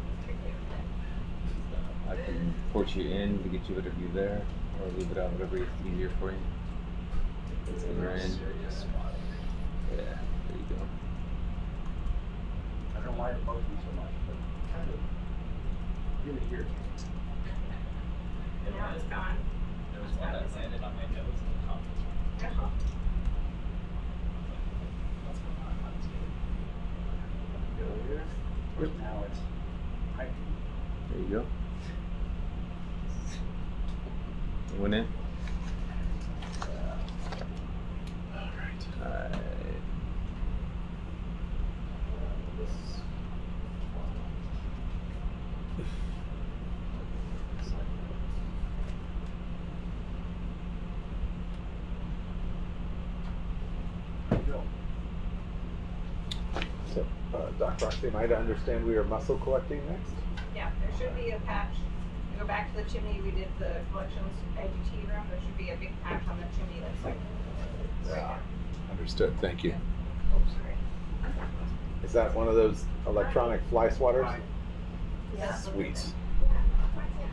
I can port you in to get you better view there, or leave it out, whatever is easier for you. It's a You're very in. serious spot. Yeah, there you go. I don't know why it bugs me so much, but kind of really irritating. Now it's gone. There was one that landed on my nose in the conference room. Uh-huh. What's going on? Let's get it. Go here. Now it's hiking. There you go. You went in? Alright. So, Dr. Roxy, am I to understand we are mussel collecting next? Yeah, there should be a patch. We go back to the chimney, we did the collections IGT room, there should be a big patch on the chimney that's like right there. Understood. Thank you. Oh, sorry. Is that one of those electronic fly swatters? Yeah. Sweet.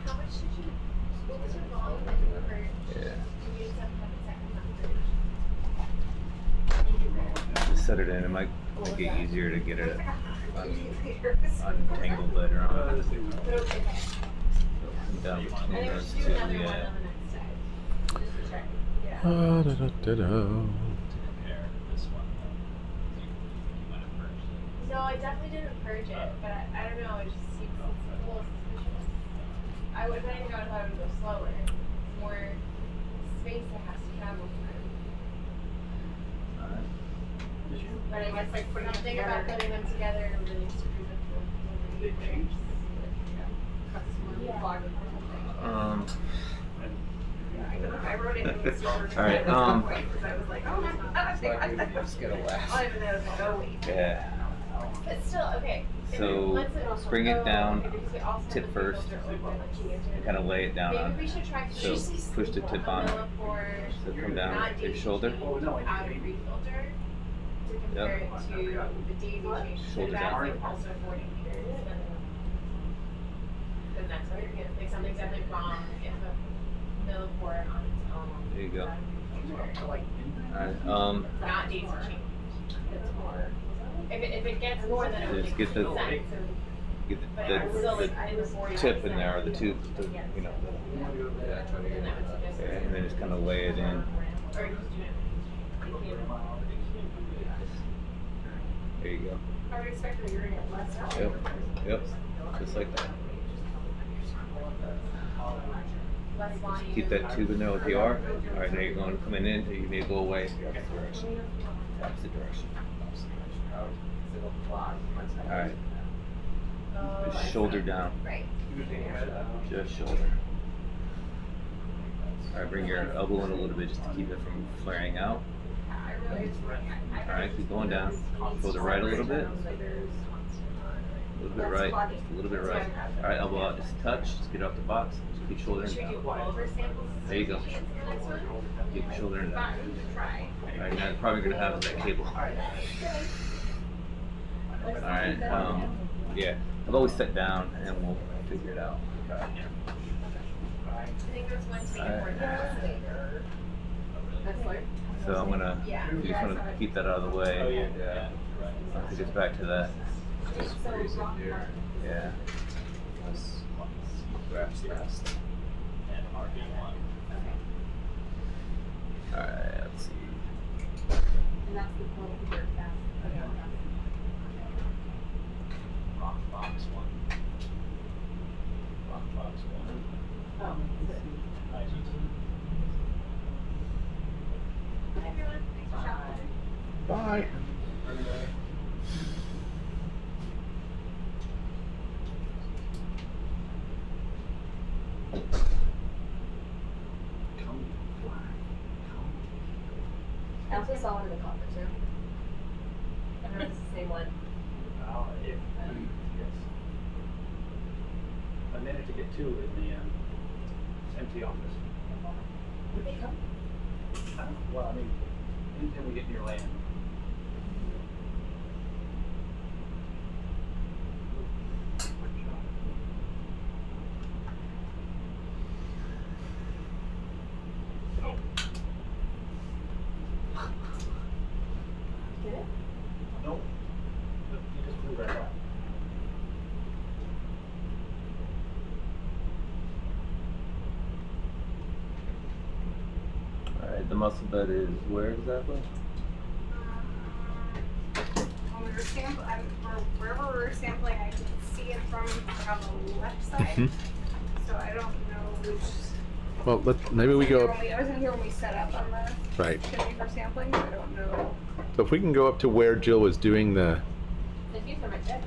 How much did you, what was your volume that you were, Yeah. you used 7.2 Just set it in. It might make it easier to get it untangled later on. Down between those two, yeah. Da-da-da-da-da. I definitely didn't purge it, but I don't know, it just seems a little suspicious. I would, if anything, I would have it go slower. More space that has to travel through. But I guess like something about putting them together really screws up the things. Yeah. I wrote it in super. All right. Because I was like, oh, I think I Just get a laugh. I didn't know it was like, oh wait. Yeah. But still, okay. So bring it down, tip first, and kind of lay it down on. Maybe we should try to So push the tip on. So come down to your shoulder. out of refilter to compare it to the daisy chain. Shoulder That's down. like also 40 meters. Then that's what you're getting. Like something's definitely wrong if a millipore on its own. There you go. Alright. Not daisy chain. It's more. If it gets more than it would Just make get the sense. But it's still like in the 40 tip in there, or the tube, Yes. you know. And I would suggest Okay, and then just kind of lay it in. or just do it. There you go. I would expect that you're gonna get less. Yep. Just like that. Less volume. Keep that tube in there with the R. All right, now you're going coming in. You may go away. Opposite direction. All right. Just shoulder down. Right. Just shoulder. All right, bring your elbow in a little bit just to keep it from flaring out. All right, keep going down. Shoulder right a little bit. A little bit right. Just a little bit right. All right, elbow out. Just touch. Just get off the box. Just keep shouldering. There you go. Keep shouldering down. All right, now probably gonna have that cable. All right. Yeah. I've always set down, and we'll figure it out. I think there's one thing important. That's like. So I'm gonna. You just want to keep that out of the way. Oh, yeah. Yeah. I'll take us back to that. Yeah. Graphs fast. And RB1. All right. Let's see. And that's the quote for fast. Rock box 1. Rock box 1. Oh, IGT. Hi everyone, thanks for shopping. Bye. I also saw one in the conference room. I don't know if it's the same one. Yes. I managed to get 2 in the empty office. Would they come? Well, I mean, anytime we get near land. Did it? Nope. You just flew right out. All right. The muscle bed is where exactly? When we were sampling, wherever we were sampling, I could see it from on the left side. Mhm. So I don't know which. Well, maybe we go up. I wasn't here when we set up on the Right. chimney for sampling, so I don't know. So if we can go up to where Jill was doing the These are right there.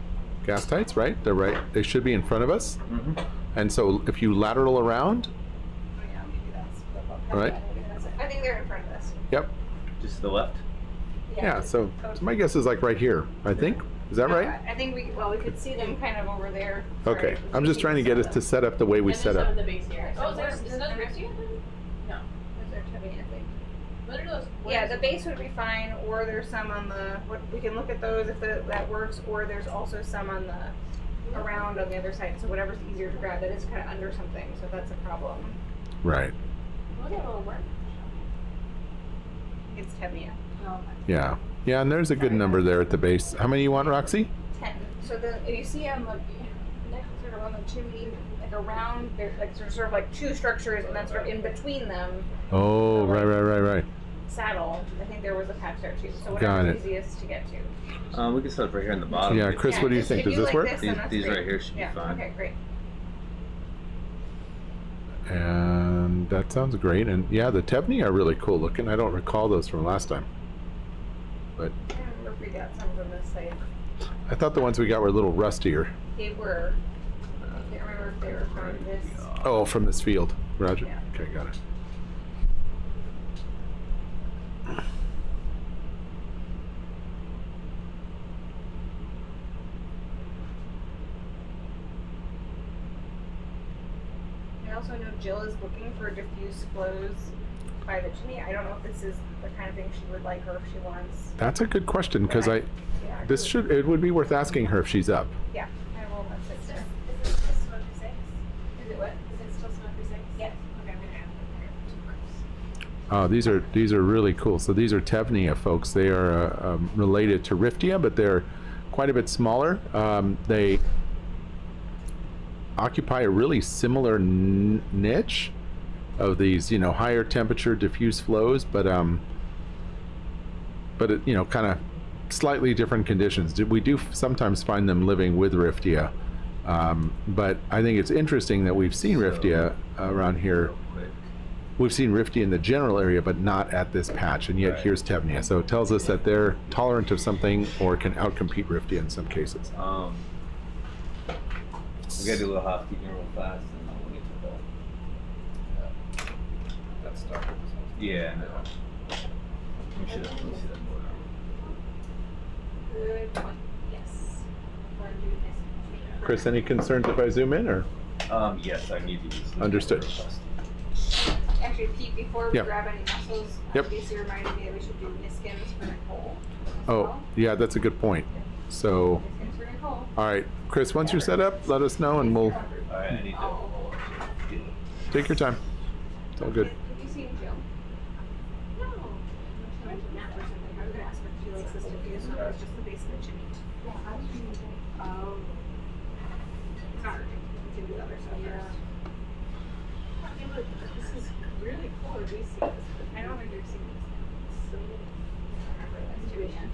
gas tights, right? They're right. They should be in front of us. Mm-hmm. And so if you lateral around, Oh yeah, maybe that's. all right. I think they're in front of us. Yep. Just to the left. Yeah. So my guess is like right here. I think. Is that right? I think we could see them kind of over there. Okay. I'm just trying to get us to set up the way we set up. The base here. Oh, is those ribs here? No. Those are tubby, I think. What are those? Yeah, the base would be fine, or there's some on the. We can look at those if that works, or there's also some on the around on the other side. So whatever's easier to grab. That is kind of under something, so that's a problem. Right. Look at all work. It's Tevnia. Oh, Yeah. Yeah. And there's a good number there at the base. How many you want, Roxy? 10. So if you see on the next sort of on the chimney, like around, there's like sort of like 2 structures, and then sort of in between them. Oh, right. saddle, I think there was a patch there too. So Got whatever's it. easiest to get to. We can set up right here in the bottom. Yeah, Chris, what do you just think? if Does this like work? this, then that's These great. right here should be Yeah, fine. okay, great. And that sounds great. And yeah, the Tevni are really cool looking. I don't recall those from last time. But I don't remember if we got some from this side. I thought the ones we got were a little rustier. They were. I can't remember if they were from this. Oh, from this field. Roger. Yeah. Okay, got it. I also know Jill is looking for diffuse flows by the chimney. I don't know if this is the kind of thing she would like or if she wants. That's a good question because Yeah, it would be worth asking her if she's up. Yeah, I will message her. Is it still smoke for 6? Is it what? Is it still smoke for 6? Yes. Okay, I'm gonna add that there. Oh, these are really cool. So these are Tevnia, folks. They are related to Riftia, but they're quite a bit smaller. They occupy a really similar niche of these, higher temperature diffuse flows, but it, kind of slightly different conditions. We do sometimes find them living with Riftia, but I think it's interesting that we've seen Riftia around here. We've seen Riftia in the general area, but not at this patch, and yet here's Tevnia. So it tells us that they're tolerant of something or can outcompete Riftia in some cases. We gotta do a little housekeeping real fast, and then we'll get to that. That's dark. Yeah, no. Let me see that more. Good point. Yes. We're gonna do this. Chris, any concerns if I zoom in, or? Yes, I need to use this. Understood. Actually, Pete, before we Yeah. grab any mussels, Yep. Casey reminded me that we should do Niskins for Nicole. Oh, yeah, that's a good point. So, Niskins for Nicole. all right, Chris, once you're set up, let us know and we'll Alright, I need to. take your time. It's all good. Have you seen Jill? No. She went to nap or something. I was gonna ask her if she likes this diffuse, or it's just the base of the chimney. Oh. It's not urgent. We can do the other stuff first. Hey, look, this is really cool. Have we seen this? I don't think we've seen this. So, Remember, that's too bad.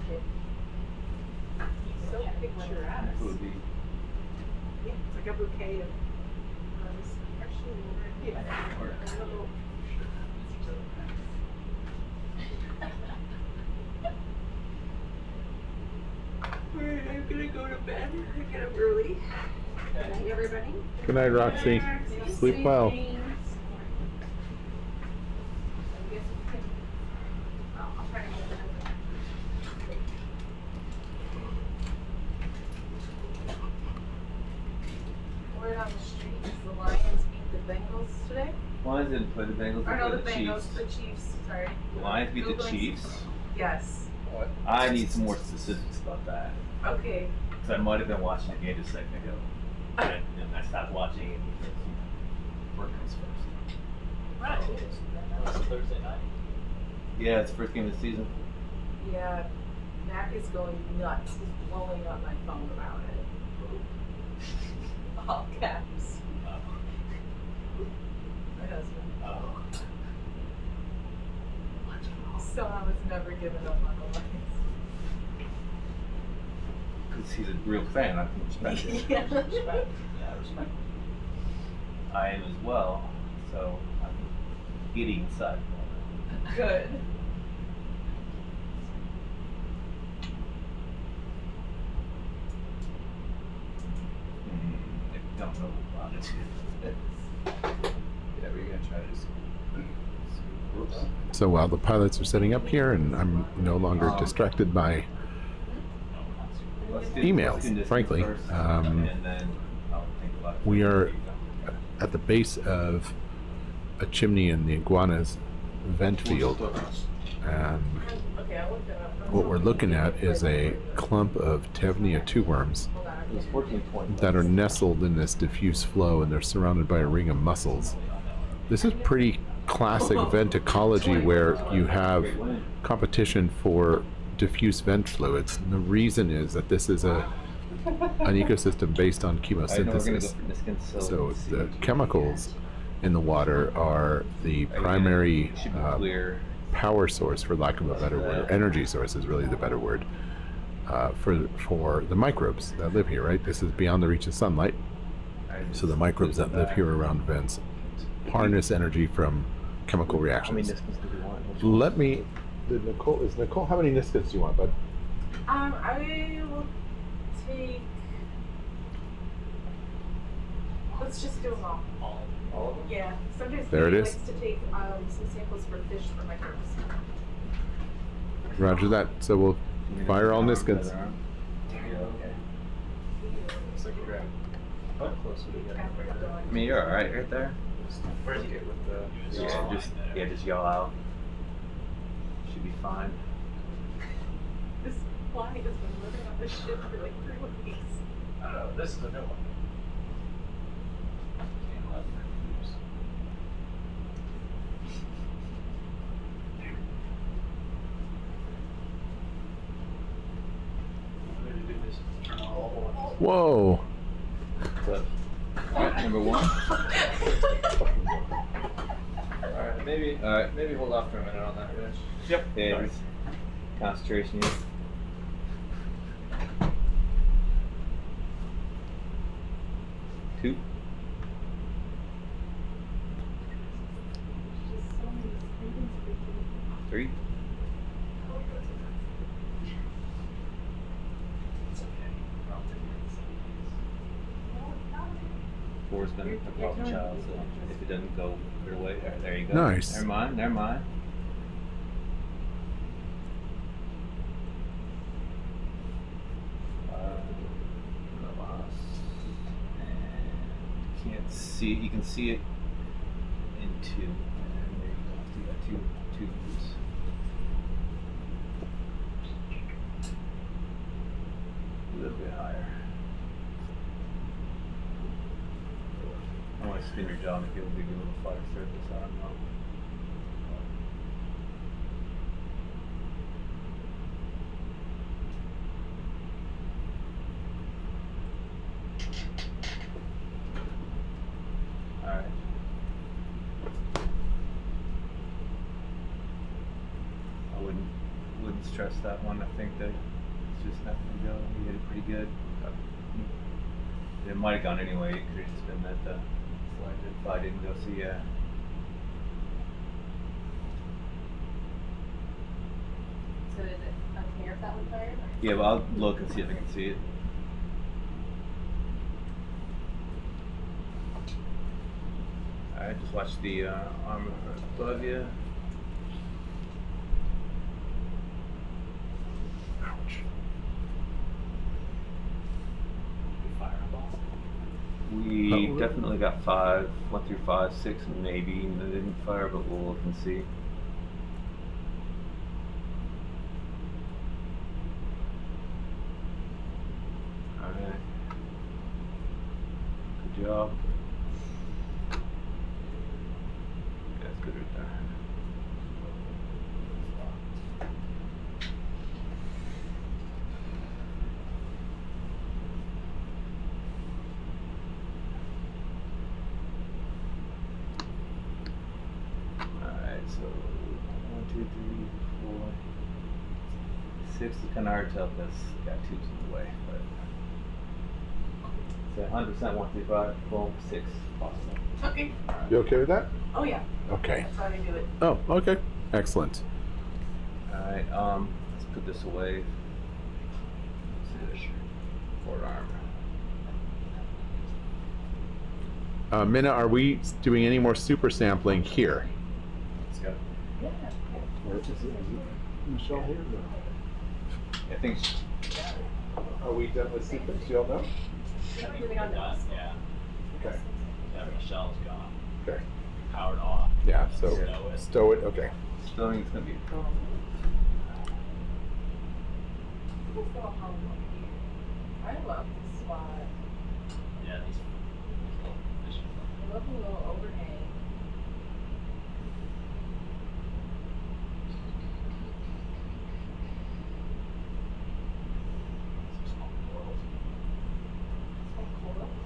so picturesque. Yeah, it's like a bouquet of rose. Alright, I'm gonna go to bed. I get up early. Good night, everybody. Good night, Roxy. Sleep well. I'll try to get it. Word on the street is the Lions beat the Bengals today. Lions didn't play the Bengals, Or they no, played the Bengals, Chiefs. the Chiefs, sorry. The Lions beat the Googling. Chiefs. Yes. I need some more statistics about that. Okay. So I might have been watching the game just a second ago. And I stopped watching it because work comes first. Right. It's a Thursday night. Yeah, it's the first game of the season. Yeah, Mac is going nuts. He's blowing up my phone about it. All caps. My husband. So I was never giving up on the Lions. Because he's a real fan, I can respect it. Yeah. Respect. Yeah, respect. I am as well, so I'm getting inside. Good. I don't know about it. Yeah, we're gonna try to just. Oops. So while the pilots are setting up here and I'm no longer distracted by Let's do emails, this frankly, first, and then I'll think about it. we are at the base of a chimney in the Iguanas vent field, and Okay, I'll look it up. what we're looking at is a clump of Tevnia tube worms It was 14 points. that are nestled in this diffuse flow, and they're surrounded by a ring of mussels. This is pretty classic vent ecology where you have competition for diffuse vent fluids. And the reason is that this is an ecosystem based on chemosynthesis. So the chemicals in the water are the primary power source, for lack of a better word, or energy source is really the better word, for the microbes that live here, right? This is beyond the reach of sunlight. So the microbes that live here around vents harness energy from chemical reactions. How many Niskins do we want? Let me, Nicole, how many Niskins do you want, bud? I will take. Let's just do them all. All of them? Yeah. Sometimes There it he is. likes to take some samples for fish for microbes. Roger that. So we'll fire all Niskins. Yeah, okay. Looks like you grabbed how close would it get? I mean, you're all right right there. Where's it with the? Just yell out. Should be fine. This fly has been living on this ship for like 3 weeks. I don't know. This is a new one. Whoa. So, alright, number one. Alright, maybe hold off for a minute on that, Rich. Yep. Yeah, just concentration. Yes. Two. Three. Four's been a problem child, so if it doesn't go your way, there you go. Nice. Never mind. And can't see it. You can see it in two. And there you go. So you got two tubes. A little bit higher. I want to spin your jaw and give a big little flat surface. I don't know. Alright. I wouldn't stress that one. I think that it's just not gonna go. You hit it pretty good. It might have gone anyway. It could have just been that the fly didn't go. So yeah. So is it unclear if that was fired? Yeah, but I'll look and see if I can see it. Alright, just watch the armor above you. ouch. We definitely got 5, 1 through 5, 6 maybe. They didn't fire, but we'll look and see. Alright. Good job. That's good right there. So 1, 2, 3, 4, 6 is kind of hard to tell because it's got tubes in the way. But so 100% 1 through 5, boom, 6 possible. Okay. You okay with that? Oh yeah. Okay. That's how I do it. Oh, okay. Excellent. Alright, let's put this away. Let's see this forearm. Minna, are we doing any more super sampling here? Let's go. Yeah. Or is it Michelle here? I think. Are we done with sequence? You all know? Moving on to us. Yeah. Okay. Yeah, Michelle's gone. Okay. Powered off. Yeah, so Stow it. stow it. Okay. Stowing is going to be a problem. I love this spot. Yeah, these little fish. I love the little overhang. Some small corals. Small corals.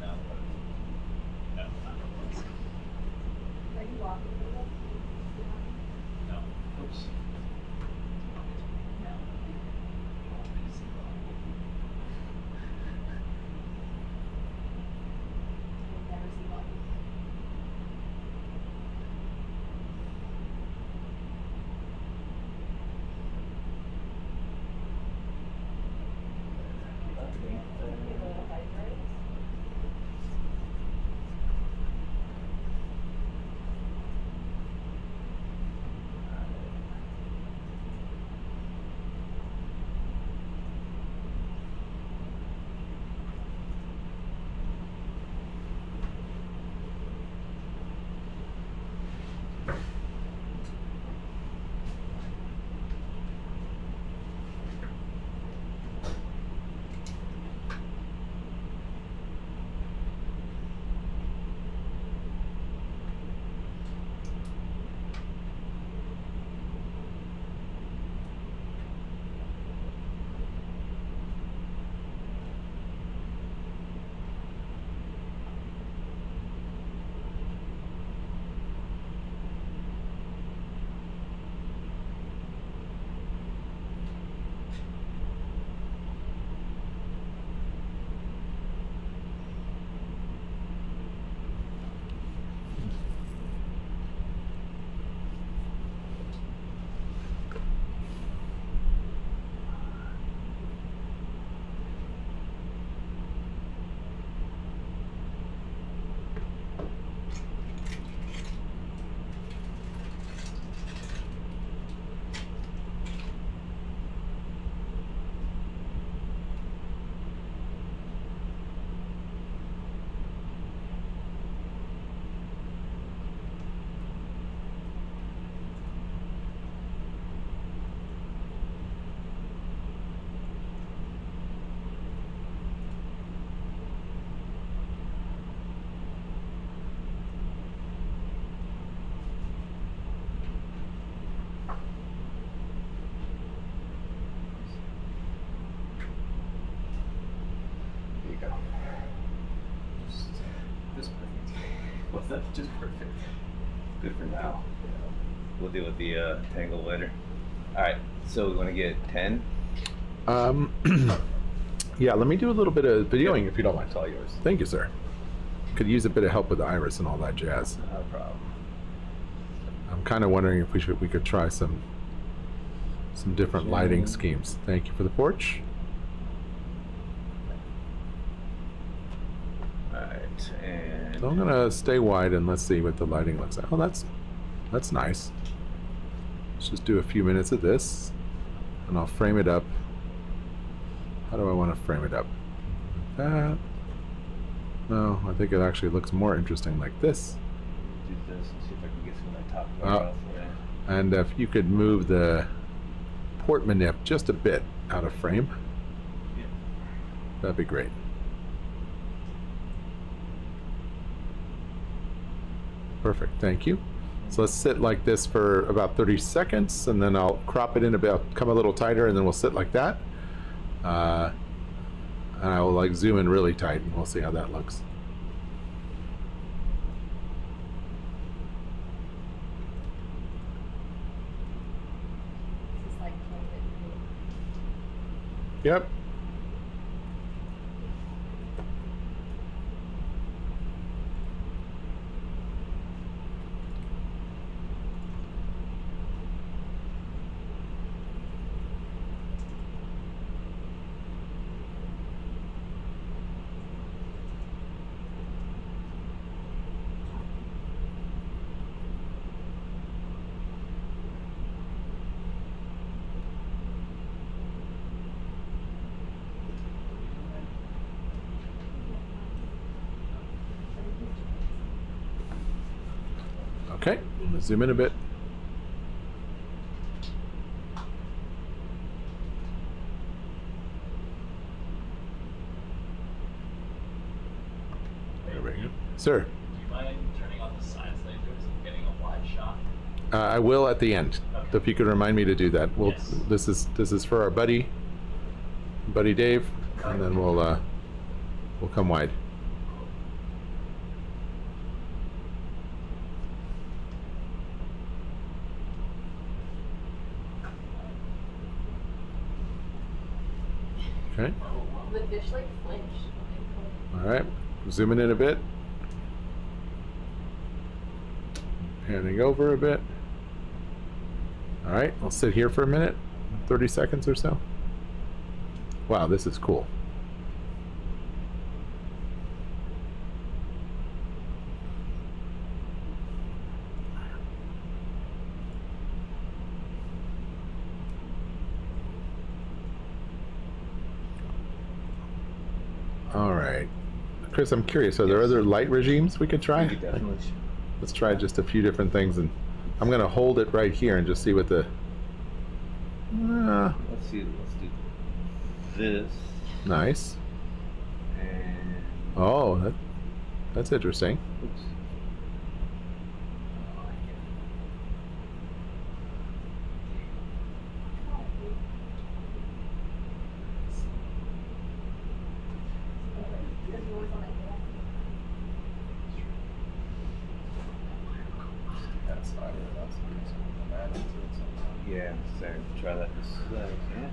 No, not corals. Was that just perfect? Good for now. We'll deal with the tangle later. Alright, so we want to get 10? Yeah, let me do a little bit of videoing if you don't mind. It's all yours. Thank you, sir. Could use a bit of help with the iris and all that jazz. No problem. I'm kind of wondering if we could try some different lighting schemes. Thank you for the porch. Alright, and... So I'm gonna stay wide and let's see what the lighting looks like. Oh, that's nice. Let's just do a few minutes of this, and I'll frame it up. How do I want to frame it up? That? No, I think it actually looks more interesting like this. Do this and see if I can get some of that top part off there. And if you could move the port manip just a bit out of frame, yeah, that'd be great. Perfect, thank you. So let's sit like this for about 30 seconds, and then I'll crop it in come a little tighter, and then we'll sit like that. And I will like zoom in really tight, and we'll see how that looks. Yep. Okay, let's zoom in a bit. There we go. Sir. Do you mind turning on the side lasers and getting a wide shot? I will at the end. Okay. If you could remind me to do that. We'll. Yes. This is for our buddy Dave, and then we'll come wide. Okay. The fish like flinch. All right. Zooming in a bit. Panning over a bit. All right. I'll sit here for a minute. 30 seconds or so. Wow, this is cool. All right. Chris, I'm curious, are there other light regimes we could try? Definitely. Let's try just a few different things, and I'm going to hold it right here and just see what the... Let's see, let's do this. Nice. And... Oh, that's interesting. Oops. Yeah, so try that this way, yeah.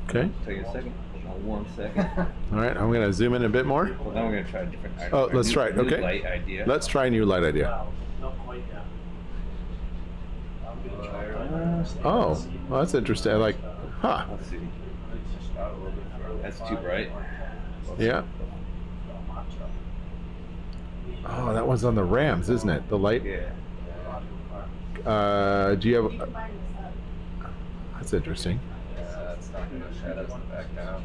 Okay. Take a second. Hold on 1 second. All right, I'm going to zoom in a bit more. Well, now we're going to try a different idea. Oh, let's try it. New Okay. light idea. Let's try a new light idea. Not quite yet. I'm gonna try Oh, well, that's interesting. I like, huh. Let's see. That's too bright. Yeah. Oh, that one's on the Rams, isn't it? The light. Yeah. Do you have? That's interesting. It's not going to shadows back down.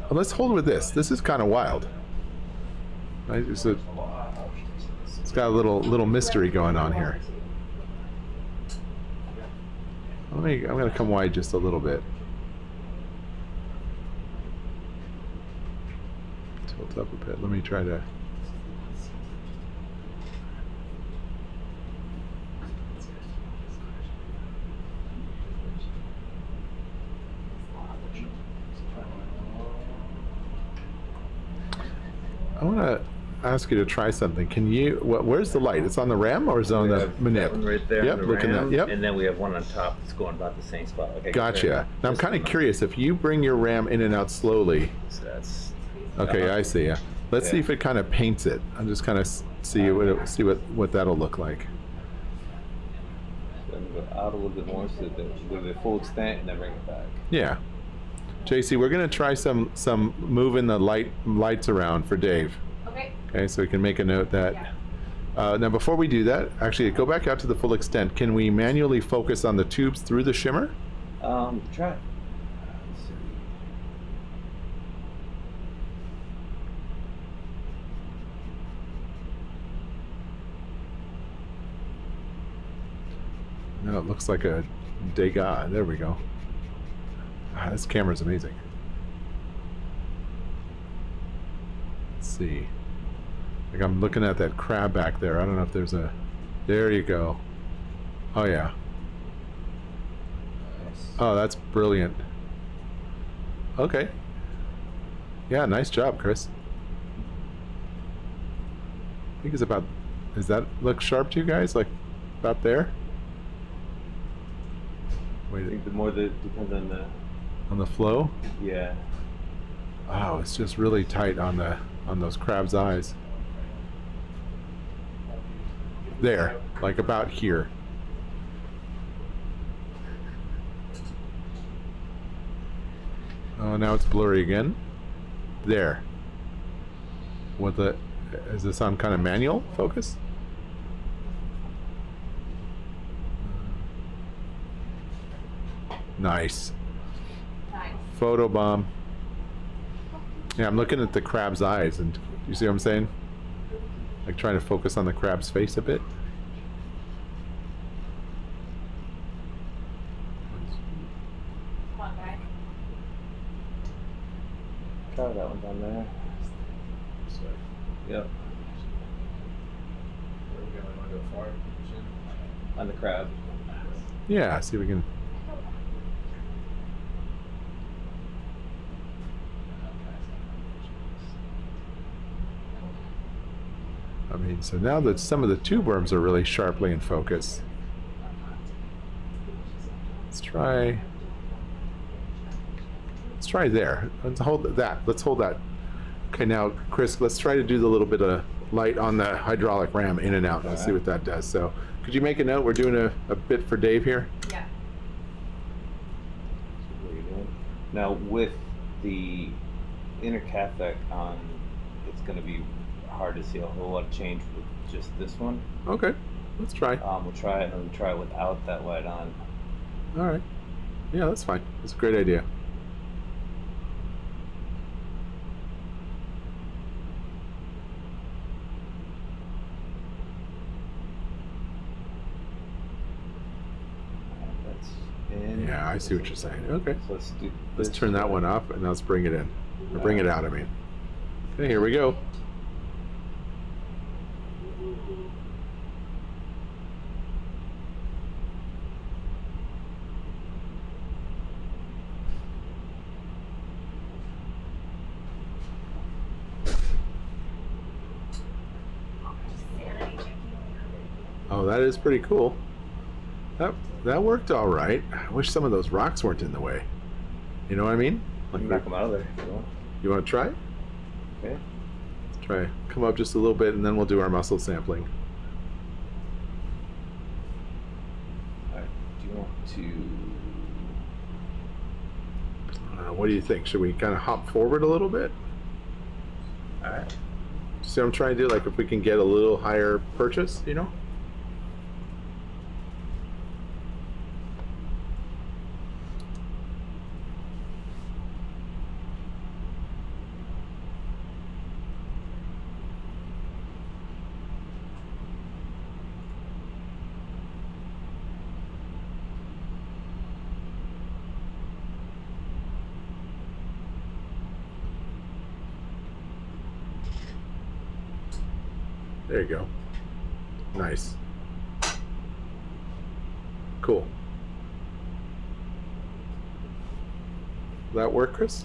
Well, let's hold with this. This is kind of wild. Right? It's got a little mystery going on here. I'm going to come wide just a little bit. Tilt up a bit. Let me try to. I want to ask you to try something. Can you? Where's the light? It's on the ram or is it on the manip? That one right there. Yep, on the looking ram, at. Yep. And then we have one on top that's going about the same spot. Okay, Gotcha. Now I'm kind of curious if you bring your ram in and out slowly. So that's. Okay, I see. Yeah. Let's see Yeah. if it kind of paints it. I'm just kind of see what that'll look like. So I'm gonna go out a little bit more so that with the full extent and then bring it back. Yeah. JC, we're gonna try some moving the lights around for Dave. Okay. Okay, so we can make a note that. Now before we do that, actually go back out to the full extent. Can we manually focus on the tubes through the shimmer? Try. No, it looks like a Degas. There we go. This camera's amazing. Let's see. Like I'm looking at that crab back there. I don't know if there's a... There you go. Oh, yeah. Oh, that's brilliant. Okay. Yeah, nice job, Chris. I think it's about... Does that look sharp to you guys? Like, about there? Wait, I think the more that depends on the flow? Yeah. Oh, it's just really tight on those crab's eyes. There, like about here. Oh, now it's blurry again. There. Is this on kind of manual focus? Nice. Photo bomb. Yeah, I'm looking at the crab's eyes, and you see what I'm saying? Like trying to focus on the crab's face a bit. Come on, guy. Try that one down there. Yep. Where we going? Want to go far? On the crab. Yeah, see if we can. I mean, so now that some of the tube worms are really sharply in focus. Let's try there. Let's hold that. Let's hold that. Okay, now, Chris, let's try to do the little bit of light on the hydraulic ram in and out. Let's see what that does. So, could you make a note? We're doing a bit for Dave here. Yeah. Now, with the inner cathodic on, it's going to be hard to see a whole lot of change with just this one. Okay, let's try. We'll try it, and then we'll try it without that light on. All right. Yeah, that's fine. That's a great idea. Yeah, I see what you're saying. Okay. So let's turn that one up and let's bring it in. Or bring it out, I mean. Okay, here we go. Oh, that is pretty cool. That worked all right. I wish some of those rocks weren't in the way. You know what I mean? Like knock them out of there if you want. You want to try? Okay. Let's try. Come up just a little bit, and then we'll do our muscle sampling. All right. Do you want to? What do you think? Should we kind of hop forward a little bit? All right. See what I'm trying to do? Like if we can get a little higher purchase, you know? There you go. Nice. Cool. Will that work, Chris?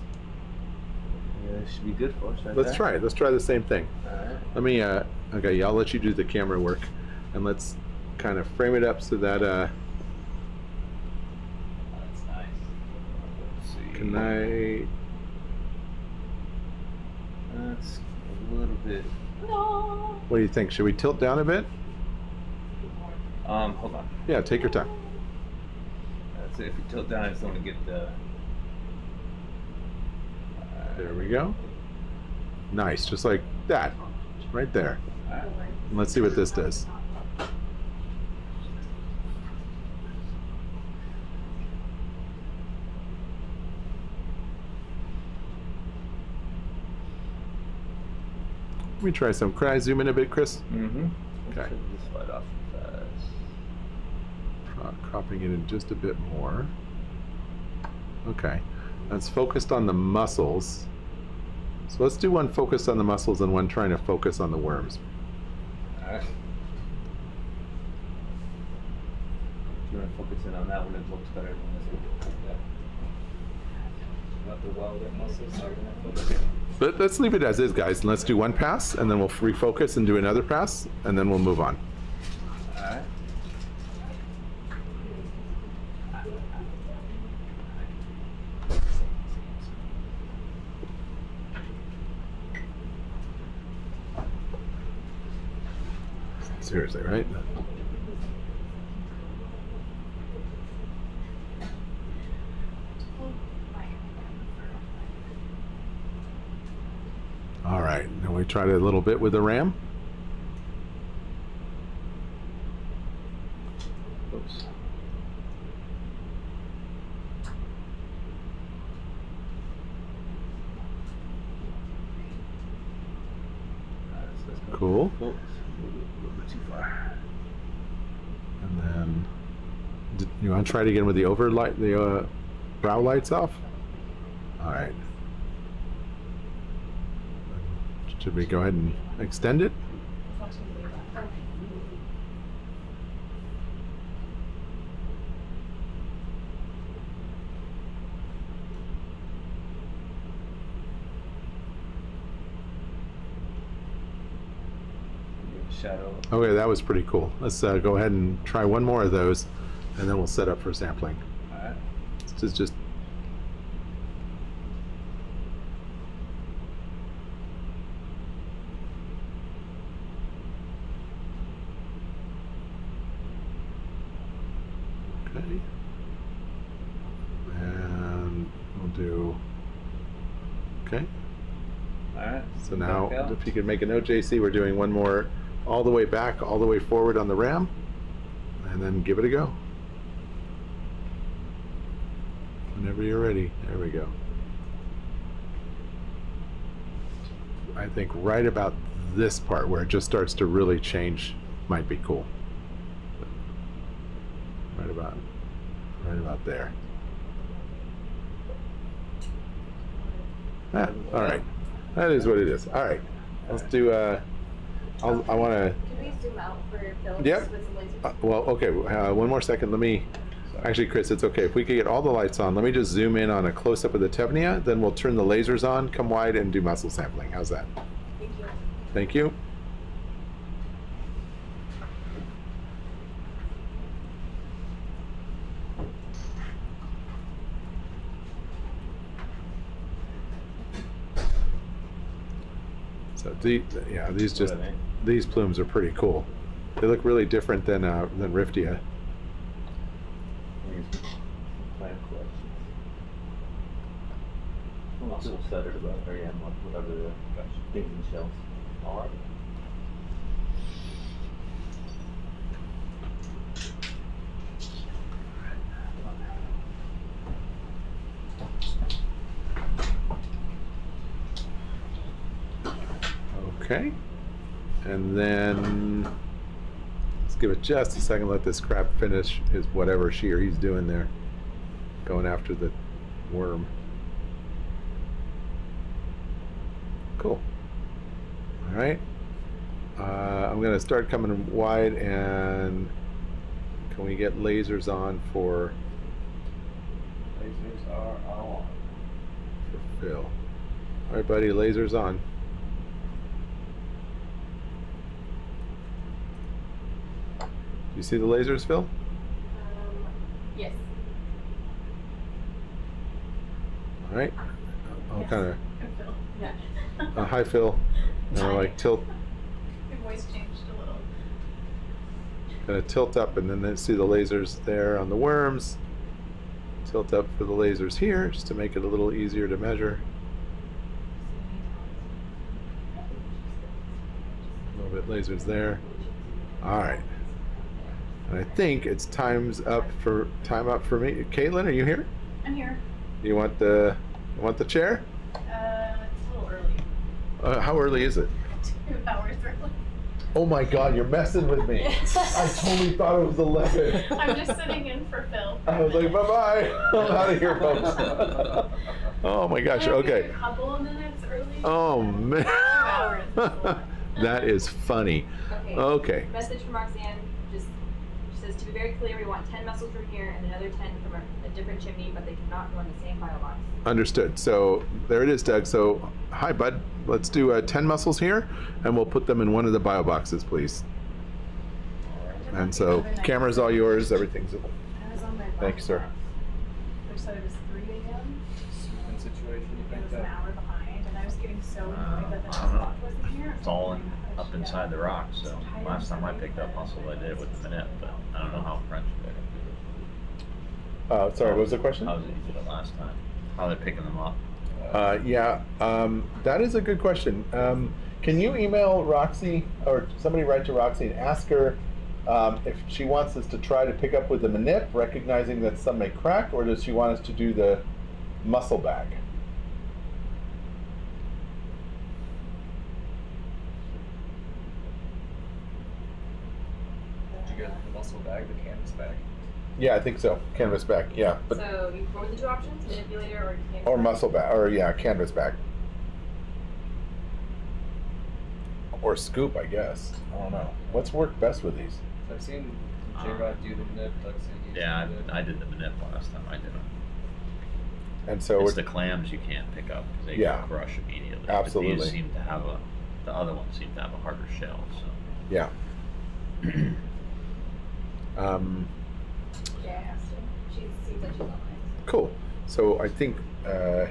Yeah, This should be good for us, right? Let's there. try it. Let's try the same thing. Alright. Let me, okay, yeah, I'll let you do the camera work. And let's kind of frame it up so that, That's nice. Let's see. can I, That's a little bit. what do you think? Should we tilt down a bit? Hold on. Yeah, take your time. That's it. If you tilt down, I just want to get the. There we go. Nice, just like that. Right there. And let's see what this does. Let me try some. Can I zoom in a bit, Chris? Mm-hmm. Okay. Just slide off fast. Cropping it in just a bit more. Okay. That's focused on the mussels. So let's do one focused on the mussels and one trying to focus on the worms. Alright. If you want to focus in on that one, it looks better than this one. Not the well-lit mussels, so we're gonna focus in. But let's leave it as is, guys, and let's do one pass, and then we'll refocus and do another pass, and then we'll move on. Alright. Seriously, right? All right, now we tried it a little bit with the ram. Oops. Cool. Oops. A little bit too far. And then, you want to try it again with the overlight, the brow lights off? All right. Should we go ahead and extend it? Shadow. Okay, that was pretty cool. Let's go ahead and try one more of those, and then we'll set up for sampling. Alright. This is just okay. And we'll do okay. Alright. So now, Back out. if you could make a note, JC, we're doing one more all the way back, all the way forward on the ram, and then give it a go. Whenever you're ready. There we go. I think right about this part where it just starts to really change might be cool. Right about there. Ah, all right. That is what it is. All right. Let's do, I want to... Can we zoom out for Phillips Yep. with some lasers? well, okay, one more second. Let me... Actually, Chris, it's okay. If we could get all the lights on, let me just zoom in on a close-up of the Tevnia, then we'll turn the lasers on, come wide, and do mussel sampling. How's that? Thank you. Thank you. So these plumes are pretty cool. They look really different than Riftia. Plant collections. I'm also excited about whatever the things and shells are. Okay. And then let's give it just a second, let this crab finish his whatever she or he's doing there. Going after the worm. Cool. All right. I'm going to start coming wide, and can we get lasers on for Lasers are on. Phil? All right, buddy, laser's on. You see the lasers, Phil? Yes. All right. I'll kind of. Yeah. Hi, Phil. Like tilt. Your voice changed a little. Kind of tilt up, and then see the lasers there on the worms. Tilt up for the lasers here, just to make it a little easier to measure. A little bit lasers there. All right. And I think it's time up for me. Caitlin, are you here? I'm here. You want the chair? It's a little early. How early is it? 2 hours early. Oh my God, you're messing with me. I totally thought it was 11. I'm just sitting in for Phil. I was like, bye-bye. I'm out of here, folks. Oh my gosh, okay. A couple of minutes early. Oh man. 2 hours. That is funny. Okay. Message from Roxanne. Just she says, to be very clear, we want 10 mussels from here and another 10 from a different chimney, but they cannot go in the same bio box. Understood. So there it is, Doug. So hi, bud. Let's do 10 mussels here, and we'll put them in one of the bio boxes, please. And so camera's all yours. Everything's. I was on my Thank you, sir. They said it was 3 a.m. Human situation, you It think was an that? hour behind, and I was getting so annoyed that the next I don't know. spot wasn't here. It's all up inside the rocks. So last time I picked up mussels, I did it with the minute, but I don't know how French did it. Sorry, what was the question? How did you do it last time? How are they picking them up? That is a good question. Can you email Roxy, or somebody write to Roxy and ask her if she wants us to try to pick up with the manip, recognizing that some may crack, or does she want us to do the mussel bag? Did you get the mussel bag, the canvas bag? Yeah, I think so. Canvas bag, yeah. But So what were the 2 options? Manipulator or canvas or bag? mussel bag, or yeah, canvas bag. Or scoop, I guess. I don't know. What's worked best with these? I've seen J-Rod do the nip, Doug's seen you Yeah, do the I did the minute last time. I did them. And so It's the clams you can't pick up because they Yeah. can crush immediately. Absolutely. But these seem to have the other ones seem to have a harder shell. So Yeah. Yeah, I asked her. She seems like she's online. Cool. So I think, yeah,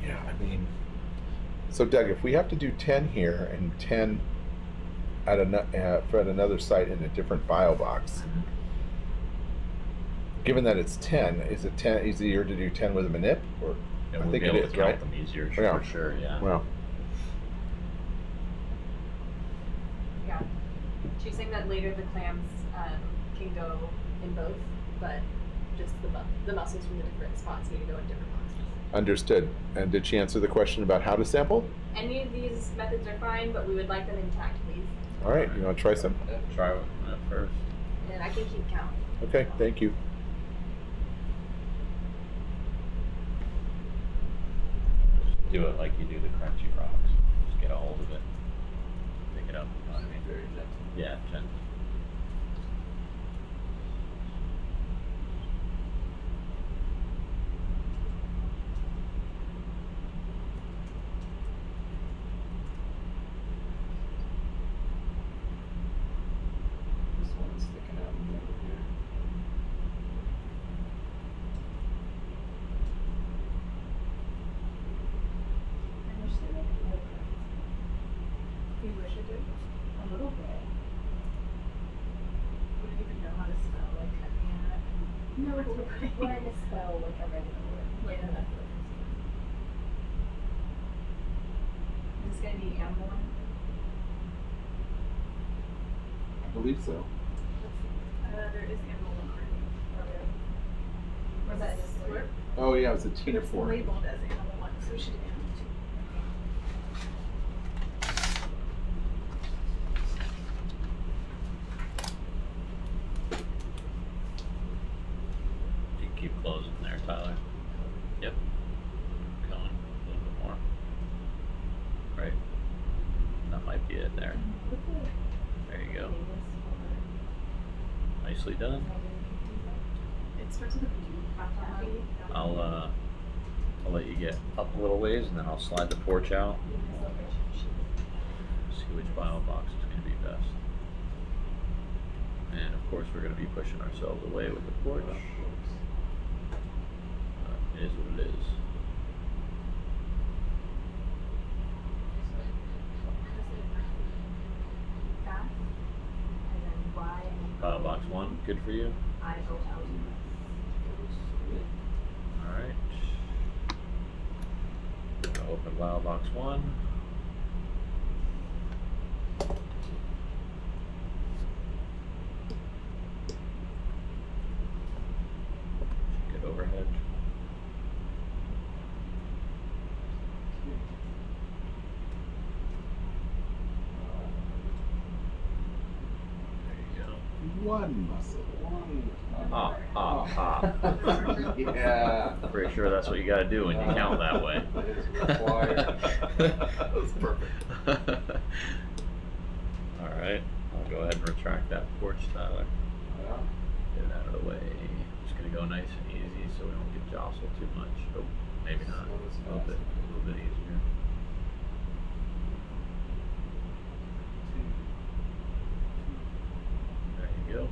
I mean, so Doug, if we have to do 10 here and 10 at another site in a different bio box, given that it's 10, is it 10 easier to do 10 with a manip? Or yeah, I we'll think be it able is, to count right? them easier Yeah. for sure. Yeah. Well, Yeah. She's saying that later the clams can go in both, but just the mussels from the different spots need to go in different boxes. understood. And did she answer the question about how to sample? Any of these methods are fine, but we would like them intact, please. All right, you want to try some? Yeah, try it first. And I can keep count. Okay, thank you. Do it like you do the crunchy rocks. Just get a hold of it, pick it up. You know what I mean? very gentle. Yeah, gentle. This one's sticking out over here. I wish they would more cracks. You wish it did? A little bit. Wouldn't even know how to spell like Cayenne. No, it's okay. When I misspell like a regular word. Yeah. Is this gonna be animal one? I believe so. There is animal one. Was that just Where? Oh yeah, it was a But Tina it's Ford. labeled as animal one, so we should do animal two. You can keep closing there, Tyler. Yep. Going a little bit more. Right. That might be it there. There you go. Nicely done. It starts with a B. I'll I'll let you get up a little ways, and then I'll slide the porch out. See which bio box is going to be best. And of course, we're going to be pushing ourselves away with the porch. It is what it is. Bio box 1, good for you? Alright. Open bio box 1. Get overhead. One muscle. Yeah. Pretty sure that's what you gotta do when you count that way. It's required. That was perfect. Alright, I'll go ahead and retract that porch, Tyler. Get it out of the way. Just gonna go nice and easy so we don't get jostled too much. Oh, maybe not. A little bit easier. There you go.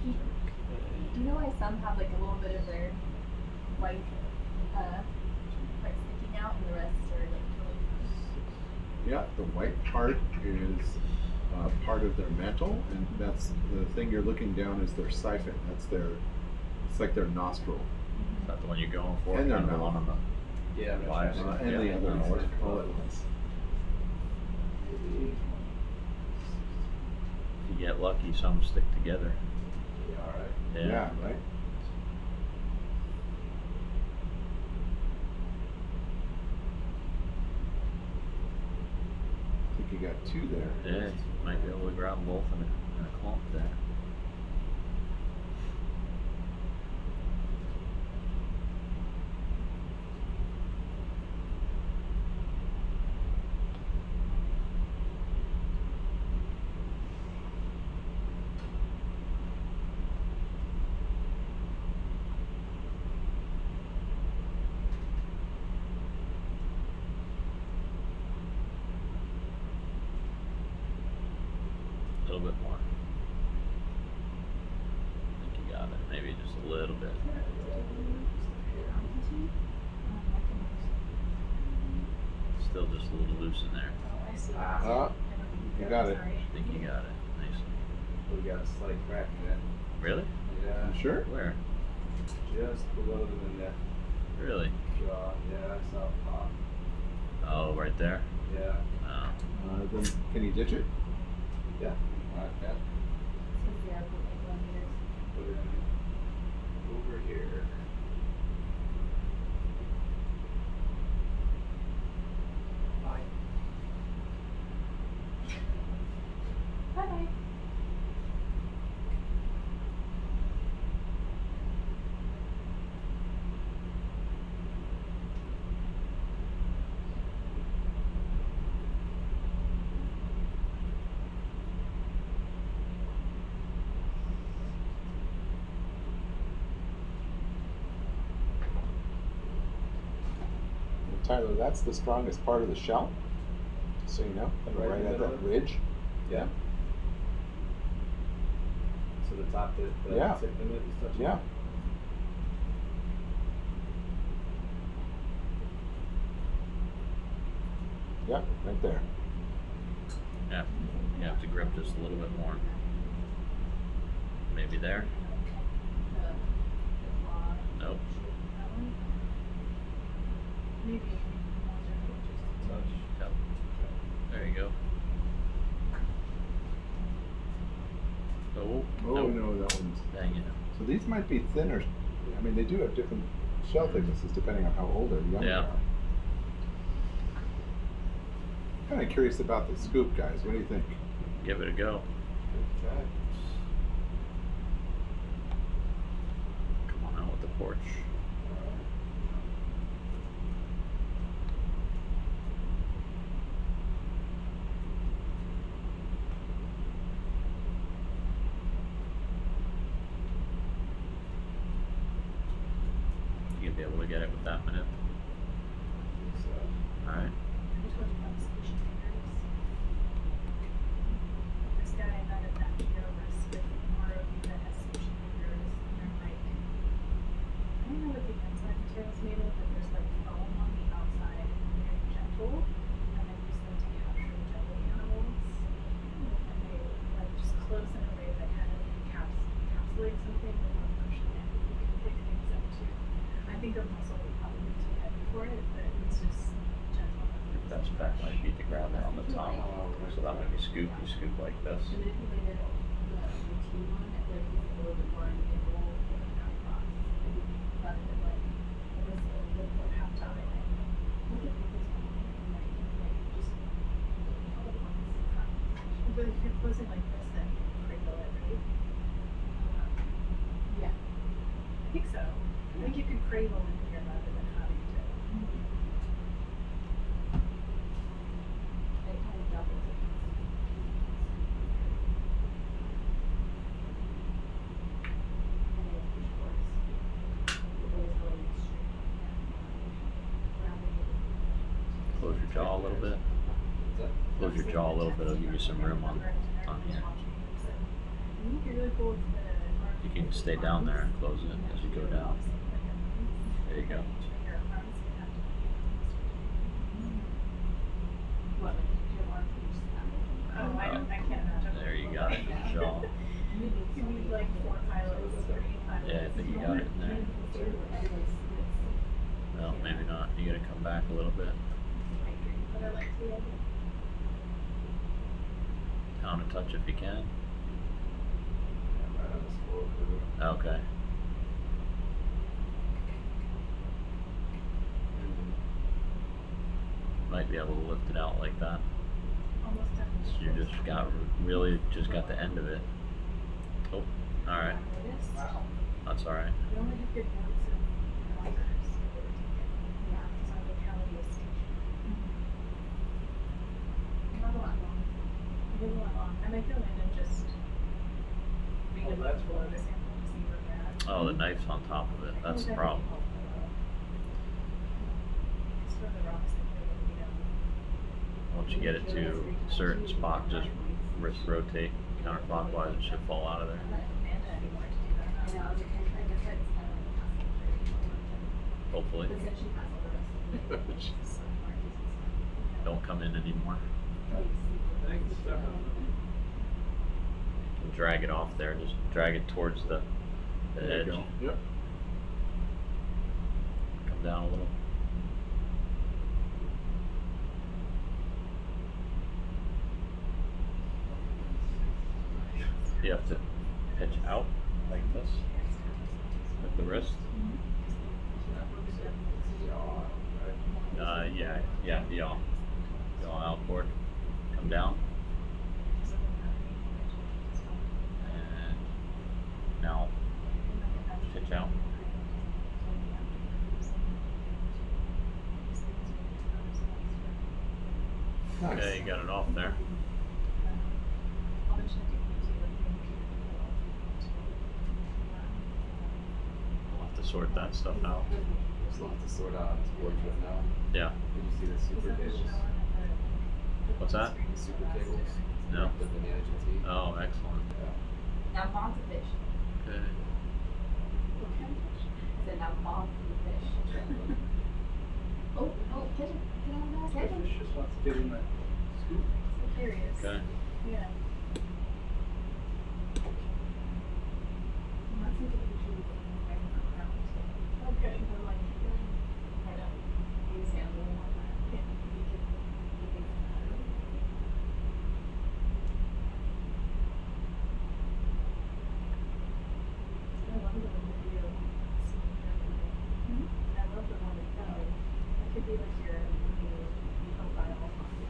Do you know why some have like a little bit of their white part sticking out and the rest are like totally Yeah, the white part is part of their mantle, and that's the thing you're looking down is their siphon. That's their, it's like their nostril. Is that the one you're going for? And their Kind of the mouth. one on the Yeah, lives? And the other ones. If you get lucky, some stick together. Yeah. Yeah, right? I think you got two there. Yeah, you might be able to grab them both in a clump there. A little bit more. I think you got it. Maybe just a little bit. Still just a little loose in there. You got it. I think you got it. Nice. We got a slight crack in it. Really? Yeah. You sure? Where? Just below the neck. Really? Jaw. Yeah, I saw it pop. Oh, right there? Yeah. Oh. Then can you ditch it? Yeah. Alright, yeah. Put it in over here. Bye-bye. Tyler, that's the strongest part of the shell. Just so you know, kind of right at that ridge. Yeah. So the top that Yeah. tip limit is touching? Yeah. Yeah, right there. Yeah. You have to grip just a little bit more. Maybe there. Nope. Maybe. Yep. There you go. Oh, Oh nope. no, that one's. Dang it. So these might be thinner. I mean, they do have different shell thicknesses depending on how old or young they Yeah. are. Kind of curious about the scoop, guys. What do you think? Give it a go. Good try. Come on out with the porch. be able to get it with that minute. Alright. This guy I met at that year was with ROV that has sushi fingers, and they're like, I don't know what the inside material's made of, but there's like foam on the outside and very gentle, and they use them to capture deadly animals, and they like just close in a way that kind of encapsulates something without pushing it. You can pick things up too. I think a mussel would probably be too heavy for it, but it's just gentle. Your best bet might be to grab it on the top. So that when you scoop like this. But if you're closing like this, then you can cradle it, right? Yeah. I think so. I think you can cradle in here rather than having to. It kind of doubles it. Close your jaw a little bit. Close your jaw a little bit, it'll give you some room on here. You can stay down there and close it as you go down. There you go. There you got it, jaw. You need like 4 pilots or 8 pilots. Yeah, I think you got it in there. Well, maybe not. You gotta come back a little bit. But I like the idea. Down a touch if you can. Okay. Might be able to lift it out like that. Almost done. So you just got just got the end of it. Oh, all right. That's all right. We only have good notes of wires. Yeah, so our locality is stationary. Not a lot long. Maybe a lot long. I might go in and just read a bunch below the sample to see where we're at. Oh, the knife's on top of it. That's the problem. It's for the rocks that we're going to be down. Once you get it to a certain spot, just wrist rotate counterclockwise, it should fall out of there. Hopefully. Don't come in anymore. And drag it off there. Just drag it towards the edge. Yep. Come down a little. You have to pitch out like this with the wrist. Yeah, yaw outboard. Come down. And now pitch out. Nice. Okay, you got it off there. We'll have to sort that stuff out. There's lots to sort out on this board right now. Yeah. Did you see the super cables? What's that? The super cables? No. Wrapped up in the IGT. Oh, excellent. Yeah. Now mom's a fish. Okay. So now mom's a fish. Oh, pigeon. Get on that pigeon. Fish just wants to get in that scoop. So curious. Okay. Yeah. Let's look at the picture of the right around. Okay. We're like, I know. You say a little more about it. Yeah. I love the video. I love the one with Kelly. That could be like your profile,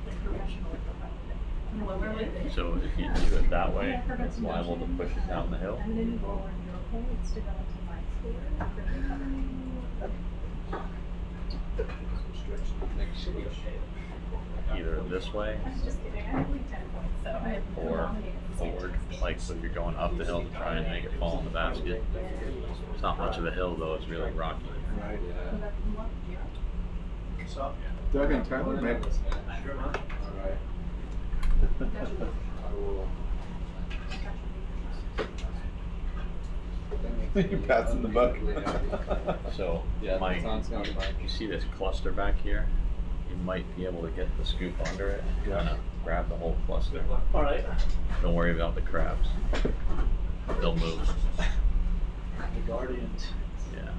like professional profile. So if you do it that way, it's liable to push it down the hill. And then you go over your points to go into my score for the covering. Either this way I'm just kidding. I have like 10 points, so I have or nominated forward. Like, so if you're going up the hill to try and make it fall in the basket. It's not much of a hill though, it's really rocky. Right. Yeah. What's up? Doug and Tyler, man. Alright. I will. You're passing the buck. So, Yeah, Mike, sounds good. you see this cluster back here? You might be able to get the scoop under it and kind of grab the whole cluster. All right. Don't worry about the crabs. They'll move. The Guardians. Yeah.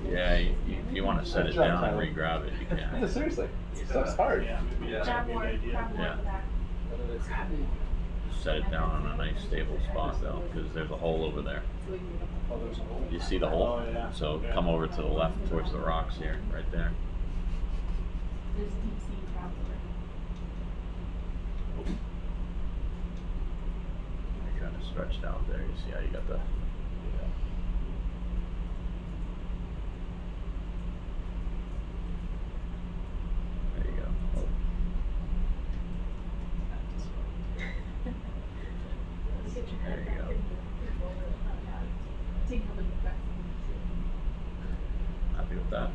Yeah, if you want to set it down and re-grab it, you can. Seriously, stuff's hard. Yeah. Set it down on a nice stable spot though, because there's a hole over there. You see the hole? Oh, yeah. So come over to the left towards the rocks here, right there. There's deep sea crabs You're kind of stretched out there. You see how you got the. There you go. Oh. There you go. Happy with that?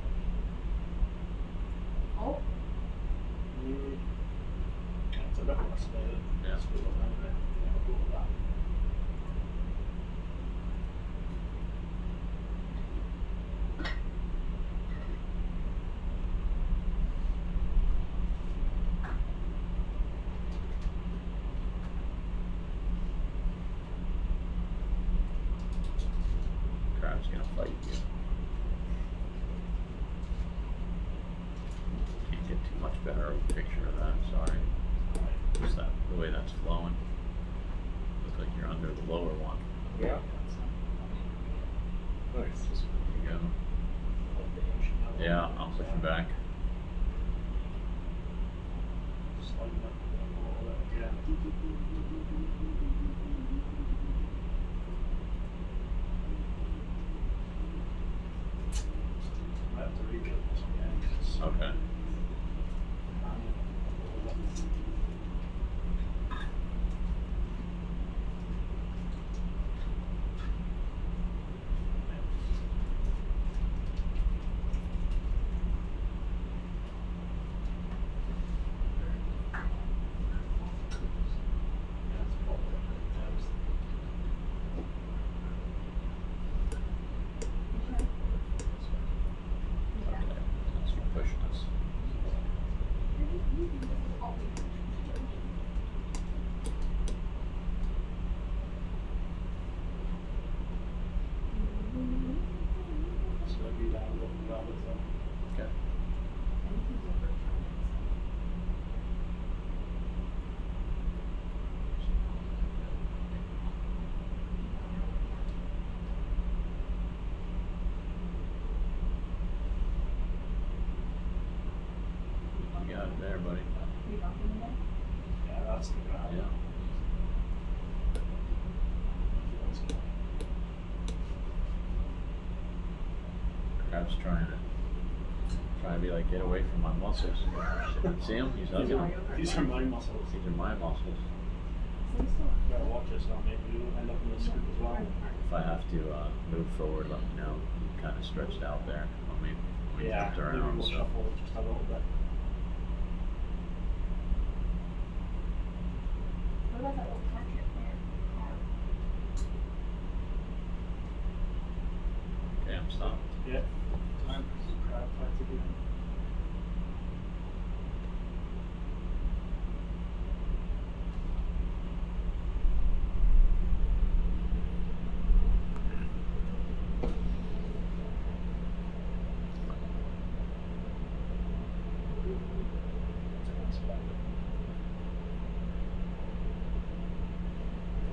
Oh. That's a bit more smooth. Yeah. Crab's gonna fight you. Can't get too much better of a picture of that, sorry. Just that, the way that's flowing. Looks like you're under the lower one. Yeah. Nice. There you go. Yeah, I'll push you back. Okay. Pushing us. Okay. You got it there, buddy. Yeah, that's the ground. Yeah. Crab's trying to be like, get away from my muscles. See him? He's hugging them. These are my muscles. These are my muscles. You gotta watch this now, maybe you end up in the scoop as well. If I have to move forward, let me know. I'm kind of stretched out there. Let me Yeah, jumped maybe around. we'll So. shuffle just a little bit. What about that little packet there? Okay, I'm stopped. Yeah. Time for some crab fights again.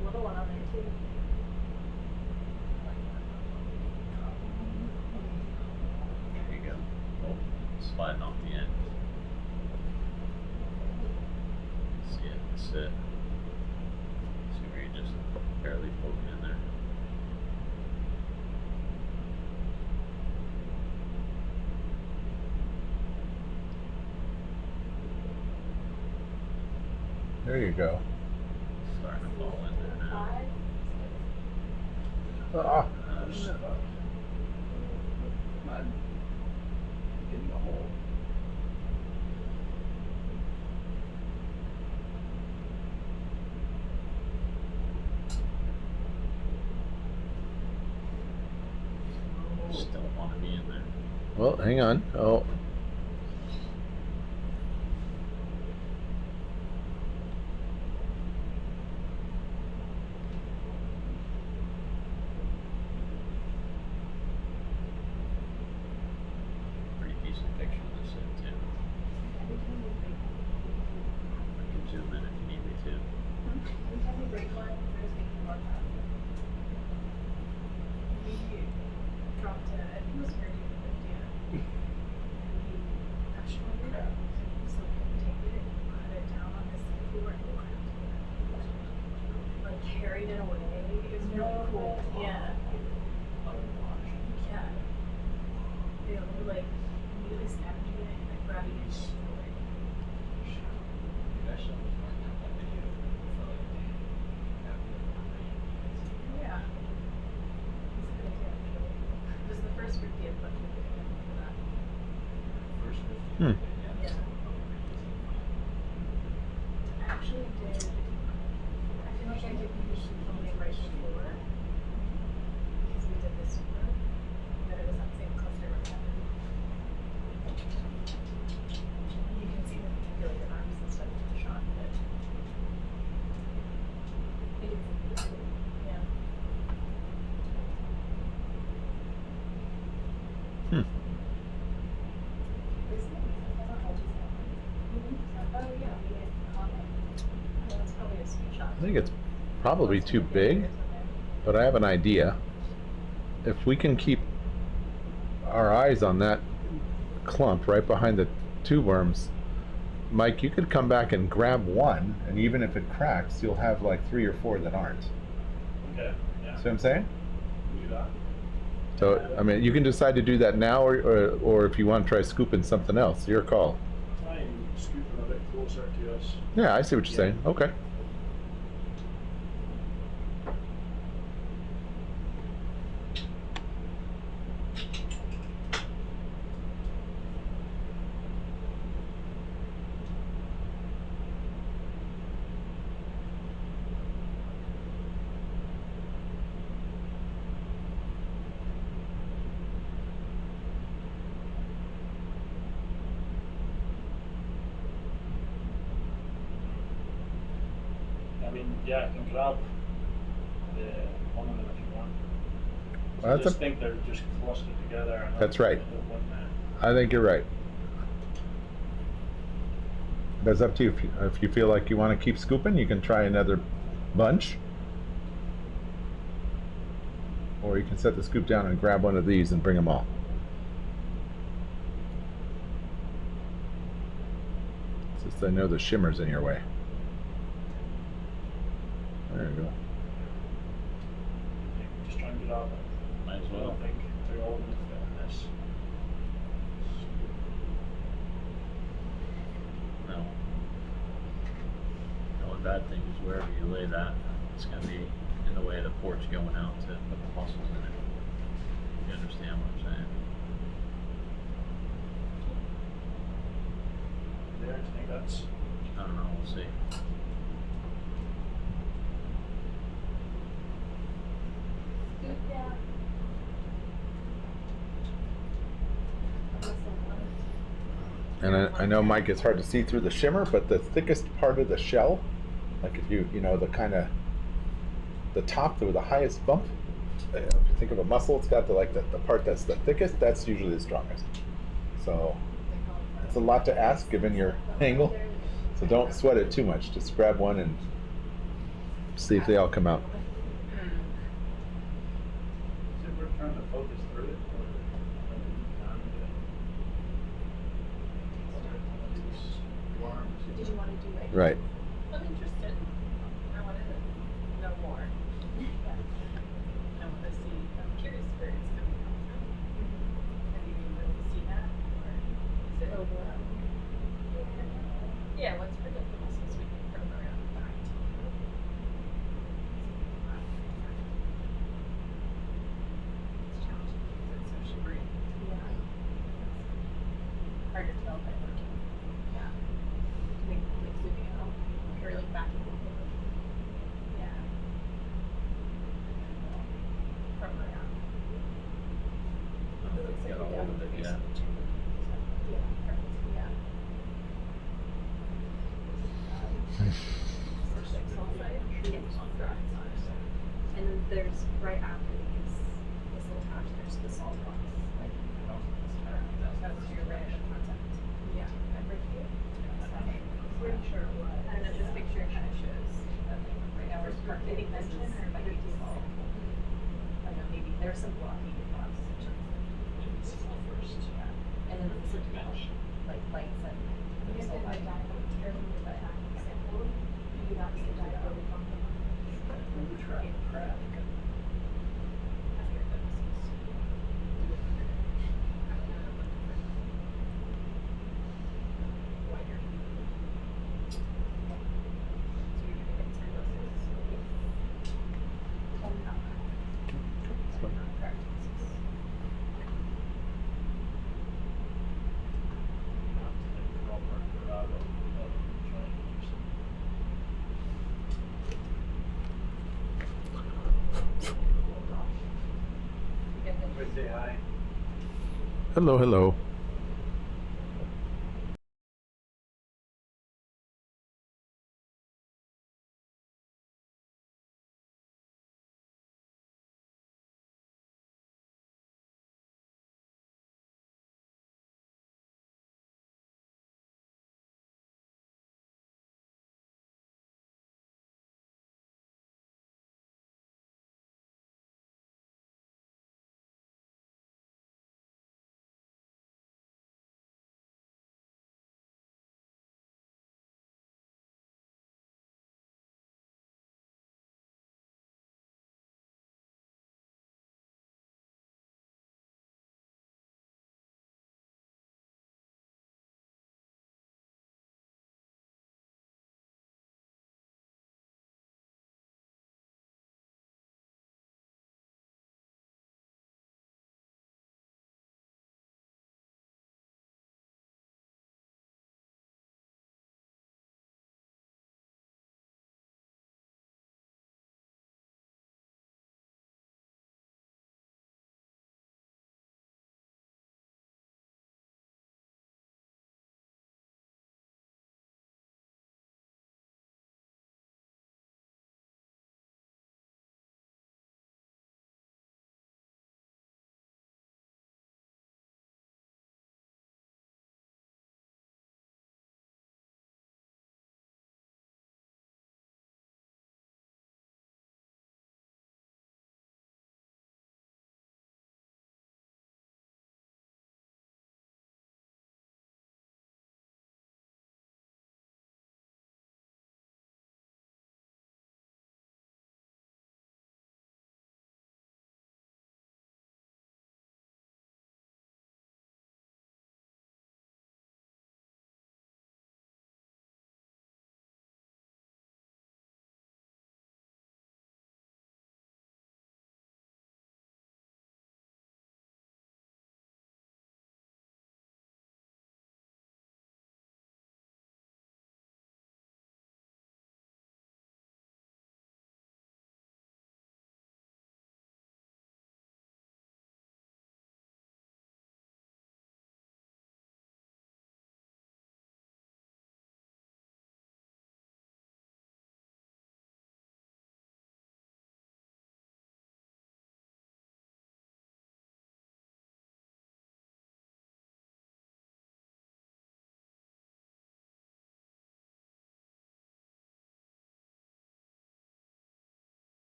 A little one on there too. There you go. Oh, sliding off the end. See it? That's it. See where you're just barely poking in there. There you go. Starting to fall in there now. Ah. Mud in the hole. Still want to be in there. Well, hang on. Oh. Pretty decent picture of this in too. I can zoom in if you need me to. Every time we break one, there's making more fun. We dropped a, I think it was very deep in India. And we touched one of it, so we could take it and put it down on this floor and like carried it away. It was really cool. Yeah. Yeah. They were like immediately snapping it and like grabbing it. Yeah. It's a good idea, actually. This is the first 50 I've put for that. Hmm. Yeah. I actually did, I feel like I did maybe filming right before, because we did this work, but it was that same cluster where we happened. You can see the manipulated arms and stuff in the shot, but I can see it. Yeah. Hmm. Oh yeah, we did comment. Oh, that's probably a screenshot. I think it's probably too big, but I have an idea. If we can keep our eyes on that clump right behind the tube worms, Mike, you could come back and grab one, and even if it cracks, you'll have like 3 or 4 that aren't. Okay. Yeah. See what I'm saying? Do that. So, I mean, you can decide to do that now, or if you want to try scooping something else, your call. Try and scoop them a bit closer to us. Yeah, I see what you're saying. Okay. I mean, yeah, I can grab one of them if you want. So Well, I that's just a- think they're just clustered together. And That's I right. don't want that. I think you're right. That's up to you. If you feel like you want to keep scooping, you can try another bunch. Or you can set the scoop down and grab one of these and bring them all. It's just I know the shimmer's in your way. There you go. Yeah, just try and grab it. Might as I well. don't think they're all going to fit in this. No. The only bad thing is wherever you lay that, it's going to be in the way of the porch going out to put the mussels in it. You understand what I'm saying? There, do you think that's... I don't know, we'll see. And I know, Mike, it's hard to see through the shimmer, but the thickest part of the shell, like if you know, the kind of, the top with the highest bump, if you think of a mussel, it's got the part that's the thickest, that's usually the strongest. So it's a lot to ask given your angle. So don't sweat it too much. Just grab one and see if they all come out. Is it worth trying to focus through it? Did you want to do like? Right. I'm interested. I want to know more. Yeah. I want to see. I'm curious where it's coming from. Have you been able to see that, or is it overall? Yeah. Let's predict the mussels we can probe around. well by looking. Yeah. Like zooming out or like back and forth. Yeah. From around. It looks like Got a hold of it, yeah. Yeah, perfect. Yeah. And then there's right after these, this little patch, there's the salt rocks. Like, that's your right concept. Yeah, I'm right here. Pretty sure what. I don't know, this picture kind of shows that like right now we're parked in mention or by default. I don't know, maybe there's some blocking rocks. Yeah. And then it's like like lights and there's a light. Maybe not the diet over Say hi. Hello, hello.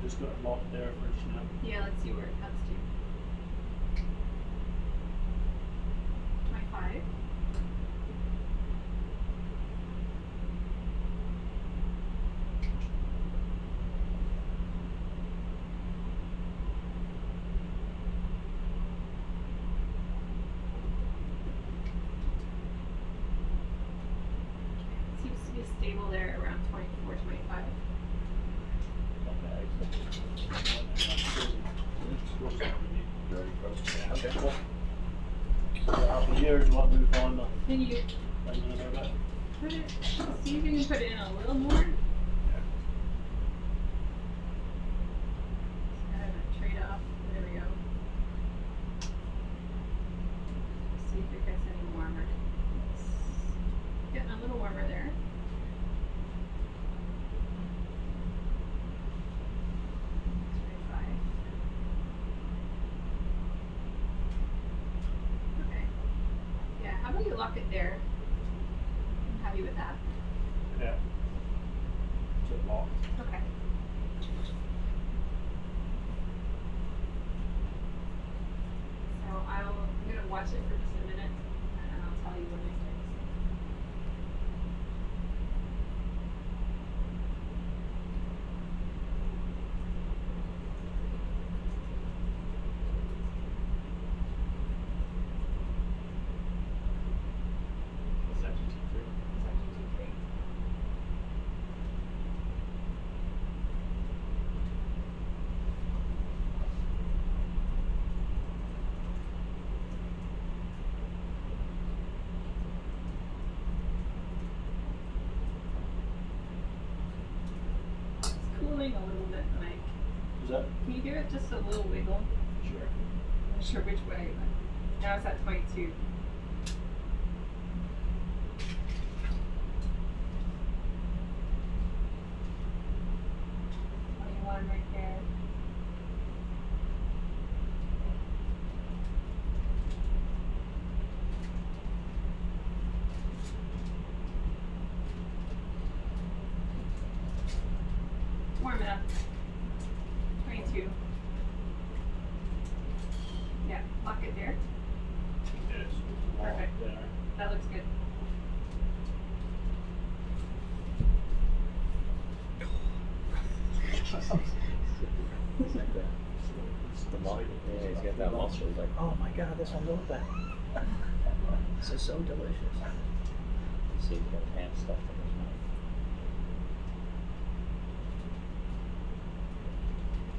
just got a lot there for just now. Yeah, let's see where it cuts to. 25. Seems to be stable there around 24, 25. Okay, cool. So after a year, do you want to move on? Can you Are you gonna know that? put it, see if you can put it in a little more? Kind of a trade-off. There we go. See if it gets any warmer. It's getting a little warmer there. Okay. Yeah, how about you lock it there? I'm happy with that. Yeah. It's a lot. Okay. So I'm gonna watch it for just a minute and I'll tell you when it starts. Section T3. Section 2-3. It's cooling a little bit, Mike. Is that? Can you give it just a little wiggle? Sure. I'm not sure which way, but now it's at 22. 21 right there. Warm it up. 22. Yeah, lock it there. Yes. Perfect. There. That looks good. Yeah, he's got that muscle. He's like, oh my god, this one's open. This is so delicious. See, he's got hand stuffed in his mouth.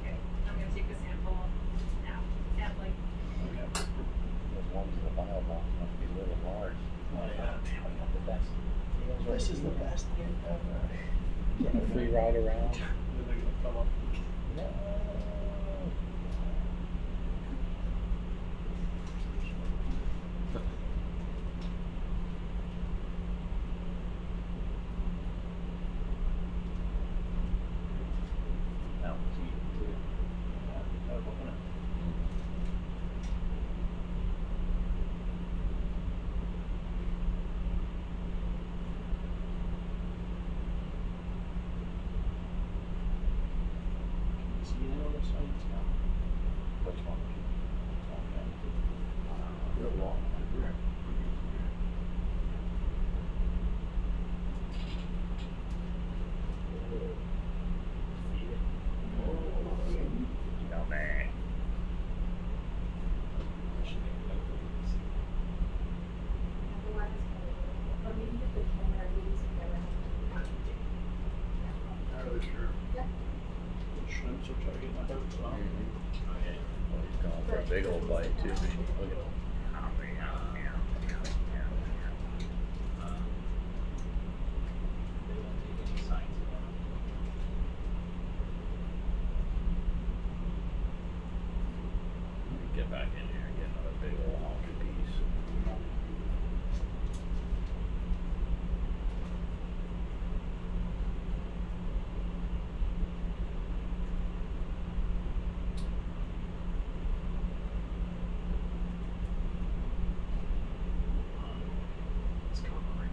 Okay, I'm gonna take a sample now. Sampling. Okay. Those ones in the bio box must be really large. Oh yeah. Damn, we got the best. This is the best thing ever. Getting a free ride around. Then they're gonna come up. No. No, See any other sites now? which one? Okay. Real long. Yummy. Or maybe if the camera reads together. Not really sure. Yeah. The shrimps are trying to get my boat as well. Okay. Well, he's going for a big old bite too. Look at him. They don't take any signs of them. Get back in here and get another big old honky piece. It's going great.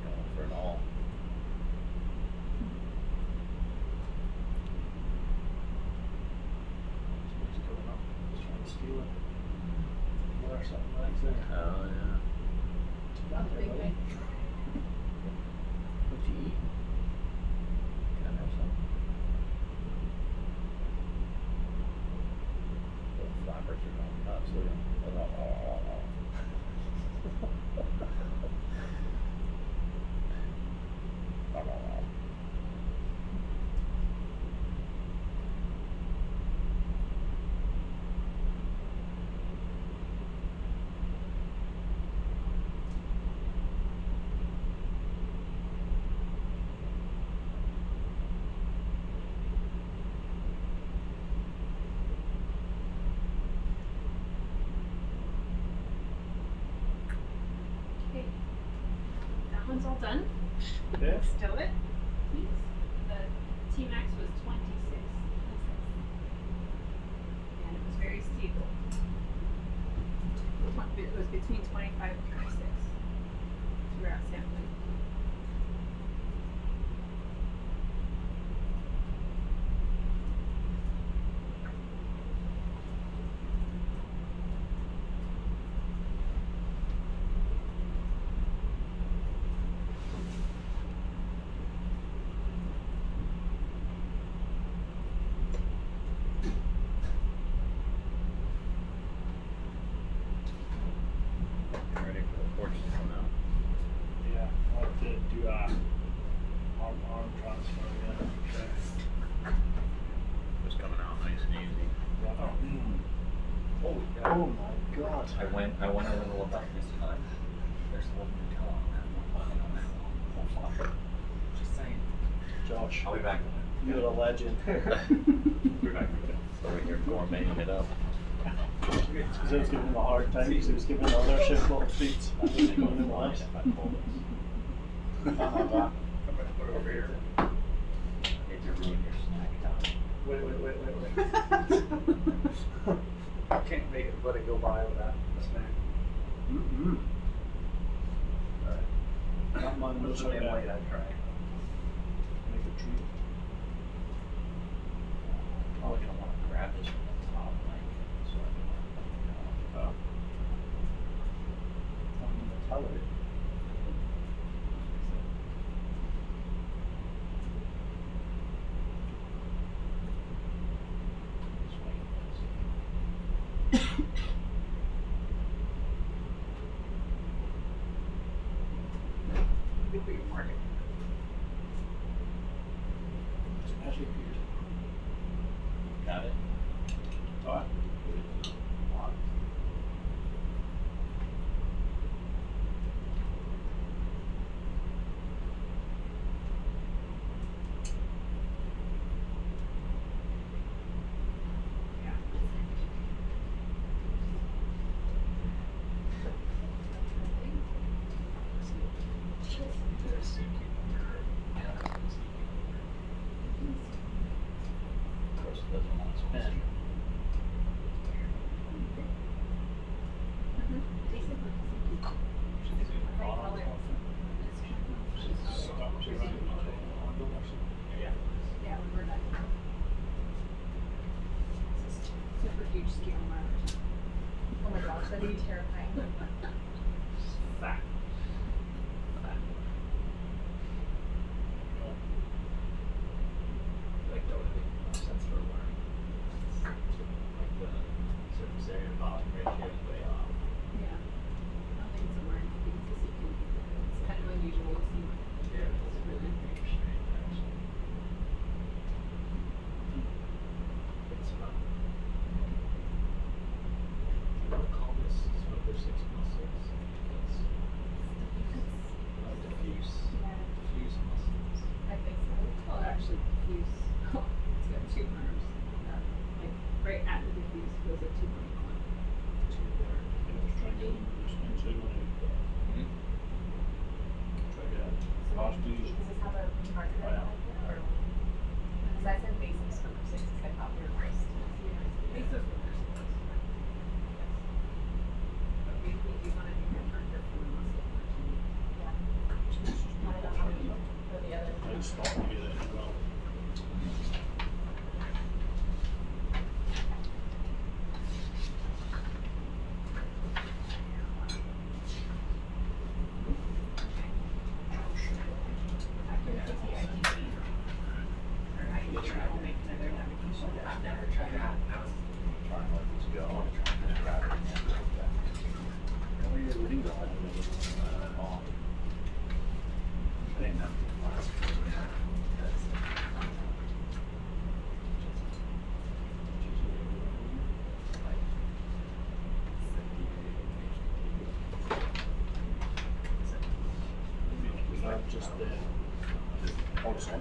Going for an all. Okay. That one's all done. Yeah. Stow it, please. The T-max was 26. And it was very stable. It was between 25 and 26 throughout sampling. Ready for the porch to come out. Yeah, I'll have to do arm transfer, yeah. Okay. Just coming out nice and easy. Holy cow. Oh my god. I went a little above this time. There's a little Nutella on that. Oh fuck. Just saying. Josh. I'll be back. You're a legend. Be back. Over here gourmeting it up. It's because I was giving him a hard time because he was giving the other chef little treats. I was giving him less. I'm gonna put it over here. Hate to ruin your snack time. Wait. I can't make it, let it go by without a snack. Mm-hmm. Alright. Not mine, no What's the sugar. name late I try? Make a treat. Probably gonna want to grab this from the top, like, so I can Tell it. Good for your market. Actually, Got it. Alright. Of course, it doesn't want to spin. Yeah, we were done. Super huge scale markers. Oh my gosh, that'd be terrifying. Fact. Like that would make more sense for learning. Like the surface area to volume ratio is way off. Yeah. I don't think it's a word because it's kind of unusual to see. Yeah, it's really strange actually. It's what do call this? It's one of their 6 muscles. It's diffuse. Yeah. Diffuse muscles. I think so. Well, actually, diffuse. It's got 2 arms. Like right at the diffuse goes a 2.1. Is this how the market is? Or because I said basics for 6 because I thought we were first. Basics were first. But we do want to be different from the muscle. I don't know how to for the other. I just thought we did it as well. I've never tried that. I was trying to let this go. I want to try this rabbit.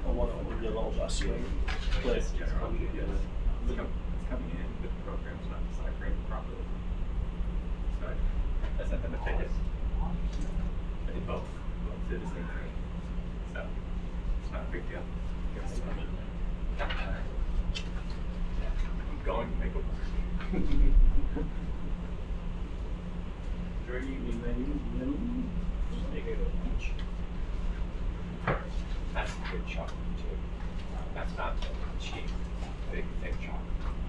I want to give you a little bit of swing. Play. It's coming in, but the program's not deciphering properly. So I sent them a ticket. They both did the same thing. So it's not a big deal. I'm going to make it work. During evening menu, just make it a lunch. That's a good chocolate too. That's not cheap, big, thick chocolate.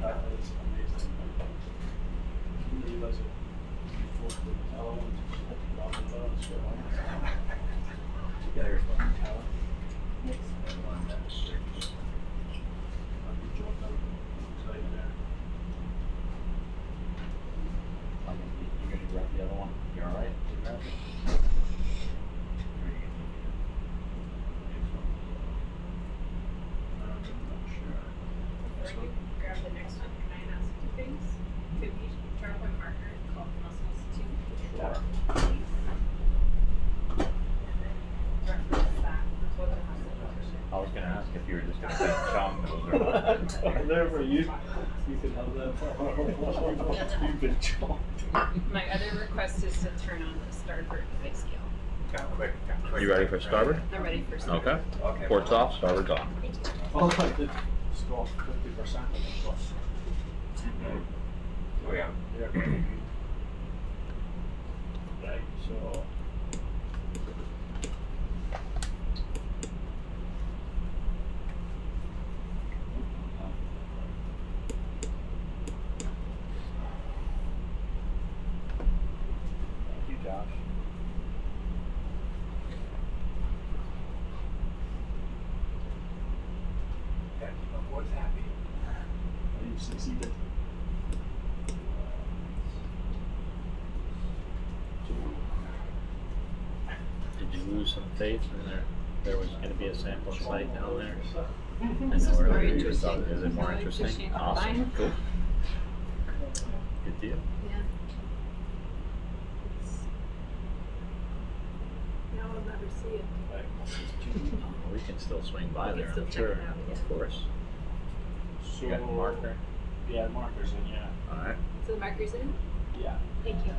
That is amazing. Can you realize it before the element Yeah, there's one tower. You gonna grab the other one? You alright? You grab it? Before you grab the next one, can I ask two things? Could we drop a marker called muscles too? Sure. Please. And then reference that for the muscle. I was gonna ask if you were just gonna say Chong those or not. Whatever you can have that. You've been chopped. My other request is to turn on the starboard pay scale. Got quick. You ready for starboard? I'm ready for starboard. Okay. Port's off, starboard's on. All I did was go off 50% of the plus. Oh yeah. Right, so. Thank you, Josh. Gotta keep my boys happy. You succeeded. Did you lose some faith in there was gonna be a sample site down there? This is more interesting. Is it more More interesting? interesting. Awesome, Fine. cool. Good deal. Yeah. Now I'll never see it. We can still swing by We can there, still I'm check sure, it out, yeah. of course. So, You got the marker? Yeah, markers in, yeah. Alright. So the marker's in? Yeah. Thank you.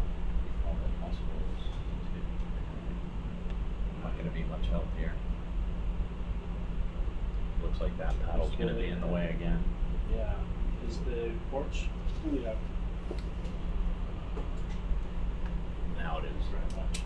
Not gonna be much help here. Looks like that paddle's gonna be in the way again. Yeah. Is the porch fully out? Now it is. Very much.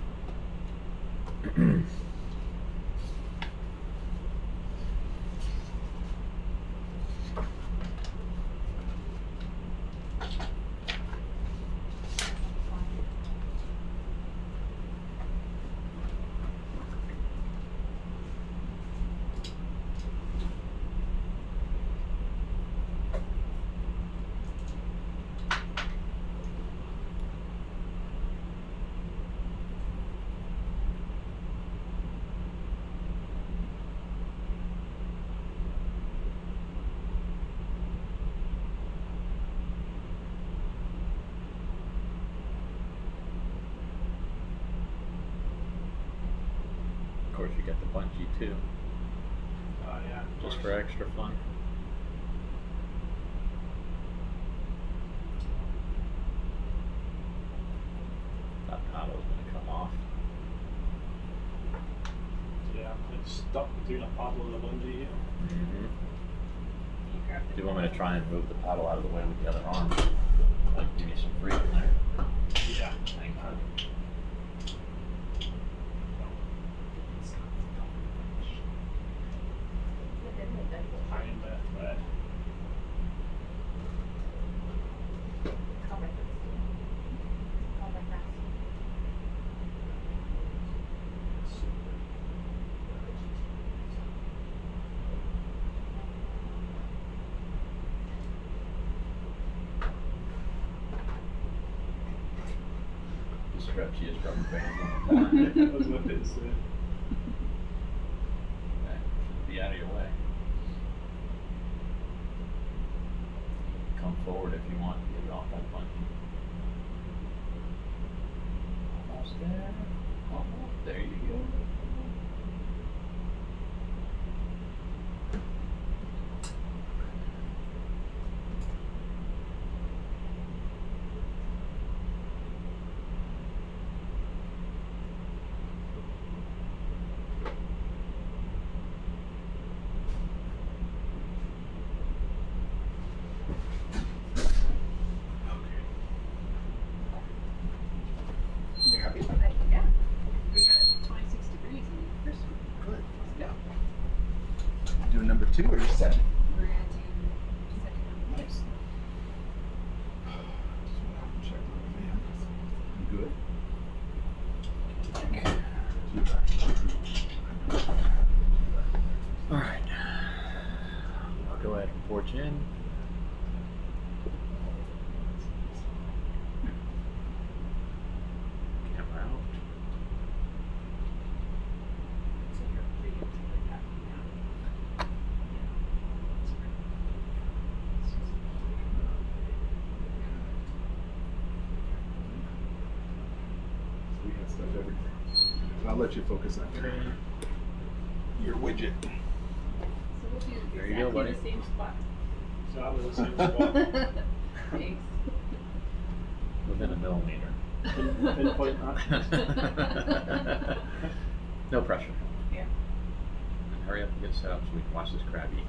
Of course, you got the bungee too, Oh, yeah. just for extra fun. That paddle's gonna come off. Yeah, it's stuck between a paddle and a bungee. Mm-hmm. Do you want me to try and move the paddle out of the way with the other arm? Like, give you some freedom there. Yeah. Hang on. Behind that thread. The stretchiest rubber band on the planet. That was what it said. Okay, should be out of your way. Come forward if you want to get off that bungee. Almost there. Almost. There you go. number 2 or set? We're gonna do second number. Nice. Just went out and checked with my man. You good? All right. I'll go ahead and forge in. Camera out. We got stuff everywhere. I'll let you focus on your widget. So we'll do There you go, exactly buddy. the same spot. So I was the same spot. Thanks. Within a millimeter. Pinpoint that. No pressure. Yeah. Hurry up and get set up so we can watch this crab eat.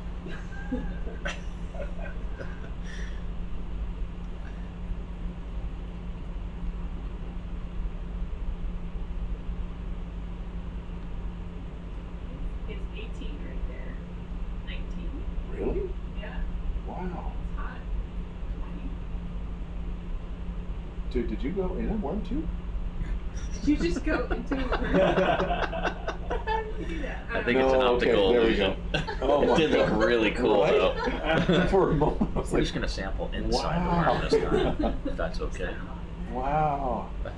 It's 18 right there. 19. Really? Yeah. Wow. It's hot. 20. Dude, did you go in a worm too? Did you just go into a room? How did you do that? I think it's an optical there we illusion. go. Oh It my did look God. really cool Right? though. For a moment, I was We're like, just gonna sample inside wow. the worm this time, if that's okay. wow. Okay,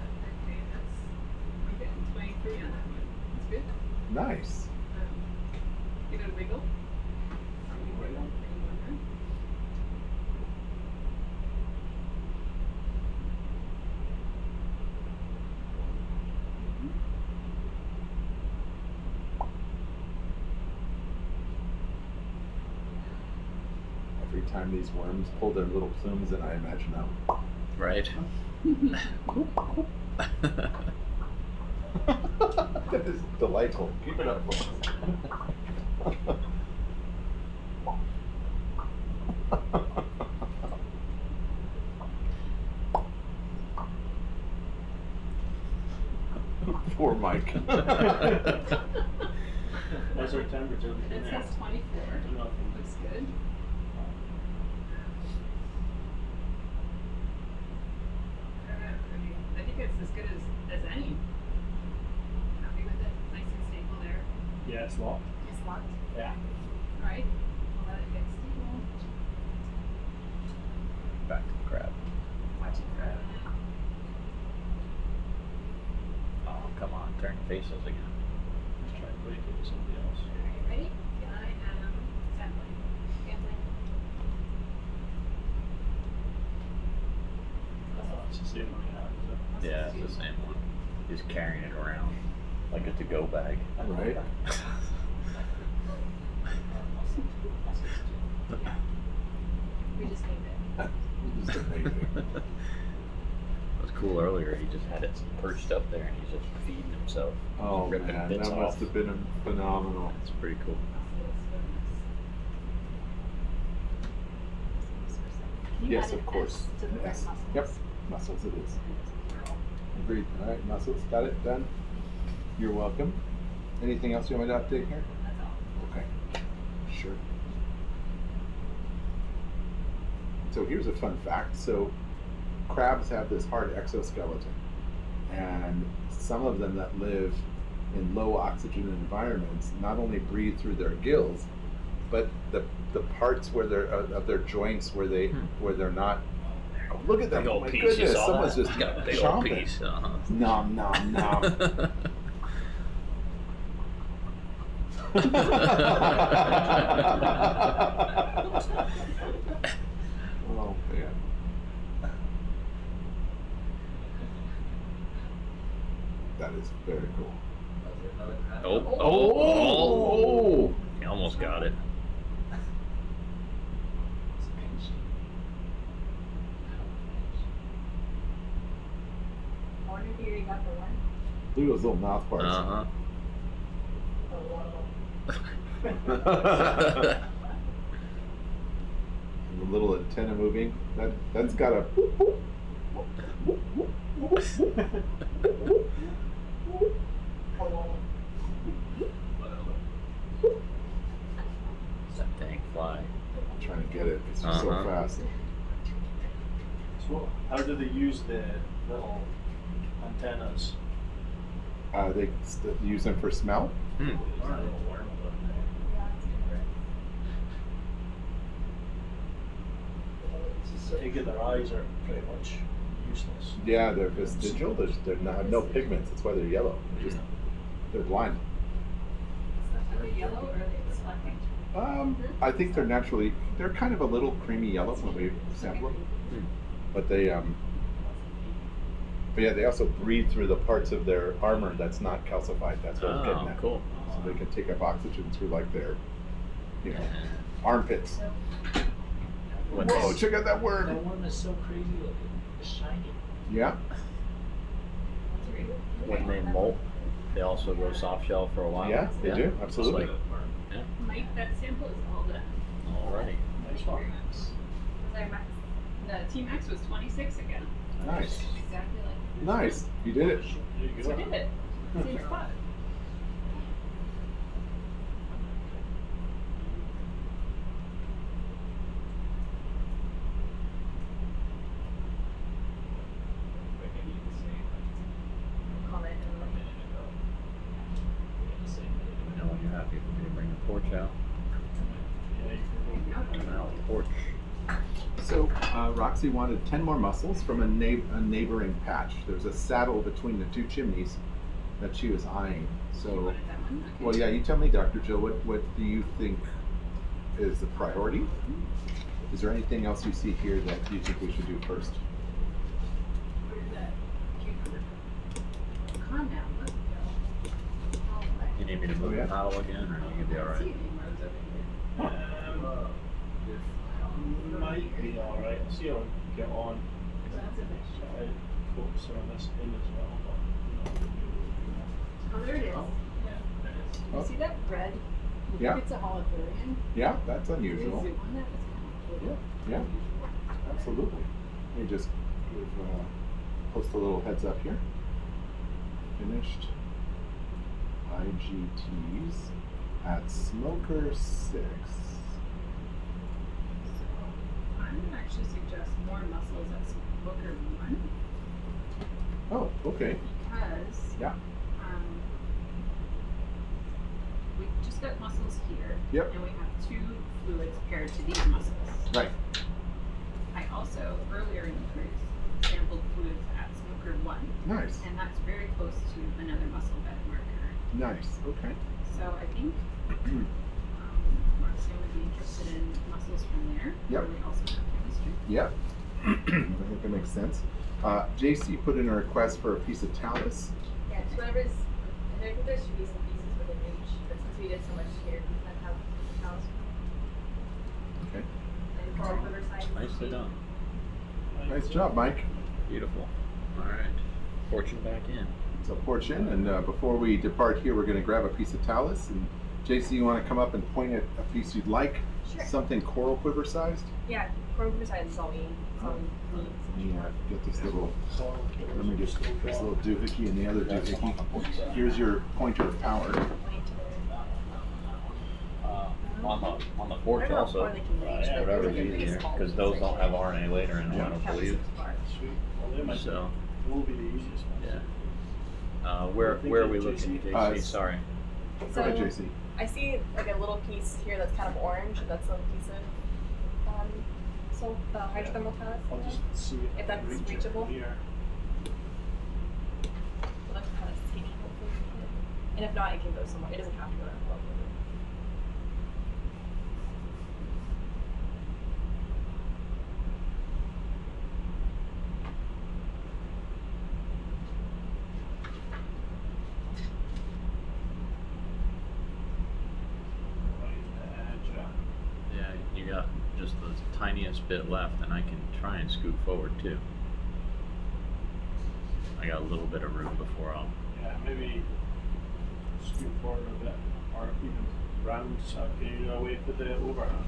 we're getting 23 on that one. That's good. Nice. Give it a wiggle. Are we wiggle? Are you wondering? Every time these worms pull their little plumes in, I imagine them. Right. That is delightful. Keep it up, folks. Poor Mike. What's our temperature? It says 24. Looks good. I think it's as good as any. Happy with it? Nice and stable there. Yeah, it's locked. It's locked. Yeah. Alright. We'll let it get stable. Back to the crab. Watch it grow. Oh, come on, turn your faces again. Let's try and break it with somebody else. Ready? I am sampling. Sampling. It's the same one we have, is it? Yeah, it's the same one. He's carrying it around like a to-go bag. Right. We just named it. Just amazing. It was cool earlier. He just had it perched up there and he's just feeding himself. Oh ripping man, bits that off. must have been phenomenal. It's pretty cool. Can you Yes, add of an course. S to the right Yes. muscles? Yep. Muscles it is. Agreed. All right, muscles. Got it done. You're welcome. Anything else you want me to update here? That's all. Okay. Sure. So here's a fun fact. So crabs have this hard exoskeleton, and some of them that live in low oxygen environments not only breathe through their gills, but the parts where they're of their joints where they're not. Oh, look at that! Big Oh old my piece. You goodness! saw Someone's that? just Got a big old chomping. piece. Uh-huh. Nom nom nom. Oh man. That is very cool. Oh. He almost got it. I wonder if you already got the one. Look at those little mouth parts. Uh-huh. And the little antenna moving. That's got a. Dang fly. I'm trying to get it. It's just so fast. So how do they use the little antennas? They use them for smell. I take it their eyes are pretty much useless. Yeah, they're vestigial. They're not no pigments. That's why they're yellow. They're blind. Are they yellow or are they selecting? I think they're kind of a little creamy yellow when we sample them. But they but yeah, they also breathe through the parts of their armor that's not calcified. That's what I'm getting at. Cool. So they can take up oxygen through like their, armpits. Whoa, check out that worm. That worm is so crazy looking. It's shiny. Yeah. When they molt, they also go soft shell for a while. Yeah, they do. Just Absolutely. like- yeah. Mike, that sample is all done. Alrighty. Nice one. Was I max? No, T-max was 26 again. Nice. Exactly like. Nice. You did it. There you So go. I did it. Same spot. Comment and like. I know when you're happy for me to bring the porch out. Come out the porch. So Roxy wanted 10 more mussels from a neighboring patch. There's a saddle between the two chimneys that she was eyeing. So, well, yeah, you tell me, Dr. Jill, what do you think is the priority? Is there anything else you see here that you think we should do first? Calm down. Let's go. All the way. You need me to move the paddle again, or you gonna be alright? Might be alright. I'll see how I get on. I focus on this in as well. Oh, there it is. Oh. You see that red? Yeah. It's a holothurian. Yeah, that's unusual. Zoom on that, it's kind of cool. Yeah, absolutely. Let me just give, post a little heads up here. Finished IGTs at Smoker 6. I'm gonna actually suggest more mussels at Booker 1 Oh, okay. because Yeah. we just got mussels here. Yep. And we have two fluids paired to these mussels. Right. I also, earlier in the cruise, sampled fluids at Smoker 1. Nice. And that's very close to another mussel bed marker. Nice. Okay. So I think Roxanne would be interested in mussels from there. Yep. Where we also have chemistry. Yep. I think that makes sense. JC put in a request for a piece of talus. Yeah, just whatever's, I think there should be some pieces within reach, but since we did so much here, we can have house. Okay. And coral quiver side. Nicely done. Nice job, Mike. Beautiful. Alright. Fortune back in. So fortune, and before we depart here, we're going to grab a piece of talus. And JC, you want to come up and point at a piece you'd like? Sure. Something coral quiver sized? Yeah, coral quiver side is all we need. Let me get this little. Let me just this little doohickey and the other doohickey. Here's your pointer of power. On the porch also, whatever's easier, because those don't have RNA later in them, I don't believe. So, Will be the easiest one. yeah. Where are we looking, JC? Sorry. Go ahead, JC. I see like a little piece here that's kind of orange, and that's a piece of hydrothermal talus. I'll just see if that's reach it reachable. here. That's kind of skinny, hopefully. And if not, it can go somewhere. It doesn't have to go that far. Yeah, you got just the tiniest bit left, and I can try and scoot forward too. I got a little bit of room before I'll. Yeah, maybe scoot forward a bit, or even round, so can you wait for the overhand?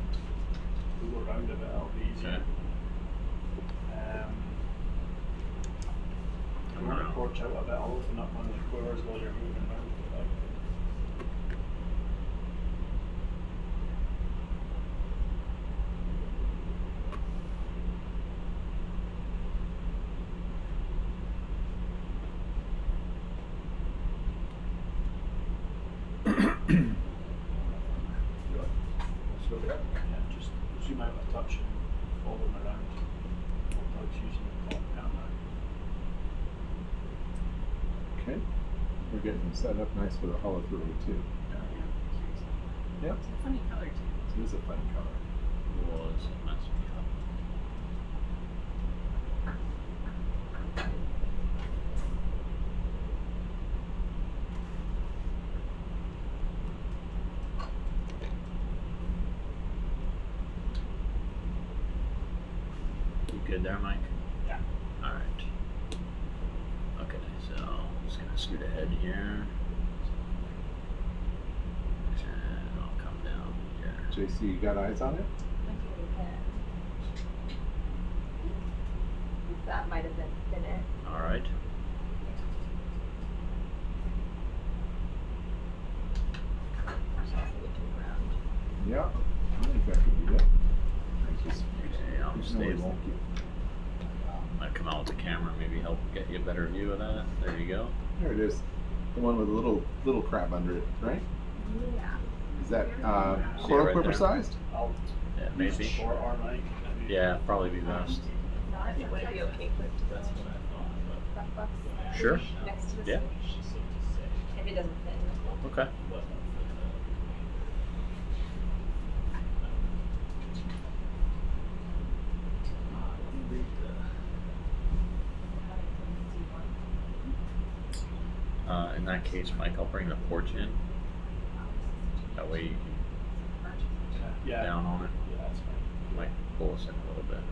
We go round a bit, that'll be easier. I'm going to porch out a bit, I'll open up one of the quivers while you're moving around. So yeah, just zoom out a touch and follow them around. Doug's using the top camera. Okay. We're getting them set up nice for the follow through too. Yep. It's a funny color too. It is a fun color. Was it must be You good there, Mike? Yeah. All right. Okay, so I'm just gonna scoot ahead here. And I'll come down here. JC, you got eyes on it? That might have been it. All right. Yeah. I think that could be it. Okay, I'm stable. Might come out with the camera, maybe help get you a better view of that. There you go. There it is. The one with a little crab under it, right? Yeah. Is that See it coral right quiver there? sized? Yeah, maybe. Or Mike. Yeah, probably be best. Would it be okay for That's what I thought. that box Sure. next to this? Yeah. If it doesn't fit in the hole. Okay. In that case, Mike, I'll bring the porch in. That way you can Yeah. down on it. Yeah, that's fine. Might pull us in a little bit.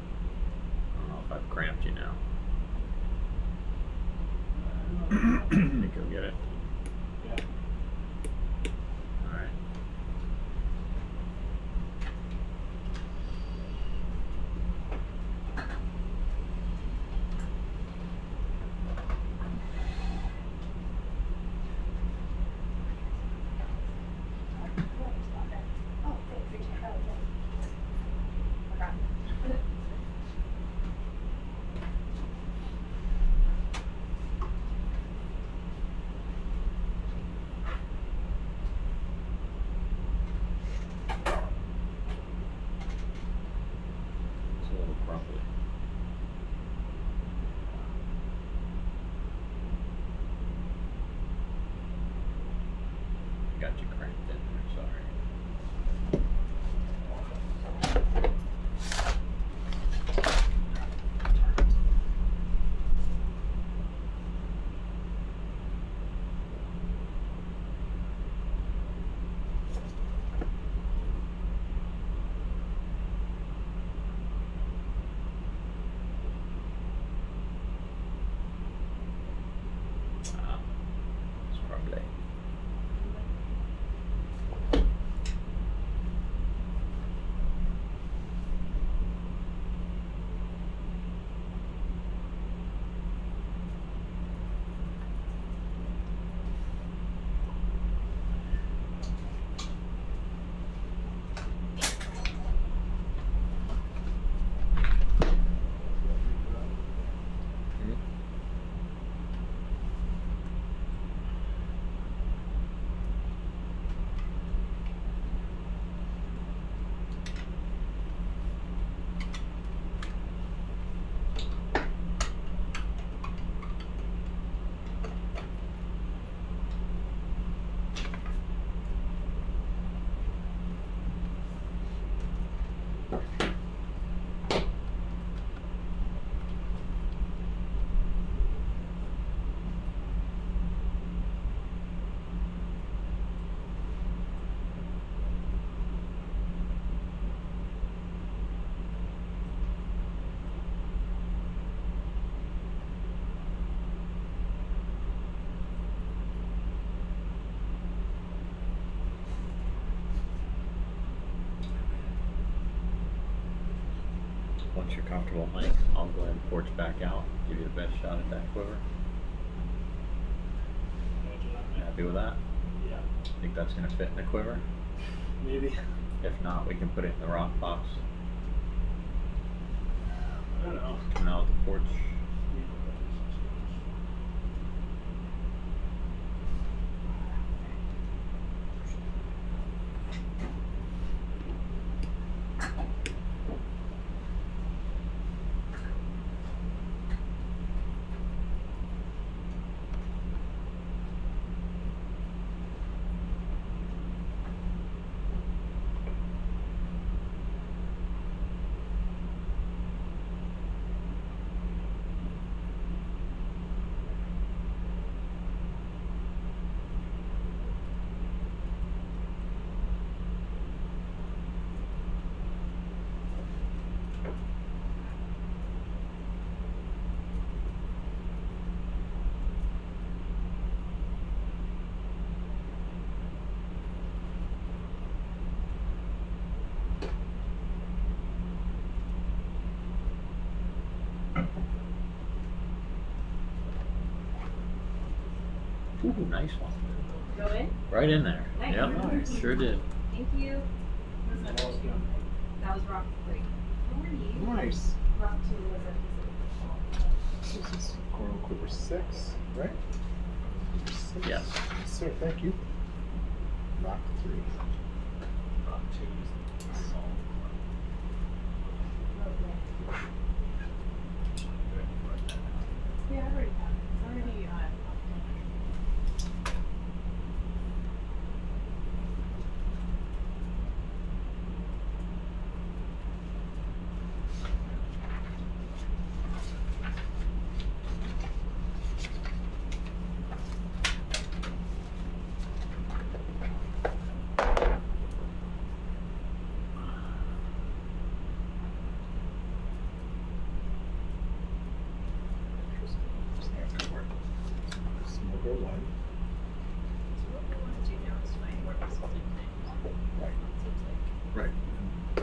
I don't know if I've cramped you now. I think you'll get it. Yeah. All right. Oh, thanks. Forgot. It's a little crumbly. I got you cramped in there, sorry. Ah, it's crumbly. Once you're comfortable, Mike, I'll go ahead and porch back out, give you the best shot at that quiver. Happy with that? Yeah. Think that's gonna fit in the quiver? Maybe. If not, we can put it in the rock box. I don't know. Coming out the porch. Ooh, nice one. Go in? Right in there. Nice. Yep, Nice. sure did. Thank you. That was rock 3. Nice. Rock 2 was This is coral quiver 6, right? Quiver 6. Yes. Yes, sir. Thank you. Rock 3. Rock 2 is the salt. Yeah, I already have it. It's already Smoker 1. So what we want to do now is find where this whole thing Right. seems like. Right.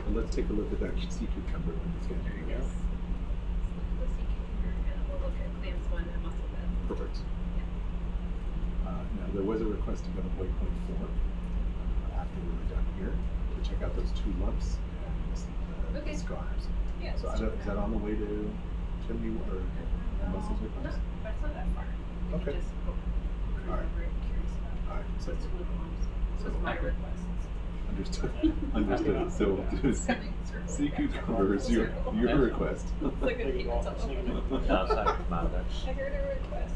And let's take a look at that sea cucumber when it's getting There it is. The sea cucumber, and we'll look at clams 1 and mussel bed. Perfect. Now, there was a request to go to waypoint 4 after we were done here to check out those 2 lumps and Okay. the scars. Yeah, So let's check is that on the way to Chimney or Mussels No, request? but it's not that far. We Okay. can just go cruise All right. over it, curious about. All right. So it's blue bombs. So it's my request. Understood. Understood. So sea cucumber is your request. It's like a peanut Outside of mother. I heard a request.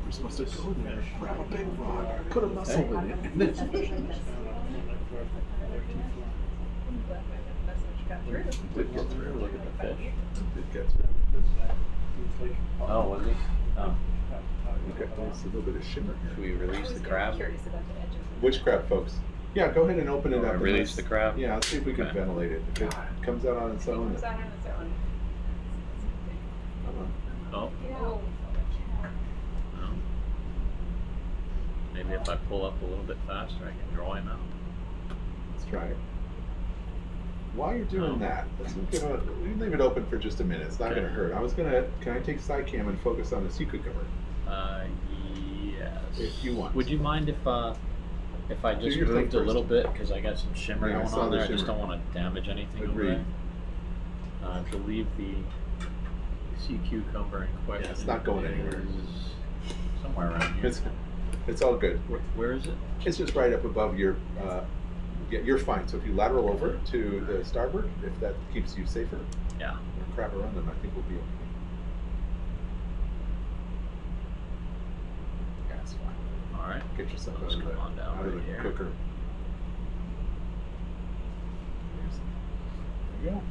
We're supposed to go there, grab a big rock, put a mussel in it, and then. I'm glad my message got through. It did get through. Look at the fish. It did get through. Oh, was he? Oh. Okay, there's a little bit of shimmer Should here. we release the crab? Curious about the edges. Which crab, folks? Yeah, go ahead and open it Oh, up. and release let's- the crab? Yeah, let's see if we can Okay. ventilate it. If it comes out on its own. Comes out on its own. Come on. Oh, Yeah. no. Maybe if I pull up a little bit faster, I can draw him out. Let's try it. While you're doing Oh. that, let's look at we can leave it open for just a minute. It's not Okay. going to hurt. I was going to, can I take SciCam and focus on the sea cucumber? Yes. If you want. Would you mind if I Do just your thing moved a first. little bit because I got some shimmer Yeah, I going saw on the there? I just shimmer. don't want to damage anything over Agreed. there. I believe the sea cucumber in question. Yeah, it's not going anywhere. is somewhere around here. It's all good. Where is it? It's just right up above your. Yeah, you're fine. So if you lateral over to the starboard, if that keeps you safer, Yeah. or crab around them, I think we'll be okay. Yeah, it's fine. All right. Get yourself Let's out of the, come on down out of right the here. cooker. There you go.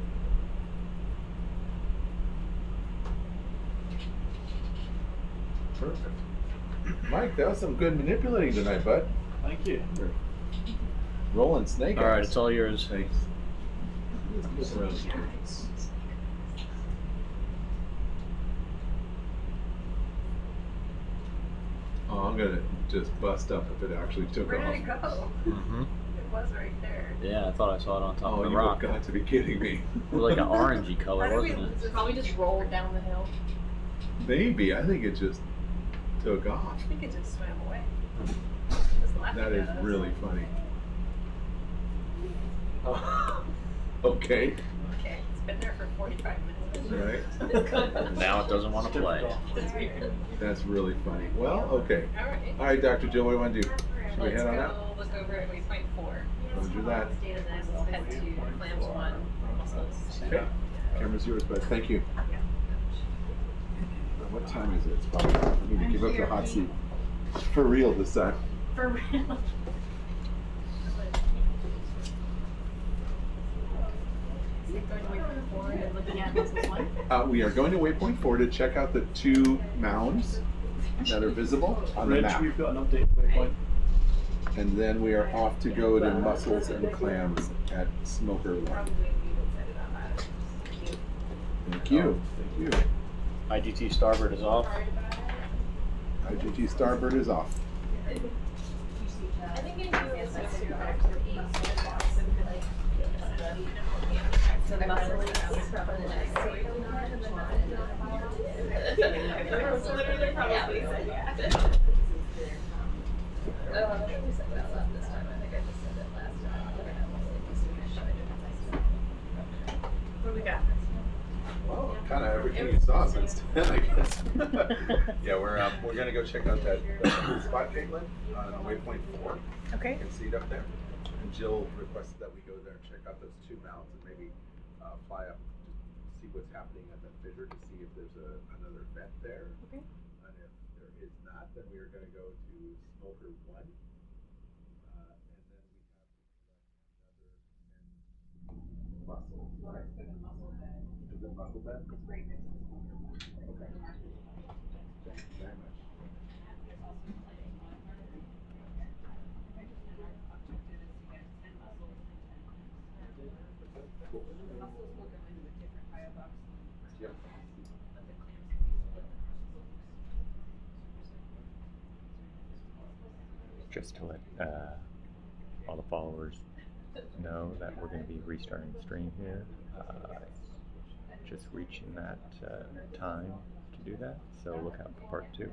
Perfect. Mike, that was some good manipulating tonight, bud. Thank you. Rolling snake All right, eyes. it's all yours. Thanks. Let's look around here. Oh, I'm gonna just bust up if it actually took Where off. did it go? Mm-hmm. It was right there. Yeah, I thought I saw it on top Oh, of the you rock. have got to be kidding me. It was like an orangey color, How did wasn't we it? probably just rolled down the hill? Maybe. I think it just took off. I think it just swam away. Just laughing That is at us. really funny. Oh, okay. Okay, it's been there for 45 minutes. Right? Now it doesn't want to play. That's really funny. Well, okay. All right, Dr. Jill, what do you want to do? Should we head on out? Look over at waypoint 4. Let's do that. And then we'll head to clams 1 mussels. Okay. Camera's yours, bud. Thank you. What time is it? It's probably time for me to give up the hot seat. For real this time. For real. Going to waypoint 4 and looking at mussels 1. We are going to waypoint 4 to check out the 2 mounds that are visible on the Reg, map. we've got an update waypoint. And then we are off to go to mussels and clams at Smoker 1. Thank you. Thank you. IGT starboard is off. IGT starboard is off. I think I knew it was supposed to go back to the so the muscle is probably nice. Literally probably said yeah. I don't know if we said that last this time. I think I just said it last time. What do we got? Well, kind of everything you saw since then, I guess. Yeah, we're gonna go check out that spot, Caitlin, on waypoint 4. Okay. You can see it up there. And Jill requested that we go there and check out those 2 mounds and maybe fly up to see what's happening at that fissure to see if there's another vent there. Okay. And if there is not, then we are going to go to Smoker 1. And then we have to collect another mussel. Right? Is it mussel bed? It's right next to Smoker 1. Okay. Thank you very much. Just to let all the followers know that we're going to be restarting the stream here. Just reaching that time to do that, so look out for part 2.